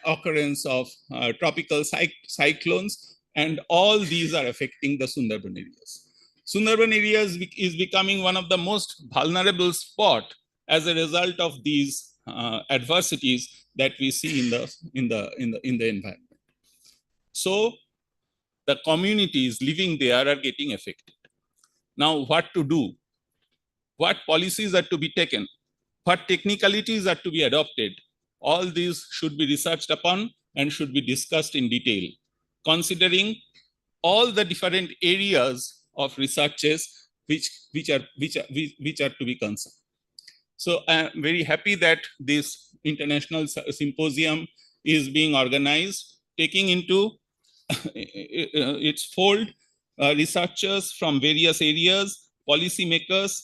occurrence of tropical cyclones, and all these are affecting the Sundarban areas. Sundarban areas is becoming one of the most vulnerable spot as a result of these adversities that we see in the environment. So the communities living there are getting affected. Now, what to do? What policies are to be taken? What technicalities are to be adopted? All these should be researched upon and should be discussed in detail, considering all the different areas of researches which are to be concerned. So I'm very happy that this international symposium is being organized, taking into its fold researchers from various areas, policymakers,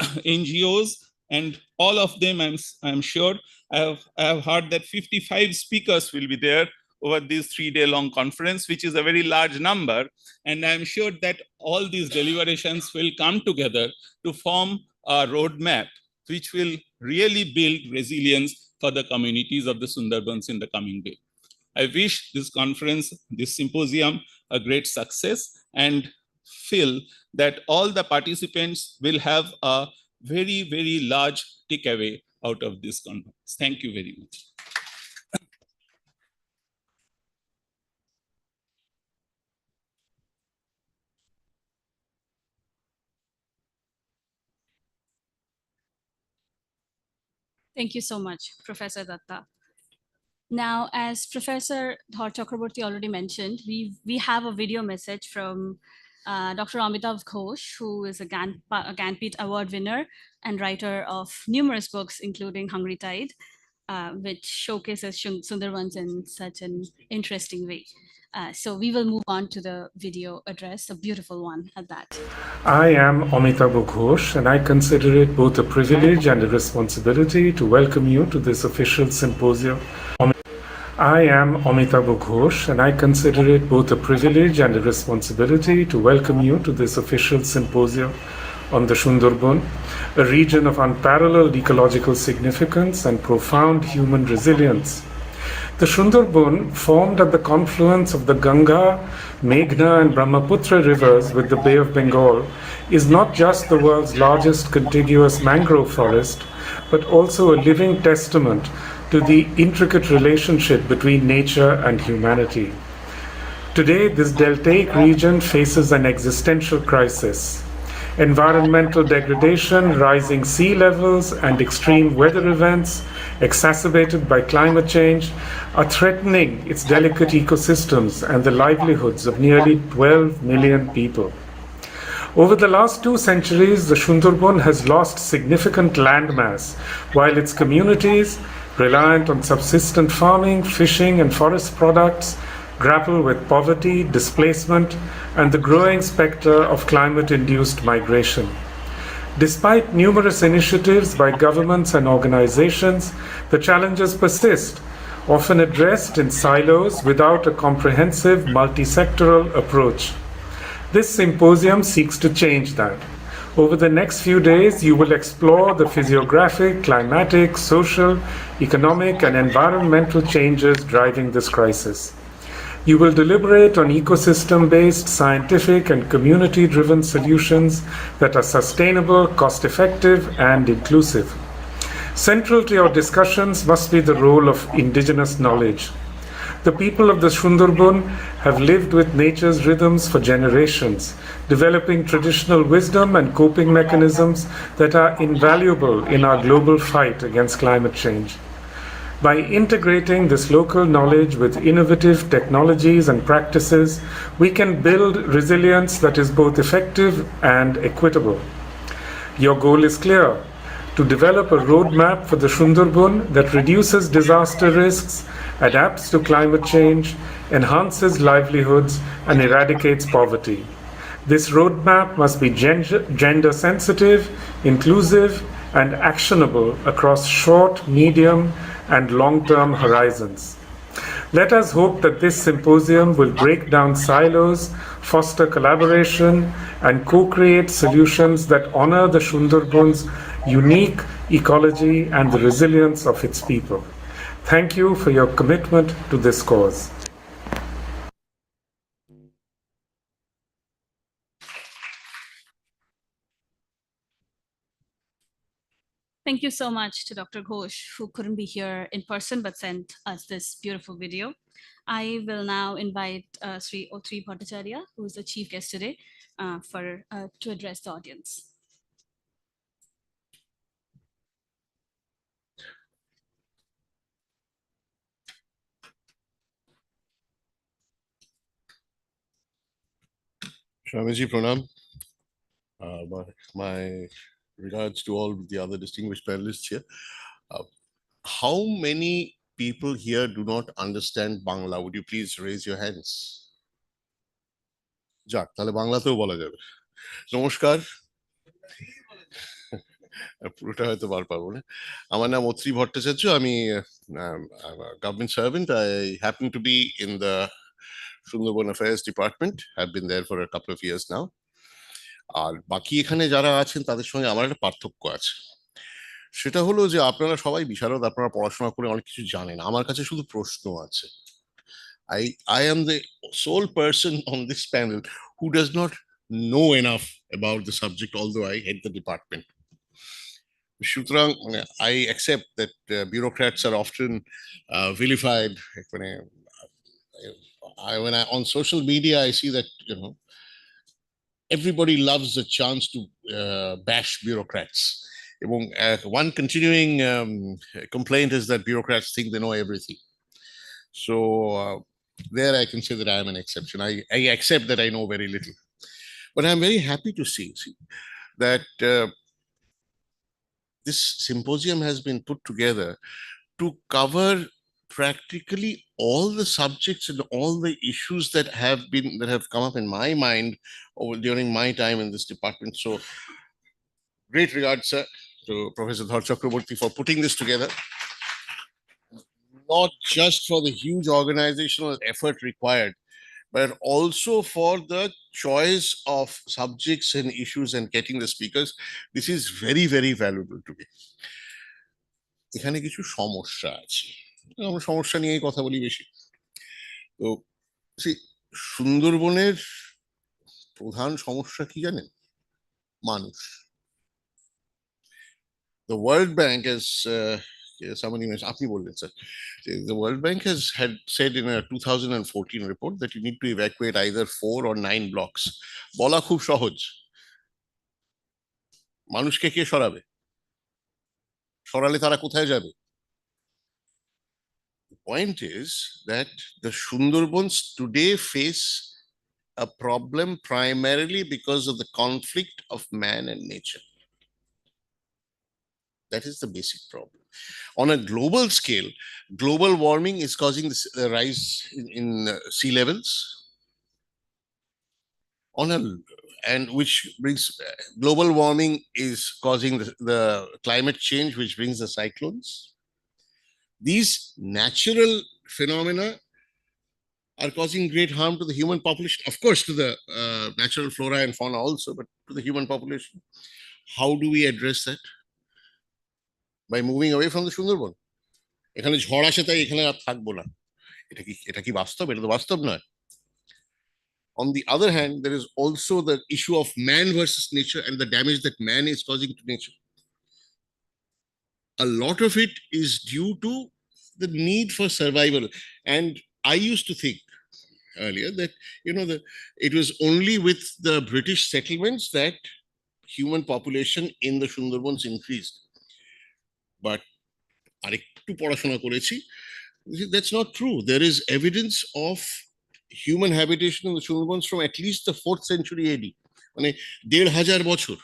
NGOs, and all of them. I'm sure I have heard that 55 speakers will be there over this 3-day-long conference, which is a very large number. And I'm sure that all these deliberations will come together to form a roadmap which will really build resilience for the communities of the Sundarbans in the coming day. I wish this conference, this symposium, a great success, and feel that all the participants will have a very, very large takeaway out of this conference. Thank you very much. Thank you so much, Professor Datta. Now, as Professor Dhar Chakraborty already mentioned, we have a video message from Dr. Amitav Ghosh, who is a Gyanpith Award winner and writer of numerous books, including Hungry Tide, which showcases Sundarbans in such an interesting way. So we will move on to the video address, a beautiful one at that. I am Amitav Ghosh, and I consider it both a privilege and a responsibility to welcome you to this official symposium. I am Amitav Ghosh, and I consider it both a privilege and a responsibility to welcome you to this official symposium on the Sundarban, a region of unparalleled ecological significance and profound human resilience. The Sundarban, formed at the confluence of the Ganga, Meghna and Brahmaputra rivers with the Bay of Bengal, is not just the world's largest contiguous mangrove forest, but also a living testament to the intricate relationship between nature and humanity. Today, this deltaic region faces an existential crisis. Environmental degradation, rising sea levels, and extreme weather events exacerbated by climate change are threatening its delicate ecosystems and the livelihoods of nearly 12 million people. Over the last 2 centuries, the Sundarban has lost significant landmass, while its communities, reliant on subsistent farming, fishing, and forest products, grapple with poverty, displacement, and the growing specter of climate-induced migration. Despite numerous initiatives by governments and organizations, the challenges persist, often addressed in silos without a comprehensive multi-sectoral approach. This symposium seeks to change that. Over the next few days, you will explore the physiographic, climatic, social, economic, and environmental changes driving this crisis. You will deliberate on ecosystem-based, scientific, and community-driven solutions that are sustainable, cost-effective, and inclusive. Central to your discussions must be the role of indigenous knowledge. The people of the Sundarban have lived with nature's rhythms for generations, developing traditional wisdom and coping mechanisms that are invaluable in our global fight against climate change. By integrating this local knowledge with innovative technologies and practices, we can build resilience that is both effective and equitable. Your goal is clear: to develop a roadmap for the Sundarban that reduces disaster risks, adapts to climate change, enhances livelihoods, and eradicates poverty. This roadmap must be gender sensitive, inclusive, and actionable across short, medium, and long-term horizons. Let us hope that this symposium will break down silos, foster collaboration, and co-create solutions that honor the Sundarban's unique ecology and the resilience of its people. Thank you for your commitment to this cause. Thank you so much to Dr. Ghosh, who couldn't be here in person but sent us this beautiful video. I will now invite Sri O3 Bhattacharya, who is the chief guest today, to address the audience. Swamiji Pranam. My regards to all the other distinguished panelists here. How many people here do not understand Bangla? Would you please raise your hands? যাক তাহলে বাংলাতেও বলা যাবে। নমস্কার, পুরোটা হয়তো বার পাবো না। আমার নাম অত্রি ভট্টাচার্য, আমি government servant. I happen to be in the Sundarban Affairs Department. I've been there for a couple of years now. আর বাকি এখানে যারা আছেন তাদের সঙ্গে আমার একটা পার্থক্য আছে, সেটা হলো যে আপনারা সবাই বিশারদ, আপনারা পড়াশোনা করে অনেক কিছু জানেন, আমার কাছে শুধু প্রশ্ন আছে। I am the sole person on this panel who does not know enough about the subject, although I head the department. সুতরাং I accept that bureaucrats are often vilified. When I on social media I see that everybody loves a chance to bash bureaucrats. One continuing complaint is that bureaucrats think they know everything. So there I can say that I am an exception. I accept that I know very little. But I'm very happy to see that this symposium has been put together to cover practically all the subjects and all the issues that have come up in my mind during my time in this department. So great regards, sir, to Professor Dhar Chakraborty for putting this together, not just for the huge organizational effort required, but also for the choice of subjects and issues and getting the speakers. This is very, very valuable to me. এখানে কিছু সমস্যা আছে, আমরা সমস্যা নিয়েই কথা বলি বেশি। তো সুন্দরবনের প্রধান সমস্যা কি জানেন? মানুষ। The World Bank, as somebody mentioned, আপনি বললেন sir, the World Bank had said in a 2014 report that you need to evacuate either 4 or 9 blocks. বলা খুব সহজ, মানুষকে কে সরাবে? সরালে তারা কোথায় যাবে? The point is that the Sundarbans today face a problem primarily because of the conflict of man and nature. That is the basic problem. On a global scale, global warming is causing the rise in sea levels. And which brings global warming is causing the climate change, which brings the cyclones. These natural phenomena are causing great harm to the human population, of course to the natural flora and fauna also, but to the human population. How do we address that? By moving away from the Sundarban. এখানে ঝড় আসে তাই এখানে আর থাকবো না, এটা কি বাস্তব? এটা তো বাস্তব নয়। On the other hand, there is also the issue of man versus nature and the damage that man is causing to nature. A lot of it is due to the need for survival. And I used to think earlier that it was only with the British settlements that human population in the Sundarbans increased. But arektu porashona korechi, that's not true. There is evidence of human habitation in the Sundarbans from at least the 4th century AD, মানে 1500 বছর।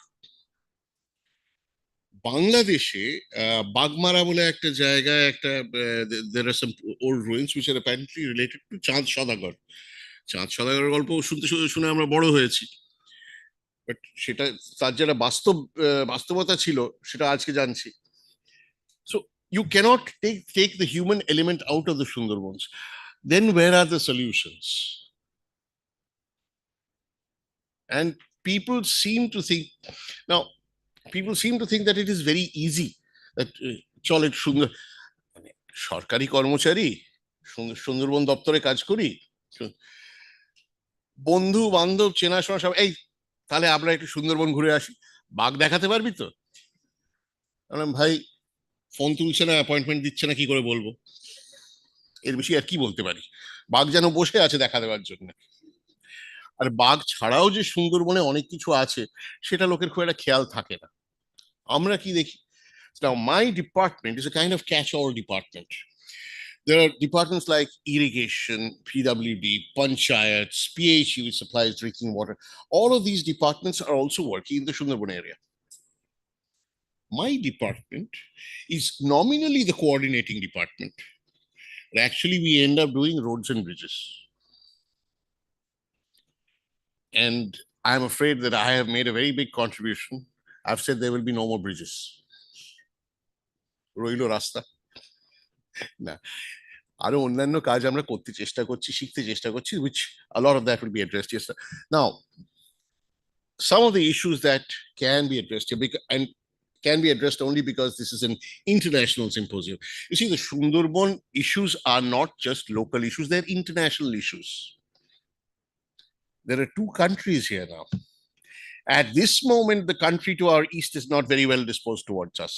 বাংলাদেশে বাগমারা বলে একটা জায়গায় there are some old ruins which are apparently related to চাঁদ সদাগর। চাঁদ সদাগরের গল্প শুনে আমরা বড় হয়েছি, বাট সেটা তার যেটা বাস্তবতা ছিল সেটা আজকে জানছি। So you cannot take the human element out of the Sundarbans. Then where are the solutions? And people seem to think that it is very easy, that চলে সুন্দর, সরকারি কর্মচারী, সুন্দরবন দপ্তরে কাজ করি, বন্ধু বান্ধব চেনাশোনা সব, এই তাহলে আমরা একটু সুন্দরবন ঘুরে আসি, বাঘ দেখাতে পারবি তো? ভাই ফোন তুলছে না, অ্যাপয়েন্টমেন্ট দিচ্ছে না, কি করে বলবো? এর বেশি আর কি বলতে পারি? বাঘ যেন বসে আছে দেখা দেওয়ার জন্য। আর বাঘ ছাড়াও যে সুন্দরবনে অনেক কিছু আছে সেটা লোকের খুব একটা খেয়াল থাকে না। আমরা কি দেখি? Now, my department is a kind of catch-all department. There are departments like irrigation, PWD, panchayats, PHU, which supplies drinking water. All of these departments are also working in the Sundarbans area. My department is nominally the coordinating department, but actually we end up doing roads and bridges. And I'm afraid that I have made a very big contribution. I've said there will be no more bridges. রইলো রাস্তা না, আরো অন্যান্য কাজ আমরা করতে চেষ্টা করছি, শিখতে চেষ্টা করছি, which a lot of that will be addressed. Yes, sir. Now, some of the issues that can be addressed here, and can be addressed only because this is an international symposium. You see, the Sundarban issues are not just local issues, they're international issues. There are two countries here now. At this moment, the country to our east is not very well disposed towards us.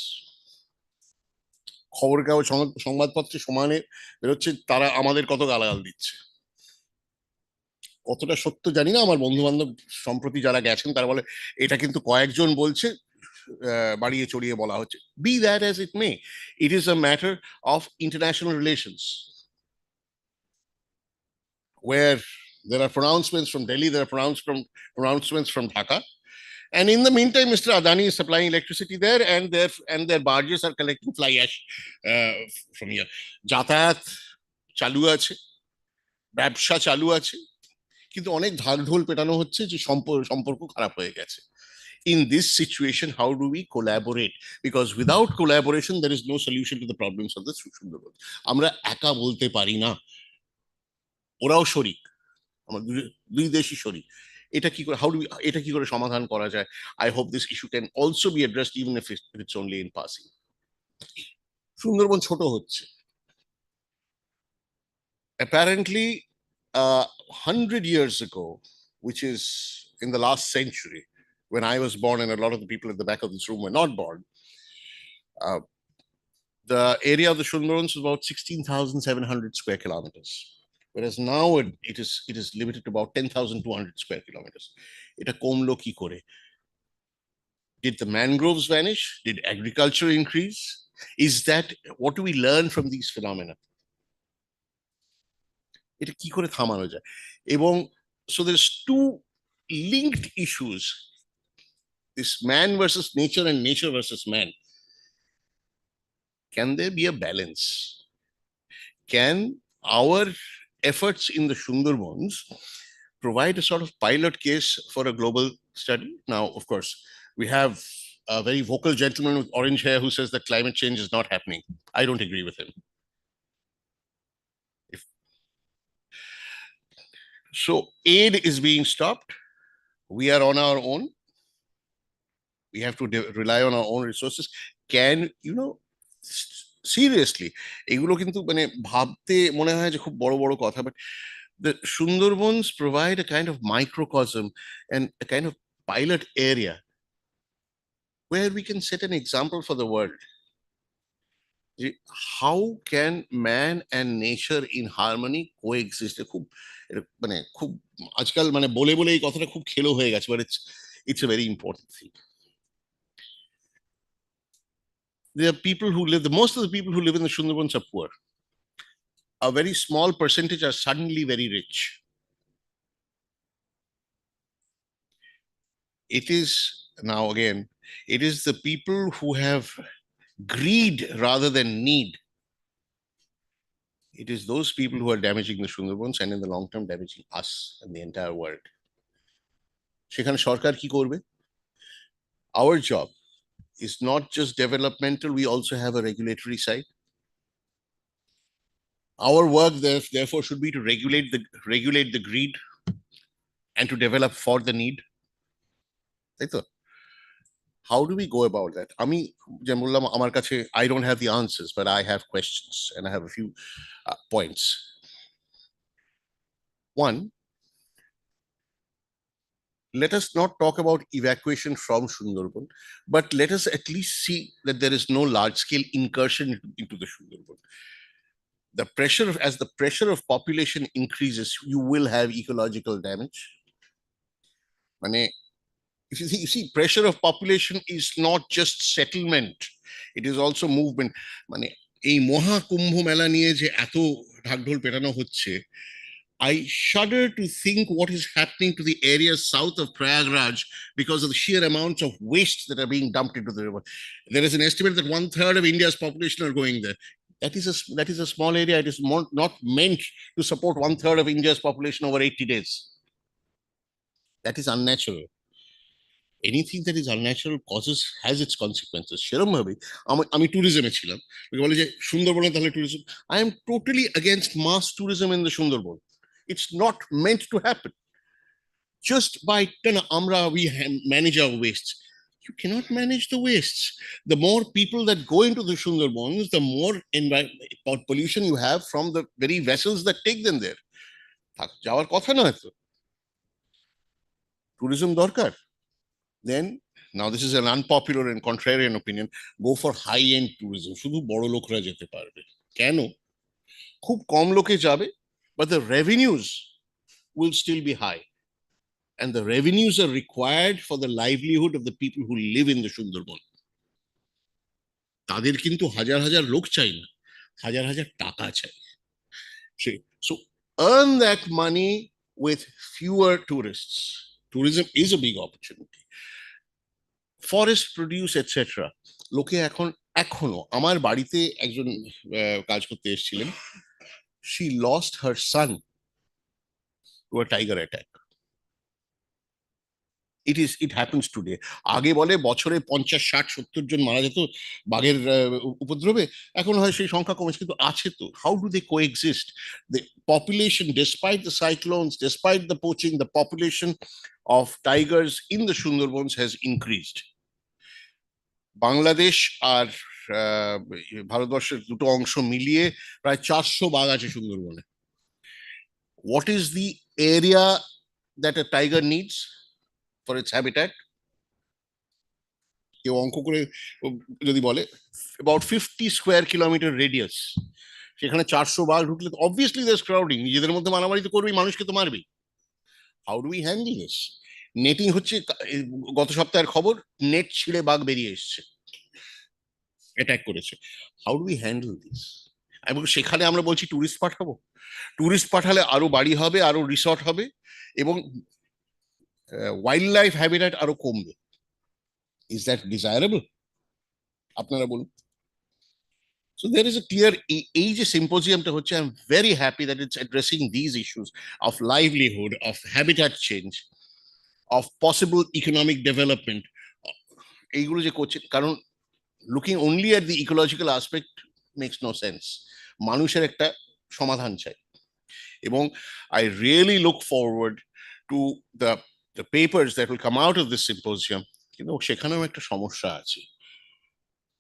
খবর কাগজ সংবাদপত্রে সমানে বেরোচ্ছে তারা আমাদের কত গালাগাল দিচ্ছে। কতটা সত্য জানি না, আমার বন্ধু বান্ধব সম্প্রতি যারা গেছেন তারা বলে এটা কিন্তু কয়েকজন বলছে, বাড়িয়ে চড়িয়ে বলা হচ্ছে। Be that as it may, it is a matter of international relations, where there are pronouncements from Delhi, there are pronouncements from Dhaka. And in the meantime, Mr. Adani is supplying electricity there, and their barges are collecting fly ash from here. যাতায়াত চালু আছে, ব্যবসা চালু আছে, কিন্তু অনেক ঢাকঢোল পেটানো হচ্ছে যে সম্পর্ক খারাপ হয়ে গেছে। In this situation, how do we collaborate? Because without collaboration, there is no solution to the problems of the Sundarbans. আমরা একা বলতে পারি না, ওরাও শরিক, আমরা দুই দেশই শরিক। এটা কি করে, এটা কি করে সমাধান করা যায়? I hope this issue can also be addressed, even if it's only in passing. Sundarban ছোট হচ্ছে। Apparently, 100 years ago, which is in the last century, when I was born, and a lot of the people at the back of this room were not born, the area of the Sundarbans was about 16,700 square kilometers. Whereas now it is limited to about 10,200 square kilometers. Eta komlo ki kore? Did the mangroves vanish? Did agriculture increase? Is that, what do we learn from these phenomena? Eta ki kore thamano jay? Ebong, so there's two linked issues, this man versus nature and nature versus man. Can there be a balance? Can our efforts in the Sundarbans provide a sort of pilot case for a global study? Now, of course, we have a very vocal gentleman with orange hair who says that climate change is not happening. I don't agree with him. So aid is being stopped. We are on our own. We have to rely on our own resources. Can, seriously, এগুলো কিন্তু মানে ভাবতে মনে হয় যে খুব বড় বড় কথা, but the Sundarbans provide a kind of microcosm and a kind of pilot area where we can set an example for the world. How can man and nature in harmony coexist? খুব মানে খুব আজকাল মানে বলে বলে এই কথাটা খুব খেলো হয়ে গেছে, but it's a very important thing. There are people who live, most of the people who live in the Sundarbans are poor. A very small percentage are suddenly very rich. It is, now again, it is the people who have greed rather than need. It is those people who are damaging the Sundarbans and in the long term damaging us and the entire world. সেখানে সরকার কি করবে? Our job is not just developmental, we also have a regulatory side. Our work therefore should be to regulate the greed and to develop for the need. How do we go about that? আমি যেমন বললাম আমার কাছে I don't have the answers, but I have questions and I have a few points. One, let us not talk about evacuation from Sundarban, but let us at least see that there is no large-scale incursion into the Sundarban. The pressure as the pressure of population increases, you will have ecological damage. মানে you see, pressure of population is not just settlement, it is also movement. মানে এই মহা কুম্ভ মেলা নিয়ে যে এত ঢাকঢোল পেটানো হচ্ছে, I shudder to think what is happening to the areas south of Prayagraj because of the sheer amounts of waste that are being dumped into the river. There is an estimate that 1/3 of India's population are going there. That is a small area. It is not meant to support 1/3 of India's population over 80 days. That is unnatural. Anything that is unnatural has its consequences. সেরকম ভাবে আমি ট্যুরিজমে ছিলাম, বলে যে সুন্দরবনে তাহলে tourism, I am totally against mass tourism in the Sundarban. It's not meant to happen. Just by we manage our wastes. You cannot manage the wastes. The more people that go into the Sundarbans, the more pollution you have from the very vessels that take them there. যাওয়ার কথা নয় তো, tourism দরকার. Then, now this is an unpopular and contrarian opinion, go for high-end tourism. শুধু বড় লোকরা যেতে পারবে। কেন? খুব কম লোকে যাবে, but the revenues will still be high. And the revenues are required for the livelihood of the people who live in the Sundarban. তাদের কিন্তু হাজার হাজার লোক চাই না, হাজার হাজার টাকা চাই। So earn that money with fewer tourists. Tourism is a big opportunity. Forest produce, etc. লোকে এখনো আমার বাড়িতে একজন কাজ করতে এসেছিলেন, she lost her son to a tiger attack. It happens today. আগে বলে বছরে 50, 60, 70 জন মারা যেত বাঘের উপদ্রবে, এখন হয় সেই সংখ্যা কমেছে, কিন্তু আছে তো। How do they coexist? The population, despite the cyclones, despite the poaching, the population of tigers in the Sundarbans has increased. Bangladesh আর ভারতবর্ষের দুটো অংশ মিলিয়ে প্রায় 400 বাঘ আছে সুন্দরবনে। What is the area that a tiger needs for its habitat? কেউ অঙ্ক করে যদি বলে about 50 square kilometer radius, সেখানে 400 বাঘ ঢুকলে তো obviously there's crowding, নিজেদের মধ্যে মারামারি তো করবেই, মানুষকে তো মারবেই। How do we handle this? Netting হচ্ছে, গত সপ্তাহের খবর, নেট ছিঁড়ে বাঘ বেরিয়ে এসছে, অ্যাটাক করেছে। How do we handle this? এবং সেখানে আমরা বলছি টুরিস্ট পাঠাবো, টুরিস্ট পাঠালে আরো বাড়ি হবে, আরো রিসর্ট হবে, এবং ওয়াইল্ড লাইফ হ্যাবিটেট আরো কমবে। Is that desirable? আপনারা বলুন। So there is a clear, এই যে সিম্পোজিয়ামটা হচ্ছে, I'm very happy that it's addressing these issues of livelihood, of habitat change, of possible economic development. এইগুলো যে করছে, কারণ looking only at the ecological aspect makes no sense. মানুষের একটা সমাধান চাই, এবং I really look forward to the papers that will come out of this symposium. কিন্তু সেখানেও একটা সমস্যা আছে,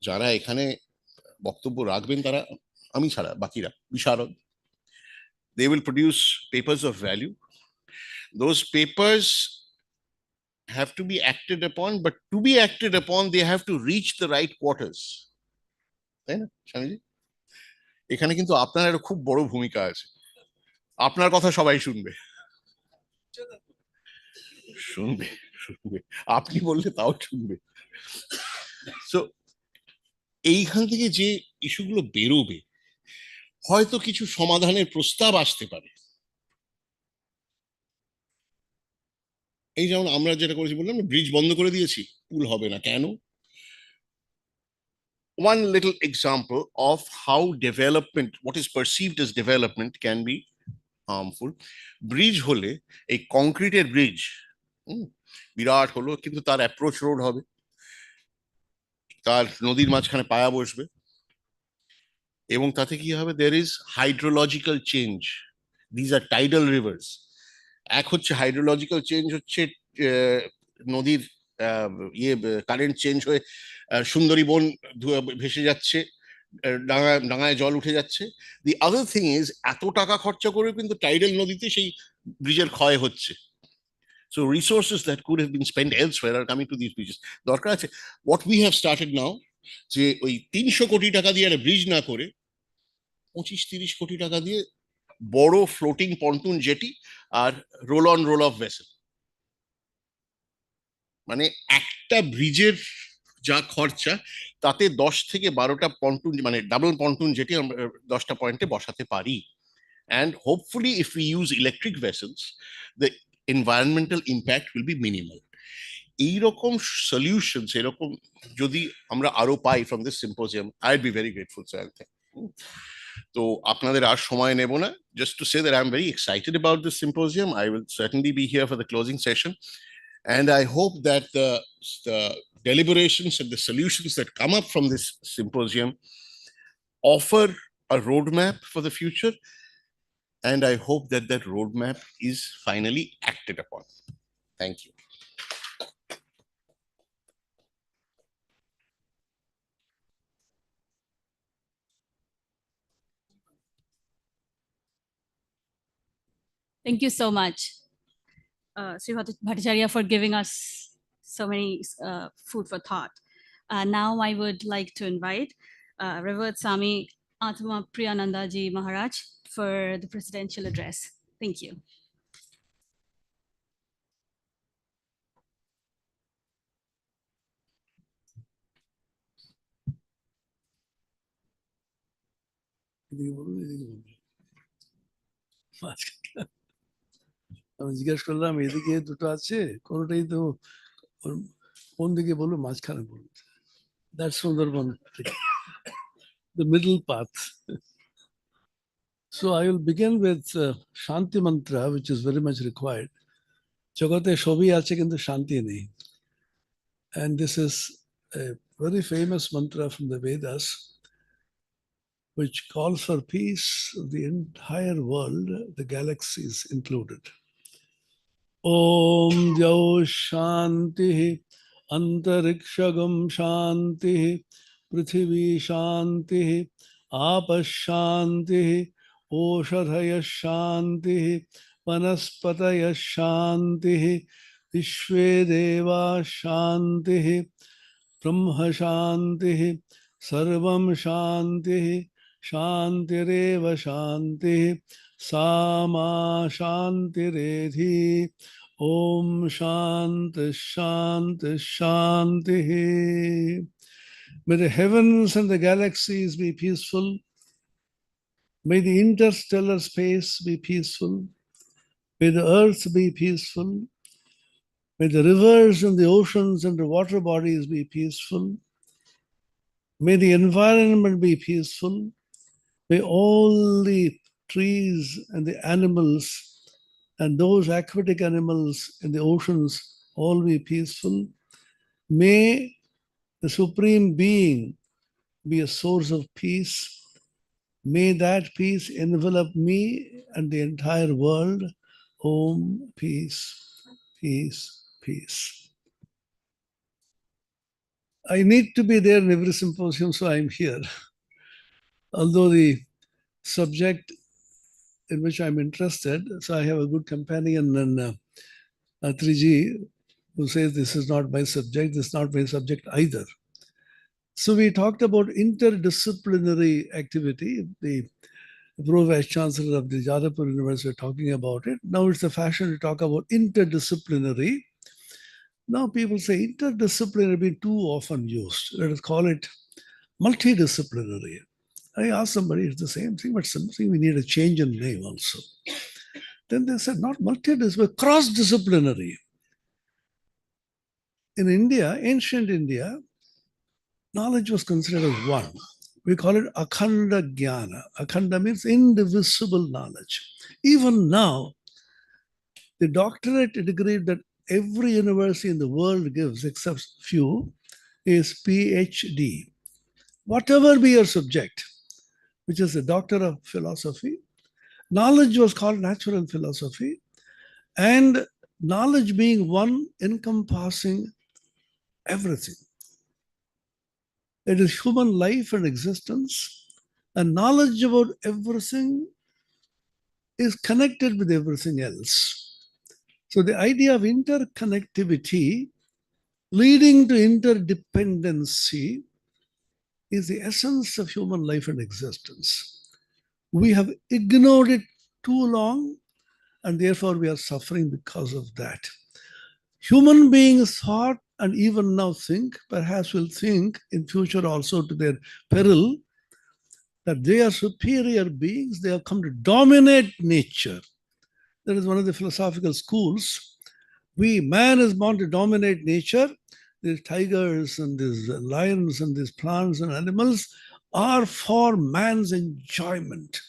যারা এখানে বক্তব্য রাখবেন তারা, আমি ছাড়া বাকিরা বিশারদ, they will produce papers of value. Those papers have to be acted upon, but to be acted upon they have to reach the right quarters. তাই না স্বামীজি? এখানে কিন্তু আপনার একটা খুব বড় ভূমিকা আছে, আপনার কথা সবাই শুনবে, শুনবে শুনবে, আপনি বললে তাও শুনবে। সো এইখান থেকে যে ইস্যুগুলো বেরোবে, হয়তো কিছু সমাধানের প্রস্তাব আসতে পারে। এই যেমন আমরা যেটা করেছি, বললাম ব্রিজ বন্ধ করে দিয়েছি, পুল হবে না কেন? One little example of how development, what is perceived as development, can be harmful. Bridge হলে, এই কংক্রিটের ব্রিজ বিরাট হলো, কিন্তু তার অ্যাপ্রোচ রোড হবে, তার নদীর মাঝখানে পায়া বসবে, এবং তাতে কি হবে? there is hydrological change. These are tidal rivers. এক হচ্ছে হাইড্রোলজিক্যাল চেঞ্জ, হচ্ছে নদীর কারেন্ট চেঞ্জ হয়ে সুন্দরী বন ভেসে যাচ্ছে, ডাঙায় জল উঠে যাচ্ছে। দি আদার থিং ইজ এত টাকা খরচা করে কিন্তু টাইডাল নদীতে সেই ব্রিজের ক্ষয় হচ্ছে। So resources that could have been spent elsewhere are coming to these bridges. দরকার আছে what we have started now, যে ওই 300 কোটি টাকা দিয়ে একটা ব্রিজ না করে 25-30 কোটি টাকা দিয়ে বড় ফ্লোটিং পন্টুন জেটি আর roll on roll off vessel, মানে একটা ব্রিজের যা খরচা তাতে 10 থেকে 12টা পন্টুন, মানে ডাবল পন্টুন জেটি আমরা 10টা পয়েন্টে বসাতে পারি। And hopefully if we use electric vessels, the environmental impact will be minimal. এইরকম solutions, এরকম যদি আমরা আরো পাই from this symposium, I'd be very grateful, sir. তো আপনাদের আর সময় নেব না, just to say that I'm very excited about this symposium. I will certainly be here for the closing session, and I hope that the deliberations and the solutions that come up from this symposium offer a roadmap for the future, and I hope that that roadmap is finally acted upon. Thank you. Thank you so much, Sri Bhattacharya, for giving us so many food for thought. Now I would like to invite Revered Swami Atma Priyananda Ji Maharaj for the presidential address. Thank you. আমি জিজ্ঞেস করলাম এদিকে দুটো আছে, কোনোটাই তো কোন দিকে বলবো, মাঝখানে বলবো। That's Sundarban, the middle path. So I will begin with Shanti mantra, which is very much required. জগতে সবই আছে কিন্তু শান্তি নেই, and this is a very famous mantra from the Vedas, which calls for peace of the entire world, the galaxies included. Om Jao Shanti Antarikshagam Shanti Prithvi Shanti Apas Shanti Oshadhaya Shanti Vanaspataya Shanti Vishve Deva Shanti Brahma Shanti Sarvam Shanti Shantireva Shanti Sama Shantiredhi. Om Shanti Shanti Shanti. May the heavens and the galaxies be peaceful. May the interstellar space be peaceful. May the earth be peaceful. May the rivers and the oceans and the water bodies be peaceful. May the environment be peaceful. May all the trees and the animals and those aquatic animals in the oceans all be peaceful. May the Supreme Being be a source of peace. May that peace envelop me and the entire world. Om, peace, peace, peace. I need to be there in every symposium, so I'm here. Although the subject in which I'm interested, so I have a good companion in Atriji, who says this is not my subject, this is not my subject either. So we talked about interdisciplinary activity. The Pro-Vice Chancellor of the Jadavpur University were talking about it. Now it's the fashion to talk about interdisciplinary. Now people say interdisciplinary being too often used. Let us call it multidisciplinary. I asked somebody, it's the same thing, but something we need a change in name also. Then they said, not multidisciplinary, cross-disciplinary. In India, ancient India, knowledge was considered as one. We call it akhanda jnana. Akhanda means indivisible knowledge. Even now, the doctorate degree that every university in the world gives, except few, is PhD. Whatever be your subject, which is the doctor of philosophy, knowledge was called natural philosophy, and knowledge being one encompassing everything. It is human life and existence, and knowledge about everything is connected with everything else. So the idea of interconnectivity leading to interdependency is the essence of human life and existence. We have ignored it too long, and therefore we are suffering because of that. Human beings thought, and even now think, perhaps will think in future also to their peril, that they are superior beings. They have come to dominate nature. That is one of the philosophical schools. Man is born to dominate nature. These tigers and these lions and these plants and animals are for man's enjoyment.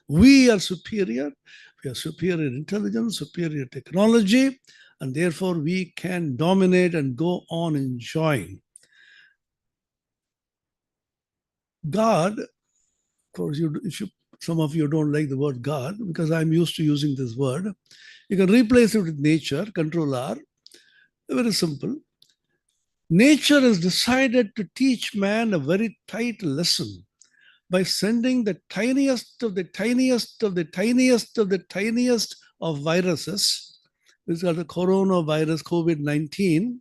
We are superior. We have superior intelligence, superior technology, and therefore we can dominate and go on enjoying. God, of course, some of you don't like the word God because I'm used to using this word. You can replace it with nature, Control R. Very simple. Nature has decided to teach man a very tight lesson by sending the tiniest of the tiniest of the tiniest of the tiniest of viruses. These are the coronavirus, COVID-19,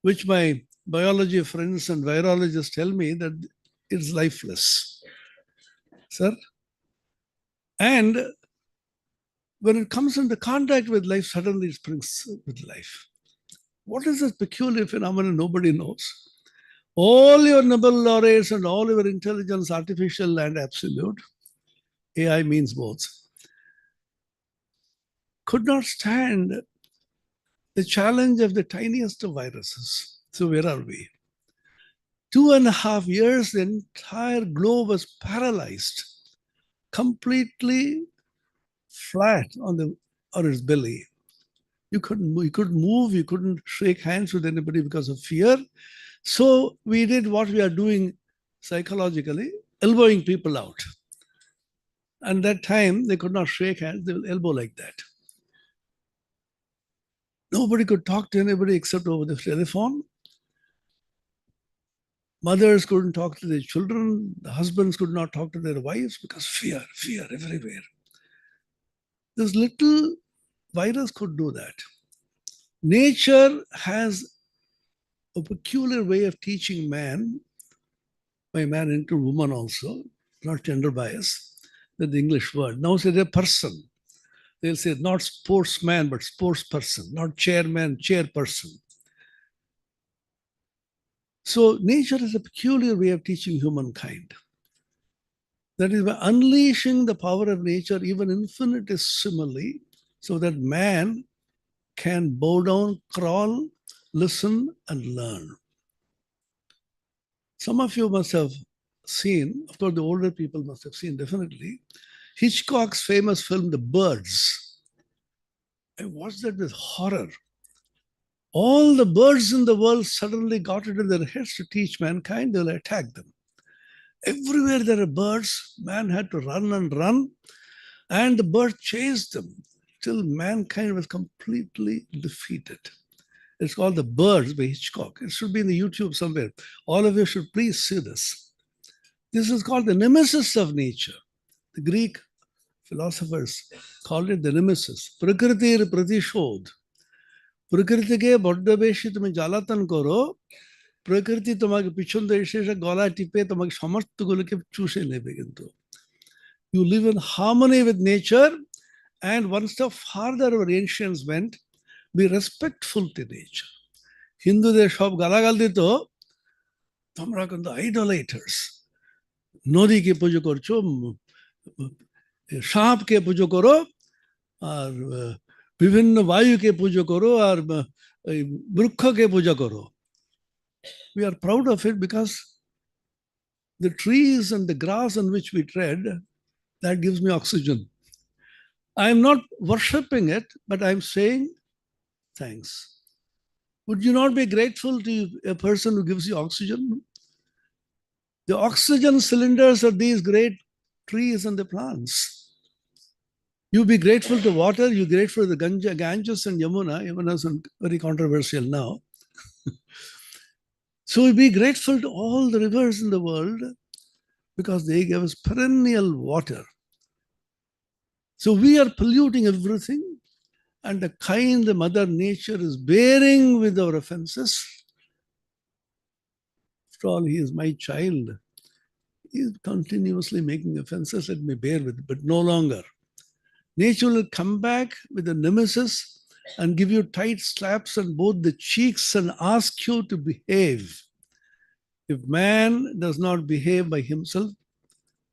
which my biology friends and virologists tell me that it's lifeless. Sir? And when it comes into contact with life, suddenly it springs with life. What is this peculiar phenomenon nobody knows? All your Nobel laureates and all your intelligence, artificial and absolute, AI means both, could not stand the challenge of the tiniest of viruses. So where are we? 2.5 years, the entire globe was paralyzed, completely flat on its belly. You couldn't move, you couldn't shake hands with anybody because of fear. So we did what we are doing psychologically, elbowing people out. And that time they could not shake hands, they will elbow like that. Nobody could talk to anybody except over the telephone. Mothers couldn't talk to their children. The husbands could not talk to their wives because fear everywhere. This little virus could do that. Nature has a peculiar way of teaching man, by man into woman also, not gender bias, that's the English word. Now say they're person. They'll say not sportsman, but sportsperson, not chairman, chairperson. So nature is a peculiar way of teaching humankind. That is by unleashing the power of nature, even infinitesimally, so that man can bow down, crawl, listen, and learn. Some of you must have seen, of course, the older people must have seen definitely, Hitchcock's famous film, The Birds. I watched that with horror. All the birds in the world suddenly got it in their heads to teach mankind, they'll attack them. Everywhere there are birds, man had to run and run, and the birds chased them till mankind was completely defeated. It's called The Birds by Hitchcock. It should be in the YouTube somewhere. All of you should please see this. This is called the nemesis of nature. The Greek philosophers called it the nemesis. Prakritir pratishodh. প্রকৃতিকে বড্ড বেশি তুমি জ্বালাতন করো, প্রকৃতি তোমাকে পিছন দিয়ে এসে গলা টিপে তোমাকে সমস্তগুলোকে চুষে নেবে। কিন্তু you live in harmony with nature, and one step farther our ancients went, be respectful to nature. হিন্দুদের সব গালাগাল দিত, তোমরা কিন্তু idolaters, নদীকে পুজো করছো, সাপকে পুজো করো, আর বিভিন্ন বায়ুকে পুজো করো, আর বৃক্ষকে পূজা করো. We are proud of it because the trees and the grass on which we tread, that gives me oxygen. I am not worshipping it, but I am saying thanks. Would you not be grateful to a person who gives you oxygen? The oxygen cylinders are these great trees and the plants. You be grateful to water, you grateful to the Ganges and Yamuna. Yamuna is very controversial now. So we be grateful to all the rivers in the world because they give us perennial water. So we are polluting everything, and the kind the Mother Nature is bearing with our offenses. After all, he is my child. He is continuously making offenses. Let me bear with it, but no longer. Nature will come back with a nemesis and give you tight slaps on both the cheeks and ask you to behave. If man does not behave by himself,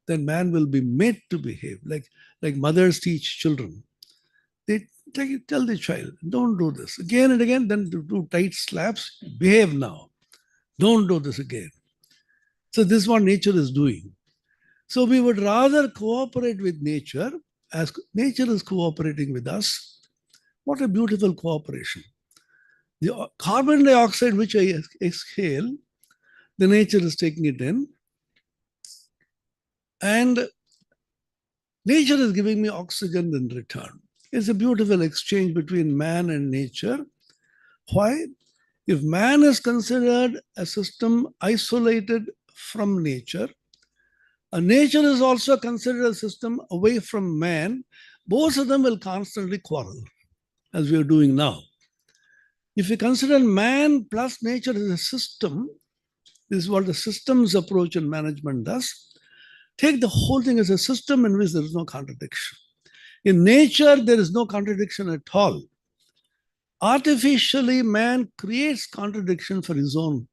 then man will be made to behave, like mothers teach children. They tell the child, don't do this. Again and again, then do tight slaps, behave now. Don't do this again. So this is what nature is doing. So we would rather cooperate with nature as nature is cooperating with us. What a beautiful cooperation. The carbon dioxide which I exhale, the nature is taking it in. And nature is giving me oxygen in return. It's a beautiful exchange between man and nature. Why? If man is considered a system isolated from nature, and nature is also considered a system away from man, both of them will constantly quarrel, as we are doing now. If you consider man plus nature as a system, this is what the systems approach in management does. Take the whole thing as a system in which there is no contradiction. In nature, there is no contradiction at all. Artificially, man creates contradiction for his own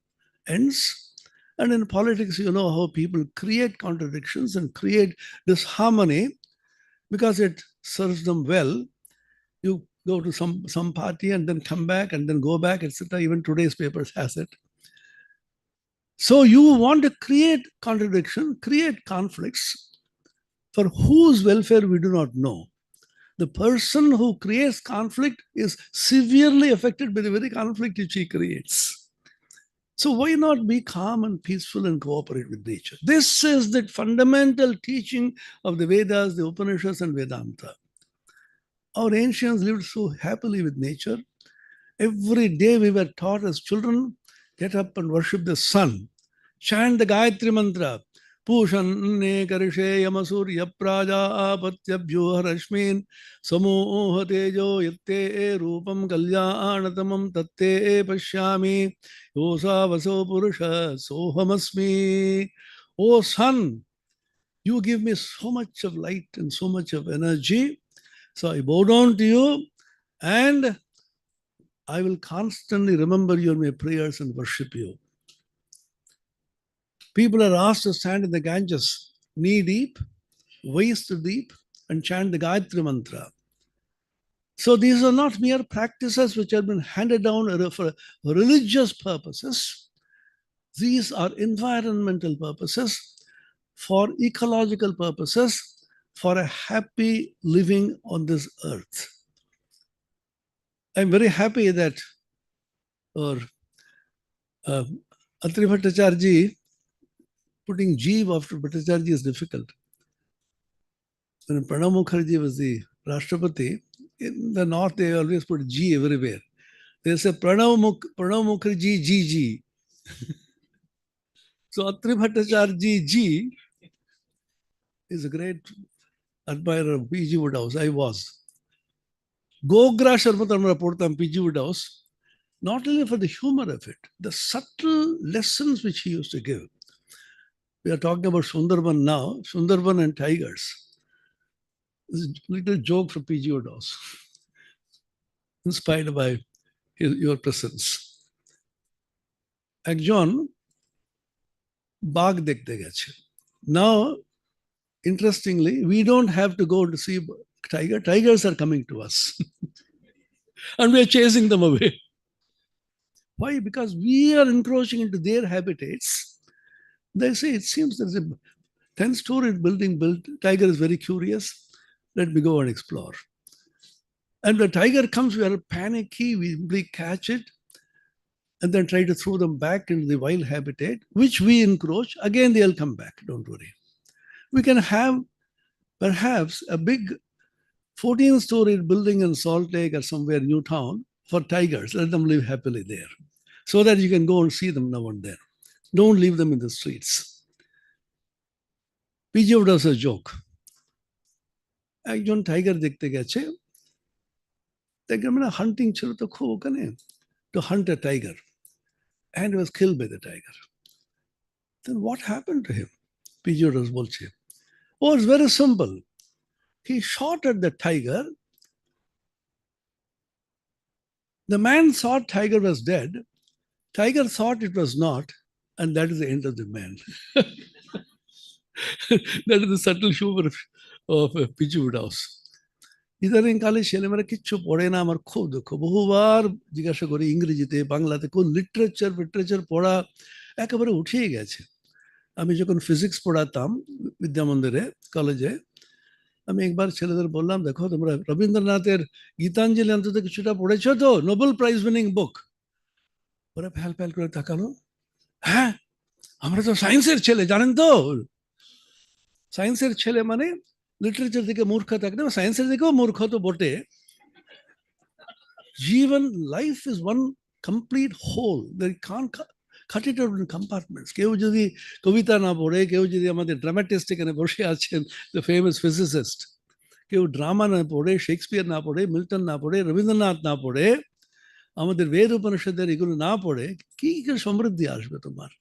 ends. And in politics, you know how people create contradictions and create disharmony because it serves them well. You go to some party and then come back and then go back, etc. Even today's papers has it. So you want to create contradiction, create conflicts for whose welfare we do not know. The person who creates conflict is severely affected by the very conflict which he creates. So why not be calm and peaceful and cooperate with nature? This is the fundamental teaching of the Vedas, the Upanishads, and Vedanta. Our ancients lived so happily with nature. Every day we were taught as children, get up and worship the sun. Chant the Gayatri Mantra. Pushanne karishe yamasurya praja apatyabhyo harashmin samoha tejo yatte rupam kalyanatamam tatte pashyami yosa vaso purusha sohamasmi. O sun, you give me so much of light and so much of energy. So I bow down to you and I will constantly remember you in my prayers and worship you. People are asked to stand in the Ganges, knee deep, waist deep, and chant the Gayatri Mantra. So these are not mere practices which have been handed down for religious purposes. These are environmental purposes, for ecological purposes, for a happy living on this earth. I'm very happy that Atri Bhattacharya, putting Jeev after Bhattacharya is difficult. When Pranab Mukherjee was the Rashtrapati, in the north they always put G everywhere. They say Pranab Mukherjee G. So Atri Bhattacharya G is a great admirer of P.G. Woodhouse. I was. Gogra Sharmatamra Portam P.G. Woodhouse, not only for the humor of it, the subtle lessons which he used to give. We are talking about Sundarban now, Sundarban and tigers. This is a little joke from P.G. Woodhouse, inspired by your presence. Ekjon Bag dekhte geche. Now, interestingly, we don't have to go to see tiger. Tigers are coming to us. And we are chasing them away. Why? Because we are encroaching into their habitats. They say, it seems there's a 10-story building built. Tiger is very curious. Let me go and explore. And when the tiger comes, we are panicky. We catch it and then try to throw them back into the wild habitat, which we encroach. Again, they'll come back. Don't worry. We can have perhaps a big 14-story building in Salt Lake or somewhere, Newtown, for tigers. Let them live happily there. so that you can go and see them now and then. Don't leave them in the streets. PGO does a joke. একজন tiger দেখতে গেছে, দেখে মানে হান্টিং ছিল তো খুব ওখানে, to hunt a tiger, and he was killed by the tiger. Then what happened to him? PGO does bolche. Oh, it's very simple. He shot at the tiger. The man thought tiger was dead. Tiger thought it was not, and that is the end of the man. That is the subtle humor of PG Woodhouse. ইদানিংকালে ছেলেমেয়েরা কিচ্ছু পড়ে না, আমার খুব দুঃখ। বহুবার জিজ্ঞাসা করি ইংরেজিতে, বাংলাতে কোন লিটারেচার পড়া একেবারে উঠেই গেছে। আমি যখন ফিজিক্স পড়াতাম বিদ্যামন্দিরে কলেজে, আমি একবার ছেলেদের বললাম, দেখো তোমরা রবীন্দ্রনাথের গীতাঞ্জলি অন্তত কিছুটা পড়েছো তো, নোবেল প্রাইজ উইনিং বুক। ওরা ফ্যাল ফ্যাল করে তাকালো, হ্যাঁ আমরা তো সায়েন্সের ছেলে, জানেন তো। সায়েন্সের ছেলে মানে লিটারেচার দিকে মূর্খ থাকে না, সায়েন্সের দিকেও মূর্খ তো বটে। জীবন, life is one complete whole, can't cut it out in compartments. কেউ যদি কবিতা না পড়ে, কেউ যদি আমাদের ড্রামাটিস্ট এখানে বসে আছেন, দ্য ফেমাস ফিজিসিস্ট, কেউ ড্রামা না পড়ে, শেক্সপিয়ার না পড়ে, মিল্টন না পড়ে, রবীন্দ্রনাথ না পড়ে, আমাদের বেদ উপনিষদের এগুলো না পড়ে, কি করে সমৃদ্ধি আসবে তোমার?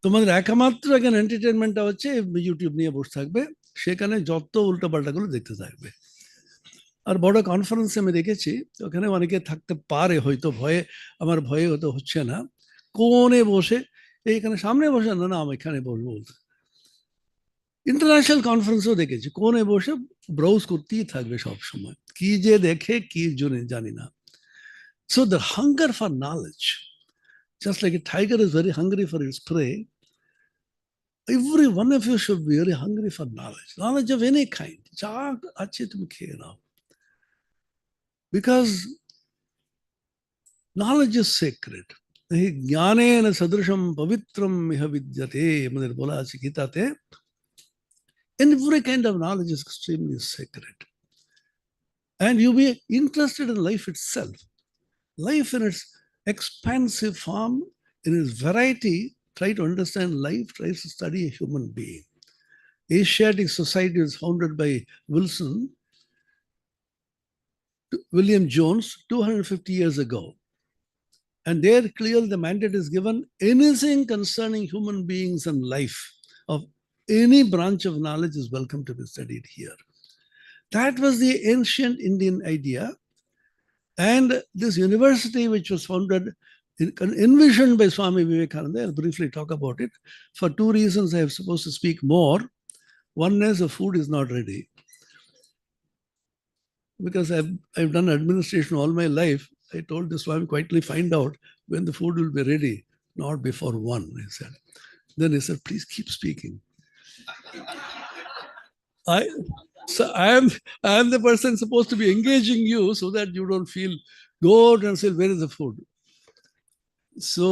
তোমাদের একমাত্র এখানে এন্টারটেনমেন্টটা হচ্ছে ইউটিউব নিয়ে বসে থাকবে, সেখানে যত উল্টোপাল্টাগুলো দেখতে থাকবে। আর বড় কনফারেন্সে আমি দেখেছি, ওখানে অনেকে থাকতে পারে হয়তো ভয়ে, আমার ভয়ে হয়তো হচ্ছে না, কোণে বসে, এইখানে সামনে বসে না, আমি এখানে বলবো। ইন্টারন্যাশনাল কনফারেন্সও দেখেছি, কোণে বসে ব্রাউজ করতেই থাকবে সব সময়, কি যে দেখে কি জন্য জানি না। So the hunger for knowledge, just like a tiger is very hungry for its prey, every one of you should be very hungry for knowledge of any kind. যা আছে তুমি খেয়ে নাও, because knowledge is sacred. Gyanen সদৃশম পবিত্রম ইহ বিদ্যতে, আমাদের বলা আছে গীতাতে। Every kind of knowledge is extremely sacred, and you be interested in life itself, life in its expansive form, in its variety. Try to understand life, try to study a human being. Asiatic Society was founded by William Jones 250 years ago. And there clearly the mandate is given, anything concerning human beings and life of any branch of knowledge is welcome to be studied here. That was the ancient Indian idea. And this university, which was founded, envisioned by Swami Vivekananda, I'll briefly talk about it. For two reasons I am supposed to speak more. One is the food is not ready. Because I've done administration all my life, I told the Swami, quietly find out when the food will be ready, not before 1, he said. Then he said, please keep speaking. I am the person supposed to be engaging you so that you don't feel, go out and say, where is the food? So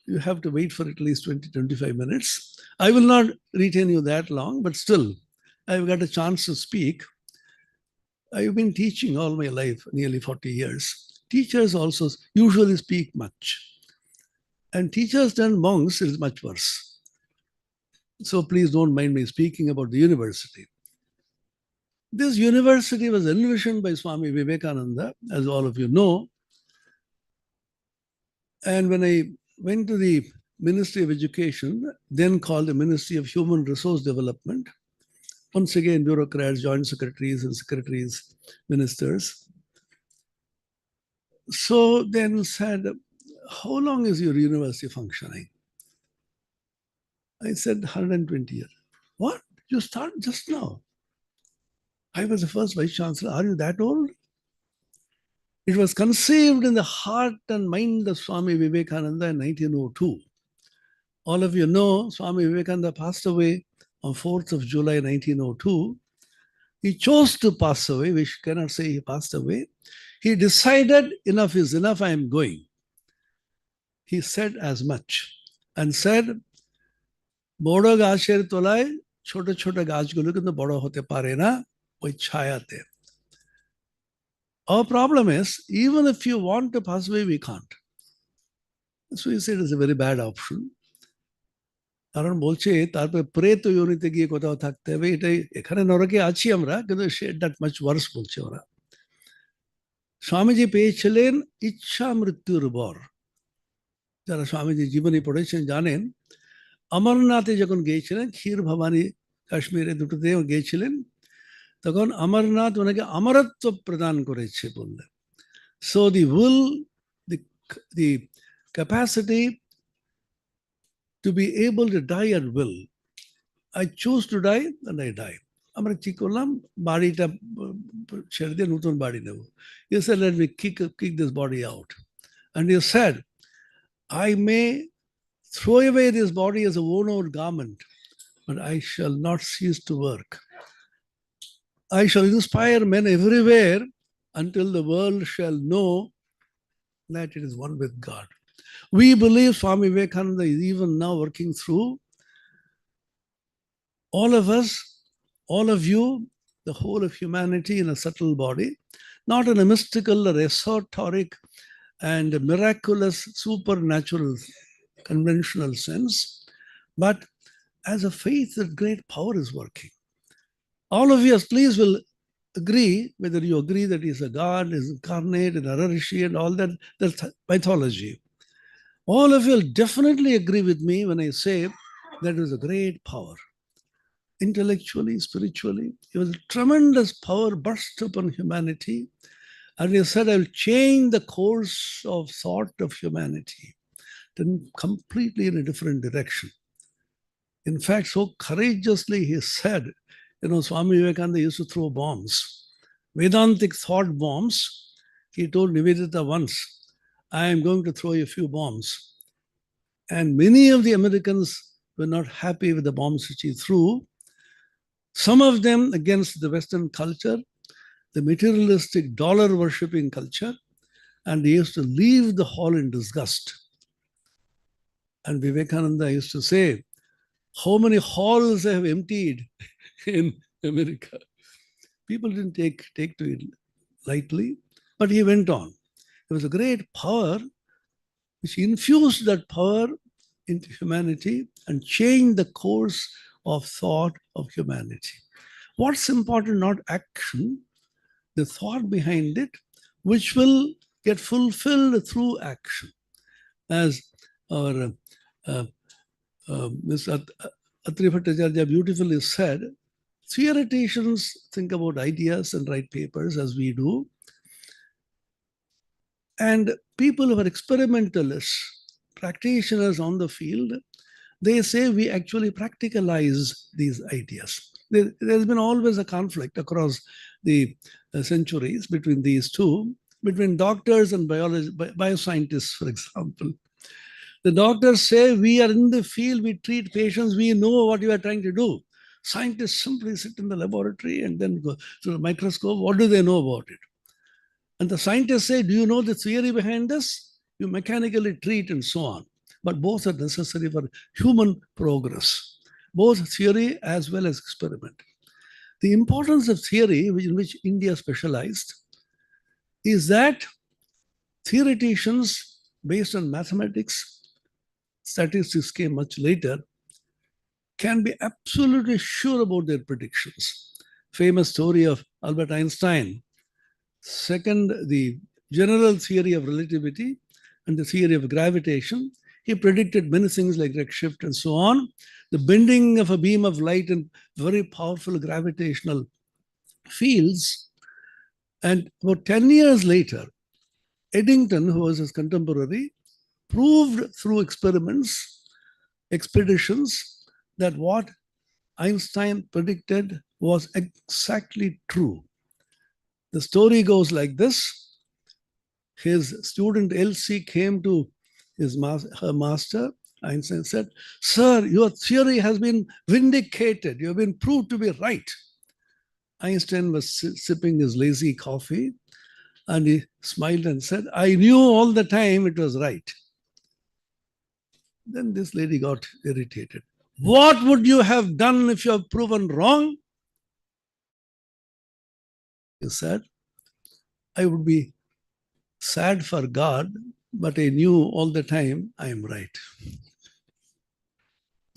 you have to wait for at least 20-25 minutes. I will not retain you that long, but still, I've got a chance to speak. I've been teaching all my life, nearly 40 years. Teachers also usually speak much. And teachers and monks is much worse. So please don't mind me speaking about the university. This university was envisioned by Swami Vivekananda, as all of you know. And when I went to the Ministry of Education, then called the Ministry of Human Resource Development, once again, bureaucrats, joint secretaries and secretaries, ministers. So then said, how long is your university functioning? I said, 120 years. What? You started just now? I was the first vice chancellor. Are you that old? It was conceived in the heart and mind of Swami Vivekananda in 1902. All of you know, Swami Vivekananda passed away on 4th of July 1902. He chose to pass away. We cannot say he passed away. He decided enough is enough, I am going. He said as much and said, বড় গাছের তলায় ছোট ছোট গাছগুলো কিন্তু বড় হতে পারে না ওই ছায়াতে। Our problem is, even if you want to pass away, we can't. Suicide is a very bad option. কারণ বলছে তারপরে প্রেত ইউনিতে গিয়ে কোথাও থাকতে হবে, এটাই এখানে নরকে আছি আমরা, কিন্তু দ্যাট মাচ ওয়ার্স বলছে ওরা। স্বামীজি পেয়েছিলেন ইচ্ছা মৃত্যুর বর। যারা স্বামীজি জীবনী পড়েছেন জানেন, অমরনাথে যখন গিয়েছিলেন, ক্ষীর ভবানী কাশ্মীরে দুটোতে গিয়েছিলেন, তখন অমরনাথ ওনাকে অমরত্ব প্রদান করেছে বললেন। So the will, the capacity to be able to die at will. I choose to die and I die. আমরা কি করলাম, বাড়িটা ছেড়ে দিয়ে নতুন বাড়ি নেব। He said, let me kick this body out. And he said, I may throw away this body as a worn-out garment, but I shall not cease to work. I shall inspire men everywhere until the world shall know that it is one with God. We believe Swami Vivekananda is even now working through all of us, all of you, the whole of humanity in a subtle body, not in a mystical or esoteric and miraculous, supernatural, conventional sense, but as a faith that great power is working. All of you, please, will agree, whether you agree that he is a God, is incarnate, an Rishi, and all that, that's mythology. All of you will definitely agree with me when I say that there is a great power. Intellectually, spiritually, it was a tremendous power burst upon humanity. And he said, I will change the course of thought of humanity to completely in a different direction. In fact, so courageously he said, Swami Vivekananda used to throw bombs, Vedantic thought bombs. He told Nivedita once, I am going to throw you a few bombs. And many of the Americans were not happy with the bombs which he threw. Some of them against the Western culture, the materialistic dollar-worshipping culture, and they used to leave the hall in disgust. And Vivekananda used to say, how many halls I have emptied in America. People didn't take to it lightly, but he went on. There was a great power which infused that power into humanity and changed the course of thought of humanity. What's important, not action, the thought behind it, which will get fulfilled through action. As our Mr. Atri Bhattacharya beautifully said, theoreticians think about ideas and write papers as we do. And people who are experimentalists, practitioners on the field, they say we actually practicalize these ideas. There's been always a conflict across the centuries between these two, between doctors and bioscientists, for example. The doctors say we are in the field, we treat patients, we know what you are trying to do. Scientists simply sit in the laboratory and then go through the microscope. What do they know about it? And the scientists say, do you know the theory behind this? You mechanically treat and so on. But both are necessary for human progress, both theory as well as experiment. The importance of theory, in which India specialized, is that theoreticians, based on mathematics, statistics came much later, can be absolutely sure about their predictions. Famous story of Albert Einstein. Second, the general theory of relativity and the theory of gravitation. He predicted many things like redshift and so on, the bending of a beam of light in very powerful gravitational fields. And about 10 years later, Eddington, who was his contemporary, proved through expeditions, that what Einstein predicted was exactly true. The story goes like this. His student Elsie came to her master. Einstein said, sir, your theory has been vindicated. You have been proved to be right. Einstein was sipping his lazy coffee and he smiled and said, I knew all the time it was right. Then this lady got irritated. What would you have done if you have proven wrong? He said, I would be sad for God, but I knew all the time I am right.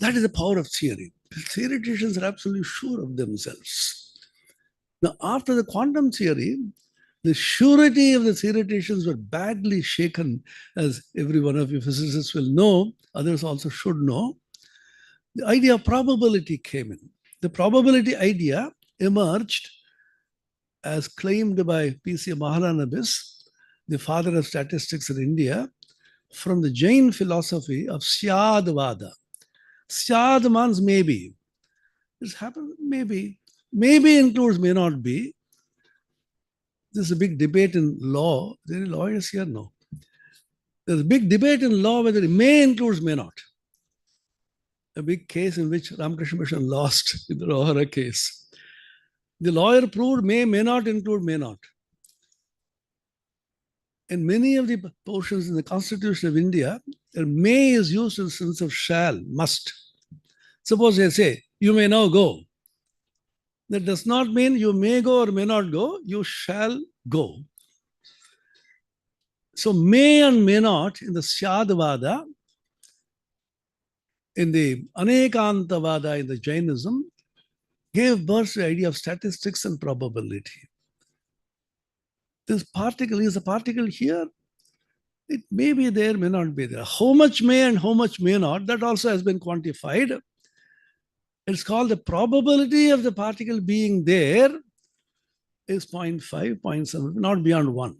That is the power of theory. Theoreticians are absolutely sure of themselves. Now, after the quantum theory, the surety of the theoreticians were badly shaken, as every one of you physicists will know, others also should know. The idea of probability came in. The probability idea emerged as claimed by P.C. Mahalanobis, the father of statistics in India, from the Jain philosophy of Syadvada. Syad means maybe. This happened, maybe. Maybe includes may not be. There's a big debate in law. Are there any lawyers here? No. There's a big debate in law whether it may includes may not. A big case in which Ramakrishna Mission lost in the Rohara case. The lawyer proved may not include may not. In many of the portions in the Constitution of India, may is used in the sense of shall, must. Suppose I say, you may now go. That does not mean you may go or may not go, you shall go. So may and may not in the Syadvada, in the Anekantavada in the Jainism, gave birth to the idea of statistics and probability. This particle is a particle here. It may be there, may not be there. How much may and how much may not, that also has been quantified. It's called the probability of the particle being there is 0.5, 0.7, not beyond 1.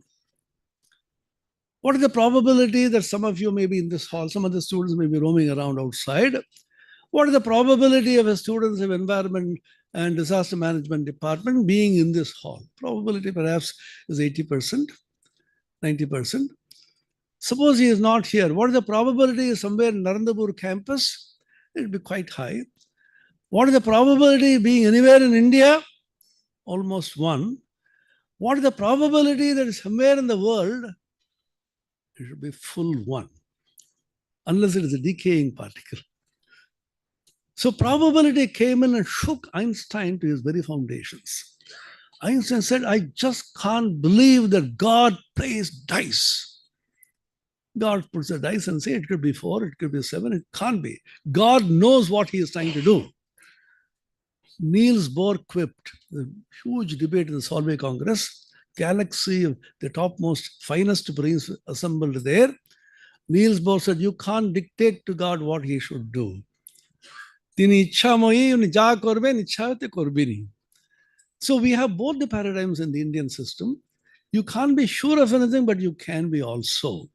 What is the probability that some of you may be in this hall, some of the students may be roaming around outside? What is the probability of a students of environment and disaster management department being in this hall? Probability perhaps is 80%, 90%. Suppose he is not here. What is the probability somewhere in Narendapur campus? It will be quite high. What is the probability being anywhere in India? Almost 1. What is the probability that is somewhere in the world? It should be full 1, unless it is a decaying particle. So probability came in and shook Einstein to his very foundations. Einstein said, I just can't believe that God plays dice. God puts a dice and says it could be 4, it could be 7, it can't be. God knows what he is trying to do. Niels Bohr quipped, the huge debate in the Solvay Congress, galaxy of the topmost, finest brains assembled there. Niels Bohr said, you can't dictate to God what he should do. So we have both the paradigms in the Indian system. You can't be sure of anything, but you can be also.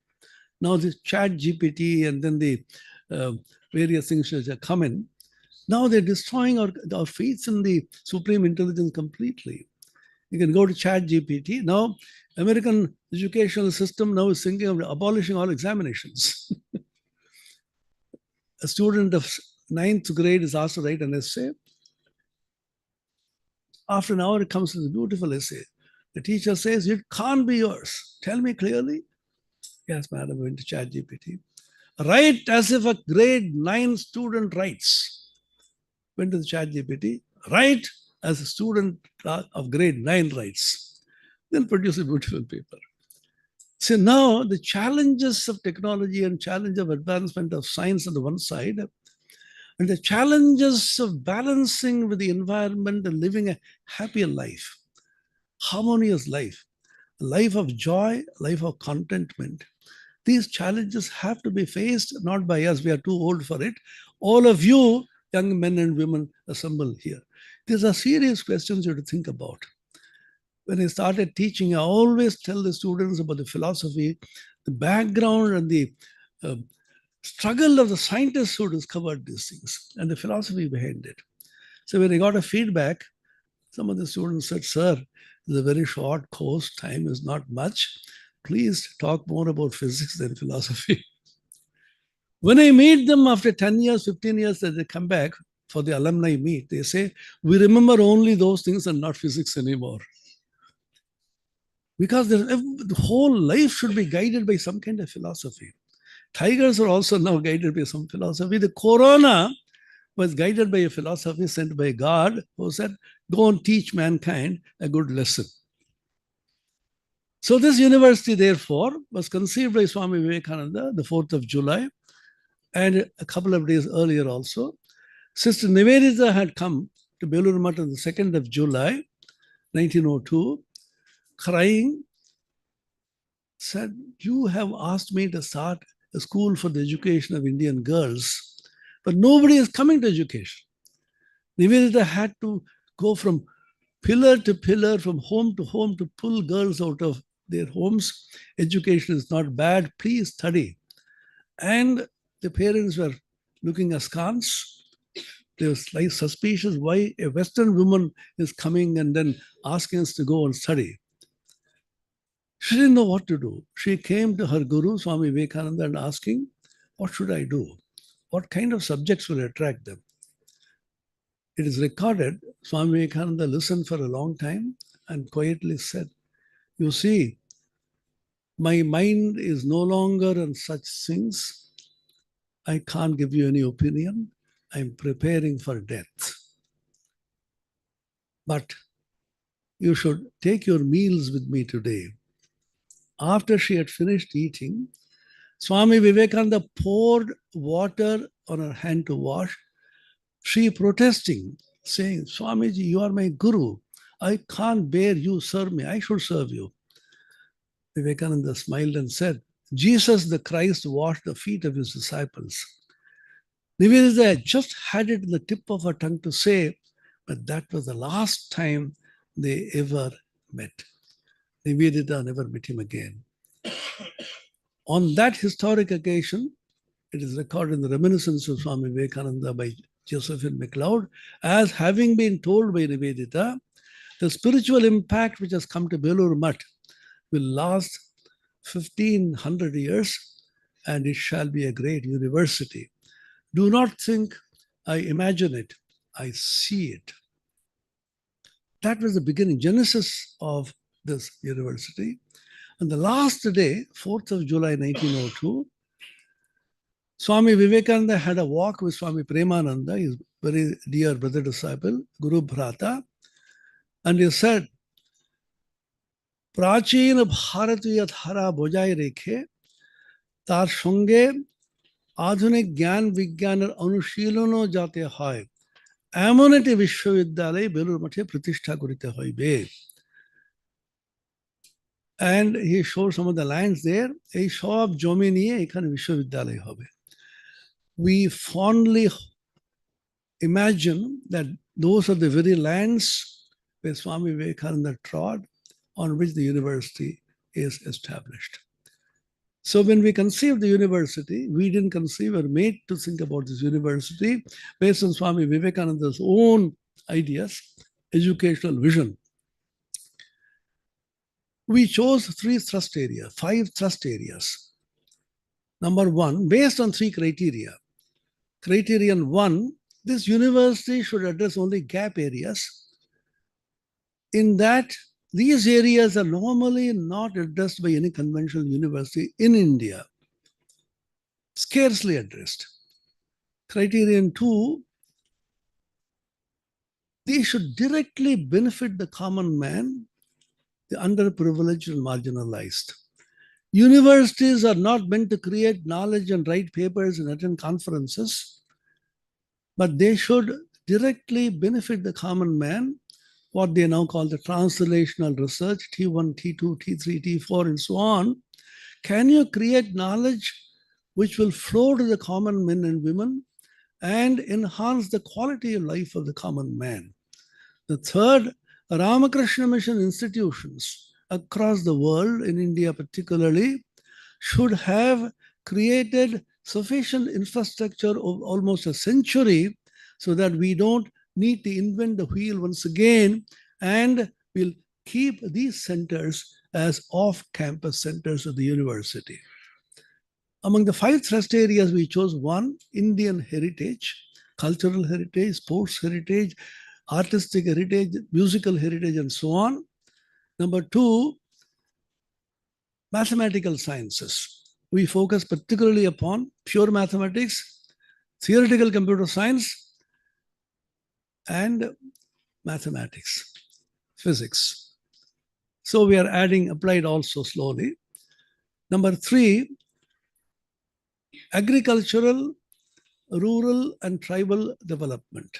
Now this chat GPT and then the various things which are coming, now they're destroying our faith in the supreme intelligence completely. You can go to chat GPT. Now, American educational system now is thinking of abolishing all examinations. A student of 9th grade is asked to write an essay. After an hour, it comes with a beautiful essay. The teacher says, it can't be yours. Tell me clearly. Yes, madam, went to chat GPT. Write as if a grade 9 student writes. Went to the chat GPT. Write as a student of grade 9 writes. Then produce a beautiful paper. So now the challenges of technology and challenge of advancement of science on the one side, and the challenges of balancing with the environment and living a happier life, harmonious life, a life of joy, a life of contentment. These challenges have to be faced, not by us, we are too old for it. All of you, young men and women assembled here. These are serious questions you have to think about. When I started teaching, I always tell the students about the philosophy, the background and the struggle of the scientists who discovered these things and the philosophy behind it. So when I got a feedback, some of the students said, sir, it's a very short course, time is not much. Please talk more about physics than philosophy. When I meet them after 10 years, 15 years, that they come back for the alumni meet, they say, we remember only those things and not physics anymore. Because the whole life should be guided by some kind of philosophy. Tigers are also now guided by some philosophy. The corona was guided by a philosophy sent by God who said, go and teach mankind a good lesson. So this university, therefore, was conceived by Swami Vivekananda, the 4th of July, and a couple of days earlier also. Sister Nivedita had come to Belur Math on the 2nd of July, 1902, crying, said, "You have asked me to start a school for the education of Indian girls, but nobody is coming to education." Nivedita had to go from pillar to pillar, from home to pull girls out of their homes. Education is not bad, please study. And the parents were looking askance. They were slightly suspicious why a Western woman is coming and then asking us to go and study. She didn't know what to do. She came to her guru, Swami Vivekananda, and asking, "What should I do? What kind of subjects will attract them?" It is recorded, Swami Vivekananda listened for a long time and quietly said, "You see, my mind is no longer on such things. I can't give you any opinion. I'm preparing for death. But you should take your meals with me today." After she had finished eating, Swami Vivekananda poured water on her hand to wash. She protesting, saying, "Swamiji, you are my guru. I can't bear you serve me. I should serve you." Vivekananda smiled and said, "Jesus the Christ washed the feet of his disciples." Nivedita had just had it in the tip of her tongue to say, but that was the last time they ever met. Nivedita never met him again. On that historic occasion, it is recorded in the reminiscence of Swami Vivekananda by Josephine MacLeod as having been told by Nivedita, the spiritual impact which has come to Belur Math will last 1500 years and it shall be a great university. Do not think I imagine it, I see it. That was the beginning, genesis of this university. And the last day, 4th of July 1902, Swami Vivekananda had a walk with Swami Premananda, his very dear brother disciple, Guru Bhrata, and he said, "প্রাচীন ভারতীয় ধারা বজায় রেখে তার সঙ্গে আধুনিক জ্ঞান বিজ্ঞানের অনুশীলনও যাতে হয় এমন একটি বিশ্ববিদ্যালয় বেলুর মঠে প্রতিষ্ঠা করিতে হইবে." And he showed some of the lands there. এই সব জমি নিয়ে এখানে বিশ্ববিদ্যালয় হবে. We fondly imagine that those are the very lands where Swami Vivekananda trod, on which the university is established. So when we conceived the university, we didn't conceive or made to think about this university based on Swami Vivekananda's own ideas, educational vision. We chose 5 thrust areas. Number 1, based on 3 criteria. Criterion 1, this university should address only gap areas. In that, these areas are normally not addressed by any conventional university in India, scarcely addressed. Criterion 2, they should directly benefit the common man, the underprivileged and marginalized. Universities are not meant to create knowledge and write papers and attend conferences, but they should directly benefit the common man, what they now call the translational research, T1, T2, T3, T4, and so on. Can you create knowledge which will flow to the common men and women and enhance the quality of life of the common man? The third, Ramakrishna Mission institutions across the world, in India particularly, should have created sufficient infrastructure of almost a century so that we don't need to invent the wheel once again, and we'll keep these centers as off-campus centers of the university. Among the 5 thrust areas, we chose 1, Indian heritage, cultural heritage, sports heritage, artistic heritage, musical heritage, and so on. Number 2, mathematical sciences. We focus particularly upon pure mathematics, theoretical computer science, and mathematics, physics. So we are adding applied also slowly. Number 3, agricultural, rural, and tribal development.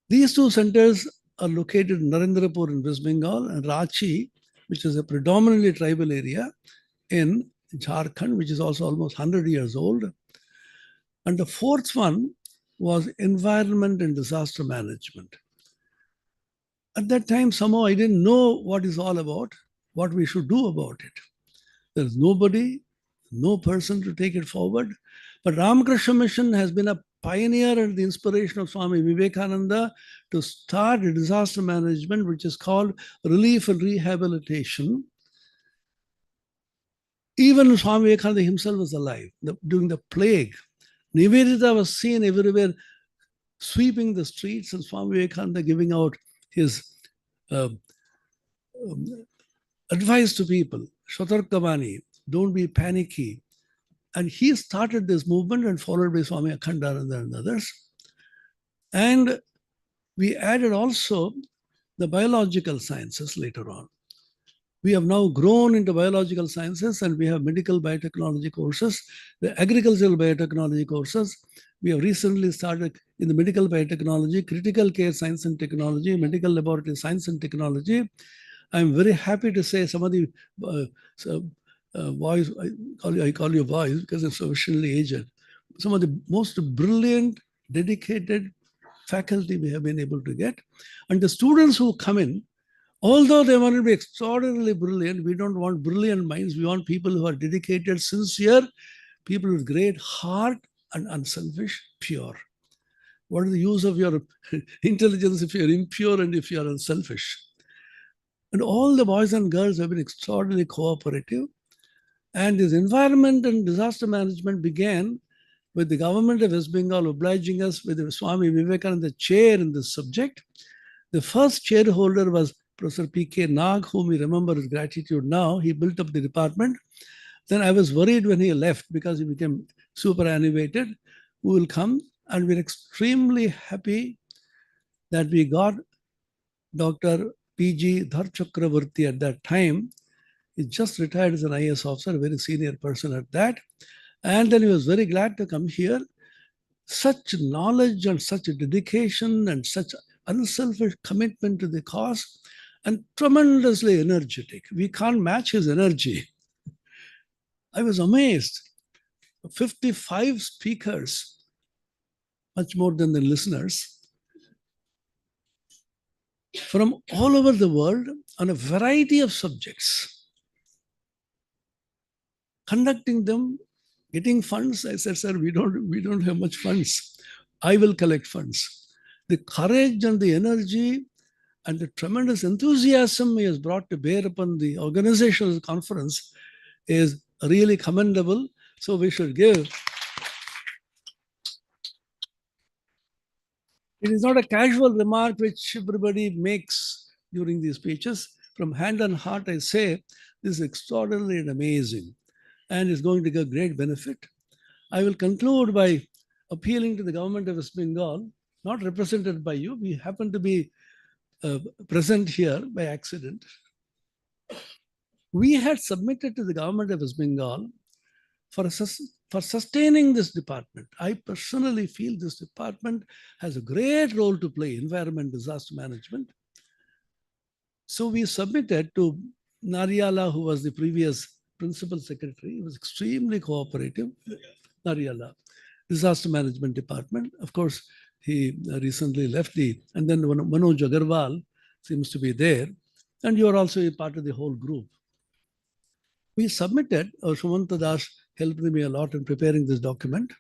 These 2 centers are located in Narendrapur in West Bengal and Ranchi, which is a predominantly tribal area, in Jharkhand, which is also almost 100 years old. And the 4th one was environment and disaster management. At that time, somehow I didn't know what it's all about, what we should do about it. There's nobody, no person to take it forward. But Ramakrishna Mission has been a pioneer and the inspiration of Swami Vivekananda to start a disaster management, which is called relief and rehabilitation. Even Swami Vivekananda himself was alive during the plague. Nivedita was seen everywhere sweeping the streets, and Swami Vivekananda giving out his advice to people, Shatarkamani, don't be panicky. And he started this movement and followed by Swami Akhandananda and others. And we added also the biological sciences later on. We have now grown into biological sciences, and we have medical biotechnology courses, the agricultural biotechnology courses. We have recently started in the medical biotechnology, critical care science and technology, medical laboratory science and technology. I'm very happy to say some of the boys, I call you boys because I'm sufficiently aged, some of the most brilliant, dedicated faculty we have been able to get. And the students who come in, although they want to be extraordinarily brilliant, we don't want brilliant minds. We want people who are dedicated, sincere, people with great heart and unselfish, pure. What is the use of your intelligence if you're impure and if you're unselfish? And all the boys and girls have been extraordinarily cooperative. And this environment and disaster management began with the government of West Bengal obliging us with the Swami Vivekananda chair in this subject. The first chairholder was Professor P.K. Nag, whom we remember with gratitude now. He built up the department. Then I was worried when he left because he became super animated. Who will come? And we're extremely happy that we got Dr. P.G. Dhar Chakravarti at that time. He just retired as an IAS officer, a very senior person at that. And then he was very glad to come here. Such knowledge and such a dedication and such unselfish commitment to the cause, and tremendously energetic. We can't match his energy. I was amazed. 55 speakers, much more than the listeners, from all over the world on a variety of subjects. Conducting them, getting funds. I said, sir, we don't have much funds. I will collect funds. The courage and the energy and the tremendous enthusiasm he has brought to bear upon the organization of the conference is really commendable. So we should give. It is not a casual remark which everybody makes during these speeches. From hand and heart, I say, this is extraordinary and amazing, and is going to give great benefit. I will conclude by appealing to the government of West Bengal, not represented by you. We happen to be present here by accident. We had submitted to the government of West Bengal for sustaining this department. I personally feel this department has a great role to play, environment disaster management. So we submitted to Nariala, who was the previous principal secretary. He was extremely cooperative. Nariala, disaster management department. Of course, he recently left and then Manoj Agarwal seems to be there. And you are also a part of the whole group. We submitted, Shumanta Das helped me a lot in preparing this document,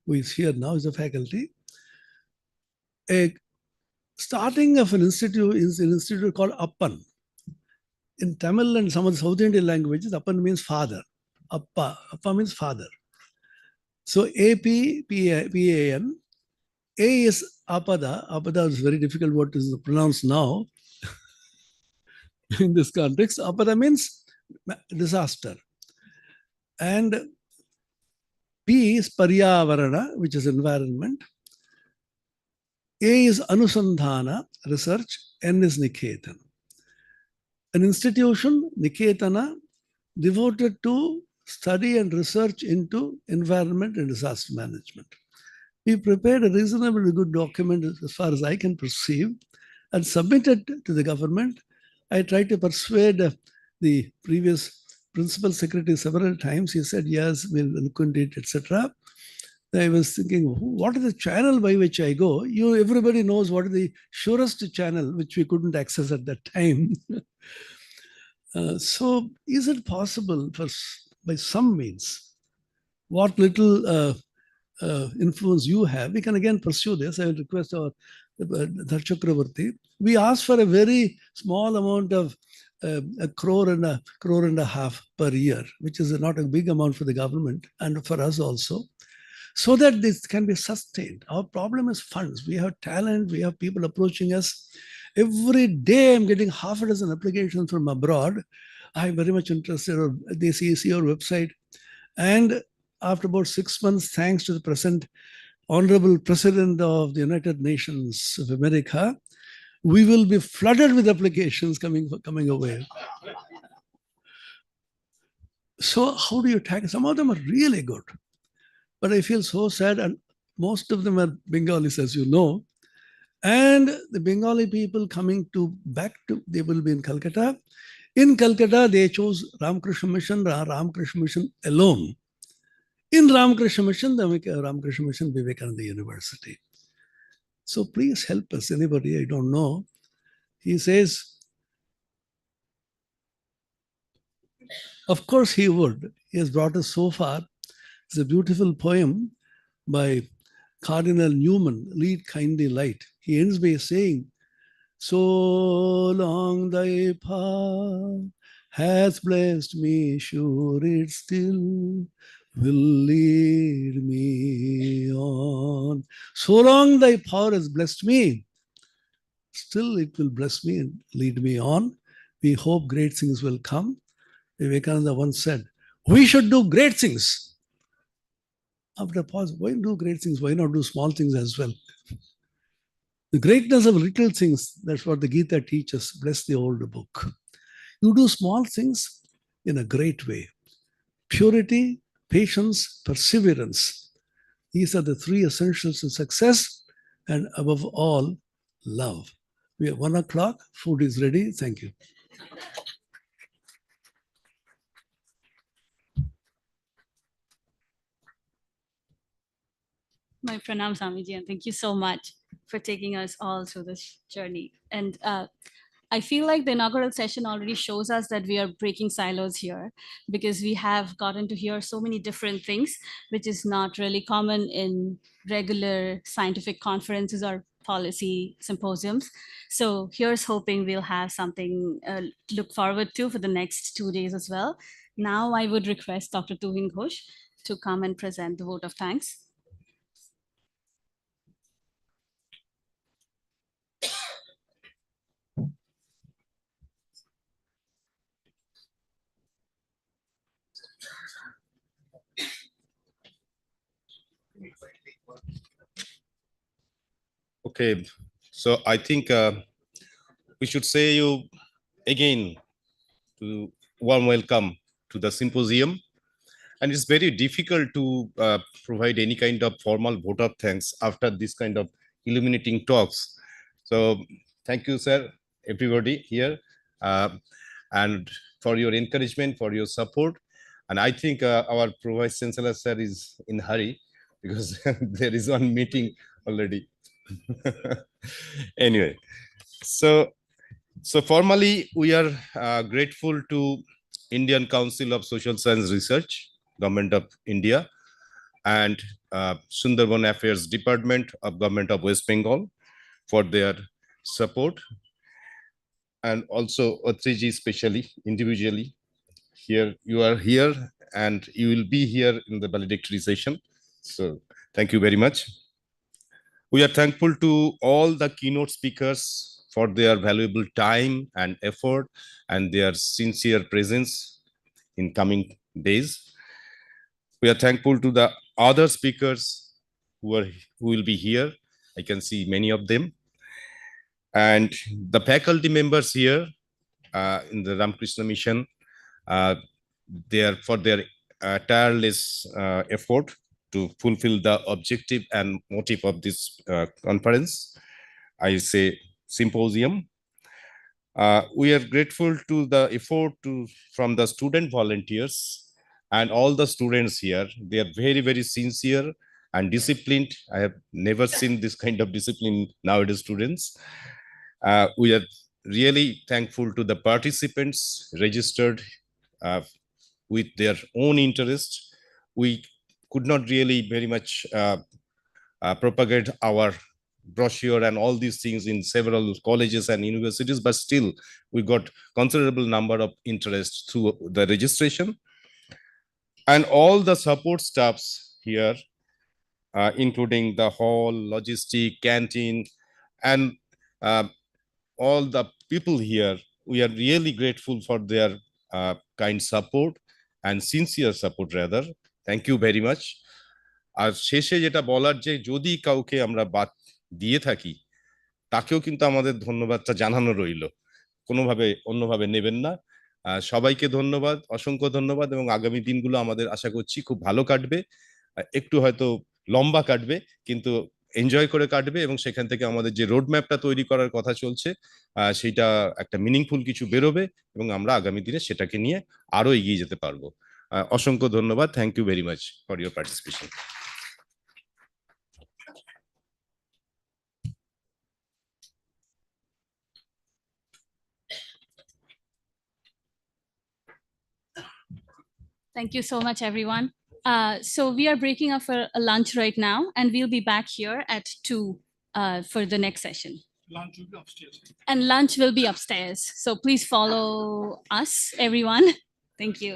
who is here now as a faculty. A starting of an institute is an institute called Appan. In Tamil and some of the South Indian languages, Appan means father. Appa means father. So A-P-P-A-N. A is Apada. Apada is a very difficult word to pronounce now in this context. Apada means disaster. And P is Paryavarana, which is environment. A is Anusandhana, research. N is Niketan. an institution, Niketana, devoted to study and research into environment and disaster management. We prepared a reasonably good document as far as I can perceive and submitted to the government. I tried to persuade the previous principal secretary several times. He said, yes, we'll look into it, etc. I was thinking, what is the channel by which I go? Everybody knows what is the surest channel, which we couldn't access at that time. So is it possible by some means, what little influence you have, we can again pursue this. I will request our Dhar Chakravarti. We asked for a very small amount of a crore and a half per year, which is not a big amount for the government and for us also, so that this can be sustained. Our problem is funds. We have talent. We have people approaching us. Every day I'm getting half a dozen applications from abroad. I'm very much interested. They see our website. And after about 6 months, thanks to the present Honorable President of the United Nations of America, we will be flooded with applications coming away. So how do you tackle? Some of them are really good, but I feel so sad, and most of them are Bengalis, as you know. And the Bengali people they will be in Calcutta. In Calcutta, they chose Ramakrishna Mission alone. In Ramakrishna Mission, Ramakrishna Mission Vivekananda University. So please help us, anybody, I don't know. He says, of course he would. He has brought us so far. It's a beautiful poem by Cardinal Newman, Lead Kindly Light. He ends by saying, so long thy path has blessed me, sure it still will lead me on. So long thy power has blessed me, still it will bless me and lead me on. We hope great things will come. Vivekananda once said, we should do great things. After a pause, why do great things? Why not do small things as well? The greatness of little things, that's what the Gita teaches. Bless the old book. You do small things in a great way. Purity, patience, perseverance. These are the three essentials to success, and above all, love. We are 1 o'clock, food is ready. Thank you. My pranam, Swamiji, and thank you so much for taking us all through this journey. And I feel like the inaugural session already shows us that we are breaking silos here, because we have gotten to hear so many different things, which is not really common in regular scientific conferences or policy symposiums. So here's hoping we'll have something to look forward to for the next 2 days as well. Now I would request Dr. Tuhin Ghosh to come and present the vote of thanks. Okay, so I think we should say you again to warm welcome to the symposium. And it's very difficult to provide any kind of formal vote of thanks after this kind of illuminating talks. So thank you, sir, everybody here, and for your encouragement, for your support. And I think our Vice Chancellor, sir, is in a hurry because there is one meeting already. Anyway, so formally we are grateful to Indian Council of Social Science Research, Government of India, and Sundarbans Affairs Department of Government of West Bengal for their support, and also Otriji especially individually. Here you are here and you will be here in the valedictory session. So thank you very much. We are thankful to all the keynote speakers for their valuable time and effort and their sincere presence in coming days. We are thankful to the other speakers who will be here. I can see many of them. And the faculty members here in the Ramakrishna Mission, for their tireless effort to fulfill the objective and motive of this conference. I say symposium. We are grateful to the effort from the student volunteers and all the students here. They are very, very sincere and disciplined. I have never seen this kind of discipline nowadays students. We are really thankful to the participants registered with their own interest. We could not really very much propagate our brochure and all these things in several colleges and universities, but still we got considerable number of interest through the registration. And all the support staffs here, including the hall, logistic, canteen, and all the people here, we are really grateful for their kind support and sincere support rather. Thank you very much. আর শেষে যেটা বলার যে যদি কাউকে আমরা বাদ দিয়ে থাকি তাকেও কিন্তু আমাদের ধন্যবাদটা জানানো রইল, কোনোভাবে অন্যভাবে নেবেন না। সবাইকে ধন্যবাদ, অসংখ্য ধন্যবাদ, এবং আগামী দিনগুলো আমাদের আশা করছি খুব ভালো কাটবে, একটু হয়তো লম্বা কাটবে কিন্তু এনজয় করে কাটবে, এবং সেখান থেকে আমাদের যে রোড ম্যাপটা তৈরি করার কথা চলছে সেটা একটা মিনিংফুল কিছু বেরোবে এবং আমরা আগামী দিনে সেটাকে নিয়ে আরো এগিয়ে যেতে পারবো। অসংখ্য ধন্যবাদ। Thank you very much for your participation. Thank you so much, everyone. So we are breaking up for a lunch right now, and we'll be back here at 2 for the next session. Lunch will be upstairs. And lunch will be upstairs. So please follow us, everyone. Thank you.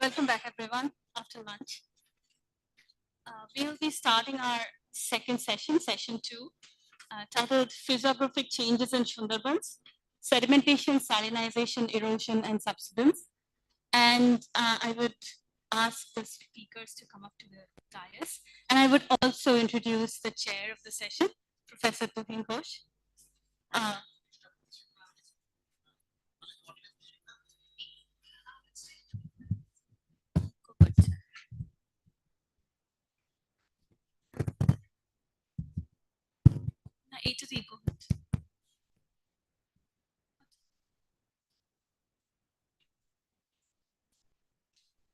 Welcome back, everyone, after lunch. We'll be starting our second session, session 2, titled Physiographic Changes in Sundarbans, Sedimentation, Salinization, Erosion, and Subsidence. And I would ask the speakers to come up to the dais. And I would also introduce the chair of the session, Professor Tuhin Ghosh. A to Z, go ahead.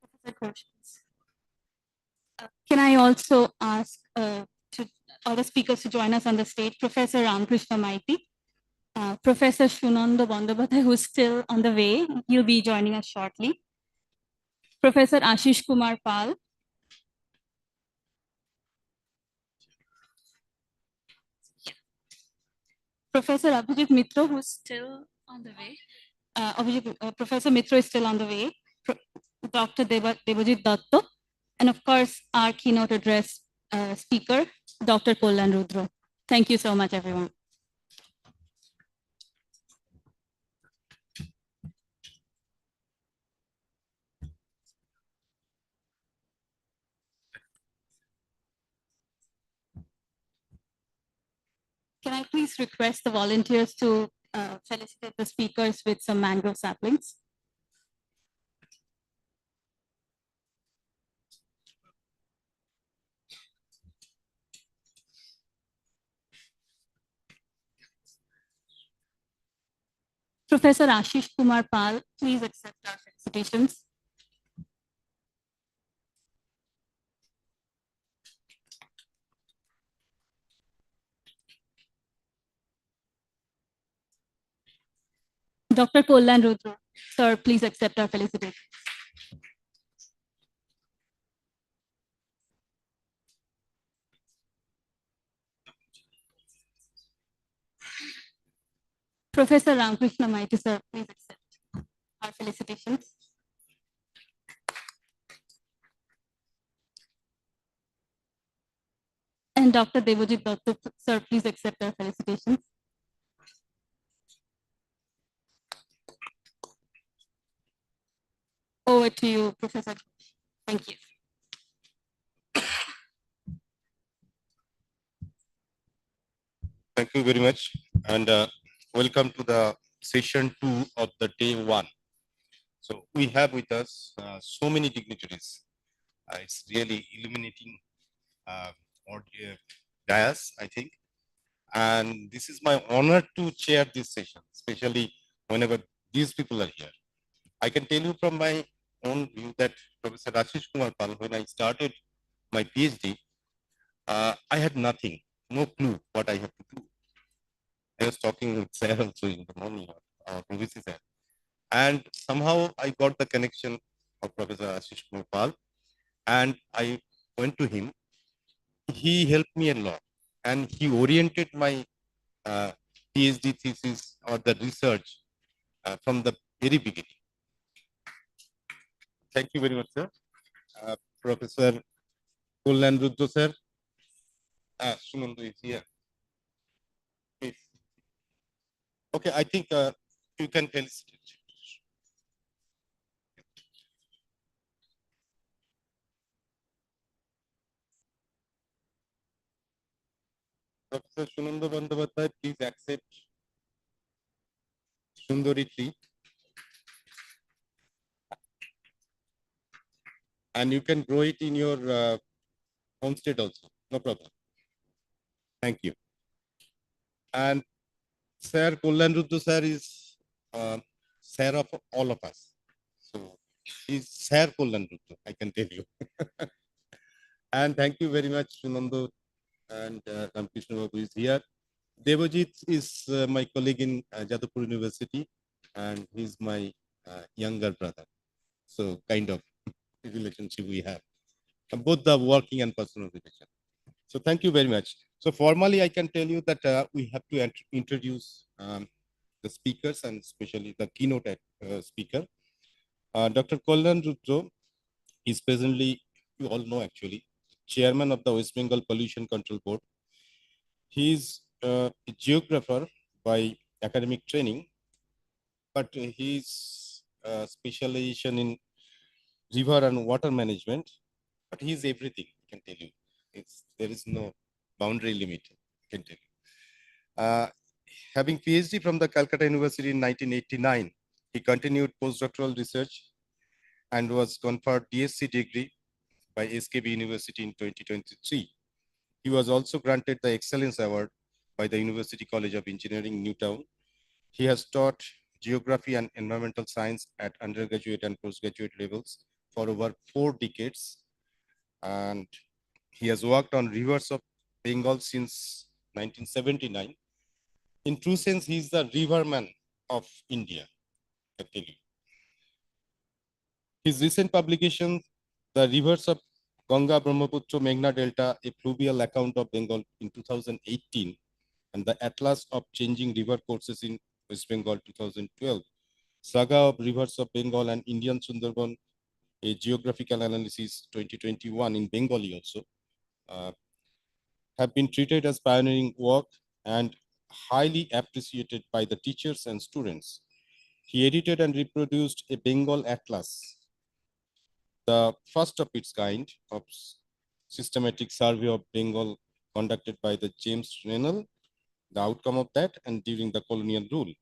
Professor Ghosh, please. Can I also ask to other speakers to join us on the stage? Professor Ramkrishna Maiti, Professor Shunanda Bandabhatay, who's still on the way. He'll be joining us shortly. Professor Ashish Kumar Pal. Professor Abhijit Mitra, who's still on the way. Professor Mitra is still on the way. Dr. Devajit Datta. And of course, our keynote address speaker, Dr. Kollan Rudra. Thank you so much, everyone. Can I please request the volunteers to felicitate the speakers with some mangrove saplings? Professor Ashish Kumar Pal, please accept our felicitations. Dr. Kollan Rudra, sir, please accept our felicitations. Professor Ramkrishna Maiti, sir, please accept our felicitations. And Dr. Devajit Datta, sir, please accept our felicitations. Over to you, Professor. Thank you. Thank you very much, and welcome to the session 2 of the day 1. So we have with us so many dignitaries. It's really illuminating audio dais, I think. And this is my honor to chair this session, especially whenever these people are here. I can tell you from my own view that Professor Ashish Kumar Pal, when I started my PhD, I had nothing, no clue what I have to do. I was talking with Sarah also in the morning, previously Sarah. And somehow I got the connection of Professor Ashish Kumar Pal, and I went to him. He helped me a lot, and he oriented my PhD thesis or the research from the very beginning. Thank you very much, sir. Professor Kollan Rudra, sir. Sunandu is here. Please. Okay, I think you can tell. Professor Sunanda Bandabhatay, please accept Sundari tree. And you can grow it in your homestead also, no problem. Thank you. And Sir Kollan Rudra sir is sir of all of us. So he's Sir Kollan Rudra, I can tell you. And thank you very much, Sunandu and Ramkrishna Babu is here. Devajit is my colleague in Jadavpur University, and he's my younger brother. So kind of relationship we have. Both the working and personal relation. So thank you very much. So formally, I can tell you that we have to introduce the speakers and especially the keynote speaker. Dr. Kollan Rudra He's presently, you all know actually, chairman of the West Bengal Pollution Control Board. He's a geographer by academic training, but his specialization in river and water management, but he's everything, I can tell you. There is no boundary limit, I can tell you. Having PhD from the Calcutta University in 1989, he continued postdoctoral research and was conferred DSc degree by SKB University in 2023. He was also granted the Excellence Award by the University College of Engineering, Newtown. He has taught geography and environmental science at undergraduate and postgraduate levels for over 4 decades. And he has worked on rivers of Bengal since 1979. In true sense, he is the riverman of India, I tell you. His recent publication, The Rivers of Ganga, Brahmaputra, Meghna Delta, a fluvial account of Bengal in 2018, and the Atlas of Changing River Courses in West Bengal 2012, Saga of Rivers of Bengal and Indian Sundarban, a geographical analysis 2021 in Bengali also, have been treated as pioneering work and highly appreciated by the teachers and students. He edited and reproduced a Bengal Atlas, the first of its kind of systematic survey of Bengal conducted by the James Rennell, the outcome of that and during the colonial rule.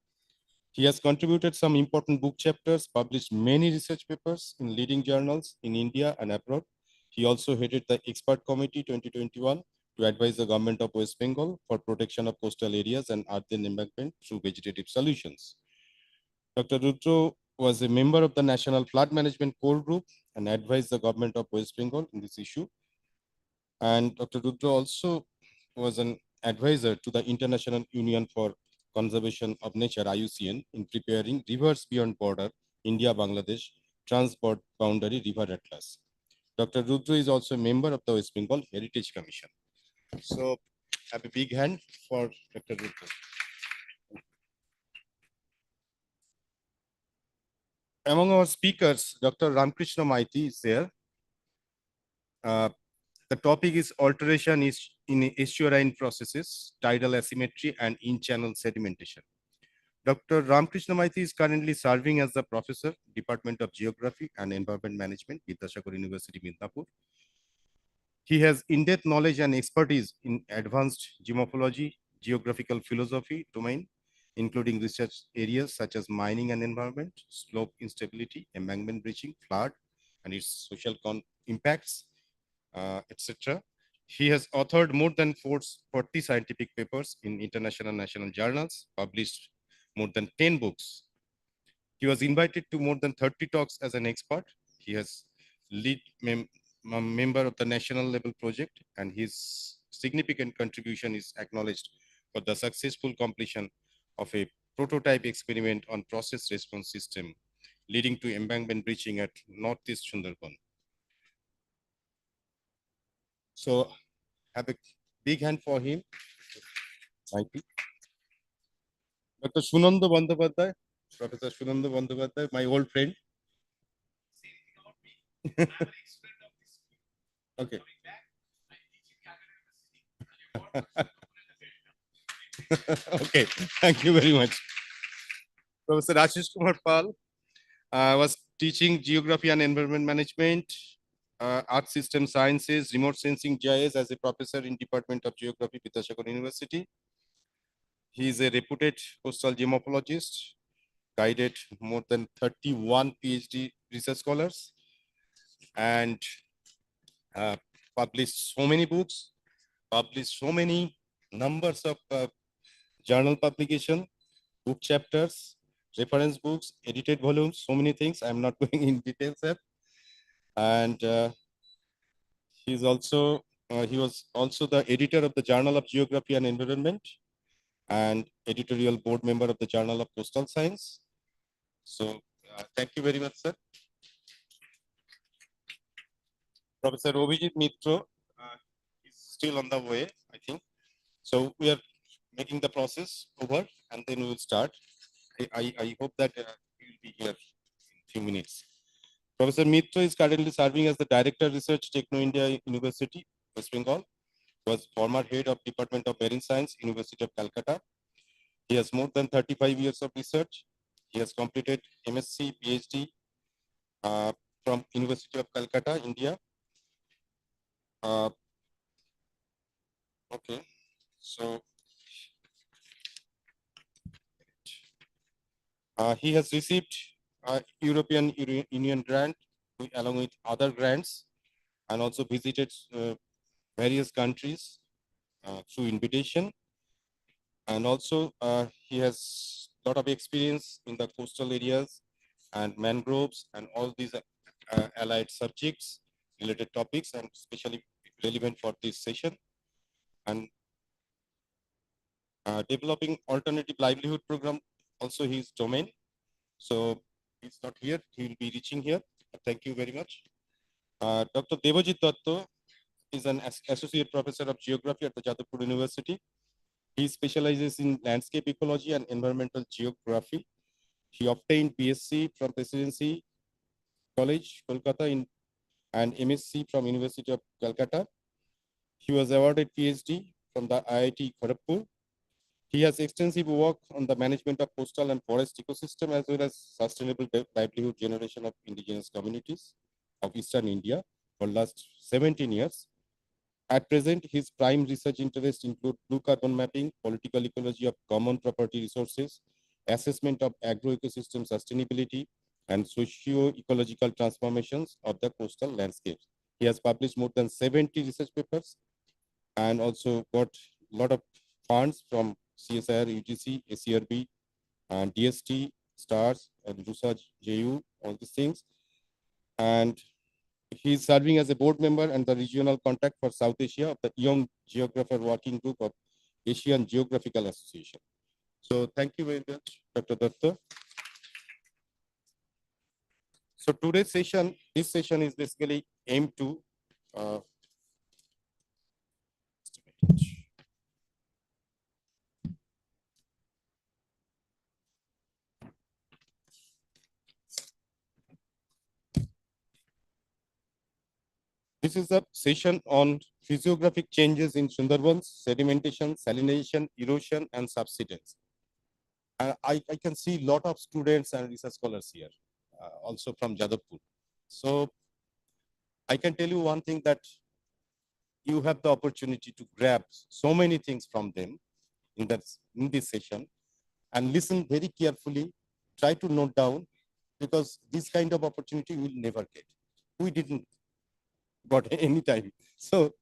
He has contributed some important book chapters, published many research papers in leading journals in India and abroad. He also headed the expert committee 2021 to advise the government of West Bengal for protection of coastal areas and earthen embankment through vegetative solutions. Dr. Rudra was a member of the National Flood Management Core Group and advised the government of West Bengal in this issue. And Dr. Rudra also was an advisor to the International Union for Conservation of Nature, IUCN, in preparing Rivers Beyond Border, India-Bangladesh Trans-Boundary River Atlas. Dr. Rudra is also a member of the West Bengal Heritage Commission. So have a big hand for Dr. Rudra. Among our speakers, Dr. Ramkrishna Maiti is there. The topic is alteration in estuarine processes, tidal asymmetry, and in-channel sedimentation. Dr. Ramkrishna Maiti is currently serving as the professor, Department of Geography and Environment Management, Vidyasagar University, Midnapur. He has in-depth knowledge and expertise in advanced geomorphology, geographical philosophy domain, including research areas such as mining and environment, slope instability, embankment breaching, flood, and its social impacts, etc. He has authored more than 40 scientific papers in international and national journals, published more than 10 books. He was invited to more than 30 talks as an expert. He has lead member of the national level project, and his significant contribution is acknowledged for the successful completion of a prototype experiment on process response system leading to embankment breaching at Northeast Sundarban. So have a big hand for him. Thank you. Dr. Sunanda Bandyopadhyay, Professor Sunanda Bandyopadhyay, my old friend. Okay. Okay, thank you very much. Professor Ashish Kumar Pal was teaching geography and environment management, Earth System Sciences, remote sensing GIS as a professor in Department of Geography, Vidyasagar University. He is a reputed coastal geomorphologist, guided more than 31 PhD research scholars, and published so many books, published so many numbers of journal publication, book chapters, reference books, edited volumes, so many things. I'm not going in details here. And he was also the editor of the Journal of Geography and Environment and editorial board member of the Journal of Coastal Science. So thank you very much, sir. Professor Abhijit Mitra is still on the way, I think. So we are making the process over and then we will start. I hope that you will be here in a few minutes. Professor Mitra is currently serving as the Director Research Techno India University, West Bengal. Was former head of Department of Marine Science, University of Calcutta. He has more than 35 years of research. He has completed MSc, PhD from University of Calcutta, India. Okay, so he has received a European Union grant along with other grants, and also visited various countries through invitation. And also he has a lot of experience in the coastal areas and mangroves and all these allied subjects, related topics, and especially relevant for this session. And developing alternative livelihood program, also his domain. So he's not here, he will be reaching here. Thank you very much. Dr. Devajit Datta is an associate professor of geography at the Jadavpur University. He specializes in landscape ecology and environmental geography. He obtained BSc from Presidency College, Kolkata, and MSc from University of Calcutta. He was awarded PhD from the IIT Kharagpur. He has extensive work on the management of coastal and forest ecosystem, as well as sustainable livelihood generation of indigenous communities of Eastern India for last 17 years. At present, his prime research interests include blue carbon mapping, political ecology of common property resources, assessment of agro-ecosystem sustainability, and socio-ecological transformations of the coastal landscapes. He has published more than 70 research papers and also got a lot of funds from CSIR, UGC, ACRB, and DST, STARS, and RUSA, JU, all these things. And he is serving as a board member and the regional contact for South Asia of the Young Geographer Working Group of Asian Geographical Association. So thank you very much, Dr. Datta. So today's session, this session is basically aimed to this is a session on physiographic changes in Sundarbans, sedimentation, salinization, erosion, and subsidence. I can see a lot of students and research scholars here, also from Jadavpur. So I can tell you one thing, that you have the opportunity to grab so many things from them in this session, and listen very carefully, try to note down, because this kind of opportunity we will never get. We didn't got any time. So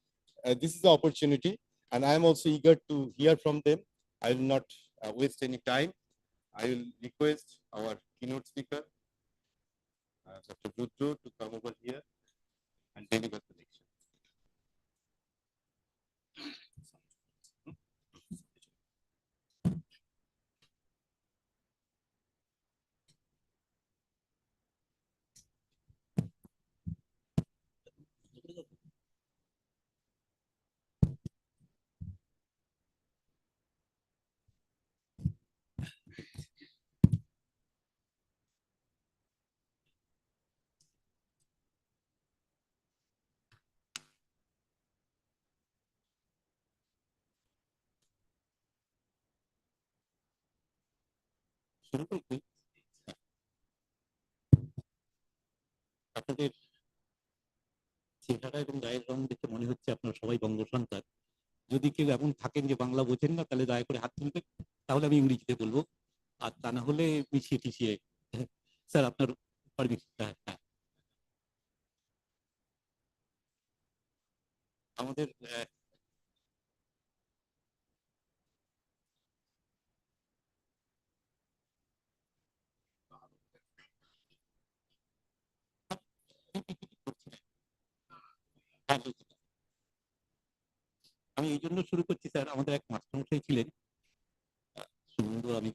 this is the opportunity, and I am also eager to hear from them. I will not waste any time. I will request our keynote speaker, Dr. Rudra, to come over here and deliver the lecture. আপনাদের চেহারা এবং গায়ের রং দেখে মনে হচ্ছে আপনারা সবাই বঙ্গ সন্তান। যদি কেউ এমন থাকেন যে বাংলা বোঝেন না, তাহলে দয়া করে হাত তুলবেন, তাহলে আমি ইংরেজিতে বলবো, আর তা না হলে মিশিয়ে টিশিয়ে। স্যার আপনার পারমিশন? আমাদের আমি এই জন্য শুরু করছি স্যার, আমাদের এক মাস্টারমশাই ছিলেন সুন্দর, আমি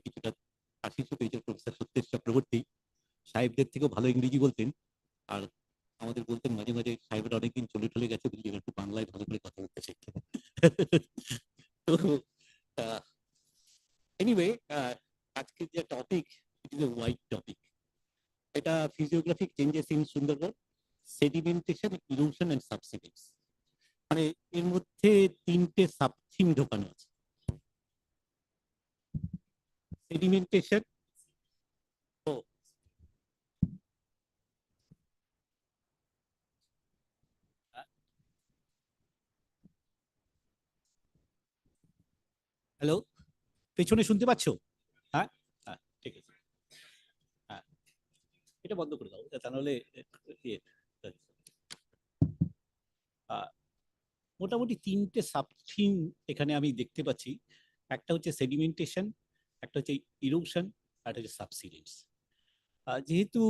কিছুটা 80 পেজের প্রফেসর সত্যেশ চক্রবর্তী, সাহেবদের থেকেও ভালো ইংরেজি বলতেন, আর আমাদের বলতেন মাঝে মাঝে সাহেবরা অনেকদিন চলে গেছে, বুঝলি একটু বাংলায় ভালো করে কথা বলতে শিখতে। তো এনিওয়ে, আজকের যে topic, it is a wide topic. এটা physiographic changes in Sundarban, sedimentation, erosion and subsidence. মানে এর মধ্যে তিনটে সাব থিম ঢোকানো আছে। সেডিমেন্টেশন, হ্যালো, পেছনে শুনতে পাচ্ছ? হ্যাঁ হ্যাঁ, ঠিক আছে। হ্যাঁ, এটা বন্ধ করে দাও, তা নাহলে মোটামুটি তিনটে সাব থিম এখানে আমি দেখতে পাচ্ছি। একটা হচ্ছে সেডিমেন্টেশন, একটা হচ্ছে ইরোশন, আর একটা হচ্ছে সাবসিডেন্স। যেহেতু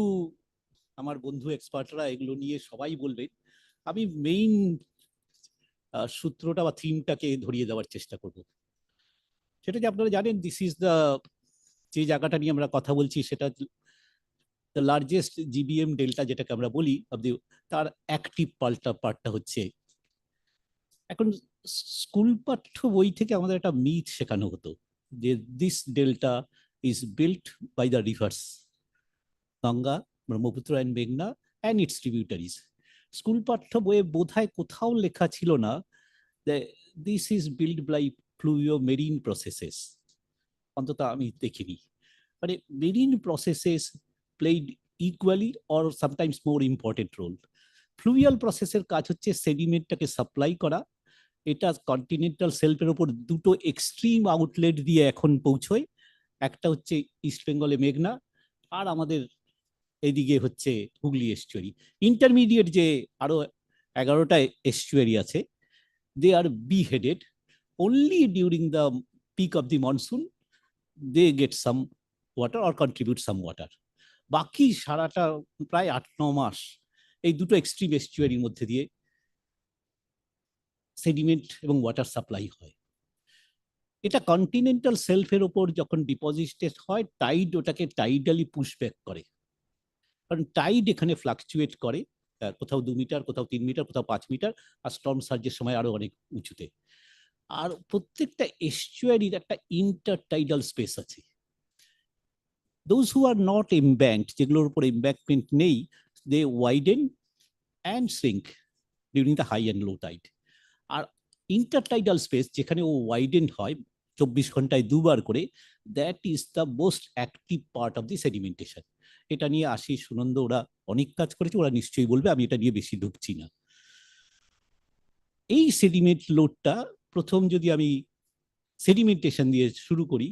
আমার বন্ধু এক্সপার্টরা এগুলো নিয়ে সবাই বলবেন, আমি মেইন সূত্রটা বা থিমটাকে ধরিয়ে দেওয়ার চেষ্টা করব। সেটা যে আপনারা জানেন, দিস ইজ দ্য, যে জায়গাটা নিয়ে আমরা কথা বলছি সেটা দ্য লার্জেস্ট জিবিএম ডেল্টা যেটাকে আমরা বলি, তার অ্যাক্টিভ পার্টটা হচ্ছে। এখন স্কুল পাঠ্য বই থেকে আমাদের একটা মিথ শেখানো হতো যে this delta is built by the rivers Ganga, Brahmaputra and মেঘনা অ্যান্ড ইটস ট্রিবিউটারিজ। স্কুল পাঠ্য বইয়ে বোধহয় কোথাও লেখা ছিল না যে this is built by fluvio marine processes, অন্তত আমি দেখিনি। মানে marine processes played equally or sometimes more important role. Fluvial প্রসেসের কাজ হচ্ছে সেডিমেন্টটাকে সাপ্লাই করা। এটা কন্টিনেন্টাল সেলফের ওপর দুটো এক্সট্রিম আউটলেট দিয়ে এখন পৌঁছয়। একটা হচ্ছে ইস্ট বেঙ্গলে মেঘনা, আর আমাদের এদিকে হচ্ছে হুগলি এস্টুয়ারি। ইন্টারমিডিয়েট যে আরো 11টা এস্টুয়ারি আছে, they are beheaded only during the peak of the monsoon they get some water or contribute some water. বাকি সারাটা প্রায় 8-9 মাস এই দুটো এক্সট্রিম এস্টুয়ারির মধ্যে দিয়ে সেডিমেন্ট এবং ওয়াটার সাপ্লাই হয়। এটা কন্টিনেন্টাল সেলফের ওপর যখন ডিপোজিটেড হয়, টাইড ওটাকে টাইডালি পুশব্যাক করে, কারণ টাইড এখানে ফ্লাকচুয়েট করে, কোথাও 2 মিটার, কোথাও 3 মিটার, কোথাও 5 মিটার, আর স্টর্ম সার্জের সময় আরো অনেক উঁচুতে। আর প্রত্যেকটা এস্টুয়ারির একটা ইন্টারটাইডাল স্পেস আছে। Those who are not embanked, যেগুলোর উপর এমব্যাঙ্কমেন্ট নেই, they widen and shrink during the high and low tide. আর ইন্টারটাইডাল স্পেস যেখানে ও ওয়াইডেন হয় 24 ঘন্টায় 2 বার করে, that is the most active part of the sedimentation. এটা নিয়ে আশিস, সুনন্দ ওরা অনেক কাজ করেছে, ওরা নিশ্চয়ই বলবে, আমি এটা নিয়ে বেশি ঢুকছি না। এই সেডিমেন্ট লোডটা প্রথম যদি আমি সেডিমেন্টেশন দিয়ে শুরু করি,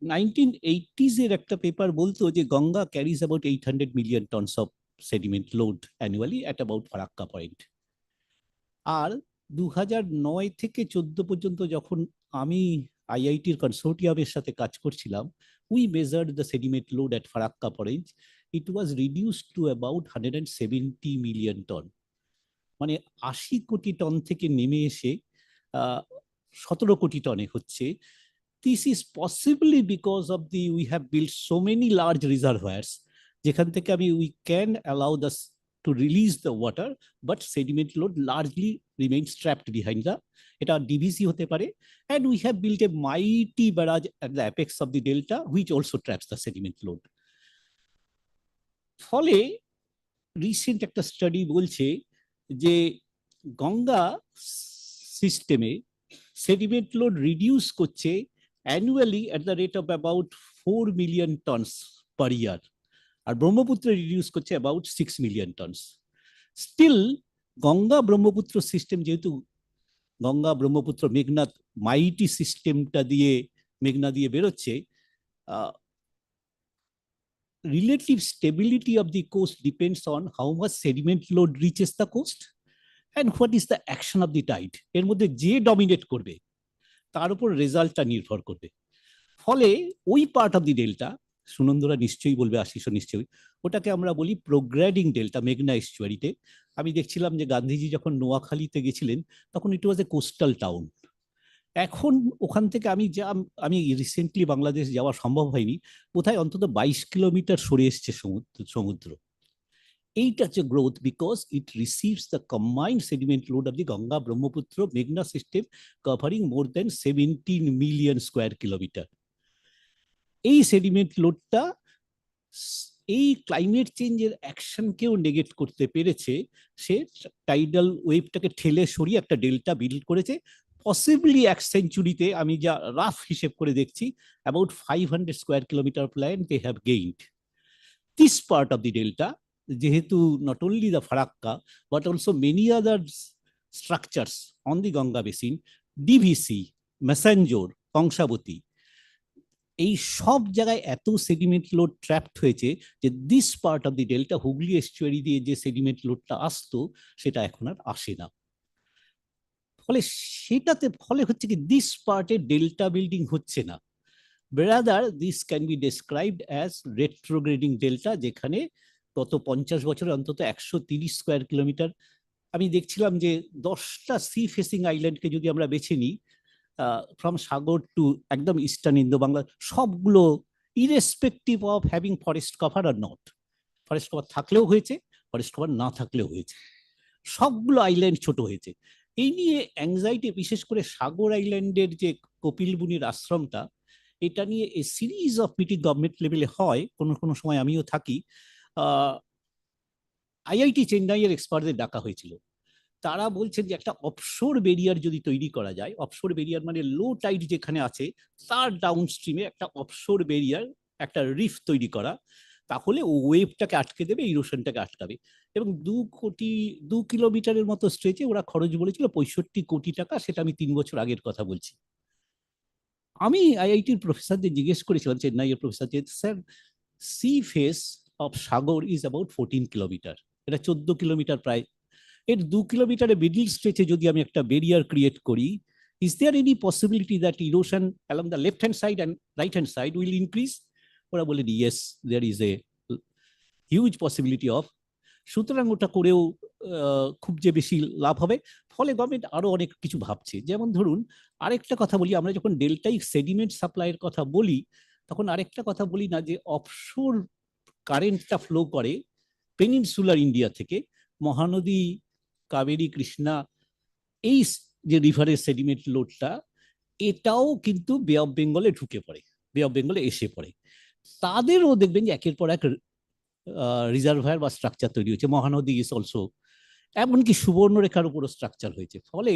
1980s এর একটা পেপার বলতো যে Ganga carries about 800 million tons of sediment load annually at about Farakka point. আর 2009 থেকে 14 পর্যন্ত যখন আমি আইআইটির কনসোর্টিয়ামের সাথে কাজ করছিলাম, we measured the sediment load at Farakka point. It was reduced to about 170 million ton. মানে 80 কোটি টন থেকে নেমে এসে 17 কোটি টনে হচ্ছে। This is possibly because of we have built so many large reservoirs যেখান থেকে we can allow this to release the water, but sediment load largely remains trapped behind the, এটা ডিভিসি হতে পারে, and we have built a mighty barrage at the apex of the delta which also traps the sediment load. ফলে recent একটা study বলছে যে গঙ্গা সিস্টেমে sediment load reduce করছে annually at the rate of about 4 million tons per year, আর Brahmaputra reduce করছে about 6 million tons. Still Ganga Brahmaputra system, যেহেতু গঙ্গা ব্রহ্মপুত্র মেঘনা মাইটি সিস্টেমটা দিয়ে মেঘনা দিয়ে বেরোচ্ছে, relative stability of the coast depends on how much sediment load reaches the coast and what is the action of the tide. এর মধ্যে যে ডমিনেট করবে তার উপর রেজাল্টটা নির্ভর করবে। ফলে ওই পার্ট অফ দি ডেল্টা, সুনন্দরা নিশ্চয়ই বলবে, আশিস নিশ্চয়ই, ওটাকে আমরা বলি প্রোগ্রেডিং ডেল্টা মেঘনা এস্টুয়ারিতে। আমি দেখছিলাম যে গান্ধীজি যখন নোয়াখালীতে গেছিলেন তখন ইট ওয়াজ এ কোস্টাল টাউন। এখন ওখান থেকে আমি রিসেন্টলি বাংলাদেশ যাওয়া সম্ভব হয়নি, কোথায় অন্তত 22 কিলোমিটার সরে এসছে সমুদ্র। এইটা হচ্ছে growth, because it receives the combined sediment load of the Ganga Brahmaputra মেঘনা সিস্টেম কভারিং মোর দেন 17 মিলিয়ন স্কোয়ার কিলোমিটার। এই সেডিমেন্ট লোডটা এই ক্লাইমেট চেঞ্জের অ্যাকশনকেও নেগেট করতে পেরেছে, সে টাইডাল ওয়েভটাকে ঠেলে সরিয়ে একটা ডেল্টা বিল্ড করেছে। পসিবলি 1 সেঞ্চুরিতে আমি যা রাফ হিসেব করে দেখছি, about 500 square kilometre of land they have gained. This part of the delta, যেহেতু not only the Farakka but also many other structures on the Ganga basin, DVC, Massanjore, Kangsabati, এই সব জায়গায় এত সেডিমেন্ট লোড ট্র্যাপড হয়েছে যে this part of the delta, Hooghly estuary দিয়ে যে sediment লোডটা আসতো সেটা এখন আর আসে না। ফলে সেটাতে ফলে হচ্ছে কি, দিস পার্টে ডেল্টা বিল্ডিং হচ্ছে না। বেরাদার this can be described as retrograding delta, যেখানে গত 50 বছরে অন্তত 130 স্কোয়ার কিলোমিটার, আমি দেখছিলাম যে 10টা সি ফেসিং আইল্যান্ডকে যদি আমরা বেছে নিই, ফ্রম সাগর টু একদম ইস্টার্ন ইন্দো বাংলা, সবগুলো irrespective of having forest cover are not, forest cover থাকলেও হয়েছে, ফরেস্ট কভার না থাকলেও হয়েছে, সবগুলো আইল্যান্ড ছোট হয়েছে। এই নিয়ে অ্যাংজাইটি, বিশেষ করে সাগর আইল্যান্ডের যে কপিলমুনির আশ্রমটা, এটা নিয়ে এ সিরিজ অফ মিটিং গভর্নমেন্ট লেভেলে হয়, কোনো কোনো সময় আমিও থাকি। আইআইটি চেন্নাইয়ের এক্সপার্টদের ডাকা হয়েছিল, তারা বলছেন যে একটা অফশোর বেরিয়ার যদি তৈরি করা যায়, অফশোর বেরিয়ার মানে লো টাইড যেখানে আছে তার ডাউন স্ট্রিমে একটা অফশোর বেরিয়ার, একটা রিফ তৈরি করা, তাহলে ওয়েভটাকে আটকে দেবে, ইরোশনটাকে আটকাবে। এবং 2 কিলোমিটারের মতো স্ট্রেচে ওরা খরচ বলেছিল 65 কোটি টাকা, সেটা আমি 3 বছর আগের কথা বলছি। আমি আইআইটির প্রফেসরদের জিজ্ঞেস করেছিলাম, চেন্নাইয়ের প্রফেসর, যে sir, sea face of Sagar is about 14 kilometre, এটা 14 কিলোমিটার প্রায়, এর 2 কিলোমিটারের মিডল স্ট্রেচে যদি আমি একটা ব্যারিয়ার ক্রিয়েট করি, is there any possibility that erosion along the left hand side and right hand side will increase? ওরা বলেন yes, there is a huge possibility of, সুতরাং ওটা করেও খুব যে বেশি লাভ হবে। ফলে গভর্নমেন্ট আরো অনেক কিছু ভাবছে। যেমন ধরুন, আরেকটা কথা বলি, আমরা যখন ডেল্টাইক সেডিমেন্ট সাপ্লাইয়ের কথা বলি, তখন আরেকটা কথা বলি না, যে অফশোর কারেন্টটা ফ্লো করে পেনিনসুলার ইন্ডিয়া থেকে মহানদী, কাবেরী, কৃষ্ণা, এই যে রিভারের সেডিমেন্ট লোডটা, এটাও কিন্তু বে অফ বেঙ্গলে ঢুকে পড়ে, বে অফ বেঙ্গলে এসে পড়ে। তাদেরও দেখবেন যে একের পর এক রিজার্ভার বা স্ট্রাকচার তৈরি হয়েছে। মহানদী ইজ অলসো, এমনকি সুবর্ণরেখার উপরও স্ট্রাকচার হয়েছে। ফলে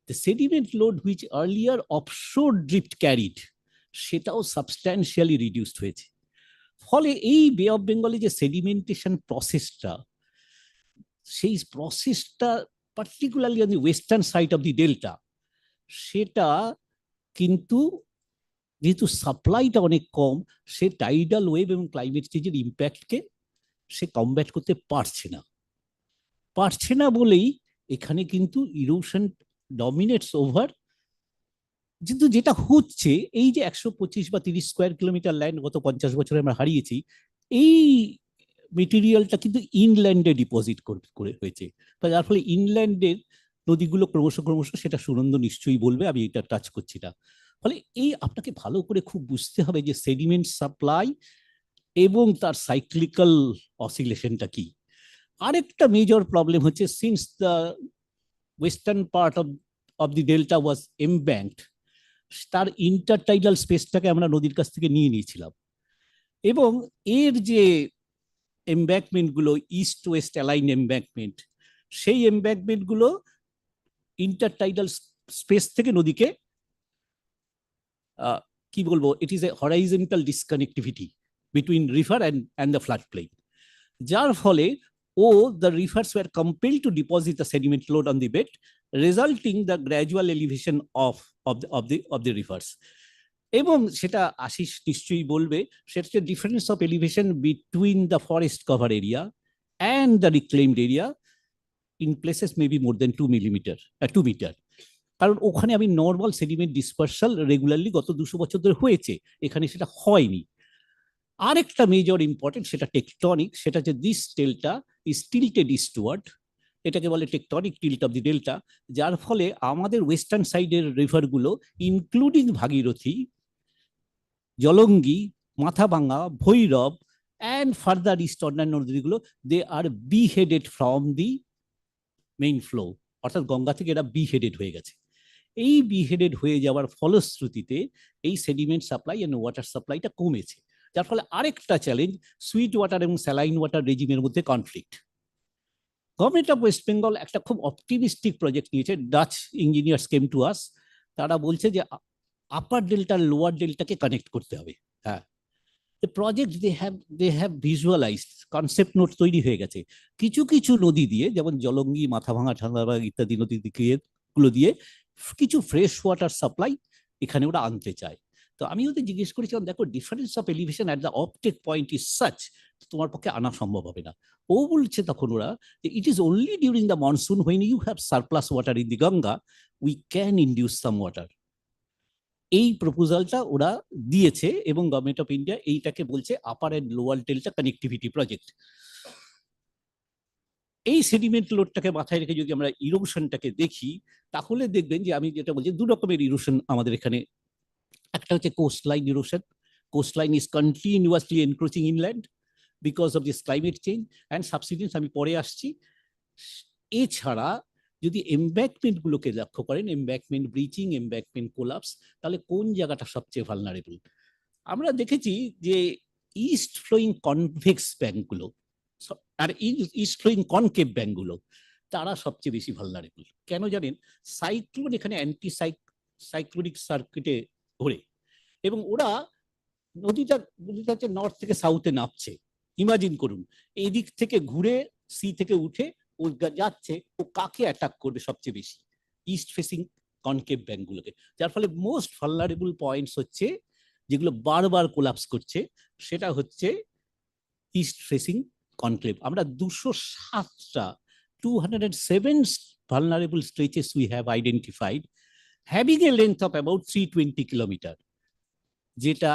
the sediment load which earlier offshore drift carried, সেটাও সাবস্ট্যান্সিয়ালি রিডিউসড হয়েছে। ফলে এই বে অফ বেঙ্গলে যে সেডিমেন্টেশন প্রসেসটা, সেই প্রসেসটা particularly on the western side of the delta, সেটা কিন্তু যেহেতু সাপ্লাইটা অনেক কম, সে টাইডাল ওয়েভ এবং ক্লাইমেট চেঞ্জের ইম্প্যাক্টকে সে কমব্যাট করতে পারছে না বলেই এখানে কিন্তু ইরোশন ডমিনেটস ওভার। কিন্তু যেটা হচ্ছে, এই যে 125 বা 30 স্কোয়ার কিলোমিটার ল্যান্ড গত 50 বছরে আমরা হারিয়েছি, এই মেটেরিয়ালটা কিন্তু ইনল্যান্ডে ডিপোজিট করে হয়েছে। যার ফলে ইনল্যান্ডের নদীগুলো ক্রমশ, সেটা সুনন্দ নিশ্চয়ই বলবে, আমি এটা টাচ করছি না। ফলে এই আপনাকে ভালো করে খুব বুঝতে হবে যে সেডিমেন্ট সাপ্লাই এবং তার সাইক্লিক্যাল অসিলেশনটা কি। আরেকটা মেজর প্রবলেম হচ্ছে, since the western part of the delta was embanked, তার ইন্টারটাইডাল স্পেসটাকে আমরা নদীর কাছ থেকে নিয়ে নিয়েছিলাম, এবং এর যে এমব্যাঙ্কমেন্টগুলো, ইস্ট ওয়েস্ট অ্যালাইন এমব্যাঙ্কমেন্ট, সেই এমব্যাঙ্কমেন্টগুলো ইন্টারটাইডাল স্পেস থেকে নদীকে কি বলবো, it is a horizontal disconnectivity between river and the flood plain, যার ফলে the rivers were compelled to deposit the sediment load on the bed, resulting the gradual elevation of the rivers. এবং সেটা আশিস নিশ্চয়ই বলবে, সেটা হচ্ছে difference of elevation between the forest cover area and the reclaimed area, in places maybe more than 2 metre. কারণ ওখানে আমি normal sediment dispersal regularly গত 200 বছর ধরে হয়েছে, এখানে সেটা হয়নি। আরেকটা মেজর ইম্পর্টেন্ট, সেটা টেকটনিক, সেটা হচ্ছে this delta is tilted eastward, এটাকে বলে tectonic tilt of the delta, যার ফলে আমাদের ওয়েস্টার্ন সাইডের রিভারগুলো including Bhagirathi, Jalangi, Mathabhanga, Bhairab and further east অন্যান্য নদীগুলো, they are beheaded from the main flow, অর্থাৎ গঙ্গা থেকে এরা বিহেডেড হয়ে গেছে। এই বিহেডেড হয়ে যাওয়ার ফলশ্রুতিতে এই সেডিমেন্ট সাপ্লাই এন্ড ওয়াটার সাপ্লাইটা কমেছে। যার ফলে আরেকটা চ্যালেঞ্জ, সুইট ওয়াটার এবং স্যালাইন ওয়াটার রেজিমের মধ্যে conflict. Government of West Bengal একটা খুব অপটিমিস্টিক প্রজেক্ট নিয়েছে, Dutch engineers came to us, তারা বলছে যে আপার ডেল্টা লোয়ার ডেল্টাকে কানেক্ট করতে হবে। হ্যাঁ, the project they have visualized, concept note তৈরি হয়ে গেছে। কিছু কিছু নদী দিয়ে, যেমন জলঙ্গি, মাথাভাঙা, ঠান্ডাবাগ ইত্যাদি নদী গুলো দিয়ে কিছু ফ্রেশ ওয়াটার সাপ্লাই এখানে ওরা আনতে চায়। তো আমি ওদের জিজ্ঞেস করেছিলাম, দেখো difference of elevation at the offtake point is such, তোমার পক্ষে আনা সম্ভব হবে না। ও বলছে তখন ওরা যে it is only during the monsoon when you have surplus water in the Ganga we can induce some water. এই প্রপোজালটা ওরা দিয়েছে এবং গভর্নমেন্ট অফ ইন্ডিয়া এইটাকে বলছে upper and lower delta connectivity project. এই সেডিমেন্ট লোডটাকে মাথায় রেখে যদি আমরা ইরোশনটাকে দেখি, তাহলে দেখবেন যে আমি যেটা বলছি, দু রকমের ইরোশন আমাদের এখানে। একটা হচ্ছে coastline erosion, coastline is continuously encroaching inland because of this climate change and subsidence, আমি পরে আসছি। এছাড়া যদি এমব্যাকমেন্ট গুলোকে লক্ষ্য করেন, এমব্যাকমেন্ট ব্রিচিং, এমব্যাকমেন্ট কোলাপস, তাহলে কোন জায়গাটা সবচেয়ে ভালনারেবল? আমরা দেখেছি যে ইস্ট ফ্লোয়িং কনভেক্স ব্যাঙ্কগুলো আর ইস্ট ফ্লোয়িং কনকেভ ব্যাঙ্কগুলো, তারা সবচেয়ে বেশি ভালনারেবল। কেন জানেন? সাইক্লোন এখানে অ্যান্টি সাইক্লোনিক সার্কিটে ঘোরে এবং ওরা নদীটা হচ্ছে নর্থ থেকে সাউথে নামছে। ইমাজিন করুন, এই দিক থেকে ঘুরে সি থেকে উঠে ও যাচ্ছে, ও কাকে অ্যাটাক করবে সবচেয়ে বেশি? ইস্ট ফেসিং কনকেভ ব্যাঙ্কগুলোকে। যার ফলে মোস্ট ভালনারেবল পয়েন্টস হচ্ছে যেগুলো বারবার কোলাপস করছে, সেটা হচ্ছে ইস্ট ফেসিং কনক্লেভ। আমরা 207টা 207 vulnerable stretches we have identified, having a length of about 320 kilometer, যেটা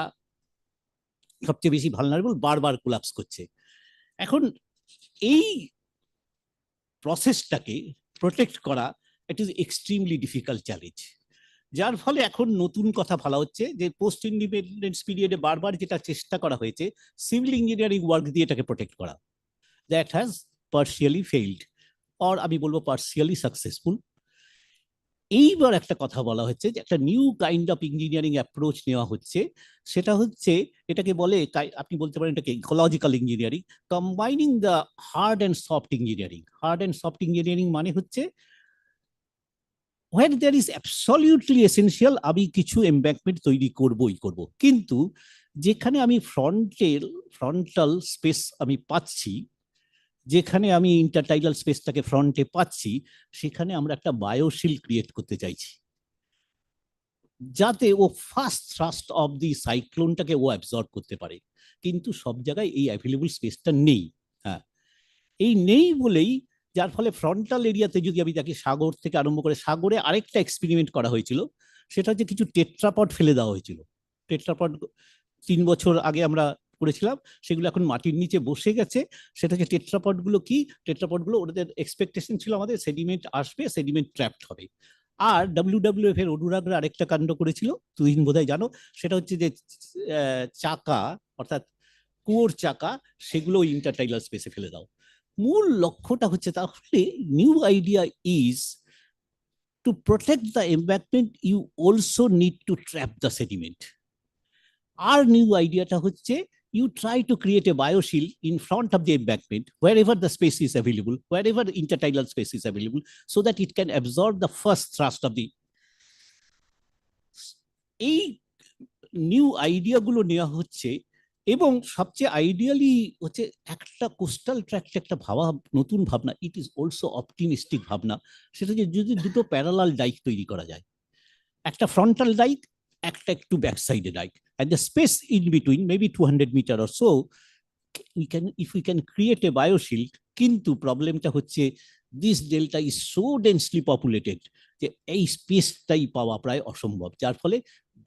সবচেয়ে বেশি ভালনারেবল, বারবার কোলাপস করছে। এখন এই প্রসেসটাকে প্রোটেক্ট করা it is extremely difficult challenge. যার ফলে এখন নতুন কথা ভাবা হচ্ছে যে পোস্ট ইন্ডিপেন্ডেন্স পিরিয়ডে বারবার যেটা চেষ্টা করা হয়েছে সিভিল ইঞ্জিনিয়ারিং ওয়ার্ক দিয়ে এটাকে প্রোটেক্ট করা, that has partially failed, or আমি বলবো পার্শিয়ালি সাকসেসফুল। এইবার একটা কথা বলা হচ্ছে যে একটা new kind of engineering approach নেওয়া হচ্ছে, সেটা হচ্ছে এটাকে বলে, আপনি বলতে পারেন এটাকে ecological engineering, combining the hard and soft engineering. Hard and soft engineering মানে হচ্ছে when there is absolutely essential আমি কিছু এমব্যাঙ্কমেন্ট তৈরি করবই করব, কিন্তু যেখানে আমি ফ্রন্টাল স্পেস আমি পাচ্ছি, যেখানে আমি ইন্টারটাইডাল স্পেসটাকে ফ্রন্টে পাচ্ছি, সেখানে আমরা একটা বায়োশিল ক্রিয়েট করতে চাইছি, যাতে ও ফার্স্ট থ্রাস্ট অফ দি সাইক্লোনটাকে ও অ্যাবজর্ব করতে পারে। কিন্তু সব জায়গায় এই অ্যাভেলেবল স্পেসটা নেই। হ্যাঁ, এই নেই বলেই, যার ফলে ফ্রন্টাল এরিয়াতে যদি আমি দেখি, সাগর থেকে আরম্ভ করে, সাগরে আরেকটা এক্সপেরিমেন্ট করা হয়েছিল, সেটা হচ্ছে কিছু টেট্রাপড ফেলে দেওয়া হয়েছিল। টেট্রাপড 3 বছর আগে আমরা করেছিলাম, সেগুলো এখন মাটির নিচে বসে গেছে। সেটা হচ্ছে টেট্রাপডগুলো কি, টেট্রাপডগুলো ওদের এক্সপেকটেশন ছিল আমাদের সেডিমেন্ট আসবে, সেডিমেন্ট ট্র্যাপড হবে। আর WWF এর অনুরাগরা আরেকটা কাণ্ড করেছিল, তুই বোধহয় জানো, সেটা হচ্ছে যে চাকা, অর্থাৎ কুয়োর চাকা, সেগুলো ইন্টারটাইডাল স্পেসে ফেলে দাও। মূল লক্ষ্যটা হচ্ছে, তাহলে new idea is to protect the embankment, you also need to trap the sediment. আর নিউ আইডিয়াটা হচ্ছে you try to create a bioshield in front of the embankment wherever the space is available, wherever the intertidal space is available, so that it can absorb the first thrust of the. এই new idea গুলো নেওয়া হচ্ছে এবং সবচেয়ে ideally হচ্ছে একটা coastal tract, একটা নতুন ভাবনা, ইট ইজ অলসো অপটিমিস্টিক ভাবনা। সেটা যে যদি দুটো প্যারালাল ডাইক তৈরি করা যায়, একটা ফ্রন্টাল ডাইক, একটা একটু ব্যাক সাইডে Dijk, and the space in between maybe 200 meter or so, if we can create a bioshield. কিন্তু প্রবলেমটা হচ্ছে this delta is so densely populated যে এই স্পেসটাই পাওয়া প্রায় অসম্ভব, যার ফলে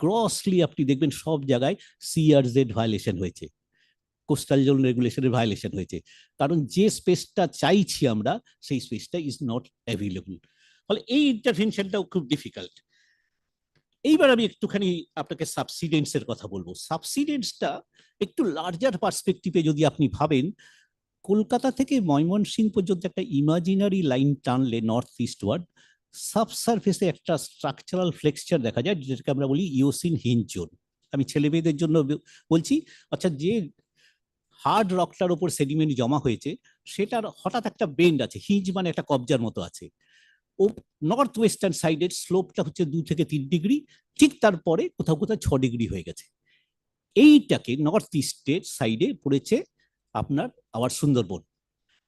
গ্রসলি আপনি দেখবেন সব জায়গায় CRZ ভায়োলেশন হয়েছে, কোস্টাল জোন রেগুলেশনের ভায়োলেশন হয়েছে, কারণ যে স্পেসটা চাইছি আমরা সেই স্পেসটা ইজ নট অ্যাভেলেবল। ফলে এই ইন্টারভেনশনটাও খুব ডিফিকাল্ট। এইবার আমি একটুখানি আপনাকে সাবসিডেন্টস এর কথা বলবো। সাবসিডেন্টসটা একটু লার্জার পার্সপেক্টিভে যদি আপনি ভাবেন, কলকাতা থেকে ময়মনসিংহ পর্যন্ত একটা ইমাজিনারি লাইন টানলে নর্থ ইস্টওয়ার্ড, সাবসারফেসে একটা স্ট্রাকচারাল ফ্লেক্সচার দেখা যায়, যেটাকে আমরা বলি ইওসিন হিঞ্জ জোন। আমি ছেলে মেয়েদের জন্য বলছি, আচ্ছা যে হার্ড রকটার ওপর সেডিমেন্ট জমা হয়েছে সেটার হঠাৎ একটা বেন্ড আছে, হিঞ্জ মানে একটা কবজার মতো আছে, ও নর্থ ওয়েস্টার্ন সাইডের স্লোপটা হচ্ছে 2 থেকে 3 ডিগ্রি, ঠিক তারপরে কোথাও কোথাও 6 ডিগ্রি হয়ে গেছে। এইটাকে নর্থ ইস্টের সাইডে পড়েছে আপনার our Sundarban,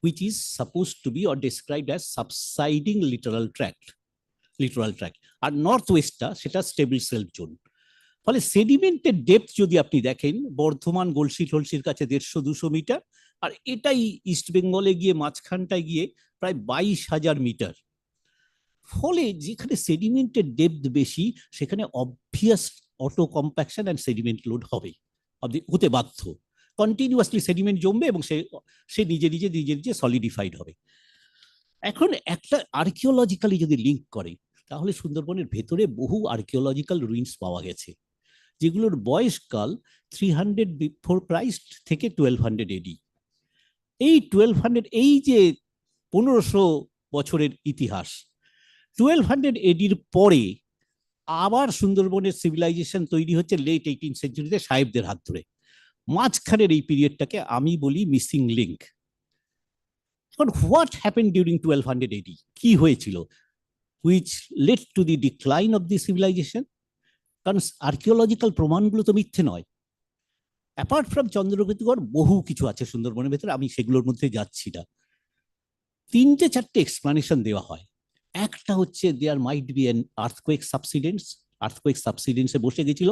which is supposed to be or described as subsiding littoral tract, R north ওয়েস্টটা সেটা স্টেবল সেলফ জোন। ফলে সেডিমেন্টের ডেপথ যদি আপনি দেখেন, বর্ধমান গলসি টলসির কাছে 150-200 মিটার, আর এটাই ইস্ট বেঙ্গলে গিয়ে মাঝখানটায় গিয়ে প্রায় 22,000 মিটার। ফলে যেখানে সেডিমেন্টের ডেপথ বেশি সেখানে obvious auto compaction and sediment load হবে, হতে বাধ্য। কন্টিনিউয়াসলি সেডিমেন্ট জমবে এবং সে নিজে নিজে সলিডিফাইড হবে। এখন একটা আর্কিওলজিক্যালি যদি লিঙ্ক করে, তাহলে সুন্দরবনের ভেতরে বহু আর্কিওলজিক্যাল রুইন্স পাওয়া গেছে, যেগুলোর বয়সকাল 300 বিফোর ক্রাইস্ট থেকে 1200 এডি। এই 1200, এই যে 1500 বছরের ইতিহাস, 1200 এডির পরে আবার সুন্দরবনের সিভিলাইজেশন তৈরি হচ্ছে লেট 18th সেঞ্চুরিতে সাহেবদের হাত ধরে। মাঝখানের এই পিরিয়ডটাকে আমি বলি মিসিং লিঙ্ক। এখন হোয়াট হ্যাপেন্ড ডিউরিং 1200 এডি, কি হয়েছিল which led to the decline of the civilisation? কারণ আর্কিওলজিক্যাল প্রমাণগুলো তো মিথ্যে নয়। অ্যাপার্ট ফ্রম চন্দ্রকেতুগড় বহু কিছু আছে সুন্দরবনের ভেতরে, আমি সেগুলোর মধ্যে যাচ্ছি না। 3-4টে এক্সপ্লানেশন দেওয়া হয়। একটা হচ্ছে দেয়ার মাইট বি অ্যান আর্থকোয়েক সাবসিডেন্সে বসে গেছিল,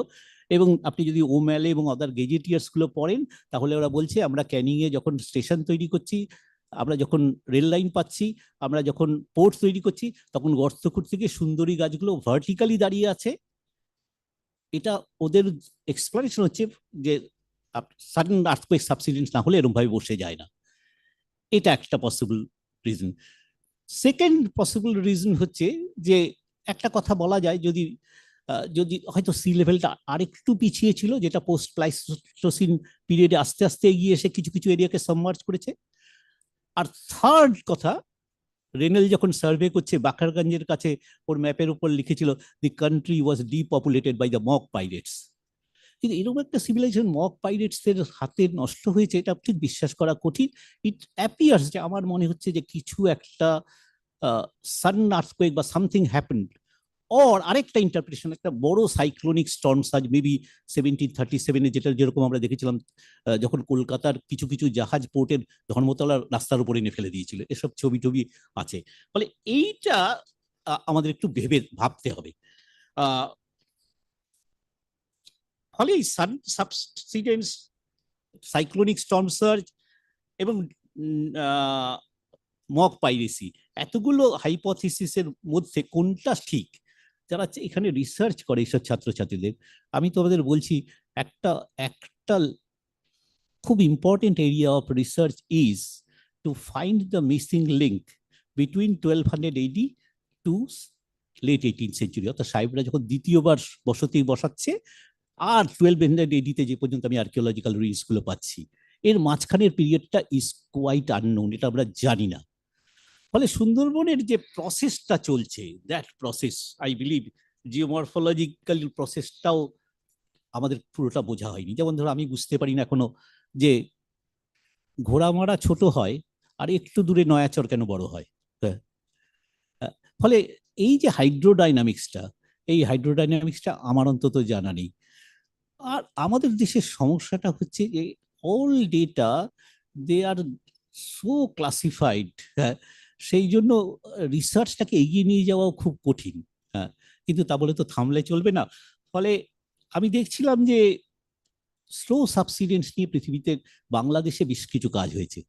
এবং আপনি যদি ওম্যালে এবং আদার গেজেটিয়ার্স গুলো পড়েন তাহলে ওরা বলছে আমরা ক্যানিং এ যখন স্টেশন তৈরি করছি, আমরা যখন রেল লাইন পাচ্ছি, আমরা যখন পোর্ট তৈরি করছি, তখন গর্ত করতে গিয়ে সুন্দরী গাছগুলো ভার্টিক্যালি দাঁড়িয়ে আছে। এটা ওদের এক্সপ্লানেশন হচ্ছে যে সাডেন আর্থকোয়েক সাবসিডেন্স না হলে এরকম ভাবে বসে যায় না। এটা একটা possible reason. Second possible reason হচ্ছে যে একটা কথা বলা যায়, যদি হয়তো সি লেভেলটা আরেকটু পিছিয়ে ছিল, যেটা পোস্ট প্লাইস্টোসিন পিরিয়ডে আস্তে আস্তে এগিয়ে এসে কিছু কিছু এরিয়াকে সাবমার্জ করেছে। আর থার্ড কথা, রেনেল যখন সার্ভে করছে বাকারগঞ্জের কাছে, ওর ম্যাপের উপর লিখেছিল the country was depopulated by the Mog pirates. কিন্তু এরকম একটা সিভিলাইজেশন মক পাইরেটসের হাতে নষ্ট হয়েছে, এটা ঠিক বিশ্বাস করা কঠিন। ইট অ্যাপিয়ার্স যে আমার মনে হচ্ছে যে কিছু একটা সাডেন আর্থকোয়েক বা সামথিং হ্যাপেন্ড, অর আরেকটা ইন্টারপ্রিটেশন, একটা বড় সাইক্লোনিক স্টর্ম সার্জ মেবি 1737-এ, যেটা যেরকম আমরা দেখেছিলাম যখন কলকাতার কিছু কিছু জাহাজ পোর্টের ধর্মতলার রাস্তার উপরে এনে ফেলে দিয়েছিল, এসব ছবি টবি আছে। ফলে এইটা আমাদের একটু ভাবতে হবে। ফলে এই সাবসিডেন্স, সাইক্লোনিক স্টর্ম সার্জ এবং মক পাইরেসি, এতগুলো হাইপোথিসিসের মধ্যে কোনটা ঠিক? যারা এখানে রিসার্চ করে এইসব ছাত্রছাত্রীদের, আমি তোমাদের বলছি একটা খুব important area of research is to find the missing link between 1200 AD to late 18th century. অর্থাৎ সাহেবরা যখন দ্বিতীয়বার বসতি বসাচ্ছে আর 1200 AD-তে যে পর্যন্ত আমি আর্কিওলজিক্যাল রুইন্স গুলো পাচ্ছি, এর মাঝখানের পিরিয়ডটা ইজ কোয়াইট আননোন, এটা আমরা জানি না। ফলে সুন্দরবনের যে প্রসেসটা চলছে, that process I believe geomorphological প্রসেসটাও আমাদের পুরোটা বোঝা হয়নি। যেমন ধরো আমি বুঝতে পারি না এখনো যে ঘোড়ামারা ছোট হয় আর একটু দূরে নয়াচর কেন বড় হয়। ফলে এই যে হাইড্রোডাইনামিক্সটা আমার অন্তত জানা নেই। আর আমাদের দেশের সমস্যাটা হচ্ছে যে অল ডেটা দে আর সো ক্লাসিফাইড, সেই জন্য রিসার্চটাকে এগিয়ে নিয়ে যাওয়াও খুব কঠিন। হ্যাঁ, কিন্তু তা বলে তো থামলে চলবে না। ফলে আমি দেখছিলাম যে স্লো সাবসিডেন্স নিয়ে পৃথিবীতে বাংলাদেশে বেশ কিছু কাজ হয়েছে।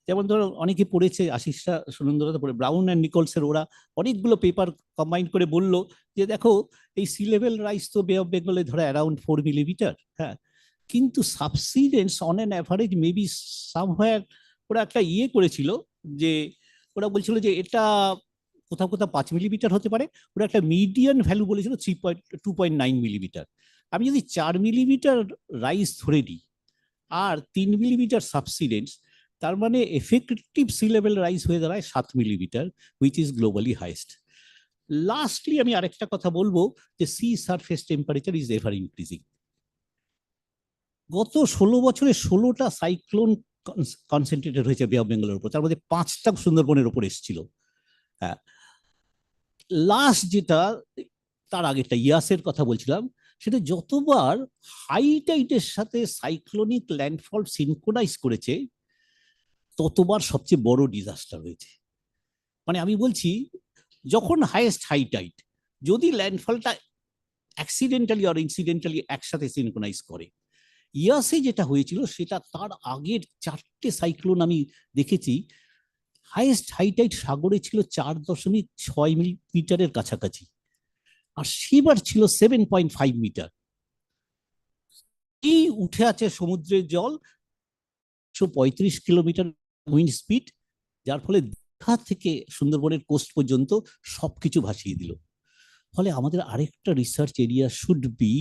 যেমন ধরো অনেকে পড়েছে, আশিসরা সুনন্দরা পড়ে, ব্রাউন অ্যান্ড নিকলসের ওরা অনেকগুলো পেপার কম্বাইন করে বললো যে দেখো এই সি লেভেল রাইজ তো বে অফ বেঙ্গলে ধরো অ্যারাউন্ড 4 মিলিমিটার, হ্যাঁ, কিন্তু subsidence on an average maybe somewhere, ওরা একটা করেছিল যে ওরা বলছিল যে এটা কোথাও কোথাও 5 মিলিমিটার হতে পারে, ওরা একটা মিডিয়ান ভ্যালু বলেছিল 2.9 মিলিমিটার। আমি যদি 4 মিলিমিটার রাইজ ধরে নিই আর 3 মিলিমিটার সাবসিডেন্স, তার মানে এফেক্টিভ সি লেভেল রাইজ হয়ে দাঁড়ায় 7 মিলিমিটার, which is globally highest. Lastly আমি আরেকটা কথা বলবো যে sea surface temperature is ever increasing. গত 16 বছরে 16টা সাইক্লোন কনসেন্ট্রেটেড হয়েছে বে অফ বেঙ্গলের উপর, তার মধ্যে 5টা সুন্দরবনের উপর এসেছিল। হ্যাঁ, লাস্ট যেটা, তার আগেরটা ইয়াসের কথা বলছিলাম, সেটা যতবার হাই টাইডের সাথে সাইক্লোনিক ল্যান্ডফল সিনক্রোনাইজ করেছে ততবার সবচেয়ে বড় ডিজাস্টার হয়েছে। মানে আমি বলছি, যখন হাইয়েস্ট হাই টাইড, যদি ল্যান্ডফলটা অ্যাক্সিডেন্টালি আর ইনসিডেন্টালি একসাথে সিনক্রোনাইজ করে, ইয়াসে যেটা হয়েছিল সেটা তার আগের 4টে সাইক্লোন আমি দেখেছি, হাইয়েস্ট হাই টাইড সাগরে ছিল 4.6 মিটারের কাছাকাছি, আর সেবার ছিল 7.5 মিটার। এই উঠে আছে সমুদ্রের জল 135 কিলোমিটার উইন্ড স্পিড, যার ফলে দীঘা থেকে সুন্দরবনের কোস্ট পর্যন্ত সবকিছু ভাসিয়ে দিল। ফলে আমাদের আরেকটা research area should be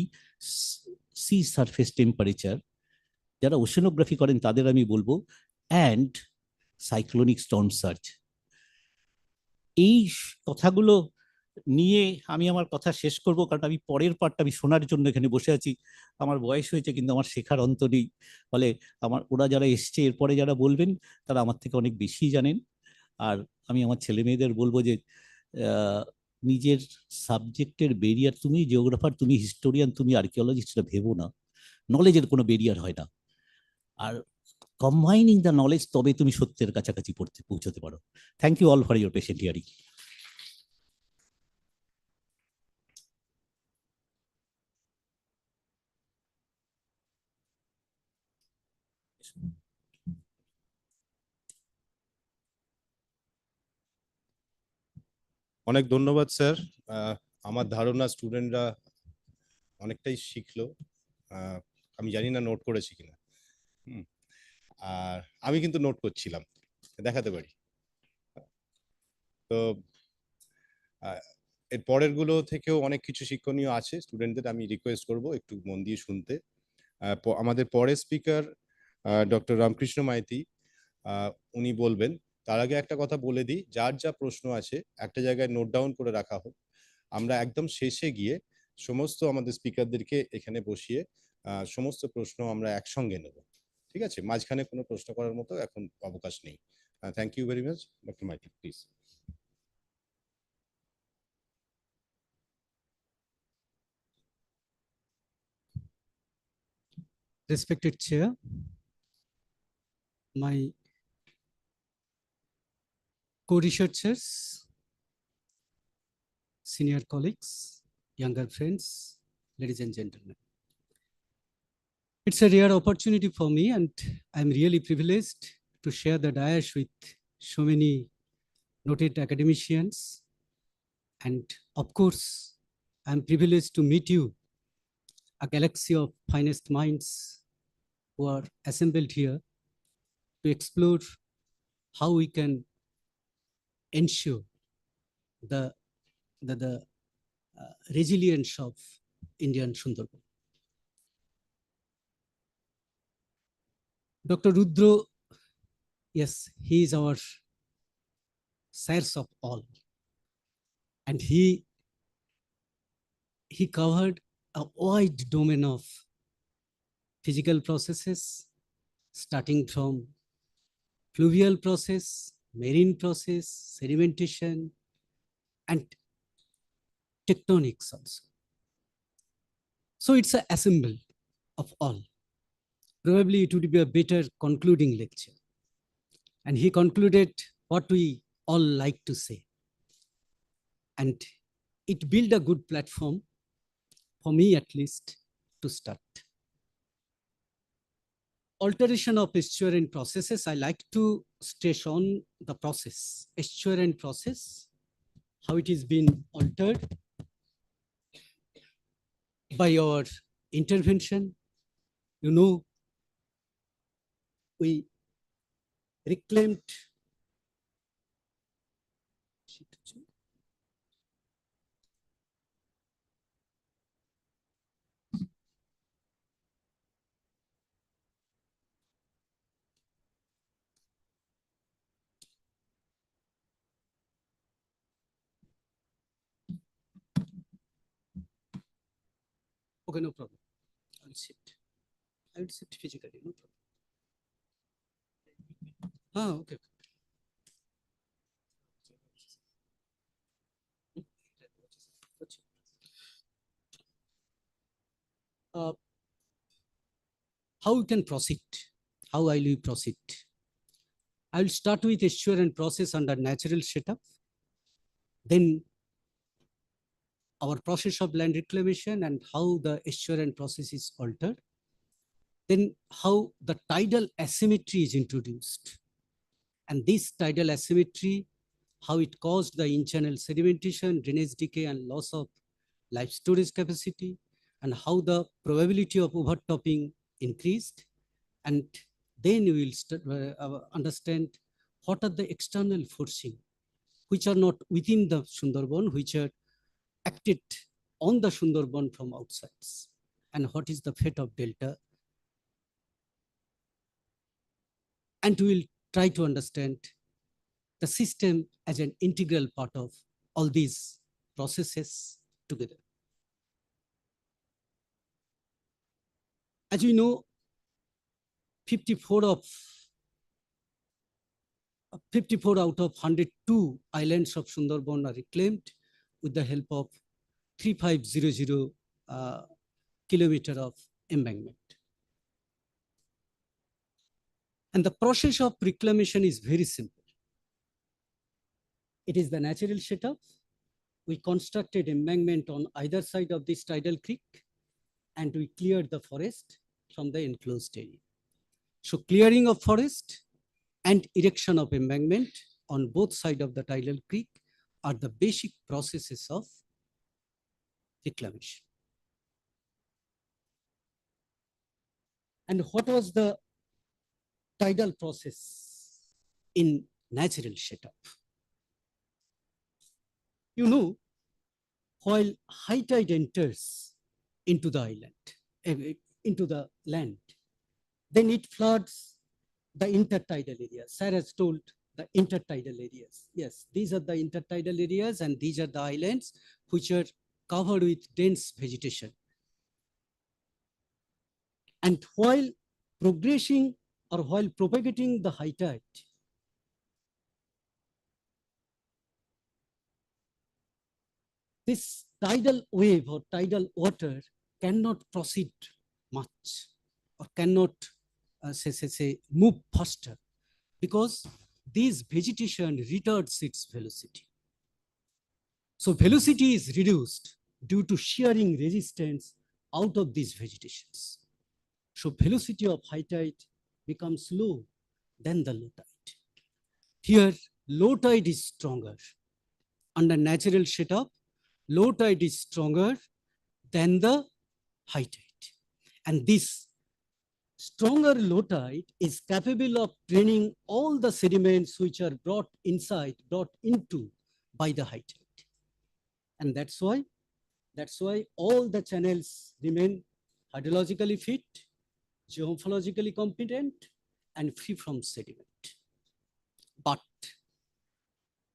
sea surface temperature, যারা ওশেনোগ্রাফি করেন তাদের আমি বলবো, অ্যান্ড সাইক্লোনিক স্টর্ম সার্চ। এই কথাগুলো নিয়ে আমি আমার কথা শেষ করব, কারণ আমি পরের পার্টটা আমি শোনার জন্য এখানে বসে আছি। আমার বয়স হয়েছে কিন্তু আমার শেখার অন্ত নেই, ফলে ওরা যারা এসছে এরপরে যারা বলবেন তারা আমার থেকে অনেক বেশি জানেন। আর আমি আমার ছেলে মেয়েদের বলবো যে নিজের সাবজেক্টের বেরিয়ার, তুমি জিওগ্রাফার, তুমি হিস্টোরিয়ান, তুমি আর্কিওলজিস্ট, সেটা ভেবো না, নলেজের কোনো বেরিয়ার হয় না। আর কম্বাইনিং দ্য নলেজ, তবে তুমি সত্যের কাছাকাছি পৌঁছতে পারো। Thank you all for your patient hearing. অনেক ধন্যবাদ স্যার। আমার ধারণা স্টুডেন্টরা অনেকটাই শিখলো। আমি জানি না নোট করেছি কিনা, আর আমি কিন্তু নোট করছিলাম, দেখাতে পারি। তো এর পরের গুলো থেকেও অনেক কিছু শিক্ষণীয় আছে, স্টুডেন্টদের আমি রিকোয়েস্ট করব একটু মন দিয়ে শুনতে। আমাদের পরের স্পিকার ডক্টর রামকৃষ্ণ মাইতি, উনি বলবেন। তার আগে একটা কথা বলে দিই, যার যা প্রশ্ন আছে একটা জায়গায় নোট ডাউন করে রাখা হোক। আমরা একদম শেষে গিয়ে সমস্ত আমাদের স্পিকারদেরকে এখানে বসিয়ে সমস্ত প্রশ্ন আমরা একসঙ্গে নেব, ঠিক আছে? মাঝখানে কোনো প্রশ্ন করার মতো এখন অবকাশ নেই। Thank you very much, doctor Maity, please. Respected Chair, my co-researchers, senior colleagues, younger friends, ladies and gentlemen. It's a rare opportunity for me, and I'm really privileged to share the dais with so many noted academicians. And of course, I'm privileged to meet you, a galaxy of finest minds who are assembled here to explore how we can ensure the resilience of Indian Sundarban. Dr. Rudra, yes, he is our sires of all. And he covered a wide domain of physical processes, starting from fluvial process, marine process, sedimentation, and tectonics also. So it's an assemble of all. Probably it would be a better concluding lecture. And he concluded what we all like to say. And it built a good platform, for me at least, to start. Alteration of estuarine processes, I like to stress on the process, estuarine process, how it is being altered by our intervention. You know, we reclaimed okay, no problem. I'll sit. I would sit physically, no problem. Ah, okay. How we can proceed? How will we proceed? I will start with estuary and process under natural setup. Then our process of land reclamation and how the estuary and process is altered. Then how the tidal asymmetry is introduced. And this tidal asymmetry, how it caused the in-channel sedimentation, drainage decay, and loss of life storage capacity, and how the probability of overtopping increased. And then we will understand what are the external forcing, which are not within the Sundarban, which are acted on the Sundarban from outsides, and what is the fate of delta. And we will try to understand the system as an integral part of all these processes together. As we know, 54 out of 102 islands of Sundarban are reclaimed with the help of 3500 kilometer of embankment. And the process of reclamation is very simple. It is the natural setup. We constructed embankment on either side of this tidal creek, and we cleared the forest from the enclosed area. So clearing of forest and erection of embankment on both sides of the tidal creek are the basic processes of reclamation. And what was the tidal process in natural setup? You know, while high tide enters into the island, into the land, then it floods the intertidal areas. Sarah has told the intertidal areas. Yes, these are the intertidal areas, and these are the islands which are covered with dense vegetation. And while progressing or while propagating the high tide, this tidal wave or tidal water cannot proceed much or cannot move faster, because this vegetation retards its velocity. So velocity is reduced due to shearing resistance out of these vegetations. So velocity of high tide becomes low than the low tide. Here, low tide is stronger. Under natural setup, low tide is stronger than the high tide. And this stronger low tide is capable of draining all the sediments which are brought into by the high tide. And that's why all the channels remain hydrologically fit, geomorphologically competent, and free from sediment. But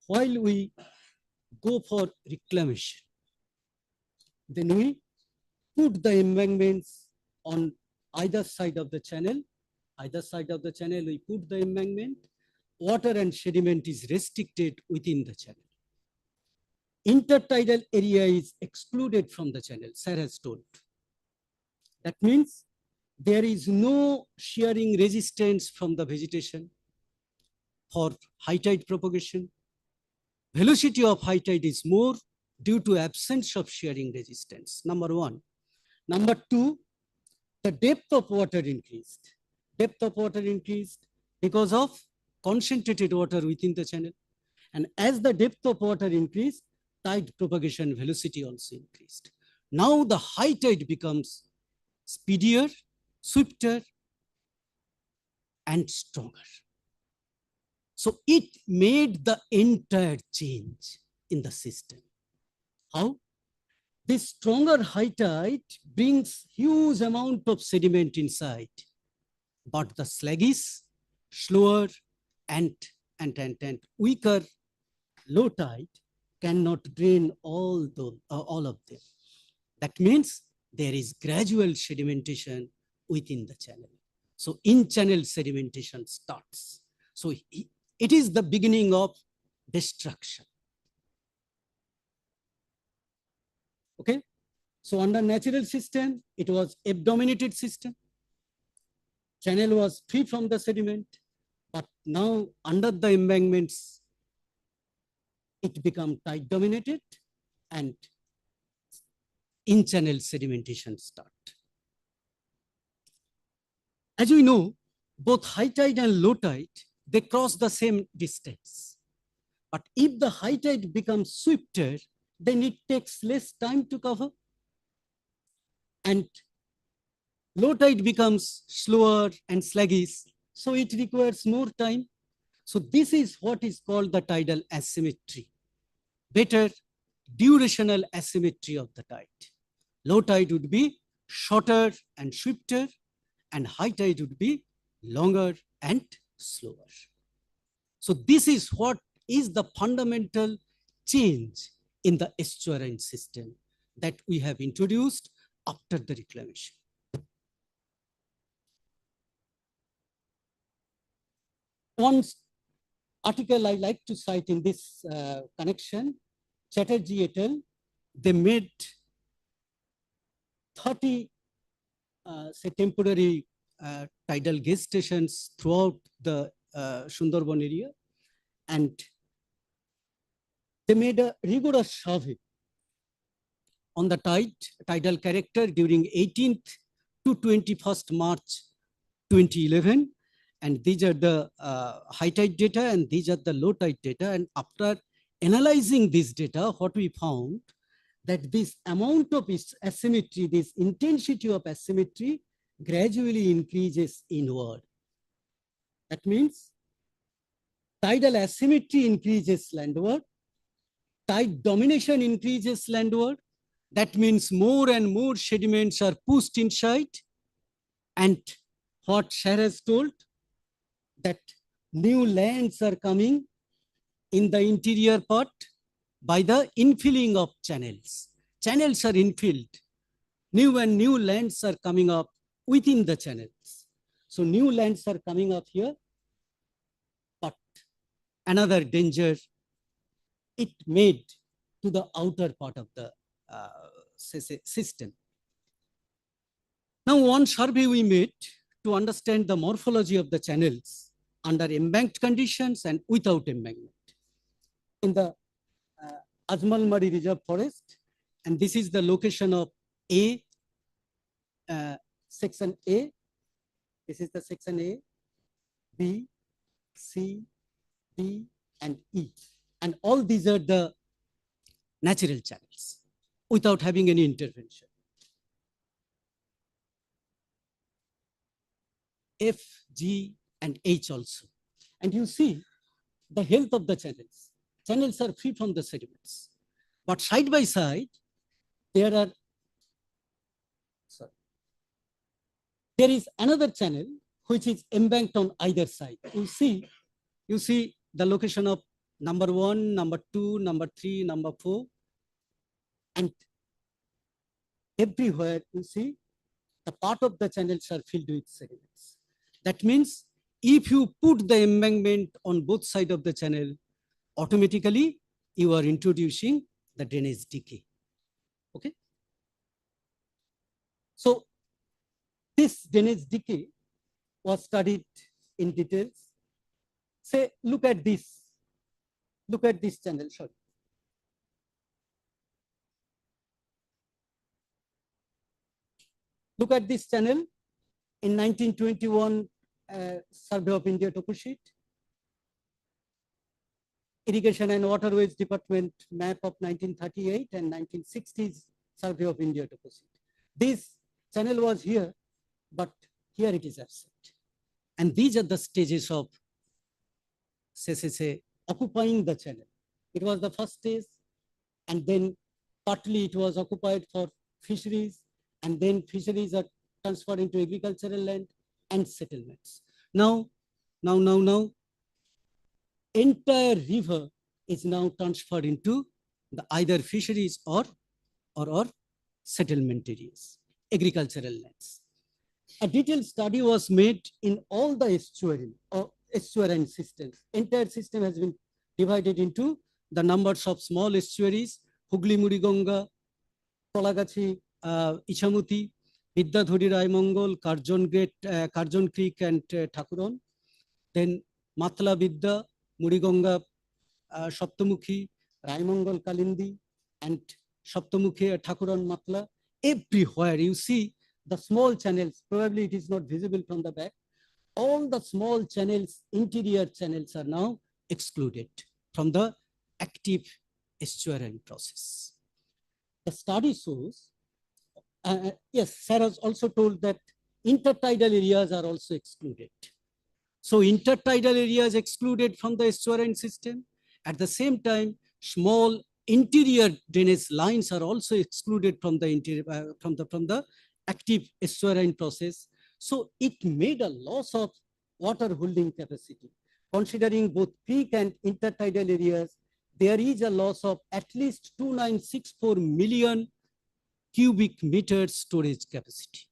while we go for reclamation, then we put the embankments on either side of the channel. Either side of the channel, we put the embankment. Water and sediment is restricted within the channel. Intertidal area is excluded from the channel, Sarah has told. That means there is no shearing resistance from the vegetation for high tide propagation. Velocity of high tide is more due to absence of shearing resistance, number one. Number two, the depth of water increased. Depth of water increased because of concentrated water within the channel. And as the depth of water increased, tide propagation velocity also increased. Now the high tide becomes speedier, swifter, and stronger. So it made the entire change in the system. How? This stronger high tide brings huge amount of sediment inside, but the sluggish, slower, and weaker low tide cannot drain all of them. That means there is gradual sedimentation within the channel. So in-channel sedimentation starts. So it is the beginning of destruction. Okay. So under natural system, it was F-dominated system. Channel was free from the sediment, but now under the embankments, it became tide dominated and in-channel sedimentation start. As we know, both high tide and low tide, they cross the same distance. But if the high tide becomes swifter, then it takes less time to cover. And low tide becomes slower and sluggish, so it requires more time. So this is what is called the tidal asymmetry. Better durational asymmetry of the tide. Low tide would be shorter and swifter, and high tide would be longer and slower. So this is what is the fundamental change in the estuarine system that we have introduced after the reclamation. One article I like to cite in this connection, Chatterjee et al., they made 30 say temporary tidal gauge stations throughout the Sundarban area, and they made a rigorous survey on the tidal character during 18th to 21st March 2011. And these are the high tide data and these are the low tide data. And after analyzing this data, what we found that this amount of asymmetry, this intensity of asymmetry gradually increases inward. That means tidal asymmetry increases landward, tide domination increases landward. That means more and more sediments are pushed inside. And what Shah has told, that new lands are coming in the interior part by the infilling of channels. Channels are infilled. New and new lands are coming up within the channels. So new lands are coming up here, but another danger it made to the outer part of the system. Now, one survey we made to understand the morphology of the channels under embanked conditions and without embankment. In the Ajmalmari Reserve Forest, and this is the location of A, section A. This is the section A, B, C, D, and E. And all these are the natural channels without having any intervention. F, G, and H also. And you see the health of the channels. Channels are free from the sediments. But side by side, there is another channel which is embanked on either side. You see the location of number 1, number 2, number 3, number 4. And everywhere you see the part of the channels are filled with sediments. That means if you put the embankment on both sides of the channel, automatically you are introducing the drainage decay. Okay. So this drainage decay was studied in details. Say, look at this channel, sorry. Look at this channel in 1921 Survey of India topo sheet. Irrigation and Waterways Department map of 1938 and 1960s Survey of India topo sheet. This channel was here, but here it is absent. And these are the stages of say occupying the channel. It was the first stage, and then partly it was occupied for fisheries, and then fisheries are transferred into agricultural land and settlements. Now, entire river is now transferred into the either fisheries or settlement areas, agricultural lands. A detailed study was made in all the estuarine systems. Entire system has been divided into the numbers of small estuaries, Hugli Murigonga, Kolagachi, Ichamuti, Vidyadhuri Raimongol, Karjon Creek, and Thakuron. Then Matla Vidya, Murigonga, Saptamukhi, Raimongol Kalindi, and Saptamukhi, Thakuron Matla. Everywhere you see the small channels, probably it is not visible from the back. All the small channels, interior channels are now excluded from the active estuarine process. The study shows, yes, Sarah also told that intertidal areas are also excluded. So intertidal areas excluded from the estuarine system. At the same time, small interior drainage lines are also excluded from the interior, from the active estuarine process. So it made a loss of water holding capacity. Considering both peak and intertidal areas, there is a loss of at least 2964 million cubic meters storage capacity.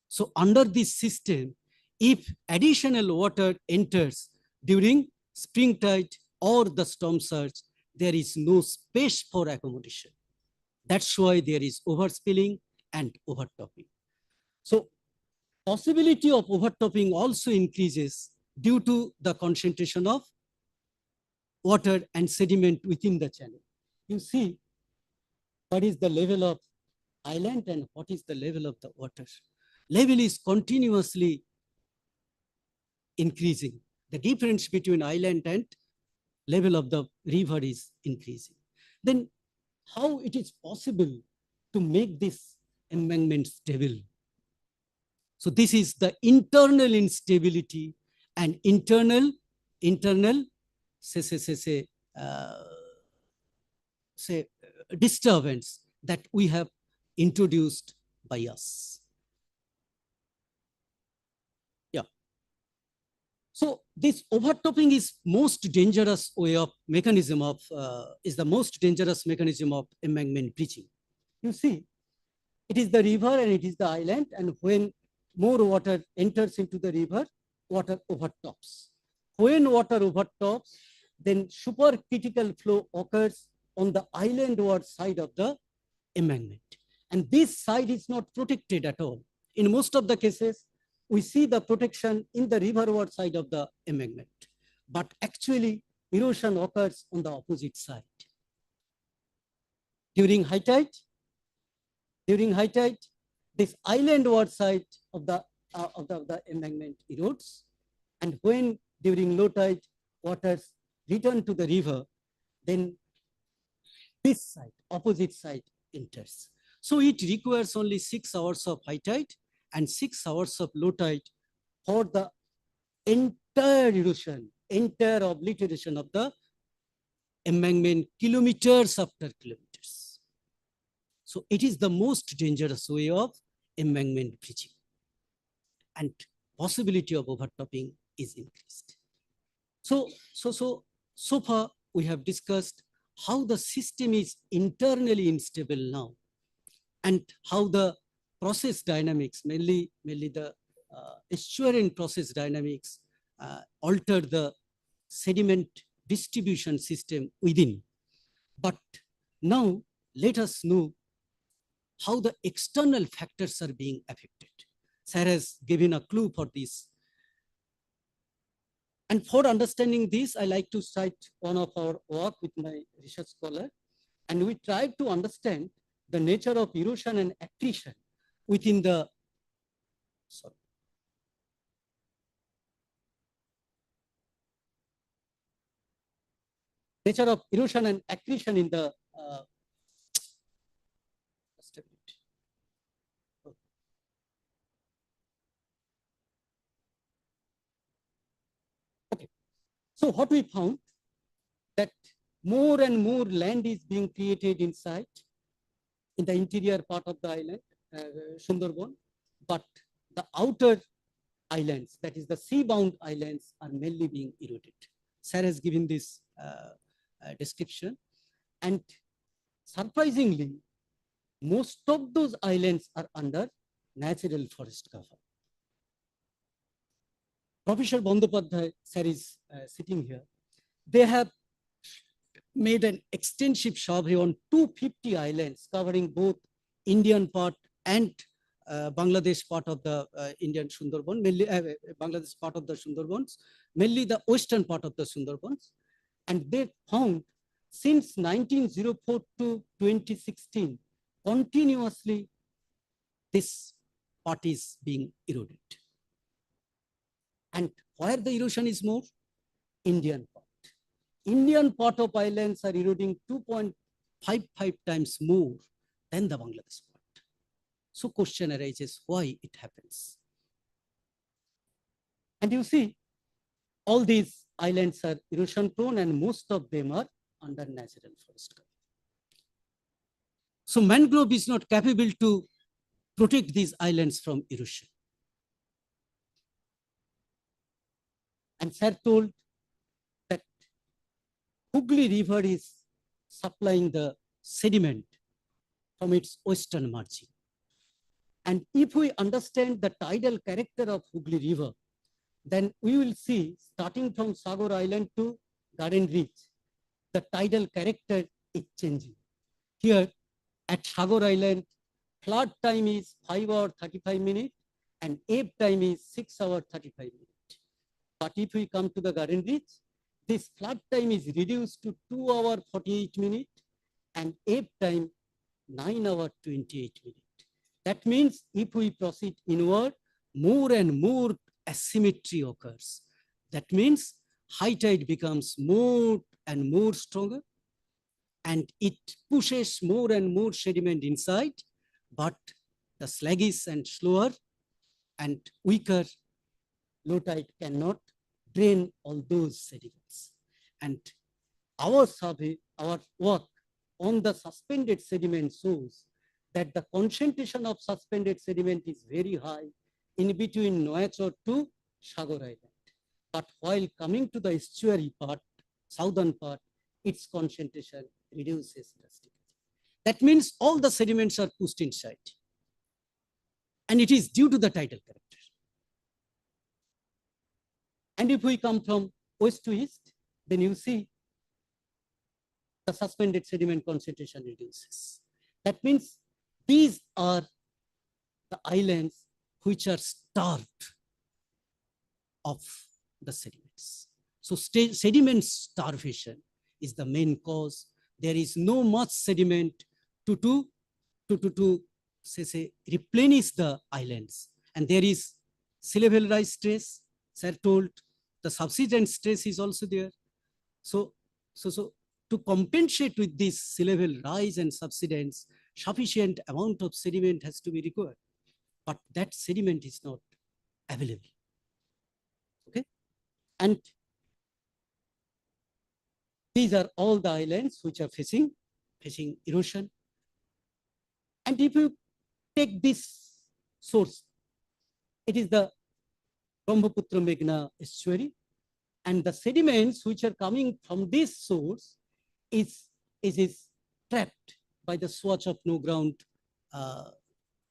So under this system, if additional water enters during spring tide or the storm surge, there is no space for accommodation. That's why there is overspilling and overtopping. So possibility of overtopping also increases due to the concentration of water and sediment within the channel. You see what is the level of island and what is the level of the water. Level is continuously increasing. The difference between island and level of the river is increasing. Then how it is possible to make this embankment stable? So this is the internal instability and internal disturbance that we have introduced by us. Yeah. So this overtopping is most dangerous way of mechanism of is the most dangerous mechanism of embankment breaching. You see, it is the river and it is the island, and when more water enters into the river, water overtops. When water overtops, then supercritical flow occurs on the islandward side of the embankment. And this side is not protected at all. In most of the cases, we see the protection in the riverward side of the embankment. But actually, erosion occurs on the opposite side. During high tide, this islandward side of the embankment erodes. And when during low tide, waters return to the river, then this side, opposite side enters. So it requires only 6 hours of high tide and 6 hours of low tide for the entire erosion, entire obliteration of the embankment kilometers after kilometers. So it is the most dangerous way of embankment breaching, and possibility of overtopping is increased. So far we have discussed how the system is internally unstable now, and how the process dynamics, mainly the estuarine process dynamics, alter the sediment distribution system within. But now let us know how the external factors are being affected. Sarah has given a clue for this. And for understanding this, I like to cite one of our work with my research scholar. And we tried to understand the nature of erosion and accretion within the, nature of erosion and accretion in the okay. So what we found, that more and more land is being created inside, in the interior part of the island, Sundarban, but the outer islands, that is the sea-bound islands, are mainly being eroded. Sarah has given this description, and surprisingly, most of those islands are under natural forest cover. Professor Bandyopadhyay sir is sitting here. They have made an extensive survey on 250 islands covering both Indian part and Bangladesh part of the Indian Sundarban, mainly Bangladesh part of the Sundarbans, mainly the western part of the Sundarbans. And they found since 1904 to 2016, continuously this part is being eroded. And where the erosion is more? Indian part. Indian part of islands are eroding 2.55 times more than the Bangladesh part. So question arises why it happens. And you see, all these islands are erosion prone and most of them are under natural forest cover. So mangrove is not capable to protect these islands from erosion. And sir told that Hooghly River is supplying the sediment from its western margin. And if we understand the tidal character of Hooghly River, then we will see, starting from Sagar Island to Garden Reach, the tidal character is changing. Here at Sagar Island, flood time is 5 hours 35 minutes and ebb time is 6 hours 35 minutes. But if we come to the Garden Reach, this flood time is reduced to 2 hours 48 minutes and ebb time 9 hours 28 minutes. That means if we proceed inward, more and more asymmetry occurs. That means high tide becomes more and more stronger and it pushes more and more sediment inside, but the sluggish and slower and weaker low tide cannot drain all those sediments. And our survey, our work on the suspended sediment shows that the concentration of suspended sediment is very high in between Noyachor to Sagar Island. But while coming to the estuary part, southern part, its concentration reduces drastically. That means all the sediments are pushed inside. And it is due to the tidal character. And if we come from west to east, then you see the suspended sediment concentration reduces. That means these are the islands which are starved of the sediments. So sediment starvation is the main cause. There is no much sediment to replenish the islands. And there is sea level rise stress. Sir told the subsidence stress is also there. So to compensate with this sea level rise and subsidence, sufficient amount of sediment has to be required. But that sediment is not available. Okay? And these are all the islands which are facing erosion. And if you take this source, it is the Brahmaputra Meghna estuary, and the sediments which are coming from this source is trapped by the swatch of no ground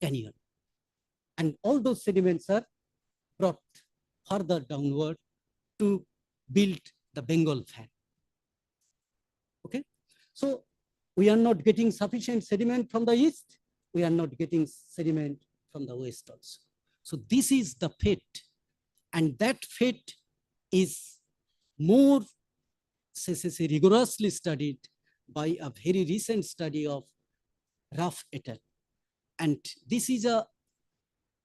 canyon. And all those sediments are brought further downward to build the Bengal fan. Okay, so we are not getting sufficient sediment from the east. We are not getting sediment from the west also. So this is the fate, and that fate is more rigorously studied by a very recent study of Ruff et al. And this is a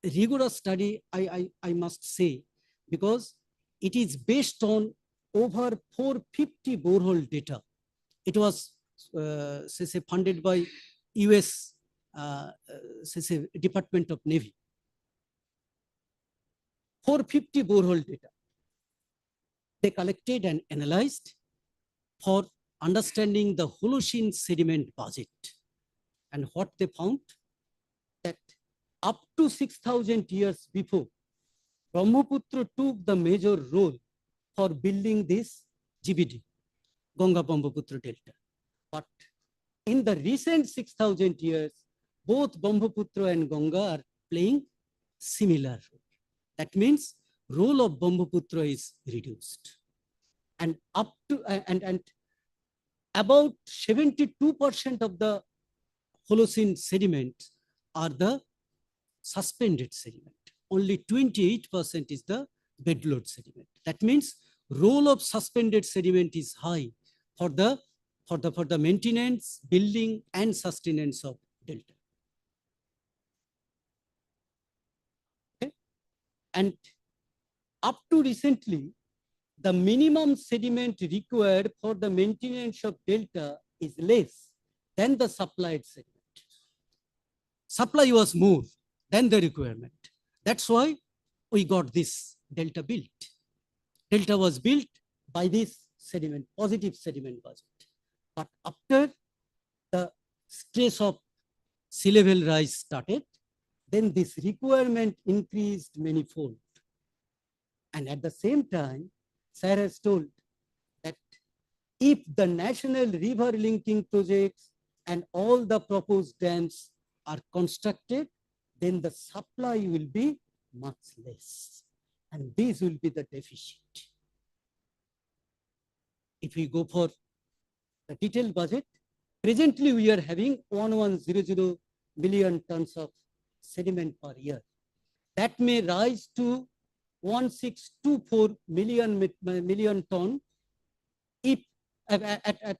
rigorous study, I must say, because it is based on over 450 borehole data. It was funded by US Department of Navy. 450 borehole data. They collected and analyzed for understanding the Holocene sediment budget. And what they found, that up to 6,000 years before, Brahmaputra took the major role for building this GBD, Ganga-Brahmaputra Delta. But in the recent 6,000 years, both Brahmaputra and Ganga are playing similar role. That means role of Brahmaputra is reduced. And up to and about 72% of the Holocene sediments are the suspended sediment. Only 28% is the bedload sediment. That means role of suspended sediment is high for the maintenance, building, and sustenance of delta. Okay? And up to recently, the minimum sediment required for the maintenance of delta is less than the supplied sediment. Supply was more than the requirement. That's why we got this delta built. Delta was built by this sediment, positive sediment budget. But after the stress of sea level rise started, then this requirement increased manifold. And at the same time, Sir has told that if the national river linking projects and all the proposed dams are constructed, then the supply will be much less. And this will be the deficit. If we go for the detailed budget, presently we are having 1100 million tons of sediment per year. That may rise to 1624 million ton if at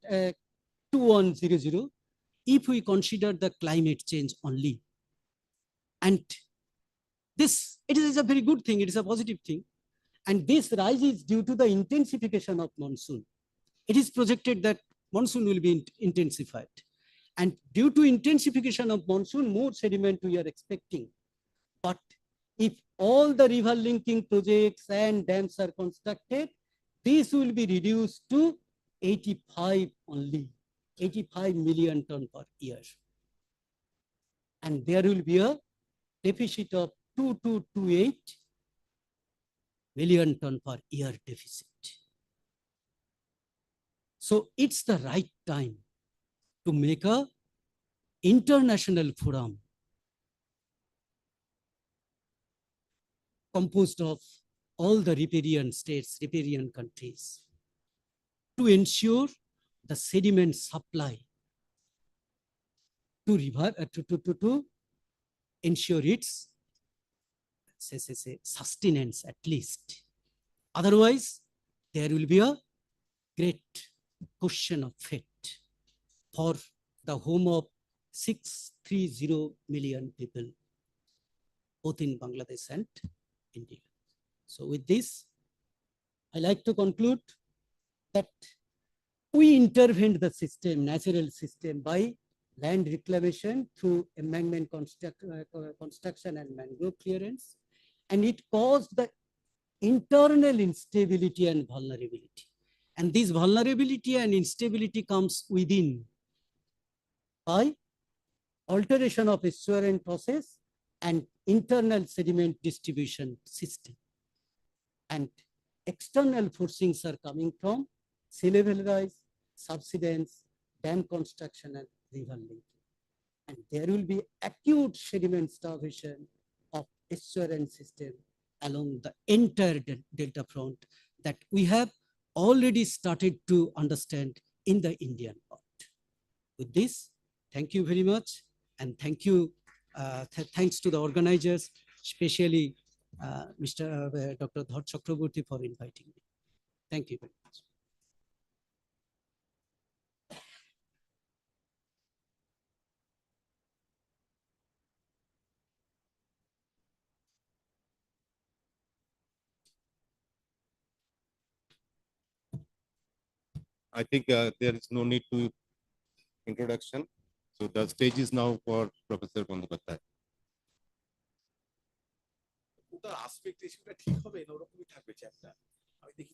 2100 if we consider the climate change only. And this, it is a very good thing, it is a positive thing. And this rise is due to the intensification of monsoon. It is projected that monsoon will be intensified. And due to intensification of monsoon, more sediment we are expecting. But if all the river linking projects and dams are constructed, this will be reduced to 85 only, 85 million ton per year. And there will be a deficit of 2228 million ton per year deficit. So it's the right time to make a international forum composed of all the riparian states, riparian countries, to ensure the sediment supply to ensure its sustenance at least. Otherwise, there will be a great question of fate for the home of 630 million people, both in Bangladesh and India. So with this, I like to conclude that we intervened the system, natural system, by land reclamation through embankment construction and mangrove clearance, and it caused the internal instability and vulnerability. And this vulnerability and instability comes within by alteration of estuarine process and internal sediment distribution system. And external forcings are coming from sea level rise, subsidence, dam construction, and river linking. And there will be acute sediment starvation of estuarine system along the entire delta front that we have already started to understand in the Indian part. With this, thank you very much, and thank you, thanks to the organizers, especially Dr. Dhar Chakraborty for inviting me. Thank you very much. I think there is no need to introduction. So the stage is now for Professor Bandyopadhyay. aspect issue ঠিক হবে না ওরকমই থাকবে chapter আমি দেখি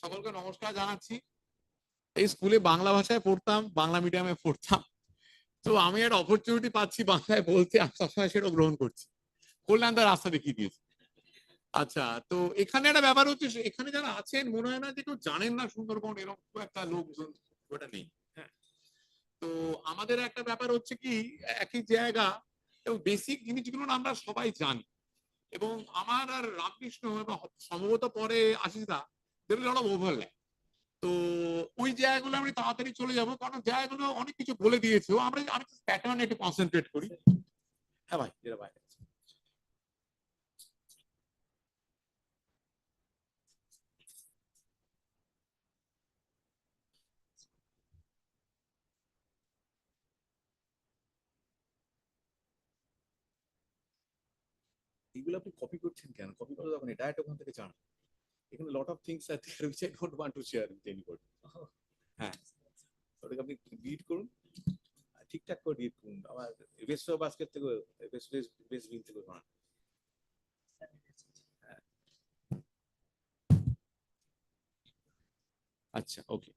সকলকে নমস্কার জানাচ্ছি এই স্কুলে বাংলা ভাষায় পড়তাম বাংলা মিডিয়ামে পড়তাম তো আমি একটা অপরচুনিটি পাচ্ছি বাংলায় বলতে আমি সবসময় সেটা গ্রহণ করছি কল্যাণ দা রাস্তা দেখিয়ে দিয়েছে আচ্ছা, তো এখানে একটা ব্যাপার হচ্ছে, এখানে যারা আছেন মনে হয় না যে কেউ জানেন না সুন্দরবন, এরকম খুব একটা লোকজন ওটা নেই। হ্যাঁ, তো আমাদের একটা ব্যাপার হচ্ছে কি, একই জায়গা এবং বেসিক জিনিসগুলো না আমরা সবাই জানি, এবং আমার আর রামকৃষ্ণ এবং সম্ভবত পরে আশিসদা দেখলে অনেক ওভারল্যাপ। তো ওই জায়গাগুলো আমি তাড়াতাড়ি চলে যাবো, কারণ জায়গাগুলো অনেক কিছু বলে দিয়েছে। আমি প্যাটার্ন একটু কনসেন্ট্রেট করি। হ্যাঁ ভাই, যেটা ভাই এগুলো আপনি কপি করছেন কেন? কপি করে তখন ডাইরেক্ট ওখান থেকে চান। এখানে lot of things are there which I don't want to share with anybody. হ্যাঁ, ওটাকে আপনি ডিলিট করুন, ঠিকঠাক করে ডিলিট করুন। আমার বেস্ট অফ বাস্কেট থেকে বেস্ট বেস্ট বেস্ট বিন থেকে বানান। আচ্ছা, ওকে।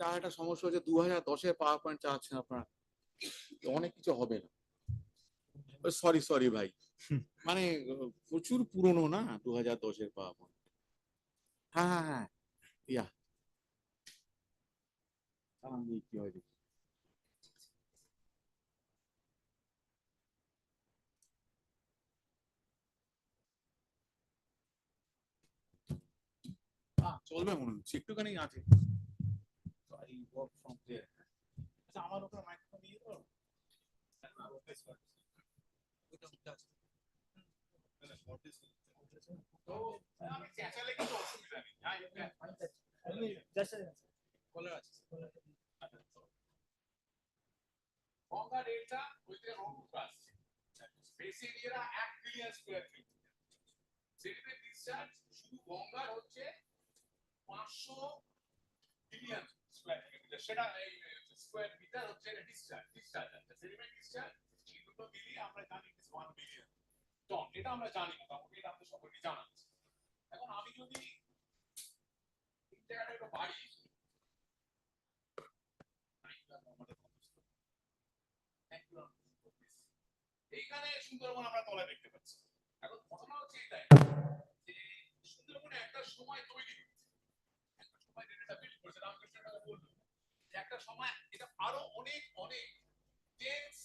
আর একটা সমস্যা হচ্ছে 2010-এর পাওয়ার পয়েন্ট চাচ্ছেন আপনারা, অনেক কিছু হবে না। সরি সরি ভাই, মানে প্রচুর পুরনো না 2010-এর পাওয়ার পয়েন্ট। হ্যাঁ হ্যাঁ হ্যাঁ, ইয়া কি হয় দেখি। চলবে মনে হচ্ছে, একটুখানি আছে। আচ্ছা, আমার ওখানে মাইক্রোফোন নিয়ে তো আমি চেঁচালে কিছু অসুবিধা নেই। গঙ্গা ডেল্টা ওই থেকে ব্রহ্মপুত্র আসছে, basin area 1 billion square feet. Sediment discharge শুধু গঙ্গার হচ্ছে 500 বিলিয়ন স্কয়ার কিলোমিটার, সেটা এই স্কয়ার মিটার হচ্ছে ডিসচার্জ। সেডিমেন্ট ডিসচার্জ এই দুটো মিলিয়ে আমরা জানি 1 বিলিয়ন টন। এটা আমরা জানি, মোটামুটি এটা আমাদের সকলেরই জানা আছে। এখন আমি যদি এই জায়গাটা একটু বাড়ি, এইখানে সুন্দরবন আমরা তলায় দেখতে পাচ্ছি। এখন ঘটনা হচ্ছে এটাই যে সুন্দরবনে একটা সময় তৈরি হয়েছে, একটা সময় ডেটাটা বিল্ড করেছে, রামকৃষ্ণ বললো যে একটা সময় এটা আরো অনেক অনেক টেন্স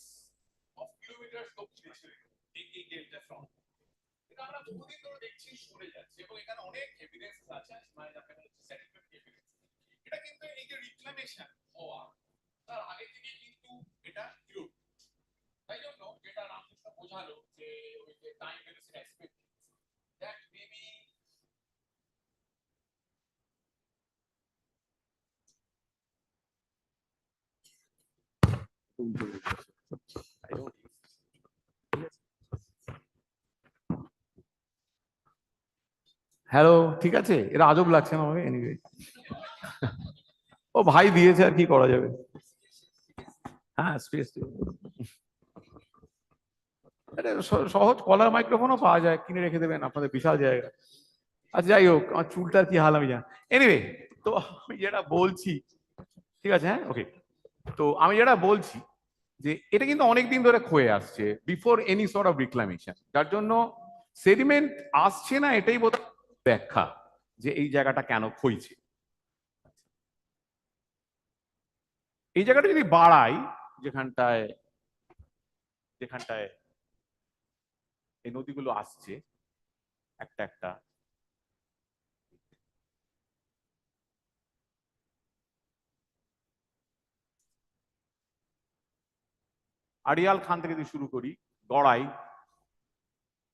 অফ কিলোমিটার দক্ষিণে ছিল এই ডেল্টা ফ্রন্ট। এটা আমরা বহুদিন ধরে দেখছি, সরে যাচ্ছে, এবং এখানে অনেক এভিডেন্স আছে, মানে আপনাদের হচ্ছে সায়েন্টিফিক এভিডেন্স। এটা কিন্তু এই যে রিক্লামেশন হওয়া তার আগে থেকে কিন্তু এটা বিরোধ। তাই জন্য যেটা রামকৃষ্ণ বোঝালো যে ওই যে time variation expect that maybe hello, ঠিক আছে? এরা আজব লাগছে না আমাকে, এনিওয়ে ও ভাই দিয়েছে, আর কি করা যাবে। হ্যাঁ, স্পেস সহজ কলার মাইক্রোফোনও পাওয়া যায়, কিনে রেখে দেবেন, আপনাদের বিশাল জায়গা। আচ্ছা, যাই হোক, আমার চুলটার কি হাল আমি জানি। এনিওয়ে, তো আমি যেটা বলছি, ঠিক আছে, হ্যাঁ, ওকে। তো আমি যেটা বলছি যে এটা কিন্তু অনেকদিন ধরে ক্ষয়ে আসছে, বিফোর এনি সর্ট অফ রিক্লামেশন, যার জন্য সেডিমেন্ট আসছে না, এটাই বোধ ব্যাখ্যা যে এই জায়গাটা কেন ক্ষয়ছে। এই জায়গাটা যদি বাড়াই, যেখানটায় যেখানটায় এই নদীগুলো আসছে একটা একটা, আড়িয়াল খান থেকে যদি শুরু করি, গড়াই,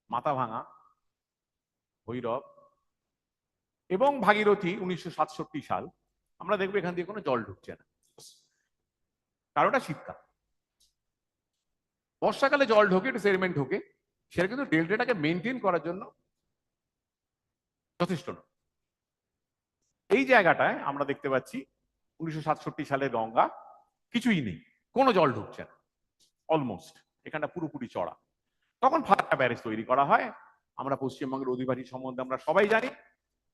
মাথাভাঙা, ভৈরব এবং ভাগীরথী 1967 সাল, আমরা দেখবো এখান দিয়ে কোনো জল ঢুকছে না। কারণটা শীতকাল। বর্ষাকালে জল ঢোকে, একটু সেডিমেন্ট ঢোকে, সেটা কিন্তু ডেল্টাটাকে মেনটেন করার জন্য যথেষ্ট নয়। এই জায়গাটায় আমরা দেখতে পাচ্ছি 1967 সালে গঙ্গা কিছুই নেই, কোনো জল ঢুকছে না অলমোস্ট, এখানটা পুরোপুরি চড়া। তখন ফারাক্কা ব্যারেজ তৈরি করা হয়। আমরা পশ্চিমবঙ্গের অধিবাসী সম্বন্ধে আমরা সবাই জানি।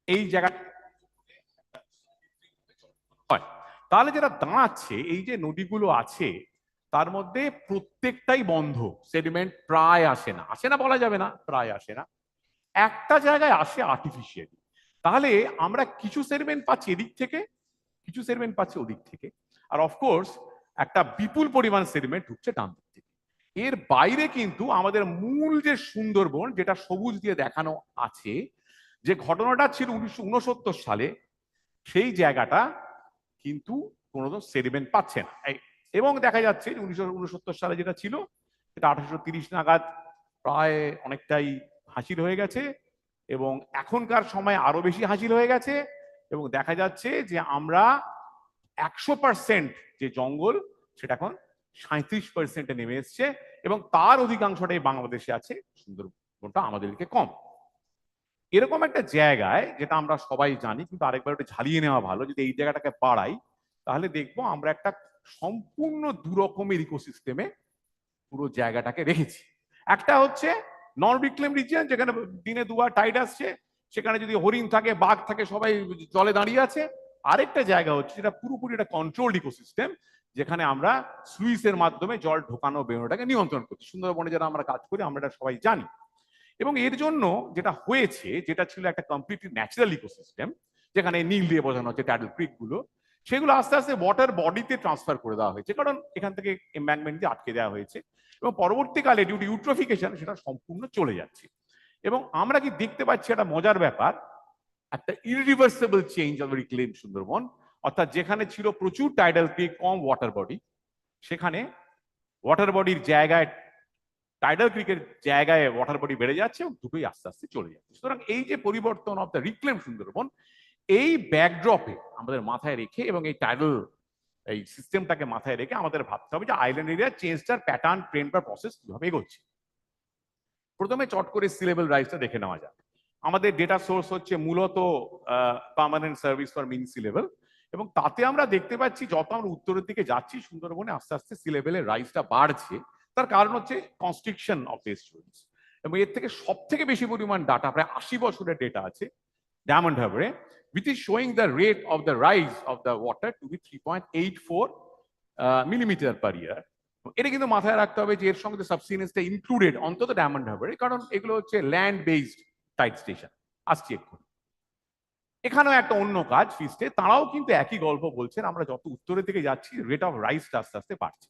এই জায়গা হয়, তাহলে যেটা দাঁড়াচ্ছে এই যে নদীগুলো আছে তার মধ্যে প্রত্যেকটাই বন্ধ, সেডিমেন্ট প্রায় আসে না, আসে না বলা যাবে না, প্রায় আসে না। একটা জায়গায় আসে আর্টিফিশিয়ালি। তাহলে আমরা কিছু সেডিমেন্ট পাচ্ছি এদিক থেকে, কিছু সেডিমেন্ট পাচ্ছি ওদিক থেকে, আর অফকোর্স একটা বিপুল পরিমাণ সেডিমেন্ট ঢুকছে ডান দিক থেকে। এর বাইরে কিন্তু আমাদের মূল যে সুন্দরবন, যেটা সবুজ দিয়ে দেখানো আছে, যে ঘটনাটা ছিল 1969 সালে, সেই জায়গাটা কিন্তু কোনো সেডিমেন্ট পাচ্ছে না। এবং দেখা যাচ্ছে যে 1969 সালে যেটা ছিল সেটা 1830 নাগাদ প্রায় অনেকটাই হাসিল হয়ে গেছে, এবং এখনকার সময় আরো বেশি হাসিল হয়ে গেছে। এবং দেখা যাচ্ছে যে আমরা 100% যে জঙ্গল সেটা এখন 37%-এ নেমে এসছে, এবং তার অধিকাংশটাই বাংলাদেশে আছে, সুন্দরবনটা আমাদেরকে কম। এরকম একটা জায়গায়, যেটা আমরা সবাই জানি কিন্তু আরেকবার ওটা ঝালিয়ে নেওয়া ভালো, যদি এই জায়গাটাকে বাড়াই তাহলে দেখবো আমরা একটা সম্পূর্ণ দুরকমের ইকোসিস্টেমে পুরো জায়গাটাকে রেখেছি। একটা হচ্ছে নন রিক্লেম রিজিয়ন, যেখানে দিনে দুবার টাইড আসছে, সেখানে যদি হরিণ থাকে, বাঘ থাকে, সবাই জলে দাঁড়িয়ে আছে। আরেকটা জায়গা হচ্ছে যেটা পুরোপুরি একটা কন্ট্রোলড ইকোসিস্টেম, যেখানে আমরা সুইচের মাধ্যমে জল ঢোকানো বেরোনোটাকে নিয়ন্ত্রণ করছি। সুন্দরবনে যারা আমরা কাজ করি আমরা এটা সবাই জানি। এবং এর জন্য যেটা হয়েছে, যেটা ছিল একটা কমপ্লিটলি ন্যাচারাল ইকোসিস্টেম, যেখানে নীল দিয়ে বোঝানো হচ্ছে টাইডাল ক্রিক গুলো, সেগুলো আস্তে আস্তে ওয়াটার বডিতে ট্রান্সফার করে দেওয়া হয়েছে, কারণ এখান থেকে এমব্যাঙ্কমেন্ট দিয়ে আটকে দেওয়া হয়েছে। এবং পরবর্তীকালে ডিউ টু ইউট্রোফিকেশন সেটা সম্পূর্ণ চলে যাচ্ছে। এবং আমরা কি দেখতে পাচ্ছি একটা মজার ব্যাপার, একটা irreversible change of reclaim Sundarban, অর্থাৎ যেখানে ছিল প্রচুর টাইডাল ক্রিক, কম ওয়াটার বডি, সেখানে ওয়াটার বডির জায়গায়, টাইডাল ক্রিকের জায়গায় ওয়াটার বডি বেড়ে যাচ্ছে, এবং দুটোই আস্তে আস্তে চলে যাচ্ছে। সুতরাং এই যে পরিবর্তন অফ দ্য রিক্লেম সুন্দরবন, এই ব্যাকড্রপে আমাদের মাথায় রেখে এবং এই টাইডাল এই সিস্টেমটাকে মাথায় রেখে আমাদের ভাবতে হবে যে আইল্যান্ড এরিয়া চেঞ্জটার প্যাটার্ন, ট্রেন্ড বা প্রসেস কিভাবে এগোচ্ছে। প্রথমে চট করে সি লেভেল রাইজটা দেখে নেওয়া যাক। আমাদের ডেটা সোর্স হচ্ছে মূলত permanent service for mean sea level, এবং তাতে আমরা দেখতে পাচ্ছি যত আমরা উত্তরের দিকে যাচ্ছি সুন্দরবনে আস্তে আস্তে সি লেভেলের রাইজটা বাড়ছে। তার কারণ হচ্ছে কনস্ট্রিকশন অফ এস্টুয়ারিজ। এবং এর থেকে সব থেকে বেশি পরিমাণ ডাটা, প্রায় 80 বছরের ডেটা আছে diamond হারবারে, which is showing the rate of the rise of the water to be 3.84 millimeter per year. এটা কিন্তু মাথায় রাখতে হবে যে এর সঙ্গে সাবসিডেন্সটা ইনক্লুডেড অন্তত ডায়মন্ড হারবারে, কারণ এগুলো হচ্ছে ল্যান্ড বেসড টাইড স্টেশন। আসছি এক্ষুনি। এখানেও একটা অন্য কাজ ফিস্টে, তারাও কিন্তু একই গল্প বলছেন, আমরা যত উত্তরের দিকে যাচ্ছি রেট অফ রাইজটা আস্তে আস্তে বাড়ছে।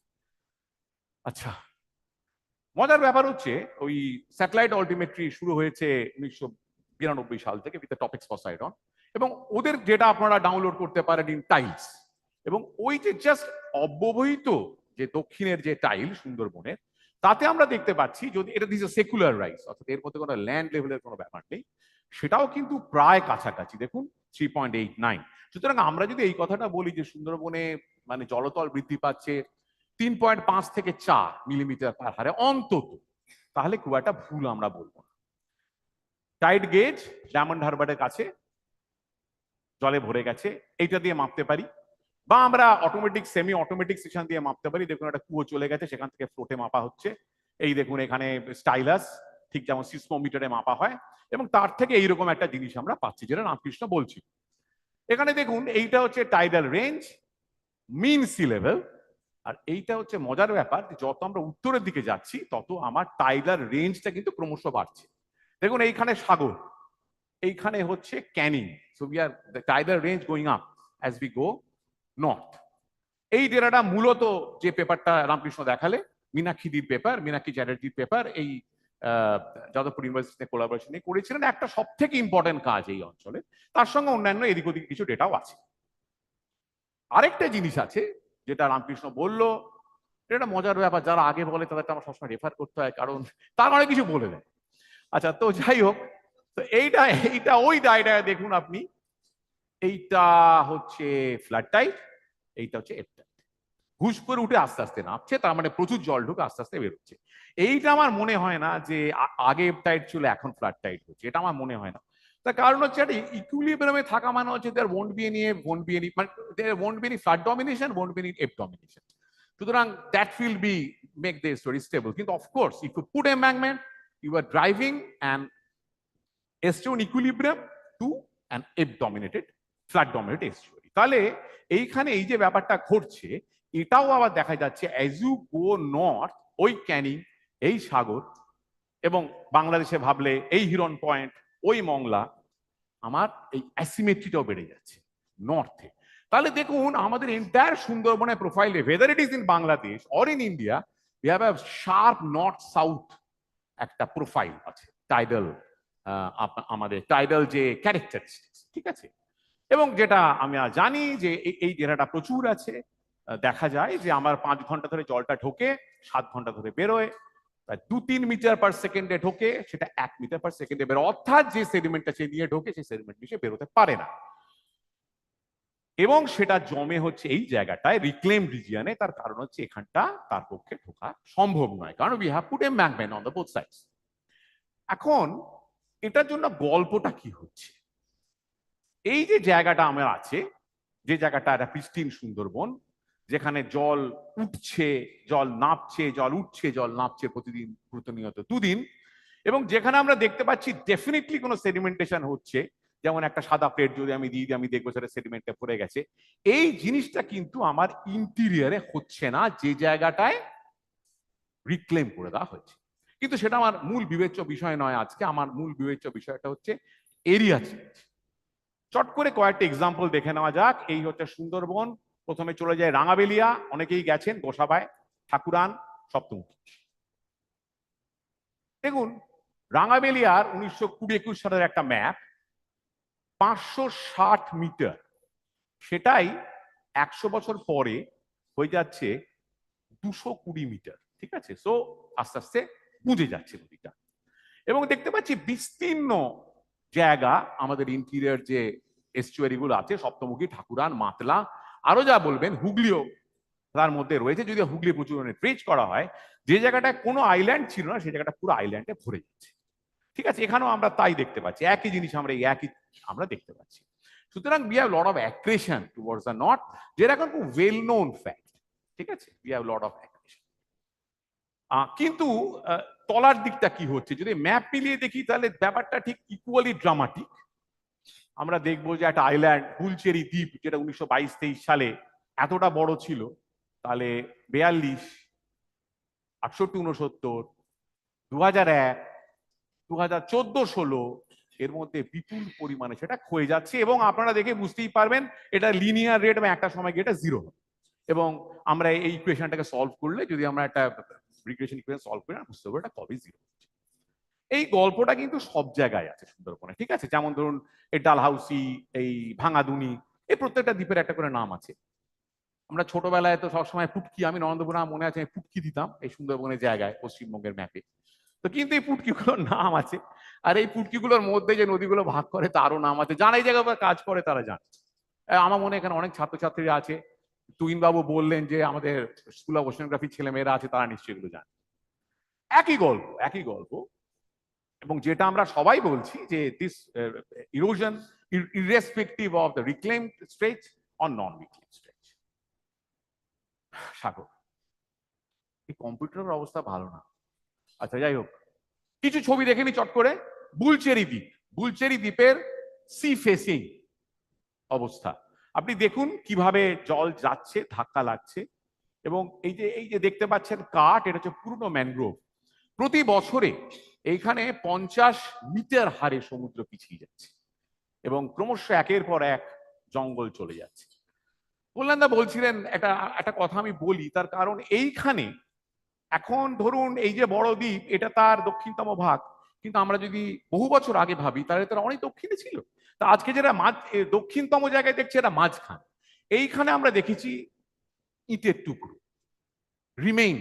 আচ্ছা, মজার ব্যাপার হচ্ছে ওই স্যাটেলাইট অল্টিমেট্রি শুরু হয়েছে 1992 সাল থেকে উইথ দ্য টপিকস পসাইডন, এবং ওদের যেটা আপনারা ডাউনলোড করতে পারেন ইন টাইলস, এবং ওই যে জাস্ট অব্যবহিত যে দক্ষিণের যে টাইল সুন্দরবনের, তাতে আমরা দেখতে পাচ্ছি যদি এটা দিস সেকুলার রাইজ, অর্থাৎ এর মধ্যে কোনো ল্যান্ড লেভেলের কোনো ব্যাপার নেই, সেটাও কিন্তু প্রায় কাছাকাছি, দেখুন 3.89। সুতরাং আমরা যদি এই কথাটা বলি যে সুন্দরবনে মানে জলতল বৃদ্ধি পাচ্ছে 3.5 থেকে 4 মিলিমিটার পার হারে অন্তত, তাহলে খুব একটা ভুল আমরা বলবো না। টাইড গেজ ডায়মন্ড হারবারের কাছে জলে ভরে গেছে, এইটা দিয়ে মাপতে পারি, বা আমরা অটোমেটিক সেমি অটোমেটিক সেশন দিয়ে মাপতে পারি। দেখুন একটা কুয়ো চলে গেছে, সেখান থেকে ফ্লোটে মাপা হচ্ছে। এই দেখুন এখানে স্টাইলাস, ঠিক যেমন সিসমোমিটারে মাপা হয়, এবং তার থেকে এইরকম একটা জিনিস আমরা পাচ্ছি, যেটা রামকৃষ্ণ বলছি। এখানে দেখুন এইটা হচ্ছে টাইডাল রেঞ্জ, মিন সি লেভেল, আর এইটা হচ্ছে মজার ব্যাপার, যত আমরা উত্তরের দিকে যাচ্ছি তত আমার টাইডাল রেঞ্জটা কিন্তু ক্রমশ বাড়ছে। দেখুন এইখানে সাগর, এইখানে হচ্ছে Canning, so we are the tidal range going up as we go north. এই ডেটাটা মূলত যে পেপারটা রামকৃষ্ণ দেখালে, মীনাক্ষীদির পেপার, মীনাক্ষী চ্যাটার্জির পেপার, এই যাদবপুর ইউনিভার্সিটিতে কোলাবোরেশনে করেছিলেন। একটা সব থেকে ইম্পর্টেন্ট কাজ এই অঞ্চলে, তার সঙ্গে অন্যান্য এদিক ওদিক কিছু ডেটাও আছে। আরেকটা জিনিস আছে যেটা রামকৃষ্ণ বললো, এটা মজার ব্যাপার, যারা আগে বলে তাদেরটা আমার সবসময় রেফার করতে হয়, কারণ তারা অনেক কিছু বলে দেয়। আচ্ছা, তো যাই হোক, তো এইটা ওই ডায়গ্রামে দেখুন আপনি, এইটা হচ্ছে ফ্ল্যাট টাইড, এইটা হচ্ছে এফ টাইড। হুশ করে উঠে আস্তে আস্তে নামছে, তার মানে প্রচুর জল ঢুকে আস্তে আস্তে বেরোচ্ছে। এইটা আমার মনে হয় না যে আগে এফ টাইড ছিল এখন ফ্ল্যাট টাইড হচ্ছে, এটা আমার মনে হয় না। তার কারণ হচ্ছে একটা ইকুইলিব্রিয়ামে থাকা মানে হচ্ছে there won't be any flood domination, won't be any F domination. সুতরাং that will be make the estuary stable. But of course, if you put embankment, you are driving an estuary equilibrium to an F-dominated, flood-dominated estuary. তাহলে এইখানে এই যে ব্যাপারটা ঘটছে, এটাও আবার দেখা যাচ্ছে as you go north, ওই ক্যানিং, এই সাগর, এবং বাংলাদেশে ভাবলে এই হিরন পয়েন্ট, ওই মংলা, আমার এই অ্যাসিমেট্রিটাও বেড়ে যাচ্ছে নর্থে। তাহলে দেখুন আমাদের এন্টায়ার সুন্দরবনের প্রোফাইলে, whether it is in Bangladesh or in India, we have a sharp north south একটা প্রোফাইল আছে, টাইডাল, আমাদের টাইডাল যে ক্যারেক্টারিস্টিক্স, ঠিক আছে। এবং যেটা আমরা জানি যে এই ডেটাটা প্রচুর আছে, দেখা যায় যে আমার 5 ঘন্টা ধরে জলটা ঢোকে, 7 ঘন্টা ধরে বেরোয়, প্রায় 2-3 মিটার পার সেকেন্ডে ঢোকে, সেটা 1 মিটার পার সেকেন্ডে বেরোয়, অর্থাৎ যে সেডিমেন্টটা সে নিয়ে ঢোকে সেই সেডিমেন্ট নিয়ে বেরোতে পারে না, এবং সেটা জমে হচ্ছে এই জায়গাটায় রিক্লেম রিজিয়নে। তার কারণ হচ্ছে এখানটা তার পক্ষে ঢোকা সম্ভব নয়, কারণ we have put embankment on the both sides. এখন এটার জন্য গল্পটা কি হচ্ছে, এই যে জায়গাটা আমার আছে, যে জায়গাটা একটা প্রিস্টিন সুন্দরবন, যেখানে জল উঠছে, জল নামছে, জল উঠছে, জল নামছে প্রতিদিন, প্রতিনিয়ত 2 দিন, এবং যেখানে আমরা দেখতে পাচ্ছি ডেফিনেটলি কোনো সেডিমেন্টেশন হচ্ছে, যেমন একটা সাদা প্লেট যদি আমি দিই, আমি দেখবো সেটা সেডিমেন্টে পড়ে গেছে। এই জিনিসটা কিন্তু আমার ইন্টেরিয়রে হচ্ছে না, যে জায়গাটায় রিক্লেম করে দেওয়া হয়েছে। কিন্তু সেটা আমার মূল বিবেচ্য বিষয় নয় আজকে। আমার মূল বিবেচ্য বিষয়টা হচ্ছে এরিয়া চেঞ্জ। চট করে কয়েকটা এক্সাম্পল দেখে নেওয়া যাক। এই হচ্ছে সুন্দরবন, প্রথমে চলে যায় রাঙাবেলিয়া, অনেকেই গেছেন, গোসাবায়, ঠাকুরান, সপ্তমুখী। দেখুন রাঙাবেলিয়ার 1920-21 সালের একটা ম্যাপ, 560 মিটার, সেটাই 100 বছর পরে হয়ে যাচ্ছে 220 মিটার, ঠিক আছে। সো আস্তে আস্তে বুঝে যাচ্ছে নদীটা, এবং দেখতে পাচ্ছি বিস্তীর্ণ জায়গা আমাদের ইন্টেরিয়র যে এস্টুয়ারি গুলো আছে, সপ্তমুখী, ঠাকুরান, মাতলা, আরো যা বলবেন, হুগলিও তার মধ্যে রয়েছে, যদি হুগলি প্রচুর ট্রেজ করা হয়, যে জায়গাটায় কোনো আইল্যান্ড ছিল না সেই জায়গাটা পুরো আইল্যান্ডে ভরে যাচ্ছে, ঠিক আছে। এখানেও আমরা তাই দেখতে পাচ্ছি, একই জিনিস আমরা একই আমরা দেখতে পাচ্ছি। সুতরাং we have lot of aggression towards the north, যেটা এখন খুব ওয়েল নোন ফ্যাক্ট, ঠিক আছে। we have lot of aggression, কিন্তু তলার দিকটা কি হচ্ছে যদি ম্যাপ মিলিয়ে দেখি, তাহলে ব্যাপারটা ঠিক ইকুয়ালি ড্রামাটিক। আমরা দেখবো যে একটা আইল্যান্ড হুলচেরি দ্বীপ, যেটা 1922-23 সালে এতটা বড় ছিল, তাহলে 42, 68, 69, 2001, 2014-16 এর মধ্যে বিপুল পরিমাণে সেটা ক্ষয়ে যাচ্ছে, এবং আপনারা দেখে বুঝতেই পারবেন এটা লিনিয়ার রেট, এবং একটা সময় গিয়ে এটা 0 হবে। এবং আমরা এই ইকুয়েশনটাকে সলভ করলে, যদি আমরা একটা রিগ্রেশন ইকুয়েশন সলভ করি, বুঝতে পারবো এটা কবে 0 হচ্ছে। এই গল্পটা কিন্তু সব জায়গায় আছে সুন্দরবনে, ঠিক আছে। যেমন ধরুন এই ডালহাউসি, এই ভাঙাদুনি, এই প্রত্যেকটা দ্বীপের একটা করে নাম আছে। আমরা ছোটবেলায় তো সবসময় পুটকি, আমি নন্দপুর মনে আছে পুটকি দিতাম এই সুন্দরবনের জায়গায় পশ্চিমবঙ্গের ম্যাপে। তো কিন্তু এই পুটকিগুলোর নাম আছে, আর এই পুটকিগুলোর মধ্যে যে নদীগুলো ভাগ করে তারও নাম আছে। যারা এই জায়গায় কাজ করে তারা জানে। আমার মনে এখানে অনেক ছাত্রছাত্রীরা আছে, তুইন বাবু বললেন যে আমাদের স্কুল অফ ওশেনোগ্রাফি ছেলেমেয়েরা আছে, তারা নিশ্চয়ই এগুলো জানে। একই গল্প, একই গল্প। এবং যেটা আমরা সবাই বলছি যে this erosion irrespective of the reclaimed stretch or non reclaimed stretch. Sagar, এই কম্পিউটারের অবস্থা ভালো না। আচ্ছা যাই হোক, কিছু ছবি দেখে নি চট করে। বুলচেরি দ্বীপ, বুলচেরি দ্বীপের সি ফেসিং অবস্থা আপনি দেখুন, কিভাবে জল যাচ্ছে, ধাক্কা লাগছে। এবং এই যে দেখতে পাচ্ছেন কাঠ, এটা হচ্ছে পুরনো ম্যানগ্রোভ। প্রতি বছরে এইখানে 50 মিটার হারে সমুদ্র পিছিয়ে যাচ্ছে, এবং ক্রমশ একের পর এক জঙ্গল চলে যাচ্ছে। কল্যাণদা বলছিলেন, একটা কথা আমি বলি, তার কারণ এইখানে এখন ধরুন এই যে বড় দ্বীপ, এটা তার দক্ষিণতম ভাগ, কিন্তু আমরা যদি বহু বছর আগে ভাবি, তাহলে তারা অনেক দক্ষিণে ছিল। তা আজকে যেটা দক্ষিণতম জায়গায় দেখছি, এটা মাঝখান। এইখানে আমরা দেখেছি ইটের টুকরো, রিমেইন,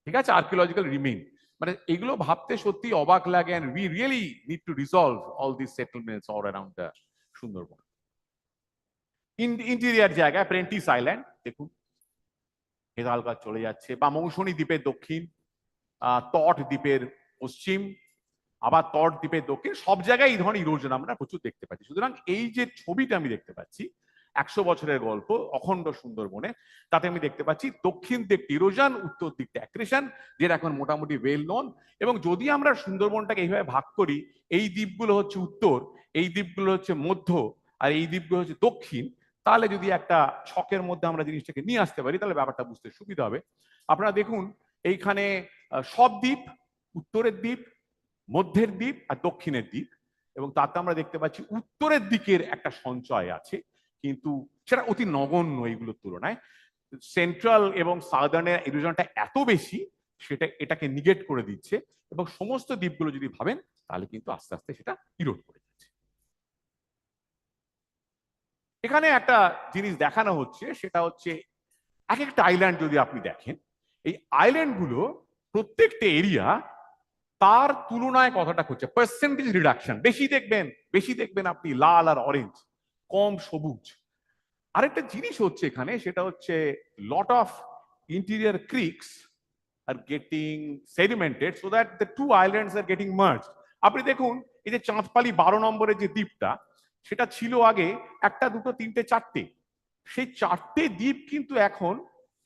ঠিক আছে, আর্কিওলজিক্যাল রিমেইন। মানে এগুলো ভাবতে সত্যি অবাক লাগে, and we really need to resolve all these settlements all around the Sundarban. Interior জায়গায় প্রেন্টিস আইল্যান্ড দেখুন, হেদালকার চলে যাচ্ছে, বা মৌসুমী দ্বীপের দক্ষিণ, তট দ্বীপের পশ্চিম, আবার তট দ্বীপের দক্ষিণ, সব জায়গায় এই ধরনের ইরোশন আমরা প্রচুর দেখতে পাচ্ছি। সুতরাং এই যে ছবিটা আমি দেখতে পাচ্ছি, 100 বছরের গল্প অখণ্ড সুন্দরবনে, তাতে আমি দেখতে পাচ্ছি দক্ষিণ দিকটা ইরোশন, উত্তর দিকটা অ্যাক্রেশন, যেটা এখন মোটামুটি ওয়েল নোন। এবং যদি আমরা সুন্দরবনটাকে এইভাবে ভাগ করি, এই দ্বীপগুলো হচ্ছে উত্তর, এই দ্বীপগুলো হচ্ছে মধ্য, আর এই দ্বীপগুলো হচ্ছে দক্ষিণ, তাহলে যদি একটা ছকের মধ্যে আমরা জিনিসটাকে নিয়ে আসতে পারি তাহলে ব্যাপারটা বুঝতে সুবিধা হবে। আপনারা দেখুন এইখানে সব দ্বীপ, উত্তরের দ্বীপ, মধ্যের দ্বীপ আর দক্ষিণের দ্বীপ, এবং তাতে আমরা দেখতে পাচ্ছি উত্তরের দিকের একটা সঞ্চয় আছে, কিন্তু সেটা অতি নগণ্য এইগুলোর তুলনায়। সেন্ট্রাল এবং সাউদার্নের ইরোশনটা এত বেশি, সেটা এটাকে নিগেট করে দিচ্ছে, এবং সমস্ত দ্বীপগুলো যদি ভাবেন তাহলে কিন্তু আস্তে আস্তে সেটা ইরোড করে যাচ্ছে। এখানে একটা জিনিস দেখানো হচ্ছে, সেটা হচ্ছে এক একটা আইল্যান্ড যদি আপনি দেখেন, এই আইল্যান্ডগুলো প্রত্যেকটা এরিয়া তার তুলনায় কতটা করছে, পার্সেন্টেজ রিডাকশন। বেশি দেখবেন আপনি লাল আর অরেঞ্জ, কম সবুজ। আরেকটা জিনিস হচ্ছে এখানে, সেটা হচ্ছে lot of interior creeks are getting sedimented so that the two islands are getting merged. আপনি দেখুন এই যে চাঁদপালি 12 নম্বরের যে দ্বীপটা, সেটা ছিল আগে 1, 2, 3, 4টে, সেই 4টে দ্বীপ কিন্তু এখন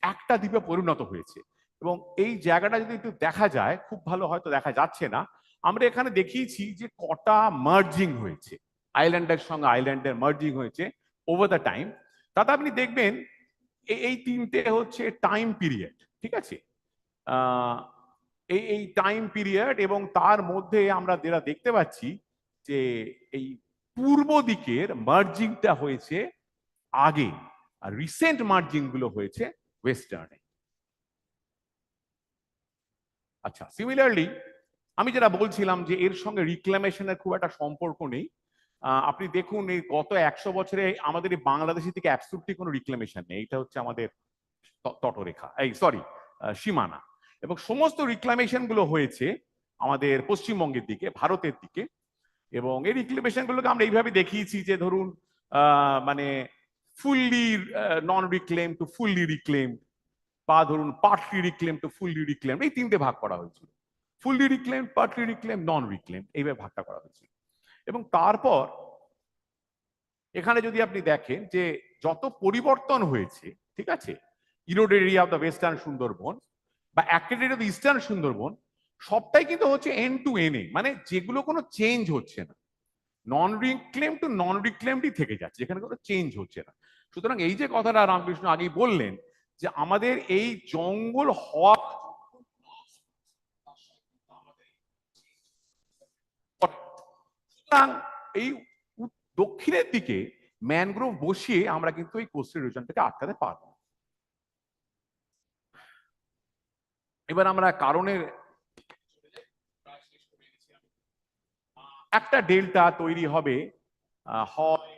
একটা দ্বীপে পরিণত হয়েছে। এবং এই জায়গাটা যদি একটু দেখা যায়, খুব ভালো হয়তো দেখা যাচ্ছে না, আমরা এখানে দেখিয়েছি যে কটা মার্জিং হয়েছে, আইল্যান্ডের সঙ্গে আইল্যান্ডের মার্জিং হয়েছে ওভার দ্য টাইম। তাতে আপনি দেখবেন এই 3টে হচ্ছে টাইম পিরিয়ড, ঠিক আছে, এই টাইম পিরিয়ড, এবং তার মধ্যে আমরা যেটা দেখতে পাচ্ছি যে এই পূর্ব দিকের মার্জিংটা হয়েছে আগে, আর রিসেন্ট মার্জিং গুলো হয়েছে ওয়েস্টার্নে। আচ্ছা, সিমিলারলি আমি যেটা বলছিলাম যে এর সঙ্গে রিক্লামেশনের খুব একটা সম্পর্ক নেই। আপনি দেখুন এই গত 100 বছরে আমাদের এই বাংলাদেশি থেকে অ্যাবসলিউটলি কোনো রিক্লামেশন নেই, এটা হচ্ছে আমাদের তটরেখা, সীমানা। এবং সমস্ত রিক্লামেশন গুলো হয়েছে আমাদের পশ্চিমবঙ্গের দিকে, ভারতের দিকে। এবং এই রিক্লেমেশন গুলোকে আমরা এইভাবে দেখিয়েছি যে ধরুন মানে fully non reclaim to fully reclaim, বা ধরুন partly reclaim to fully reclaim, এই 3টে ভাগ করা হয়েছিল। Fully reclaim, partly reclaim, non reclaim, এইভাবে ভাগটা করা হয়েছিল। এবং তারপর এখানে যদি আপনি দেখেন যে যত পরিবর্তন হয়েছে, ঠিক আছে, erode area of the western Sundarban বা activity of the eastern Sundarban, সবটাই কিন্তু হচ্ছে এন টু এন এ, মানে যেগুলো কোনো চেঞ্জ হচ্ছে না, নন রিক্লেম টু নন রিক্লেমডই থেকে যাচ্ছে, এখানে কোনো চেঞ্জ হচ্ছে না। সুতরাং এই যে কথাটা রামকৃষ্ণ আগেই বললেন যে আমাদের এই জঙ্গল হওয়া, সুতরাং এই দক্ষিণের দিকে ম্যানগ্রোভ বসিয়ে আমরা কিন্তু এই কোস্টাল ইরোশনটাকে আটকাতে পারবো। এবার আমরা কারণের, একটা ডেল্টা তৈরি হবে হয়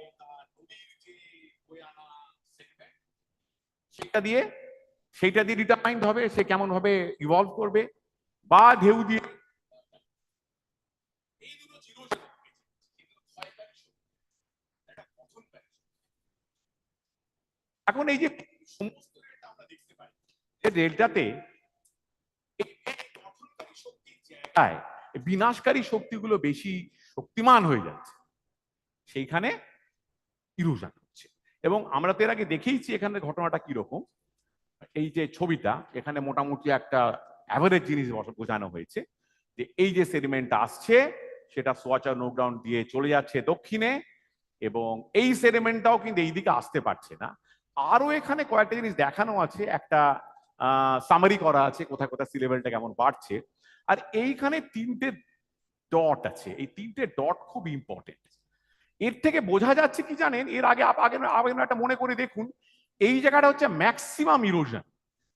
সেইটা দিয়ে ডিটারমাইন্ড হবে সে কেমন ভাবে ইভলভ করবে, বা ঢেউ দিয়ে। এখন এই যে সমস্ত আমরা দেখতে পাই যে ডেল্টাতে বিনাশকারী শক্তিগুলো বেশি শক্তিমান হয়ে যাচ্ছে, সেইখানে ইরোশন হচ্ছে। এবং আমরা তো এর আগে দেখেইছি এখানে ঘটনাটা কিরকম। এই যে ছবিটা, এখানে মোটামুটি একটা অ্যাভারেজ জিনিস বোঝানো হয়েছে যে এই যে সেডিমেন্টটা আসছে সেটা সোয়াচার নো গ্রাউন্ড দিয়ে চলে যাচ্ছে দক্ষিণে, এবং এই সেডিমেন্টটাও কিন্তু এইদিকে আসতে পারছে না। আরো এখানে কয়েকটা জিনিস দেখানো আছে, একটা সামারি করা আছে কোথায় কোথায় সি লেভেলটা কেমন বাড়ছে। আর এইখানে 3টে ডট আছে, এই 3টে ডট খুব ইম্পর্টেন্ট। এর থেকে বোঝা যাচ্ছে কি জানেন, এর আগে একটা মনে করে দেখুন, এই জায়গাটা হচ্ছে ম্যাক্সিমাম ইরোশন,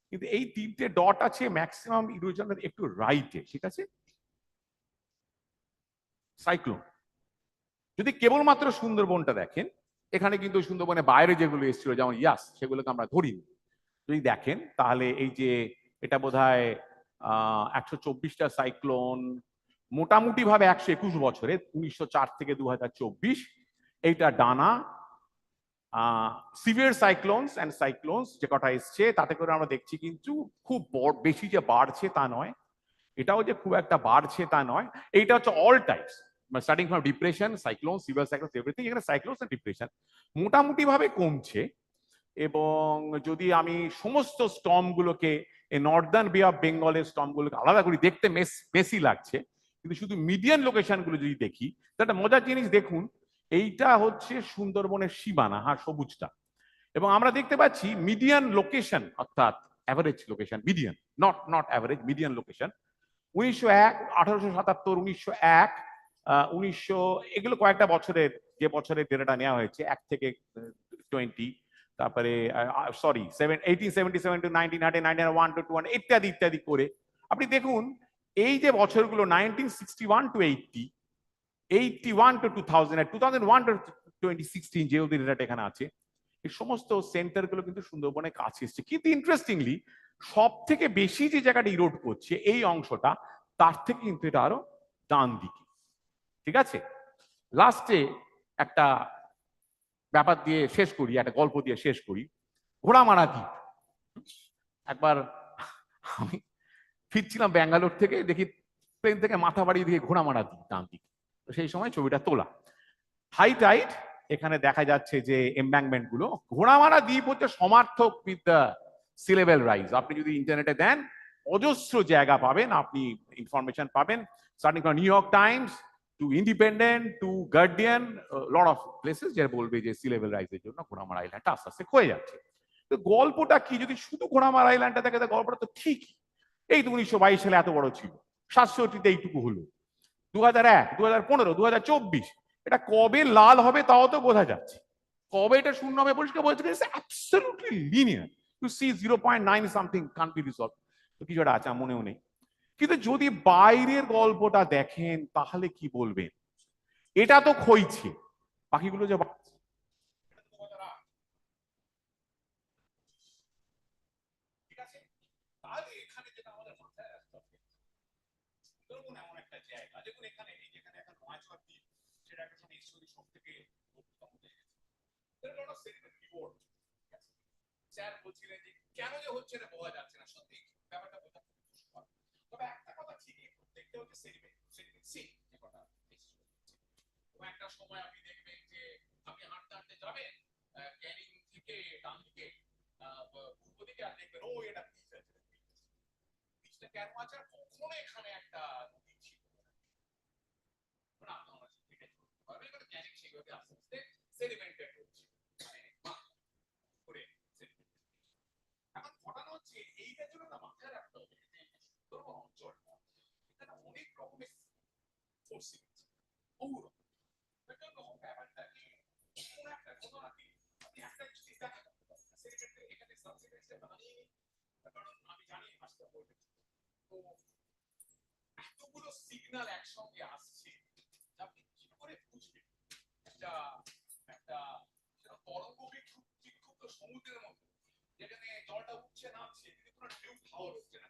কিন্তু এই 3টে ডট আছে ম্যাক্সিমাম ইরোশনের একটু রাইটে, ঠিক আছে। সাইক্লোন যদি কেবলমাত্র সুন্দরবনটা দেখেন, এখানে কিন্তু সুন্দরবনের বাইরে যেগুলো এসেছিল যেমন ইয়াস, সেগুলোকে আমরা ধরি। যদি দেখেন তাহলে এই যে এটা বোধহয় 124টা সাইক্লোন, মোটামুটি ভাবে 121 বছরে, 1904 থেকে 2024, এইটা ডানা সিভিয়ার সাইক্লোনস অ্যান্ড সাইক্লোনস যে কটা এসছে, তাতে করে আমরা দেখছি কিন্তু খুব বেশি যে বাড়ছে তা নয়, এটাও যে খুব একটা বাড়ছে তা নয়, এইটা হচ্ছে all types. Starting from depression, cyclone, severe cyclone, everything, এখানে সাইক্লোন আর ডিপ্রেশন মোটামুটি ভাবে কমছে। এবং যদি আমি সমস্ত স্টর্ম গুলোকে এই নর্দার্ন বে অফ বেঙ্গলের স্টর্ম গুলোকে আলাদা করি, দেখতে মেসি লাগছে, কিন্তু শুধু মিডিয়ান লোকেশন গুলো যদি দেখি, একটা মজার জিনিস দেখুন, এইটা হচ্ছে সুন্দরবনের সীমানা, হ্যাঁ সবুজটা, এবং আমরা দেখতে পাচ্ছি মিডিয়ান লোকেশন, অর্থাৎ average location, median not average, median location 1901, 1877, 1901, 1900, এগুলো কয়েকটা বছরের, যে বছরের ডেটাটা নেওয়া হয়েছে 1 থেকে 20, তারপরে সরি 1877 to 1900, 1901 to 200, ইত্যাদি ইত্যাদি করে আপনি দেখুন এই যে বছরগুলো 1961 to 80, 81 to 2000, 2001 to 2016, যে অবধি ডেটা এখানে আছে, এই সমস্ত সেন্টারগুলো কিন্তু সুন্দরবনের কাছে এসছে। কিন্তু ইন্টারেস্টিংলি সব থেকে বেশি যে জায়গাটা ইরোড করছে এই অংশটা, তার থেকে কিন্তু এটা আরো ডান দিকে। ঠিক আছে, লাস্টে একটা ব্যাপার দিয়ে শেষ করি, একটা গল্প দিয়ে শেষ করি। ঘোড়ামারা দ্বীপ, একবার আমি ফিরছিলাম ব্যাঙ্গালোর থেকে, দেখি প্লেন থেকে মাথা বাড়িয়ে দিয়ে ঘোড়ামারা দ্বীপ ডান দিকে, তো সেই সময় ছবিটা তোলা, হাই টাইড, এখানে দেখা যাচ্ছে যে এমব্যাঙ্কমেন্ট গুলো। ঘোড়ামারা দ্বীপ হচ্ছে সমার্থক with the sea level rise. আপনি যদি ইন্টারনেটে দেন অজস্র জায়গা পাবেন, আপনি ইনফরমেশন পাবেন, starting from New York Times to Independent to Guardian, lot of places যে বলবে যে সি লেভেল রাইজের জন্য ঘোড়ামারা আইল্যান্ডটা আস্তে আস্তে ক্ষয়ে যাচ্ছে। তো গল্পটা কি, যদি শুধু ঘোড়ামারা আইল্যান্ডটা দেখে, গল্পটা তো ঠিকই, এই তো 1922 সালে এত বড় ছিল, 67তে এইটুকু হলো, 2001, 2015, 2024, এটা কবে লাল হবে তাও তো বোঝা যাচ্ছে, কবে এটা শূন্য হবে পরিষ্কার বোঝা যাচ্ছে, absolutely linear, to see 0.9 something can't be resolve, তো কিছু একটা আছে মনেও নেই। কিন্তু যদি বাইরের গল্পটা দেখেন তাহলে কি বলবেন, এটা তো ক্ষয়ছে, বাকিগুলো যে ঠিক আছে। তাহলে এখানে যেটা আমাদের মাথায় রাখতে হবে, সুন্দরবন এমন একটা জায়গা, দেখুন এখানে এই যেখানে একটা নয়চর দ্বীপ, সেটা একটা সময় ঈশ্বরী সব থেকে স্যার বলছিলেন যে কেন যে হচ্ছে না বোঝা যাচ্ছে না, সত্যি ব্যাপারটা বোঝা খুব কষ্টকর। তবে একটা কথা ঠিকই, দেখতে হচ্ছে সেডিমেন্ট সি যে কথা, একটা সময় আপনি দেখবেন যে আপনি হাঁটতে হাঁটতে যাবেন ক্যানিং থেকে ডান দিকে পূর্ব দিকে, আর দেখবেন ও এটা বিচ আছে, বিচটা কেন আছে, আর কখনো এখানে একটা নদী ছিল না, আপনারা ঠিক আছে পারবেন, মানে ক্যানিং সেভাবে আস্তে আস্তে সেডিমেন্টেড হচ্ছে, এখন ঘটনা হচ্ছে এইটার জন্য না মাথায় রাখতে হবে যে সুন্দরবন অঞ্চলটা এখানে অনেক রকমের ফোর্স আছে, বহু রকম ব্যাপারটা কি, কোন একটা ঘটনাকে আপনি একটা জিনিস দেখা করতে পারেন, সেক্ষেত্রে এখানে সাবসিডেন্সে বানিয়ে, কারণ আমি জানি আসতে বলতে, তো এতগুলো সিগন্যাল একসঙ্গে আসছে, আপনি কি করে বুঝবেন একটা একটা তরঙ্গ বিক্ষুব্ধ সমুদ্রের মধ্যে, যেখানে জলটা উঠছে নামছে, কিন্তু কোনো ঢেউ খাওয়ার হচ্ছে না,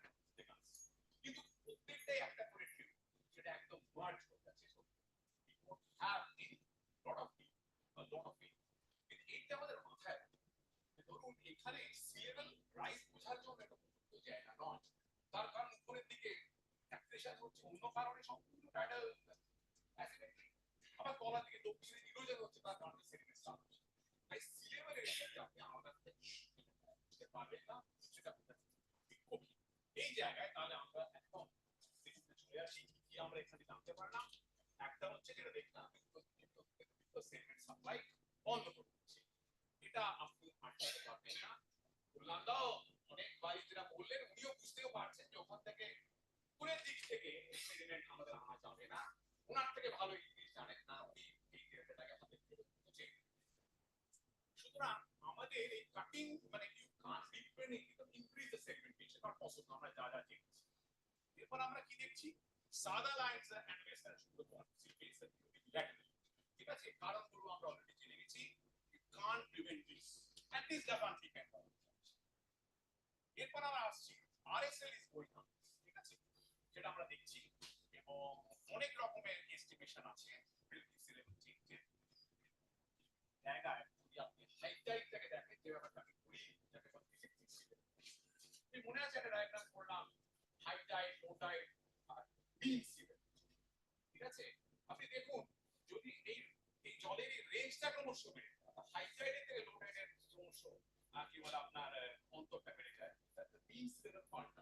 কিন্তু প্রত্যেকটাই একটা করে ঢেউ, সেটা একদম মার্জ করতে আছে, এইটা আমাদের মাথায়, ধরুন এখানে সি লেভেল রাইজ বোঝার জন্য একটা উপযুক্ত জায়গা নয়, তার কারণ উপরের দিকে প্রেসার হচ্ছে অন্য কারণে সম্পূর্ণ টাইডাল অ্যাসিমেট্রি, আবার তলার দিকে দক্ষিণে ইরোজন হচ্ছে, তার কারণে সেডিমেন্ট স্টার্ট হচ্ছে, তাই সি লেভেলের এরিয়াতে আপনি আলাদা বুঝতে পারবেন না, সেটা এই জায়গায় তাহলে আমরা একদম চলে আসি, কি আমরা এখানে জানতে পারলাম, একটা হচ্ছে যেটা দেখলাম সেডিমেন্ট সাপ্লাই বন্ধ করে দিচ্ছে, এটা আপনি আটকাতে পারবেন না। কল্যাণদাও অনেক ভাই যেটা বললেন, উনিও বুঝতেও পারছেন যে ওখান থেকে উপরের দিক থেকে সেডিমেন্ট আমাদের আনা যাবে না, ওনার থেকে ভালো ইংলিশ জানেন না, উনি এই ডেটাটাকে আমাদের বুঝে, সুতরাং আমাদের এই কাটিং মানে you can't depend increase the segmentation not possible, আমরা যা যা দেখছি। এরপর আমরা কি দেখছি, সাদা lines and western Sundarban CPS ঠিক আছে, কারণগুলো আমরা অলরেডি জেনে গেছি, you can't prevent this and this doesn't depend on. এরপর আমরা আসছি আরএসএল ইজ গোইং অন, ঠিক আছে, সেটা আমরা দেখছি, এবং অনেক রকমের এস্টিমেশন আছে সি লেভেল চেঞ্জের জায়গায়। যদি আপনি হাইট টাইপটাকে দেখেন, যে ব্যাপারটা আমি করি যাকে বলে ডিফেক্টিভ সি লেভেল, এই মনে আছে একটা ডায়াগ্রাম করলাম, হাই টাইড, লো টাইড আর মিন সি লেভেল, ঠিক আছে, আপনি দেখুন পশ্চাৎ ক্রমশ বেড়ে যায়, হাই টাইডের থেকে লো টাইডের ক্রমশ কি বলে আপনার অন্তরটা বেড়ে যায়, মিন সি লেভেল পয়েন্টটা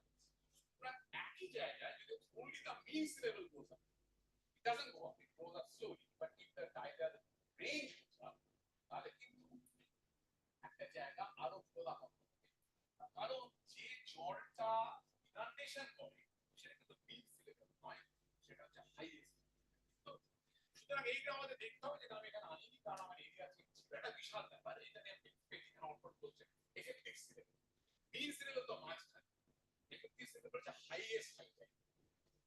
একই জায়গায় যদি only the mean sea level goes up, it doesn't go up, it goes up slowly, but if the tidal range goes up, তাহলে কিন্তু একটা জায়গা আরো খোলা হবে, কারণ যে জলটা ইনান্ডেশন করে সেটা কিন্তু মিন সি লেভেল নয়, সেটা হচ্ছে হাইয়েস্ট। সুতরাং এইটা আমাদের দেখতে হবে, যেটা আমি এখানে আনিনি কারণ আমার এরিয়া আছে, একটা বিশাল ব্যাপার, এটা নিয়ে এখানে আউটপুট করছে এফেক্টিভ সি লেভেল, মিন সি লেভেল তো মাঝখানে, এফেক্টিভ সি লেভেল হচ্ছে হাইয়েস্ট হাইট,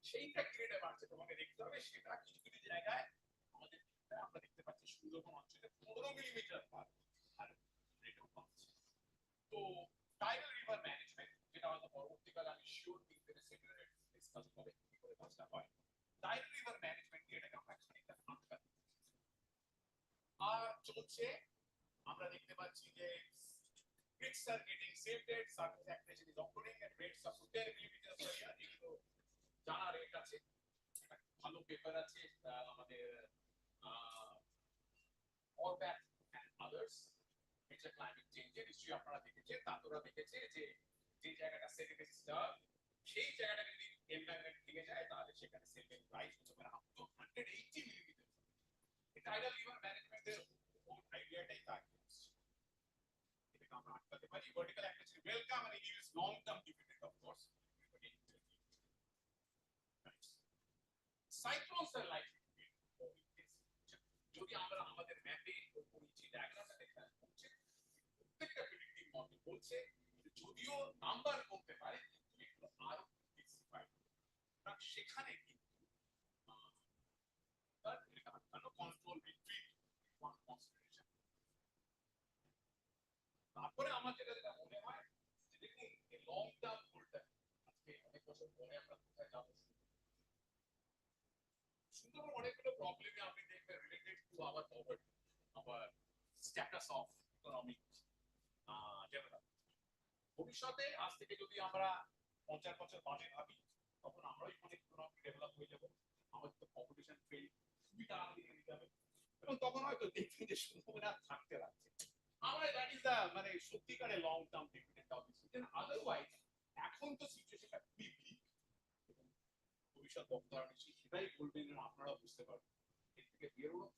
সেইটা গ্রেডে বাড়ছে, তোমাকে দেখতে হবে সেটা কিছু কিছু জায়গায় আমাদের আমরা দেখতে পাচ্ছি সুন্দরবন অঞ্চলে 15 মিলিমিটার আর রেটেও কমছে। তো টাইডাল রিভার ম্যানেজমেন্ট, যেটা হয়তো পরবর্তীকালে আমি শিওর দিতে সেমিনারে ডিসকাস হবে কি করে কাজটা হয়, টাইডাল রিভার ম্যানেজমেন্ট এটাকে আমরা খানিকটা ফাঁকা আর চলছে। আমরা দেখতে পাচ্ছি যে creeks are getting shifted, surface accretion is occurring at rates up to 10 millimeters per year, এগুলো জানা রেট আছে, একটা ভালো পেপার আছে আমাদের Orbat and others, it's a climate change এর ইস্যু আপনারা দেখেছেন, তারা দেখেছে যে যে জায়গাটা সেডিমেন্ট স্টার, সেই জায়গাটা যদি এনভায়রনমেন্ট থেকে যায় তাহলে সেখানে সেডিমেন্ট রাইজ হতে পারে up to 180 millimetre. Tidal river ম্যানেজমেন্টের ওর আইডিয়াটাই তাই, এটাকে আমরা আটকাতে পারি। Vertical activity welcome and it is long term dependent of course. Cyclones are likely to be more intense. যদি আমরা আমাদের ম্যাপে যে ডায়াগ্রামটা দেখতে পাচ্ছি, প্রত্যেকটা প্রেডিক্টিভ মডেল বলছে যদিও নাম্বার করতে পারে কিন্তু এগুলো আরো স্পেসিফাইড, কারণ সেখানে কিন্তু কন্ট্রোল রিট্রিট ওয়ান কনসিডারেশন। তারপরে আমার যেটা মনে হয় যে দেখুন লং টার্ম গোলটা আজকে অনেক বছর পরে আমরা কোথায় যাবো, সুন্দরবন অনেকগুলো প্রবলেমে আপনি দেখবেন related to our poverty, our status of economic development. ভবিষ্যতে আজ থেকে যদি আমরা 50 বছর বাদে ভাবি, তখন আমরাও ইকোনমিক ডেভেলপ হয়ে যাবো, আমাদের তো পপুলেশন ফেল খুবই তাড়াতাড়ি হয়ে যাবে, এবং তখন হয়তো দেখবেন যে সুন্দরবন আর থাকতে লাগছে। আমরা দ্যাট ইজ দ্য মানে সত্যিকারের long term dependent of this, otherwise এখন তো সিচুয়েশনটা খুবই ব্লিক, ভবিষ্যৎ বক্তারা নিশ্চয়ই সেটাই বলবেন, আপনারা বুঝতে পারবেন এর থেকে বেরোনো।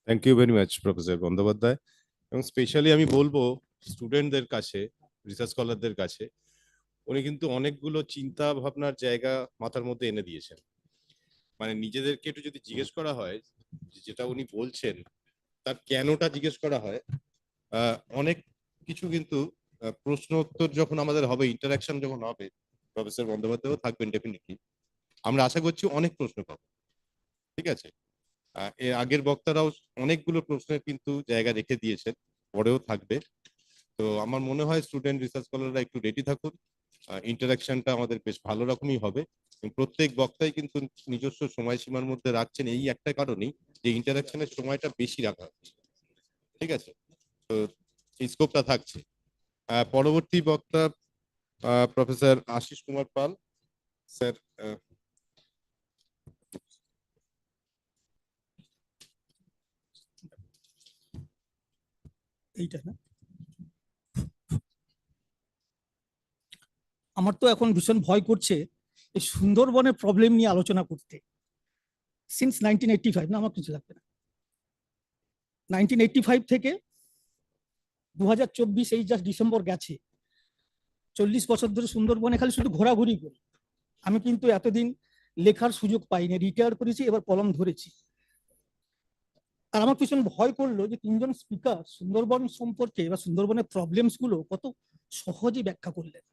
Thank you very much professor Bandyopadhyay. এবং স্পেশালি আমি বলবো স্টুডেন্টদের কাছে, রিসার্চ স্কলারদের কাছে, উনি কিন্তু অনেকগুলো চিন্তা ভাবনার জায়গা মাথার মধ্যে এনে দিয়েছেন। মানে নিজেদেরকে একটু যদি জিজ্ঞেস করা হয় যেটা উনি বলছেন তার কেনটা জিজ্ঞেস করা হয়, অনেক কিছু কিন্তু প্রশ্ন উত্তর যখন আমাদের হবে, ইন্টারাকশন যখন হবে, প্রফেসর বন্দ্যোপাধ্যায়ও থাকবেন ডেফিনেটলি, আমরা আশা করছি অনেক প্রশ্ন পাবো। ঠিক আছে, এর আগের বক্তারাও অনেকগুলো প্রশ্নের কিন্তু জায়গা রেখে দিয়েছেন, পরেও থাকবে। তো আমার মনে হয় স্টুডেন্ট রিসার্চ স্কলাররা একটু রেডি থাকুন, ইন্টারাকশনটা আমাদের বেশ ভালো রকমই হবে। প্রত্যেক বক্তাই কিন্তু নিজস্ব সময়সীমার মধ্যে রাখছেন এই একটা কারণেই যে ইন্টারাকশনের সময়টা বেশি রাখা হচ্ছে। ঠিক আছে, তো এই স্কোপটা থাকছে। পরবর্তী বক্তা প্রফেসর আশিস কুমার পাল স্যার। এইটা না, আমার তো এখন ভীষণ ভয় করছে এই সুন্দরবনের প্রবলেম নিয়ে আলোচনা করতে। সিন্স 1985, না আমার কিছু লাগবে না, 1985 থেকে 2024 এই জাস্ট ডিসেম্বর গেছে, 40 বছর ধরে সুন্দরবনে খালি শুধু ঘোরাঘুরি করি। আমি কিন্তু এতদিন লেখার সুযোগ পাইনি, রিটায়ার করেছি, এবার কলম ধরেছি। আর আমার ভীষণ ভয় করলো যে তিনজন স্পিকার সুন্দরবন সম্পর্কে বা সুন্দরবনের প্রবলেমস গুলো কত সহজে ব্যাখ্যা করলেন।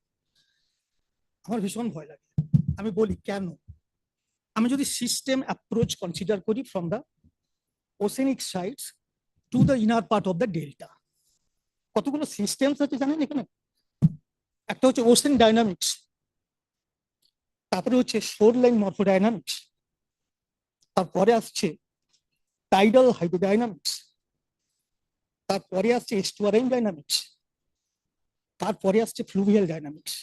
আমার ভীষণ ভয় লাগে। আমি বলি কেন। আমি যদি সিস্টেম অ্যাপ্রোচ কনসিডার করি from the oceanic sides to the inner part of the delta, কতগুলো সিস্টেমস আছে জানেন এখানে। একটা হচ্ছে ওশেন ডাইনামিক্স, তারপরে হচ্ছে শোর লাইন মরফোডাইনামিক্স, তারপরে আসছে টাইডাল হাইড্রোডাইনামিক্স, তারপরে আসছে এস্টুয়ারাইন ডাইনামিক্স, তারপরে আসছে ফ্লুভিয়াল ডাইনামিক্স।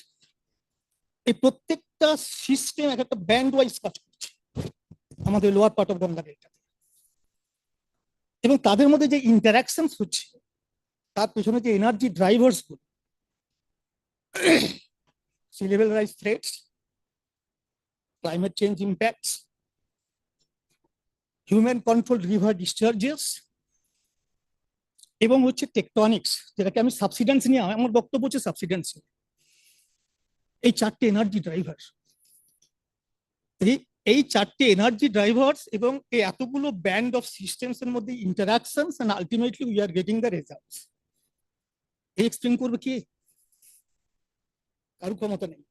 এই প্রত্যেকটা সিস্টেম এক একটা ব্যান্ড ওয়াইজ কাজ করছে আমাদের লোয়ার পার্ট অফ গঙ্গা ডেল্টাতে, এবং তাদের মধ্যে যে ইন্টারাকশন হচ্ছে তার পেছনে যে এনার্জি ড্রাইভার্স গুলো, sea level rise threats, climate change impacts, human controlled river discharges, এবং হচ্ছে টেকটনিক্স, যেটাকে আমি সাবসিডেন্স নিয়ে আমার বক্তব্য হচ্ছে সাবসিডেন্স। এই চারটে এনার্জি ড্রাইভার, এই চারটে এনার্জি ড্রাইভার্স এবং এই এতগুলো ব্যান্ড অফ সিস্টেমস এর মধ্যে interactions, and ultimately we are getting the results. এই এক্সপ্লেন করবে কি? কারো ক্ষমতা নেই।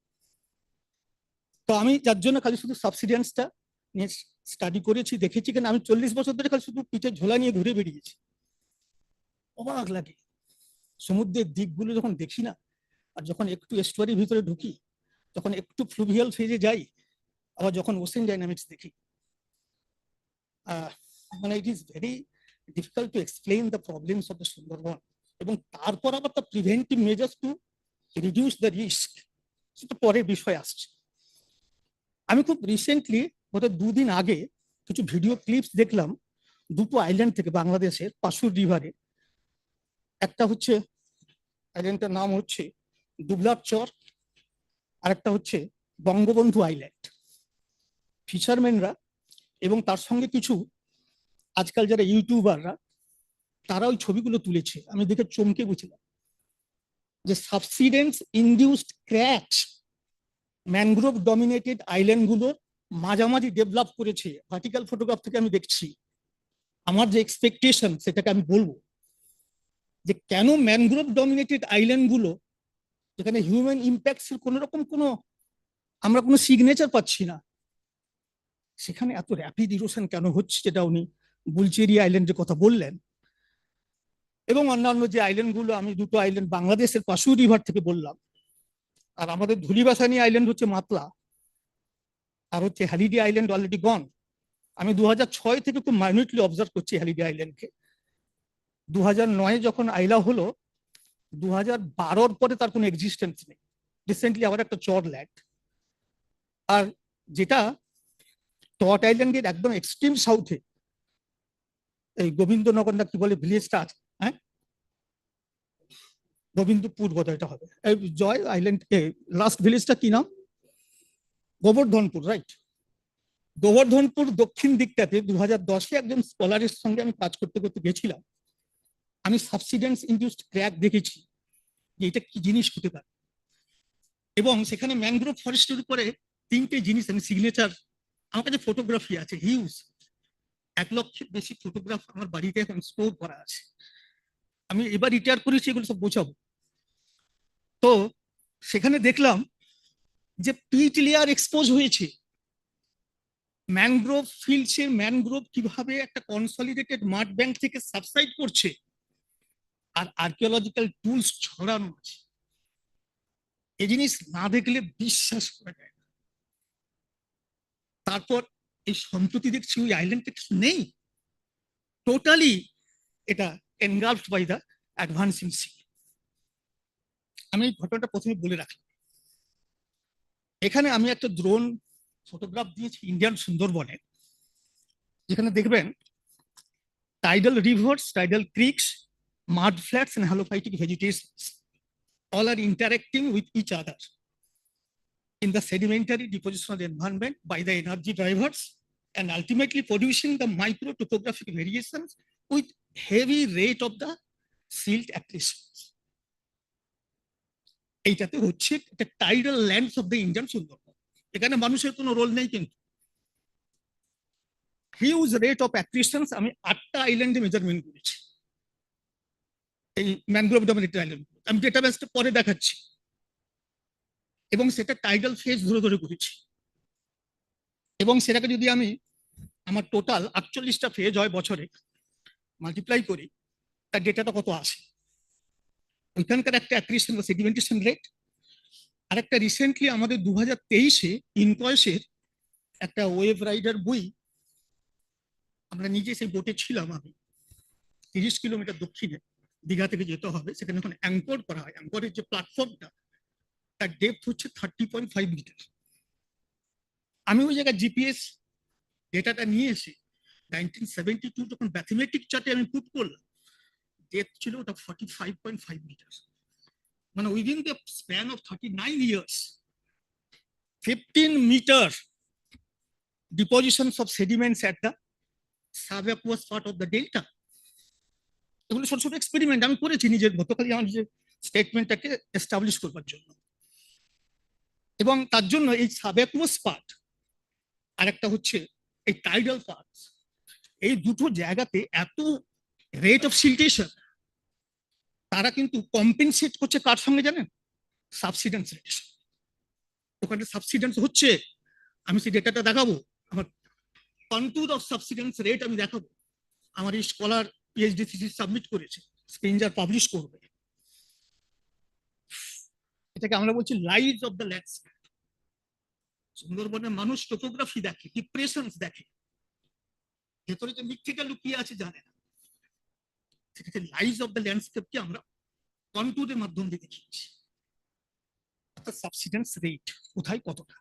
তো আমি যার জন্য খালি শুধু সাবসিডেন্সটা নিয়ে স্টাডি করেছি, দেখেছি, কেন আমি 40 বছর ধরে খালি শুধু পিঠে ঝোলা নিয়ে ঘুরে বেরিয়েছি। অবাক লাগে সমুদ্রের দিকগুলো যখন দেখি না, আর যখন একটু এস্টুয়ারির ভিতরে ঢুকি, যখন একটু ফ্লুভিয়াল ফেজে যাই, আবার যখন ওশেন ডাইনামিক্স দেখি, মানে ইট is very difficult to explain the problems of the Sundarban. এবং তারপর আবার the preventive measures two reduce the risk, সেটা পরের বিষয় আসছে। আমি খুব রিসেন্টলি, গত 2 দিন আগে কিছু ভিডিও ক্লিপস দেখলাম দুটো আইল্যান্ড থেকে, বাংলাদেশের পাশুর রিভারে। একটা হচ্ছে আইল্যান্ডটার নাম হচ্ছে দুবলার চর, আর একটা হচ্ছে বঙ্গবন্ধু আইল্যান্ড। ফিশারম্যানরা এবং তার সঙ্গে কিছু আজকাল যারা ইউটিউবাররা, তারা ওই ছবিগুলো তুলেছে। আমি দেখে চমকে গেছিলাম যে সাবসিডেন্স ইনডিউসড ক্র্যাচ ম্যানগ্রোভ ডমিনেটেড আইল্যান্ডগুলোর মাঝামাঝি ডেভেলপ করেছে। ভার্টিক্যাল ফটোগ্রাফ থেকে আমি দেখছি। আমার যে এক্সপেকটেশন সেটাকে আমি বলবো যে কেন ম্যানগ্রোভ ডমিনেটেড আইল্যান্ডগুলো, যেখানে হিউম্যান ইম্প্যাক্টস এর কোনো রকম আমরা কোনো সিগনেচার পাচ্ছি না, সেখানে এত র্যাপিড ইরোশন কেন হচ্ছে, যেটা উনি বুলচেরি আইল্যান্ডের কথা বললেন। এবং অন্যান্য যে আইল্যান্ডগুলো, আমি দুটো আইল্যান্ড বাংলাদেশের পাশু রিভার থেকে বললাম, আর আমাদের ধুলিবাসানি আইল্যান্ড হচ্ছে মাতলা, আর হচ্ছে হ্যালিডে আইল্যান্ড অলরেডি গন। আমি 2006 থেকে খুব মাইনিউটলি অবজার্ভ করছি হ্যালিডে আইল্যান্ডকে। 2009 যখন আইলা হলো, 2012 পরে তার কোনো এক্সিস্টেন্স নেই। রিসেন্টলি আবার একটা চর ল্যান্ড। আর যেটা টট আইল্যান্ডের একদম এক্সট্রিম সাউথে, এই গোবিন্দনগর না কি বলে ভিলেজটা আছে, হ্যাঁ, গোবিন্দপুর বোধহয় এটা হবে, এই জয় আইল্যান্ড, লাস্ট ভিলেজটা কি নাম, গোবর্ধনপুর, রাইট। গোবর্ধনপুর দক্ষিণ দিকটাতে 2010-এ একজন স্কলারের সঙ্গে আমি কাজ করতে করতে গেছিলাম। আমি সাবসিডেন্স ইনডিউসড ক্র্যাক দেখেছি যে এটা কি জিনিস হতে পারে। এবং সেখানে ম্যানগ্রোভ ফরেস্টের উপরে 3টে জিনিস আমি সিগনেচার, আমার কাছে ফটোগ্রাফি আছে হিউজ, 1 লক্ষের বেশি ফটোগ্রাফ আমার বাড়িতে এখন স্টোর করা আছে। আমি এবার রিটায়ার করেছি, এগুলো সব বোঝাবো। তো সেখানে দেখলাম যে পিট লেয়ার এক্সপোজ হয়েছে। ম্যানগ্রোভ ফিল্ডসে ম্যানগ্রোভ কিভাবে একটা কনসলিডেটেড মাড ব্যাংক থেকে সাবসাইড করছে, আর আর্কিওলজিক্যাল টুলস ছড়ানো আছে। এই জিনিস না দেখলে বিশ্বাস করা যায় না। তারপর এই সম্প্রতি দেখছি ওই আইল্যান্ডে কিছু নেই, টোটালি এটা এনগালফড বাই দ্য অ্যাডভান্সিং সি। আমি এই ঘটনাটা প্রথমে বলে রাখলাম। এখানে আমি একটা ড্রোন ফটোগ্রাফ দিয়েছি ইন্ডিয়ান সুন্দরবনে, যেখানে দেখবেন tidal rivers, tidal creeks, mud flats and halophytic vegetations all are interacting with each other in the sedimentary depositional environment by the energy drivers, and ultimately producing the micro topographic variations with heavy rate of the silt accretions. এইটাতে হচ্ছে এটা tidal lands of the Indian Sundarban. এখানে মানুষের কোনো role নেই, কিন্তু huge rate of অ্যাক্রিশনস আমি 8টা আইল্যান্ডে মেজারমেন্ট করেছি, এই ম্যানগ্রোভ ডমিনেটেড আইল্যান্ড। আমি ডেটাবেসটা পরে দেখাচ্ছি। এবং সেটা টাইডাল ফেজ ধরে ধরে করেছি। এবং সেটাকে যদি আমি আমার টোটাল 48টা ফেজ হয় বছরে মাল্টিপ্লাই করি, তার ডেটাটা কত আসে। ওইখানকার একটা অ্যাক্রিশন বা সেডিমেন্টেশন রেট, আর একটা রিসেন্টলি আমাদের 2023-এ ইনকয়েসের একটা ওয়েভ রাইডার বই, আমরা নিজে সেই বোটে ছিলাম, আমি 30 কিলোমিটার দক্ষিণে দীঘা থেকে যেতে হবে, সেখানে যখন অ্যাঙ্কর করা হয়, অ্যাঙ্করের যে প্ল্যাটফর্মটা তার ডেপথ হচ্ছে 30.5 মিটার। আমি ওই জায়গায় জিপিএস ডেটাটা নিয়ে এসে 1972 যখন ম্যাথমেটিক চার্টে আমি পুট করলাম, ডেপথ ছিল ওটা 45.5 মিটার। মানে within the span of 39 years 15 metre depositions of sediments at the subaqueous part of the delta. এগুলো ছোট ছোট এক্সপেরিমেন্ট আমি করেছি নিজের মতো, খালি আমার যে স্টেটমেন্টটাকে এস্টাবলিশ করবার জন্য। এবং তার জন্য এই সাবঅ্যাকুয়াস পার্ট আর একটা হচ্ছে এই টাইডাল পার্ট, এই দুটো জায়গাতে এত রেট অফ সিল্টেশন, তারা কিন্তু কম্পেনসেট করছে কার সঙ্গে জানেন? সাবসিডেন্স রেট। ওখানে সাবসিডেন্স হচ্ছে, আমি সেই ডেটাটা দেখাবো, আমার কন্টুর অফ সাবসিডেন্স রেট আমি দেখাবো। আমার এই স্কলার পিএইচডি থিসিস সাবমিট করেছে, স্প্রিঞ্জার পাবলিশ করবে। এটাকে আমরা বলছি লাইজ অফ দ্য ল্যান্ডস্কেপ। সুন্দরবনের মানুষ টোপোগ্রাফি দেখে, ডিপ্রেশনস দেখে, ভেতরে যে মৃত্তিকা লুকিয়ে আছে জানে না। সেটাকে লাইজ অফ দ্য ল্যান্ডস্কেপকে আমরা কন্টুরের মাধ্যমে দিয়ে দেখিয়েছি। অর্থাৎ সাবসিডেন্স রেট কোথায় কতটা,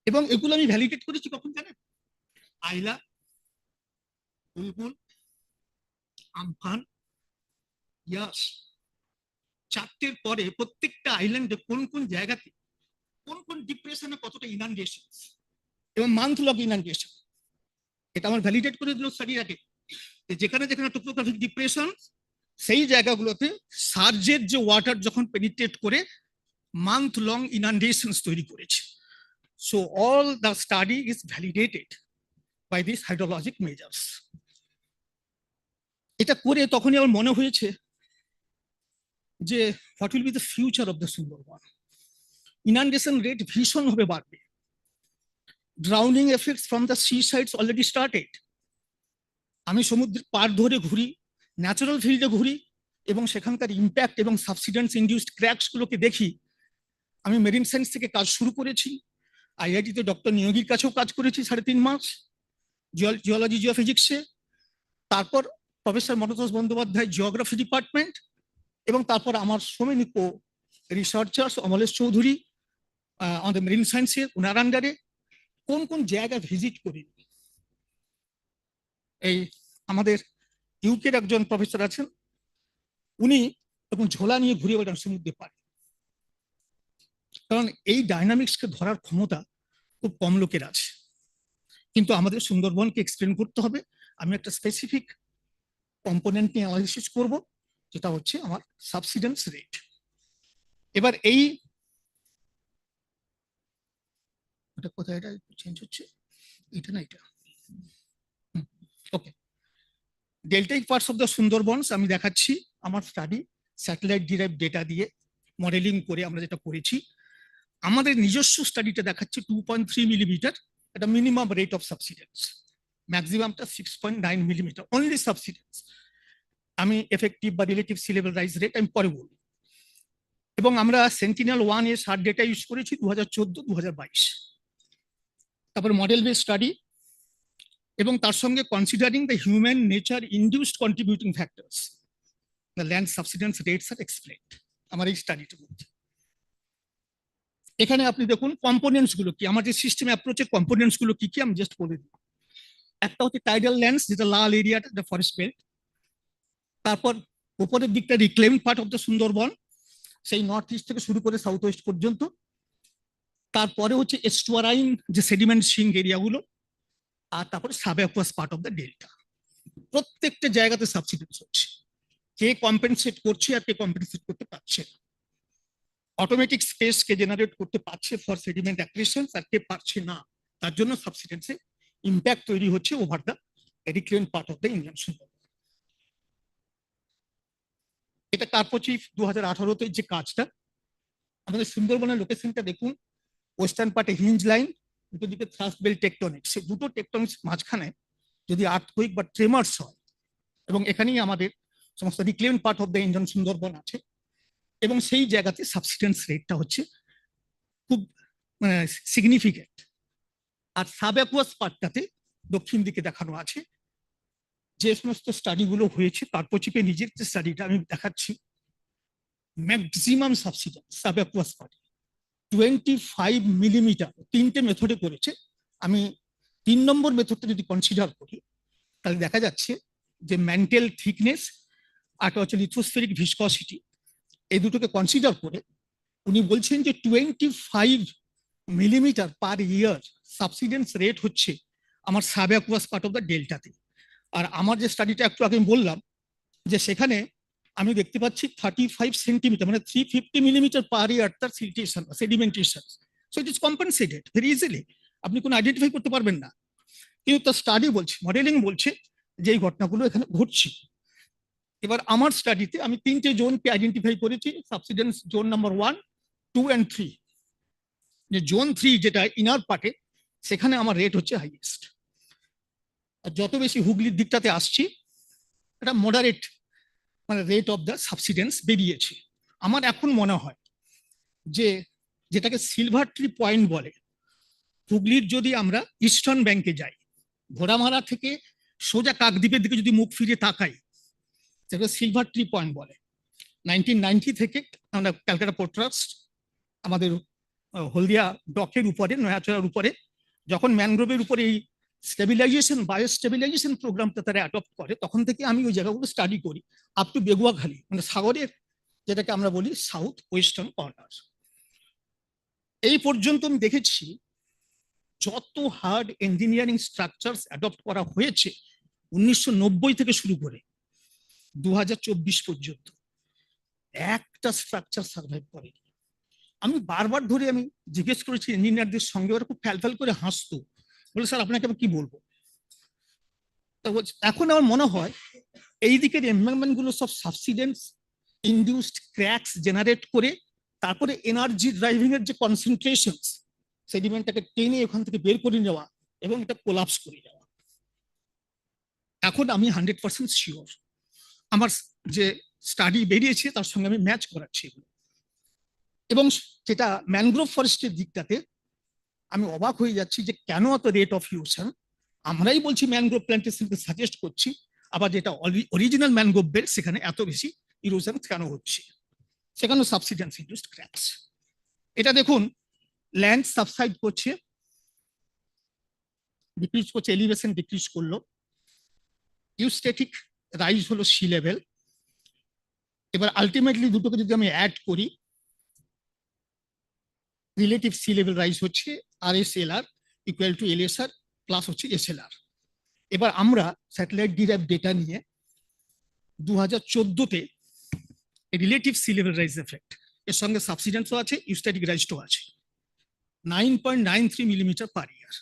এবং এগুলো আমি ভ্যালিডেট করেছি কখন জানেন? আইলা, বুলবুল, আমফান, ইয়াস, চারটের পরে প্রত্যেকটা আইল্যান্ডে কোন কোন জায়গাতে কোন কোন ডিপ্রেশনে কতটা ইনান্ডেশন এবং মান্থ লগ ইনান্ডেশন, এটা আমার ভ্যালিডেট করে দিল স্টাডিটাকে। যেখানে যেখানে টোপোগ্রাফিক ডিপ্রেশন, সেই জায়গাগুলোতে সার্জের যে ওয়াটার যখন পেনিট্রেট করে মান্থ লং ইনান্ডেশনস তৈরি করেছে। So all the study is validated by this hydrologic measures. এটা করে তখনই আমার মনে হয়েছে যে what will be the future of the Sundarban. Inundation rate ভীষণভাবে বাড়বে। Drowning effects from the sea sides already started. আমি সমুদ্রের পার ধরে ঘুরি, ন্যাচারাল ফিল্ডে ঘুরি, এবং সেখানকার ইম্প্যাক্ট এবং সাবসিডেন্স ইনডিউসড ক্র্যাকস গুলোকে দেখি। আমি মেরিন সায়েন্স থেকে কাজ শুরু করেছি, আইআইটিতে ডক্টর নিয়োগীর কাছেও কাজ করেছি 3.5 মাস জিওলজি জিওফিজিক্সে। তারপর professor Manotosh Bandyopadhyay geography department, এবং তারপর আমার সমেনি কো রিসার্চার্স অমলেশ চৌধুরী আমাদের মেরিন সায়েন্সের, ওনার আন্ডারে কোন কোন জায়গা ভিজিট করি। এই আমাদের ইউকের একজন প্রফেসর আছেন, উনি তখন ঝোলা নিয়ে ঘুরে বেড়ান সমুদ্রে পারে, কারণ এই ডাইনামিক্সকে ধরার ক্ষমতা খুব কম লোকের আছে। কিন্তু আমাদের সুন্দরবনকে এক্সপ্লেন করতে হবে। আমি একটা স্পেসিফিক কম্পোনেন্ট নিয়ে অ্যানালিসিস করব, যেটা হচ্ছে আমার সাবসিডেন্স রেট। এবার এই এটা কোথায়, এটা চেঞ্জ হচ্ছে, এটা না এটা, ওকে। ডেল্টাইক পার্টস অফ দ্য সুন্দরবনস আমি দেখাচ্ছি আমার স্টাডি স্যাটেলাইট ডিরাইভ ডেটা দিয়ে মডেলিং করে আমরা যেটা করেছি। আমাদের নিজস্ব স্টাডিটা দেখাচ্ছে 2.3 মিলিমিটার, এটা মিনিমাম রেট অফ সাবসিডেন্স, ম্যাক্সিমামটা 6.9 মিলিমিটার অনলি সাবসিডেন্স। আমি এফেক্টিভ বা relative sea level rise rate আমি পরে বলবো। এবং আমরা সেন্টিনেল-1 এর সার ডেটা ইউজ করেছি 2014-2022। তারপর মডেল বেস স্টাডি, এবং তার সঙ্গে considering the human nature induced contributing factors, the land subsidence rates are explained আমার এই স্টাডিটার মধ্যে। এখানে আপনি দেখুন কম্পোনেন্টস গুলো কি, আমার যে সিস্টেম অ্যাপ্রোচের কম্পোনেন্টস গুলো কি কি আমি জাস্ট বলে দিই। একটা হচ্ছে টাইডাল ল্যান্ডস, যেটা লাল এরিয়াটা, দ্য ফরেস্ট বেল্ট। তারপর উপরের দিকটা রিক্লেমড পার্ট অফ দ্য সুন্দরবন, সেই নর্থ ইস্ট থেকে শুরু করে সাউথ ওয়েস্ট পর্যন্ত। তারপরে হচ্ছে এস্টুয়ারাইন যে সেডিমেন্ট সিঙ্ক এরিয়াগুলো, আর তারপরে সাবঅ্যাকুয়াস পার্ট অফ দ্য ডেল্টা। প্রত্যেকটা জায়গাতে সাবসিডেন্স হচ্ছে, কে কম্পেনসেট করছে আর কে কম্পেনসেট করতে পারছে না। অটোমেটিক স্পেস কে জেনারেট করতে পারছে ফর সেডিমেন্ট অ্যাক্রিশন, আর কে পারছে না, তার জন্য সাবসিডেন্সে ইম্প্যাক্ট তৈরি হচ্ছে over the reclaimed part of the Indian Sundarban. এটা কার্পো চিফ 2018-তে যে কাজটা, আমাদের সুন্দরবনের লোকেশনটা দেখুন। ওয়েস্টার্ন পার্টে হিঞ্জ লাইন, দুটো দিকে থ্রাস্ট বেল্ট টেকটনিক্স, সেই দুটো টেকটনিক্স মাঝখানে যদি আর্থকুইক বা ট্রেমার্স হয়, এবং এখানেই আমাদের সমস্ত reclaimed part of the Indian Sundarban আছে, এবং সেই জায়গাতে সাবসিডেন্স রেটটা হচ্ছে খুব সিগনিফিকেন্ট। আর সাবঅ্যাকুয়াস পার্টটাতে দক্ষিণ দিকে দেখানো আছে, যে সমস্ত স্টাডিগুলো হয়েছে তারপর চিপে নিজের যে স্টাডিটা আমি দেখাচ্ছি, ম্যাক্সিমাম সাবসিডেন্স সাবঅ্যাকুয়াস পার্ট 25 মিলিমিটার, তিনটে মেথডে করেছে। আমি 3 নম্বর মেথডটা যদি কনসিডার করি তাহলে দেখা যাচ্ছে যে ম্যান্টেল থিকনেস আর হচ্ছে লিথোস্ফেরিক ভিসকসিটি, এই দুটোকে কনসিডার করে উনি বলছেন যে 25 মিলিমিটার পার ইয়ার সাবসিডেন্স রেট হচ্ছে আমার সাবঅ্যাকুয়াস পার্ট অফ দ্য ডেল্টাতে। আর আমার যে স্টাডিটা একটু আগে বললাম যে সেখানে আমি দেখতে পাচ্ছি 35 সেন্টিমিটার, মানে 350 মিলিমিটার পার ইয়ার তার siltation sedimentation. So it is compensated very easily, আপনি কোনো আইডেন্টিফাই করতে পারবেন না। কিন্তু তার স্টাডি বলছে, মডেলিং বলছে যে এই ঘটনাগুলো এখানে ঘটছে। এবার আমার স্টাডিতে আমি 3টে জোনকে আইডেন্টিফাই করেছি, সাবসিডেন্স জোন নাম্বার 1, 2 and 3। যে জোন 3 যেটা ইনার পার্টে, সেখানে আমার রেট হচ্ছে হাইয়েস্ট। আর যত বেশি হুগলির দিকটাতে আসছি, এটা মডারেট মানে রেট অফ দ্য সাবসিডেন্স বেরিয়েছে। আমার এখন মনে হয় যে যেটাকে সিলভার ট্রি পয়েন্ট বলে, হুগলির যদি আমরা ইস্টার্ন ব্যাংকে যাই, ঘোড়ামারা থেকে সোজা কাকদ্বীপের দিকে যদি মুখ ফিরে তাকাই, সেটা সিলভার ট্রি পয়েন্ট বলে। 1990 থেকে আমরা ক্যালকাটা পোর্ট ট্রাস্ট আমাদের হলদিয়া ডকের উপরে, নয়াচড়ার উপরে যখন ম্যানগ্রোভের উপরে এই স্টেবিলাইজেশন বায়ো স্টেবিলাইজেশন প্রোগ্রামটা তারা অ্যাডপ্ট করে, তখন থেকে আমি ওই জায়গাগুলো স্টাডি করি আপ টু বেগুয়াখালী, মানে সাগরের যেটাকে আমরা বলি সাউথ ওয়েস্টার্ন কর্নার। এই পর্যন্ত আমি দেখেছি যত হার্ড ইঞ্জিনিয়ারিং স্ট্রাকচার অ্যাডপ্ট করা হয়েছে 1990 থেকে শুরু করে 2024 পর্যন্ত, একটা স্ট্রাকচার সার্ভাইভ করে। আমি বারবার ধরে আমি জিজ্ঞেস করেছি ইঞ্জিনিয়ারদের সঙ্গে, ওরা খুব ফ্যাল করে হাসতো, বলে স্যার আপনাকে আমি কি বলবো। এখন আমার মনে হয় এই দিকের এনভায়রনমেন্ট গুলো সব সাবসিডেন্স ইনডিউসড ক্র্যাকস জেনারেট করে, তারপরে এনার্জি ড্রাইভিং এর যে কনসেন্ট্রেশন, সেডিমেন্টটাকে টেনে ওখান থেকে বের করে নেওয়া এবং এটা কোলাপস করে যাওয়া। এখন আমি 100% শিওর আমার যে স্টাডি বেরিয়েছে তার সঙ্গে আমি ম্যাচ করাচ্ছি। এবং যেটা ম্যানগ্রোভ ফরেস্টের দিকটাতে আমি অবাক হয়ে যাচ্ছি যে কেন এত রেট অফ ইরোশন। আমরাই বলছি ম্যানগ্রোভ প্ল্যান্টেশনকে সাজেস্ট করছি, আবার যেটা অরিজিনাল ম্যানগ্রোভ বেল্ট সেখানে এত বেশি ইরোশন কেন হচ্ছে, সেখানে সাবসিডেন্স ইনডিউসড ক্র্যাকস। এটা দেখুন, ল্যান্ড সাবসাইড করছে, ডিক্রিজ করছে, এলিভেশন ডিক্রিজ করলো, ইউস্টেটিক রাইজ হলো সি লেভেল। এবার আলটিমেটলি দুটোকে যদি আমি অ্যাড করি, রিলেটিভ সি লেভেল রাইজ হচ্ছে RSLR equal to LSR plus হচ্ছে SLR। এবার আমরা স্যাটেলাইট ডিরাইভ ডেটা নিয়ে 2014-তে relative sea level rise effect, এর সঙ্গে সাবসিডেন্সও আছে, ইউস্ট্যাটিক রাইজটাও আছে, 9.93 মিলিমিটার পার ইয়ার।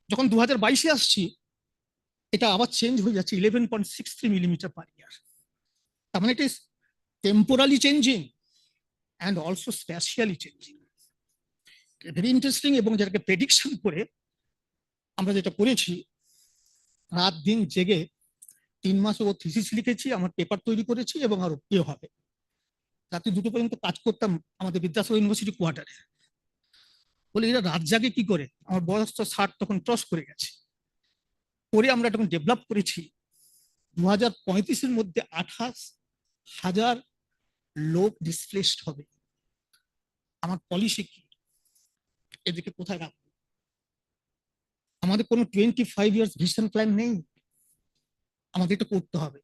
যখন 2022-এ আসছি, এটা আবার চেঞ্জ হয়ে যাচ্ছে 11.63 মিলিমিটার পার ইয়ার। তার মানে এটা temporarily changing and also spatially changing. Very interesting, এবং যেটাকে প্রেডিকশন করে আমরা যেটা করেছি, রাত দিন জেগে 3 মাস ও থিসিস লিখেছি, আমার পেপার তৈরি করেছি এবং আরো কি হবে, রাতে 2টো পর্যন্ত কাজ করতাম আমাদের বিদ্যাসাগর ইউনিভার্সিটি কোয়ার্টারে। বলে এরা রাত জাগে কি করে, আমার বয়স তো 60 তখন ক্রস করে গেছে। পরে আমরা তখন ডেভেলপ করেছি 2035-এর মধ্যে 28,000 লোক ডিসপ্লেসড হবে। আমার পলিসি কি, এদিকে কোথায় রাখবো? আমাদের কোনো 25 ইয়ার্স ভিশন প্ল্যান নেই, আমাদের এটা করতে হবে।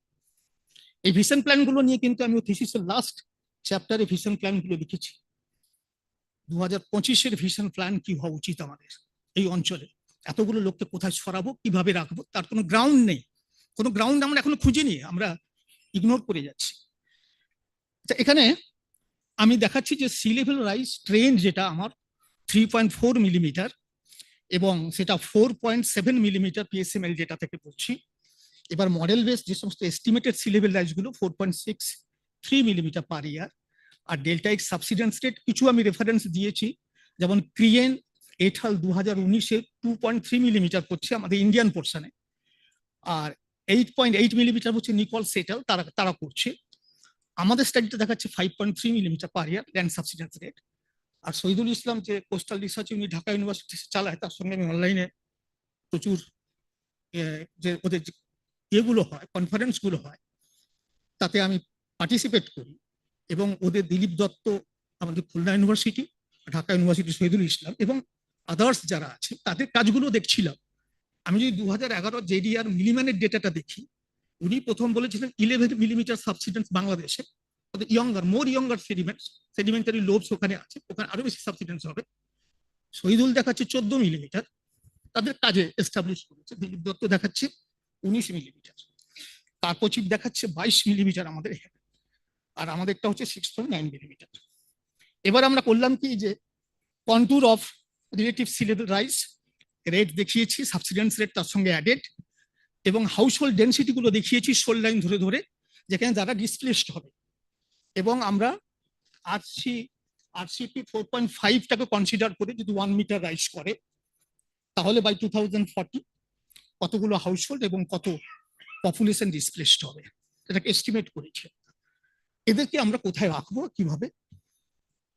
এই ভিশন প্ল্যান গুলো নিয়ে কিন্তু আমি থিসিসের লাস্ট চ্যাপ্টারে ভিশন প্ল্যান গুলো লিখেছি। 2025-এর ভিশন প্ল্যান কি হওয়া উচিত আমাদের এই অঞ্চলে, এতগুলো লোককে কোথায় সরাবো, কিভাবে রাখবো, তার কোনো গ্রাউন্ড নেই। কোনো গ্রাউন্ড আমরা এখনো খুঁজিনি, আমরা ইগনোর করে যাচ্ছি। এখানে আমি দেখাচ্ছি যে সি লেভেল রাইজ ট্রেন্ড যেটা আমার 3.4 মিলিমিটার, এবং সেটা 4.7 মিলিমিটার PSML ডেটা থেকে বলছি। এবার মডেল বেস যে সমস্ত এস্টিমেটেড সি লেভেল রাইজ গুলো 4.63 মিলিমিটার পার ইয়ার। আর ডেল্টা এক্স সাবসিডেন্স রেট কিছু আমি রেফারেন্স দিয়েছি, যেমন ক্রিয়েন এঠাল 2019-এ 2.3 মিলিমিটার করছে আমাদের ইন্ডিয়ান পোর্শনে, আর 8.8 মিলিমিটার হচ্ছে নিকল সেটেল তারা করছে। আমাদের স্টাডিতে দেখাচ্ছে 5.3 মিলিমিটার পার ইয়ার ল্যান্ড সাবসিডেন্স রেট। আর শহীদুল ইসলাম যে coastal research unit Dhaka university চালায়, তার সঙ্গে আমি অনলাইনে প্রচুর যে ওদের এগুলো হয়, কনফারেন্সগুলো হয়, তাতে আমি পার্টিসিপেট করি। এবং ওদের দিলীপ দত্ত, আমাদের খুলনা ইউনিভার্সিটি, ঢাকা ইউনিভার্সিটি শহীদুল ইসলাম এবং আদার্স যারা আছে তাদের কাজগুলো দেখছিলাম। আমি যদি 2011 জেডিআর মিলিম্যানের ডেটাটা দেখি, উনি প্রথম বলেছিলেন 11 মিলিমিটার সাবসিডেন্স বাংলাদেশে, মোর ইয়ঙ্গার সেডিমেন্টারি লোবস ওখানে আছে, ওখানে আরো বেশি সাবসিডেন্স হবে। শহীদুল দেখাচ্ছে 14 মিলিমিটার, তাদের কাজে এস্টাবলিশ করেছে। দিলীপ দত্ত দেখাচ্ছে 19 মিলিমিটার, কার্পোচিপ দেখাচ্ছে 22 মিলিমিটার আমাদের এখানে, আর আমাদেরটা হচ্ছে 6.9 মিলিমিটার। এবার আমরা করলাম কি, যে contour of relative sea level rise rate দেখিয়েছি, সাবসিডেন্স রেট তার সঙ্গে অ্যাডেড, এবং হাউস হোল্ড ডেন্সিটি গুলো দেখিয়েছি শোল লাইন ধরে ধরে, যেখানে যারা ডিসপ্লেসড হবে। এবং আমরা আরসিপি 4.5টাকে কনসিডার করে যদি 1 মিটার রাইজ করে, তাহলে বাই 2040 কতগুলো হাউস হোল্ড এবং কত পপুলেশন ডিসপ্লেসড হবে, এটাকে এস্টিমেট করেছে। এদেরকে আমরা কোথায় রাখবো, কিভাবে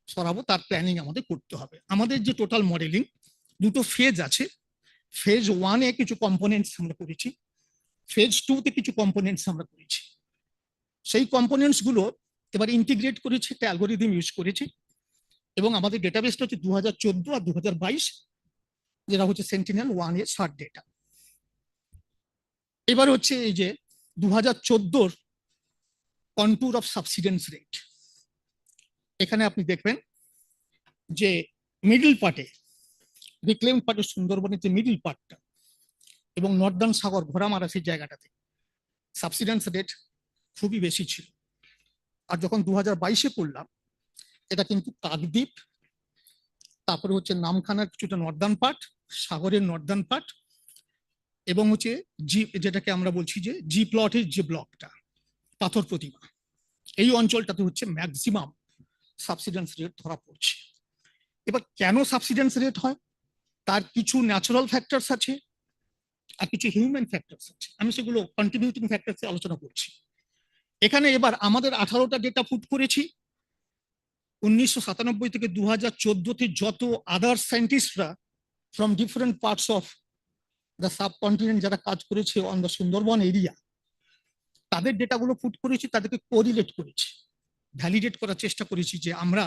সরাবো, তার প্ল্যানিং আমাদের করতে হবে। আমাদের যে টোটাল মডেলিং, দুটো ফেজ আছে। ফেজ 1-এ কিছু কম্পোনেন্টস আমরা করেছি, ফেজ 2-তে কিছু কম্পোনেন্টস আমরা করেছি। সেই কম্পোনেন্টস গুলো এবার ইন্টিগ্রেট করেছি, একটা অ্যালগোরিদম ইউজ করেছি, এবং আমাদের ডেটাবেসটা হচ্ছে 2014 আর 2022, যেটা হচ্ছে সেন্টিনেল-1-এর শার্ট ডেটা। এবার হচ্ছে এই যে 2014 কন্টুর অফ সাবসিডেন্স রেট। এখানে আপনি দেখবেন যে মিডল পার্টে, রিক্লেম পার্টের সুন্দরবনের যে মিডল পার্টটা এবং নর্দার্ন সাগর ঘোড়ামারা সেই জায়গাটাতে সাবসিডেন্স রেট খুবই বেশি ছিল। আর যখন 2022-এ করলাম, এটা কিন্তু কাকদ্বীপ, তারপরে হচ্ছে নামখানার কিছুটা নর্দার্ন পার্ট, সাগরের নর্দার্ন পার্ট, এবং হচ্ছে যেটাকে আমরা বলছি যে জি প্লটের যে ব্লকটা, পাথর প্রতিমা, এই অঞ্চলটাতে হচ্ছে ম্যাক্সিমাম সাবসিডেন্স রেট ধরা পড়ছে। এবার কেন সাবসিডেন্স রেট হয়, তার কিছু ন্যাচারাল ফ্যাক্টরস আছে আর কিছু হিউম্যান ফ্যাক্টরস আছে। আমি সেগুলো কন্ট্রিবিউটিং ফ্যাক্টরসে আলোচনা করছি এখানে। এবার আমাদের 18টা ডেটা পুট করেছি। 1997 থেকে 2014-তে যত আদার সায়েন্টিস্টরা from different parts of the subcontinent যারা কাজ করেছে অন দ্য সুন্দরবন এরিয়া, তাদের ডেটাগুলো পুট করেছি, তাদেরকে কোরিলেট করেছি, ভ্যালিডেট করার চেষ্টা করেছি যে আমরা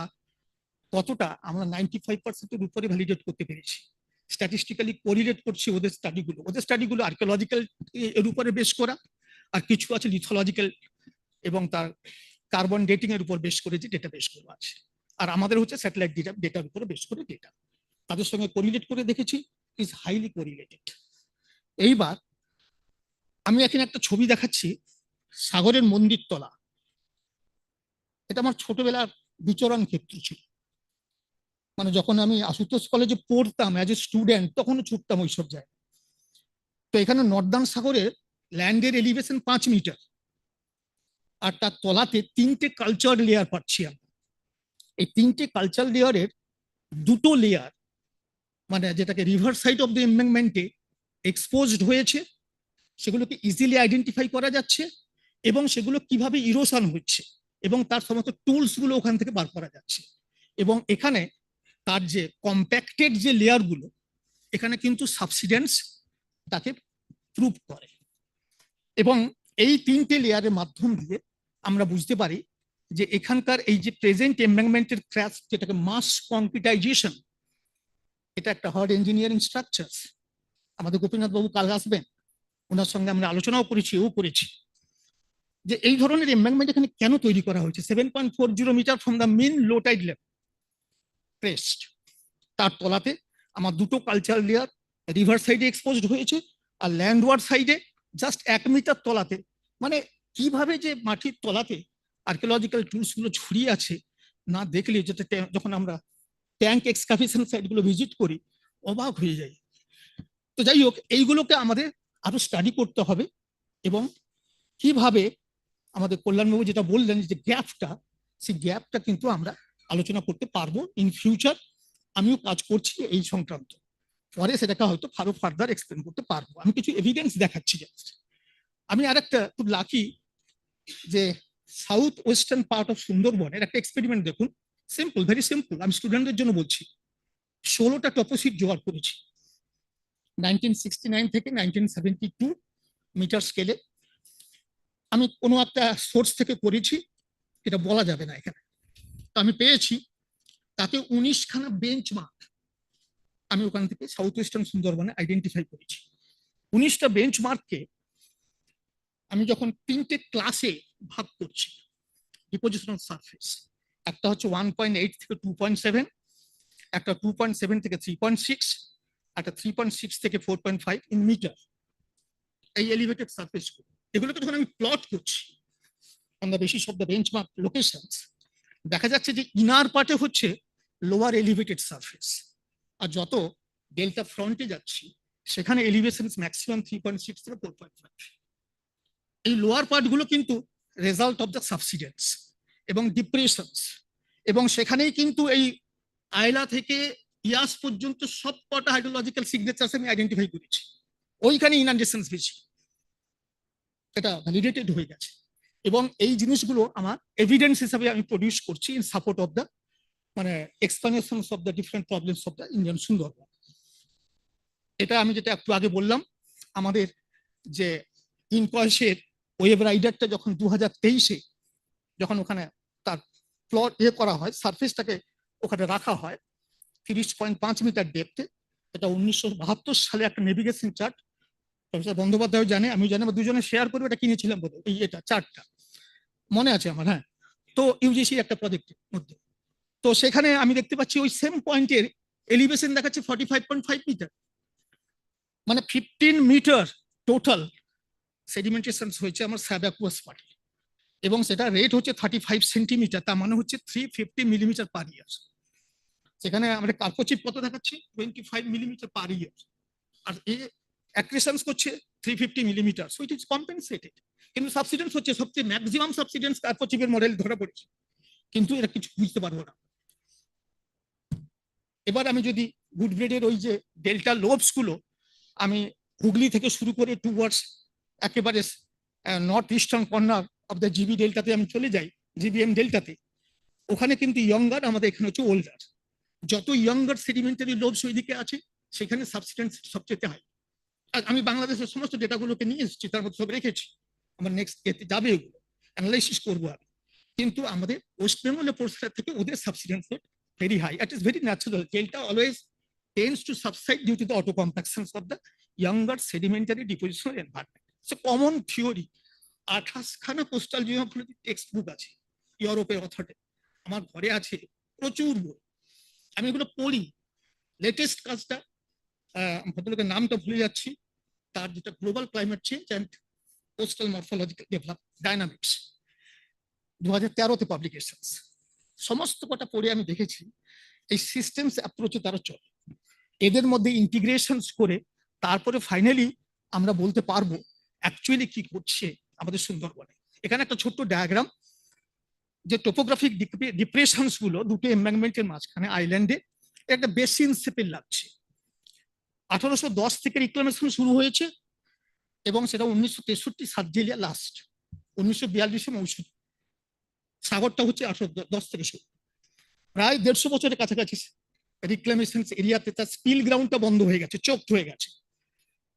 কতটা, আমরা 95%-এর উপরে ভ্যালিডেট করতে পেরেছি। স্ট্যাটিস্টিক্যালি কোরিলেট করছি ওদের স্টাডিগুলো আর্কিওলজিক্যাল এর উপরে বেস করা, আর কিছু আছে লিথোলজিক্যাল এবং তার কার্বন ডেটিং এর উপর বেস করে যে ডেটা বেস করা আছে, আর আমাদের হচ্ছে স্যাটেলাইট ডেটার উপরে বেস করে ডেটা, তাদের সঙ্গে কোরিলেট করে দেখেছি, ইজ হাইলি কোরিলেটেড। এইবার আমি এখানে একটা ছবি দেখাচ্ছি, সাগরের মন্দির তলা। এটা আমার ছোটবেলার বিচরণ ক্ষেত্র ছিল, মানে যখন আমি আশুতোষ কলেজে পড়তাম অ্যাজ এ স্টুডেন্ট, তখনও ছুটতাম ওইসব জায়গায়। তো এখানে নর্দার্ন সাগরের ল্যান্ডের এলিভেশন 5 মিটার, আর তার তলাতে 3টে কালচার লেয়ার পাচ্ছি আমরা। এই 3টে কালচার লেয়ারের 2টো লেয়ার, মানে যেটাকে রিভার সাইড অফ দ্য এমবেঙ্কমেন্টে এক্সপোজড হয়েছে, সেগুলোকে ইজিলি আইডেন্টিফাই করা যাচ্ছে, এবং সেগুলো কিভাবে ইরোশন হচ্ছে এবং তার সমস্ত টুলস গুলো ওখান থেকে বার করা যাচ্ছে। এবং এখানে তার যে কম্প্যাক্টেড যে লেয়ারগুলো, এখানে কিন্তু সাবসিডেন্স তাকে প্রুভ করে। এবং এই 3টে লেয়ারের মাধ্যম দিয়ে আমরা বুঝতে পারি যে এখানকার এই যে প্রেজেন্ট এমবেঙ্কমেন্টের ক্র্যাশ, যেটাকে মাস কংক্রিটাইজেশন, এটা একটা হার্ড ইঞ্জিনিয়ারিং স্ট্রাকচার। আমাদের গোপীনাথ বাবু কাল আসবেন, ওনার সঙ্গে আমরা আলোচনাও করেছি, যে এই ধরনের এমবেঙ্কমেন্ট এখানে কেন তৈরি করা হয়েছে। 7.40 metre from the mean low tide level crest, তার তলাতে আমার 2টো কালচার লেয়ার রিভার সাইডে এক্সপোজড হয়েছে, আর ল্যান্ডওয়ার্ড সাইডে জাস্ট 1 মিটার তলাতে, মানে কিভাবে যে মাটির তলাতে আর্কিওলজিক্যাল টুলস গুলো ছড়িয়ে আছে, না দেখলে যেটা যখন আমরা ট্যাঙ্ক এক্সকাভেশন সাইট গুলো ভিজিট করি অবাক হয়ে যাই। তো যাই হোক, এইগুলোকে আমাদের আরো স্টাডি করতে হবে, এবং কিভাবে আমাদের কল্যাণবাবু যেটা বললেন যে গ্যাপটা, সেই গ্যাপটা কিন্তু আমরা আলোচনা করতে পারবো ইন ফিউচার। আমিও কাজ করছি এই সংক্রান্ত, পরে সেটাকে হয়তো আরো ফার্দার এক্সপ্লেন করতে পারবো। আমি কিছু এভিডেন্স দেখাচ্ছি। আমি আরেকটা খুব লাকি যে সাউথ ওয়েস্টার্ন পার্ট অফ সুন্দরবনের একটা এক্সপেরিমেন্ট দেখুন, সিম্পল, ভেরি সিম্পল, আমি স্টুডেন্টদের জন্য বলছি। 16টা টপোসিট জোগাড় করেছি 1969 থেকে 1972 মিটার স্কেলে, আমি কোনো একটা সোর্স থেকে করেছি, এটা বলা যাবে না এখানে। তো আমি পেয়েছি তাতে 19খানা বেঞ্চমার্ক আমি ওখান থেকে সাউথ ওয়েস্টার্ন সুন্দরবনে আইডেন্টিফাই করেছি। 19টা বেঞ্চমার্ককে আমি যখন 3টে ক্লাসে ভাগ করছি ডিপোজিশনাল সারফেস, একটা হচ্ছে 1.8 থেকে 2.7, একটা 2.7 থেকে 3.6, একটা 3.6 থেকে 4.5 ইন মিটার, এই এলিভেটেড সারফেস এগুলোকে যখন আমি প্লট করছি on the basis of the benchmark locations, দেখা যাচ্ছে যে ইনার পার্টে হচ্ছে লোয়ার এলিভেটেড সারফেস, আর যত ডেল্টা ফ্রন্টে যাচ্ছি সেখানে এলিভেশন ম্যাক্সিমাম 3.6 থেকে 4.5। এই লোয়ার পার্টগুলো কিন্তু রেজাল্ট অফ দ্য সাবসিডেন্স এবং ডিপ্রেশনস, এবং সেখানেই কিন্তু এই আয়লা থেকে ইয়াস পর্যন্ত সব কটা হাইড্রোলজিক্যাল সিগনেচার্স আমি আইডেন্টিফাই করেছি। ওইখানে ইনান্ডেশনস বেশি, এটা ভ্যালিডেটেড হয়ে গেছে, এবং এই জিনিসগুলো আমার এভিডেন্স হিসাবে আমি প্রডিউস করছি ইন সাপোর্ট অফ দ্য মানে explanations of the different problems of the Indian Sundarban. এটা আমি যেটা একটু আগে বললাম, আমাদের যে ইনকয়েসের ওয়েব রাইডারটা যখন 2023-এ যখন ওখানে তার প্লট করা হয়, সারফেসটাকে ওখানে রাখা হয় 30.5 মিটার ডেপথে, এটা 1972 সালে একটা নেভিগেশন চার্ট প্রফেসর বন্দ্যোপাধ্যায় জানে, আমি জানি, আমরা দুজনে শেয়ার করবো, এটা কিনেছিলাম বোধ হয়, এটা চার্টটা মনে আছে আমার। হ্যাঁ, তো ইউজিসি একটা প্রজেক্টের মধ্যে, তো সেখানে আমি দেখতে পাচ্ছি ওই সেম পয়েন্টের এলিভেশন দেখাচ্ছে 45.5 মিটার, মানে 15 মিটার টোটাল সেডিমেন্টেশন হয়েছে আমার সাবঅ্যাকুয়াস পার্টে, এবং সেটা রেট হচ্ছে 35 সেন্টিমিটার, তার মানে হচ্ছে 350 মিলিমিটার পার ইয়ার। সেখানে আমরা কার্পোচিপ কত দেখাচ্ছি 25 মিলিমিটার পার ইয়ার, আর এ অ্যাক্রেশনস করছে 350 millimetre, so it is compensated. কিন্তু সাবসিডেন্স হচ্ছে সবচেয়ে ম্যাক্সিমাম সাবসিডেন্স কার্পোচিপের মডেল ধরা পড়েছে, কিন্তু এরা কিছু বুঝতে পারবো না। এবার আমি যদি গুড গ্রেডের ওই যে ডেল্টা লোবস গুলো আমি হুগলি থেকে শুরু করে টুয়ার্ডস একেবারে north eastern corner of the GB ডেল্টাতে আমি চলে যাই, জিবিএম ডেল্টাতে, ওখানে কিন্তু ইয়ঙ্গার, আমাদের এখানে হচ্ছে ওল্ডার। যত ইয়ঙ্গার সেডিমেন্টারি লোবস ওইদিকে আছে সেখানে সাবসিডেন্স সবচেয়ে হাই। আর আমি বাংলাদেশের সমস্ত ডেটাগুলোকে নিয়ে এসেছি, তার মধ্যে সব রেখেছি, আমার নেক্সট এতে যাবে, এগুলো অ্যানালাইসিস করবো আমি। কিন্তু আমাদের ওয়েস্ট বেঙ্গলের পোর্শন থেকে ওদের সাবসিডেন্স rate very high. It is very natural. Delta always tends to subside due to the autocompactions of the younger sedimentary depositional environment. It's a common theory. 28খানা কোস্টাল জিওগ্রাফি টেক্সট বুক আছে ইউরোপের authority, আমার ঘরে আছে প্রচুর বই, আমি এগুলো পড়ি। লেটেস্ট কাজটা ভদ্রলোকের নামটা ভুলে যাচ্ছি, তার যেটা global climate change and coastal morphological develop dynamics, 2013-তে পাবলিকেশনস, সমস্ত কটা পড়ে আমি দেখেছি এই সিস্টেমস অ্যাপ্রোচে তারা চলে, এদের মধ্যে ইন্টিগ্রেশনস করে তারপরে ফাইনালি আমরা বলতে পারবো অ্যাকচুয়ালি কি করছে আমাদের সুন্দরবনে। এখানে একটা ছোট্ট ডায়াগ্রাম, যে টোপোগ্রাফিক ডিপ্রেশনস গুলো দুটো এমব্যাঙ্কমেন্টের মাঝখানে আইল্যান্ডে একটা বেসিন শেপের লাগছে। 1810 থেকে রিক্লামেশন শুরু হয়েছে এবং সেটা 1963 সার্জেলিয়া লাস্ট, 1942-এ মৌসুমী, সাগরটা হচ্ছে 1810 থেকে শুরু, প্রায় 150 বছরের কাছাকাছি রিক্লামেশন এরিয়াতে তার স্পিল গ্রাউন্ডটা বন্ধ হয়ে গেছে, চোকড হয়ে গেছে,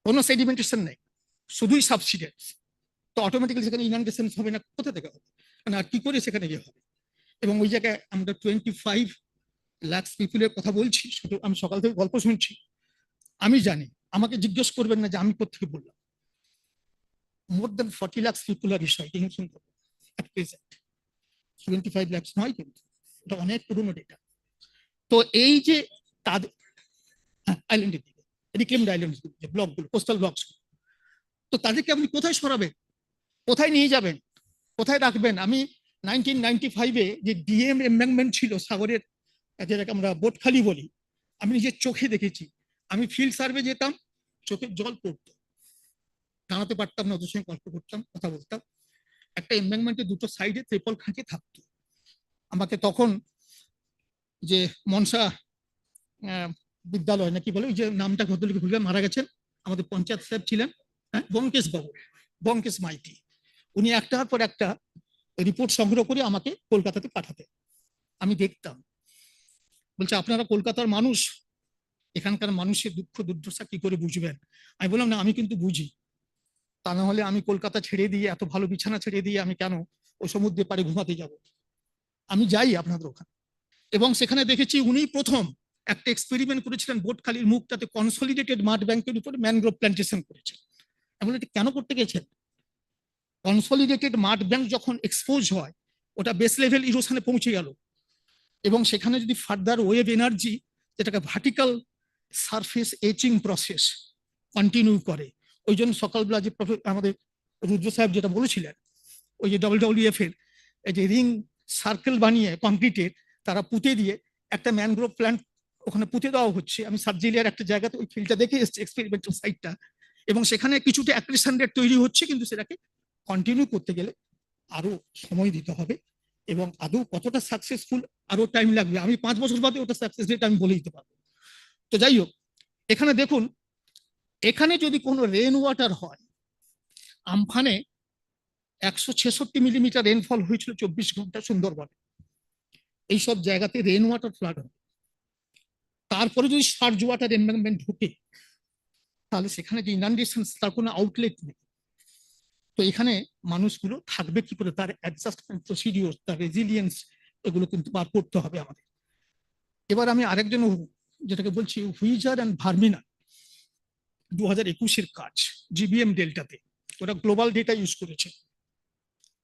কোনো সেডিমেন্টেশন নেই, শুধুই সাবসিডেন্স। তো অটোমেটিক্যালি সেখানে ইনান্ডেশন হবে না, কোথা থেকে হবে, মানে আর কি করে সেখানে গিয়ে হবে। এবং ওই জায়গায় আমরা 25 লাখ পিপুলের কথা বলছি, শুধু আমি সকাল থেকে গল্প শুনছি, আমি জানি, আমাকে জিজ্ঞেস করবেন না যে আমি কোথেকে বললাম। More than 40 lakh people are residing in Sundarban at present, 25 lakh নয়, কিন্তু এটা অনেক পুরনো ডেটা। তো এই যে তাদের আইল্যান্ডের দিকে রিক্লেমড আইল্যান্ড যে ব্লকগুলো, কোস্টাল ব্লকস, তো তাদেরকে আপনি কোথায় সরাবেন, কোথায় নিয়ে যাবেন, কোথায় রাখবেন? আমি 1995-এ যে ডিএম এমব্যাঙ্কমেন্ট ছিল সাগরের, যেটাকে আমরা বোটখালি বলি, আমি নিজের চোখে দেখেছি। আমি ফিল্ড সার্ভে যেতাম, চোখের জল পড়তো, দাঁড়াতে পারতাম না, ওদের সঙ্গে গল্প করতাম, কথা বলতাম। একটা এমব্যাঙ্কমেন্টের দুটো সাইডে ত্রিপল খাঁচে থাকতো। আমাকে তখন যে মনসা বিদ্যালয় নাকি বলে, ওই যে নামটা ভদ্রলোকে ভুলে মারা গেছেন, আমাদের পঞ্চায়েত সাহেব ছিলেন, হ্যাঁ, বঙ্কেশ বাবু, বঙ্কেশ মাইতি, উনি একটার পর একটা রিপোর্ট সংগ্রহ করে আমাকে কলকাতাতে পাঠাতেন। আমি দেখতাম, বলছে আপনারা কলকাতার মানুষ, এখানকার মানুষের দুঃখ দুর্দশা কি করে বুঝবেন? আমি বললাম না, আমি কিন্তু বুঝি। তা না হলে আমি কলকাতা ছেড়ে দিয়ে, এত ভালো বিছানা ছেড়ে দিয়ে আমি কেন ওই সমুদ্রের পাড়ে ঘুমাতে যাব? আমি যাই আপনাদের ওখানে, এবং সেখানে দেখেছি উনি প্রথম একটা এক্সপেরিমেন্ট করেছিলেন, বোটখালির মুখটাতে কনসলিডেটেড মাড ব্যাংকের উপরে ম্যানগ্রোভ প্ল্যান্টেশন করেছেন। এমন এটা কেন করতে গেছেন? কনসলিডেটেড মাড ব্যাংক যখন এক্সপোজ হয়, ওটা বেস লেভেল ইরোশনে পৌঁছে গেল, এবং সেখানে যদি ফার্দার ওয়েভ এনার্জি, যেটাকে vertical surface etching process continue করে, ওই জন্য সকালবেলা যে আমাদের রুদ্র সাহেব যেটা বলেছিলেন, ওই যে WWF এর এই যে রিং সার্কেল বানিয়ে কংক্রিটের তারা পুঁতে দিয়ে একটা ম্যানগ্রোভ প্ল্যান্ট ওখানে পুঁতে দেওয়া হচ্ছে। আমি সার্জিলিয়ার একটা জায়গাতে ওই ফিল্ডটা দেখে এসেছি, এক্সপেরিমেন্টাল সাইটটা, এবং সেখানে কিছুটা অ্যাক্রিশন রেট তৈরি হচ্ছে, কিন্তু সেটাকে কন্টিনিউ করতে গেলে আরো সময় দিতে হবে, এবং আদৌ কতটা সাকসেসফুল আরো টাইম লাগবে। আমি 5 বছর বাদে ওটা সাকসেস রেট আমি বলে দিতে পারবো। তো যাই হোক, এখানে দেখুন, এখানে যদি কোনো রেন ওয়াটার হয়, আমফানে 166 মিলিমিটার রেনফল হয়েছিল 24 ঘন্টা সুন্দরবনে। এইসব জায়গাতে রেন ওয়াটার ফ্লাড হয়। তারপরে যদি সার্জ ওয়াটার এনভায়রনমেন্ট ঢুকে, তাহলে সেখানে যে ইনান্ডেশন, তার কোনো আউটলেট নেই। তো এখানে মানুষগুলো থাকবে কি করে? তার অ্যাডজাস্টমেন্ট প্রসিডিওর, তার রেজিলিয়েন্স, এগুলো কিন্তু বার করতে হবে আমাদের। এবার আমি আরেকজন, যেটাকে বলছি হুইজার অ্যান্ড ভার্মিনা, 2021-এর কাজ, GBM ডেল্টাতে ওরা গ্লোবাল ডেটা ইউজ করেছে,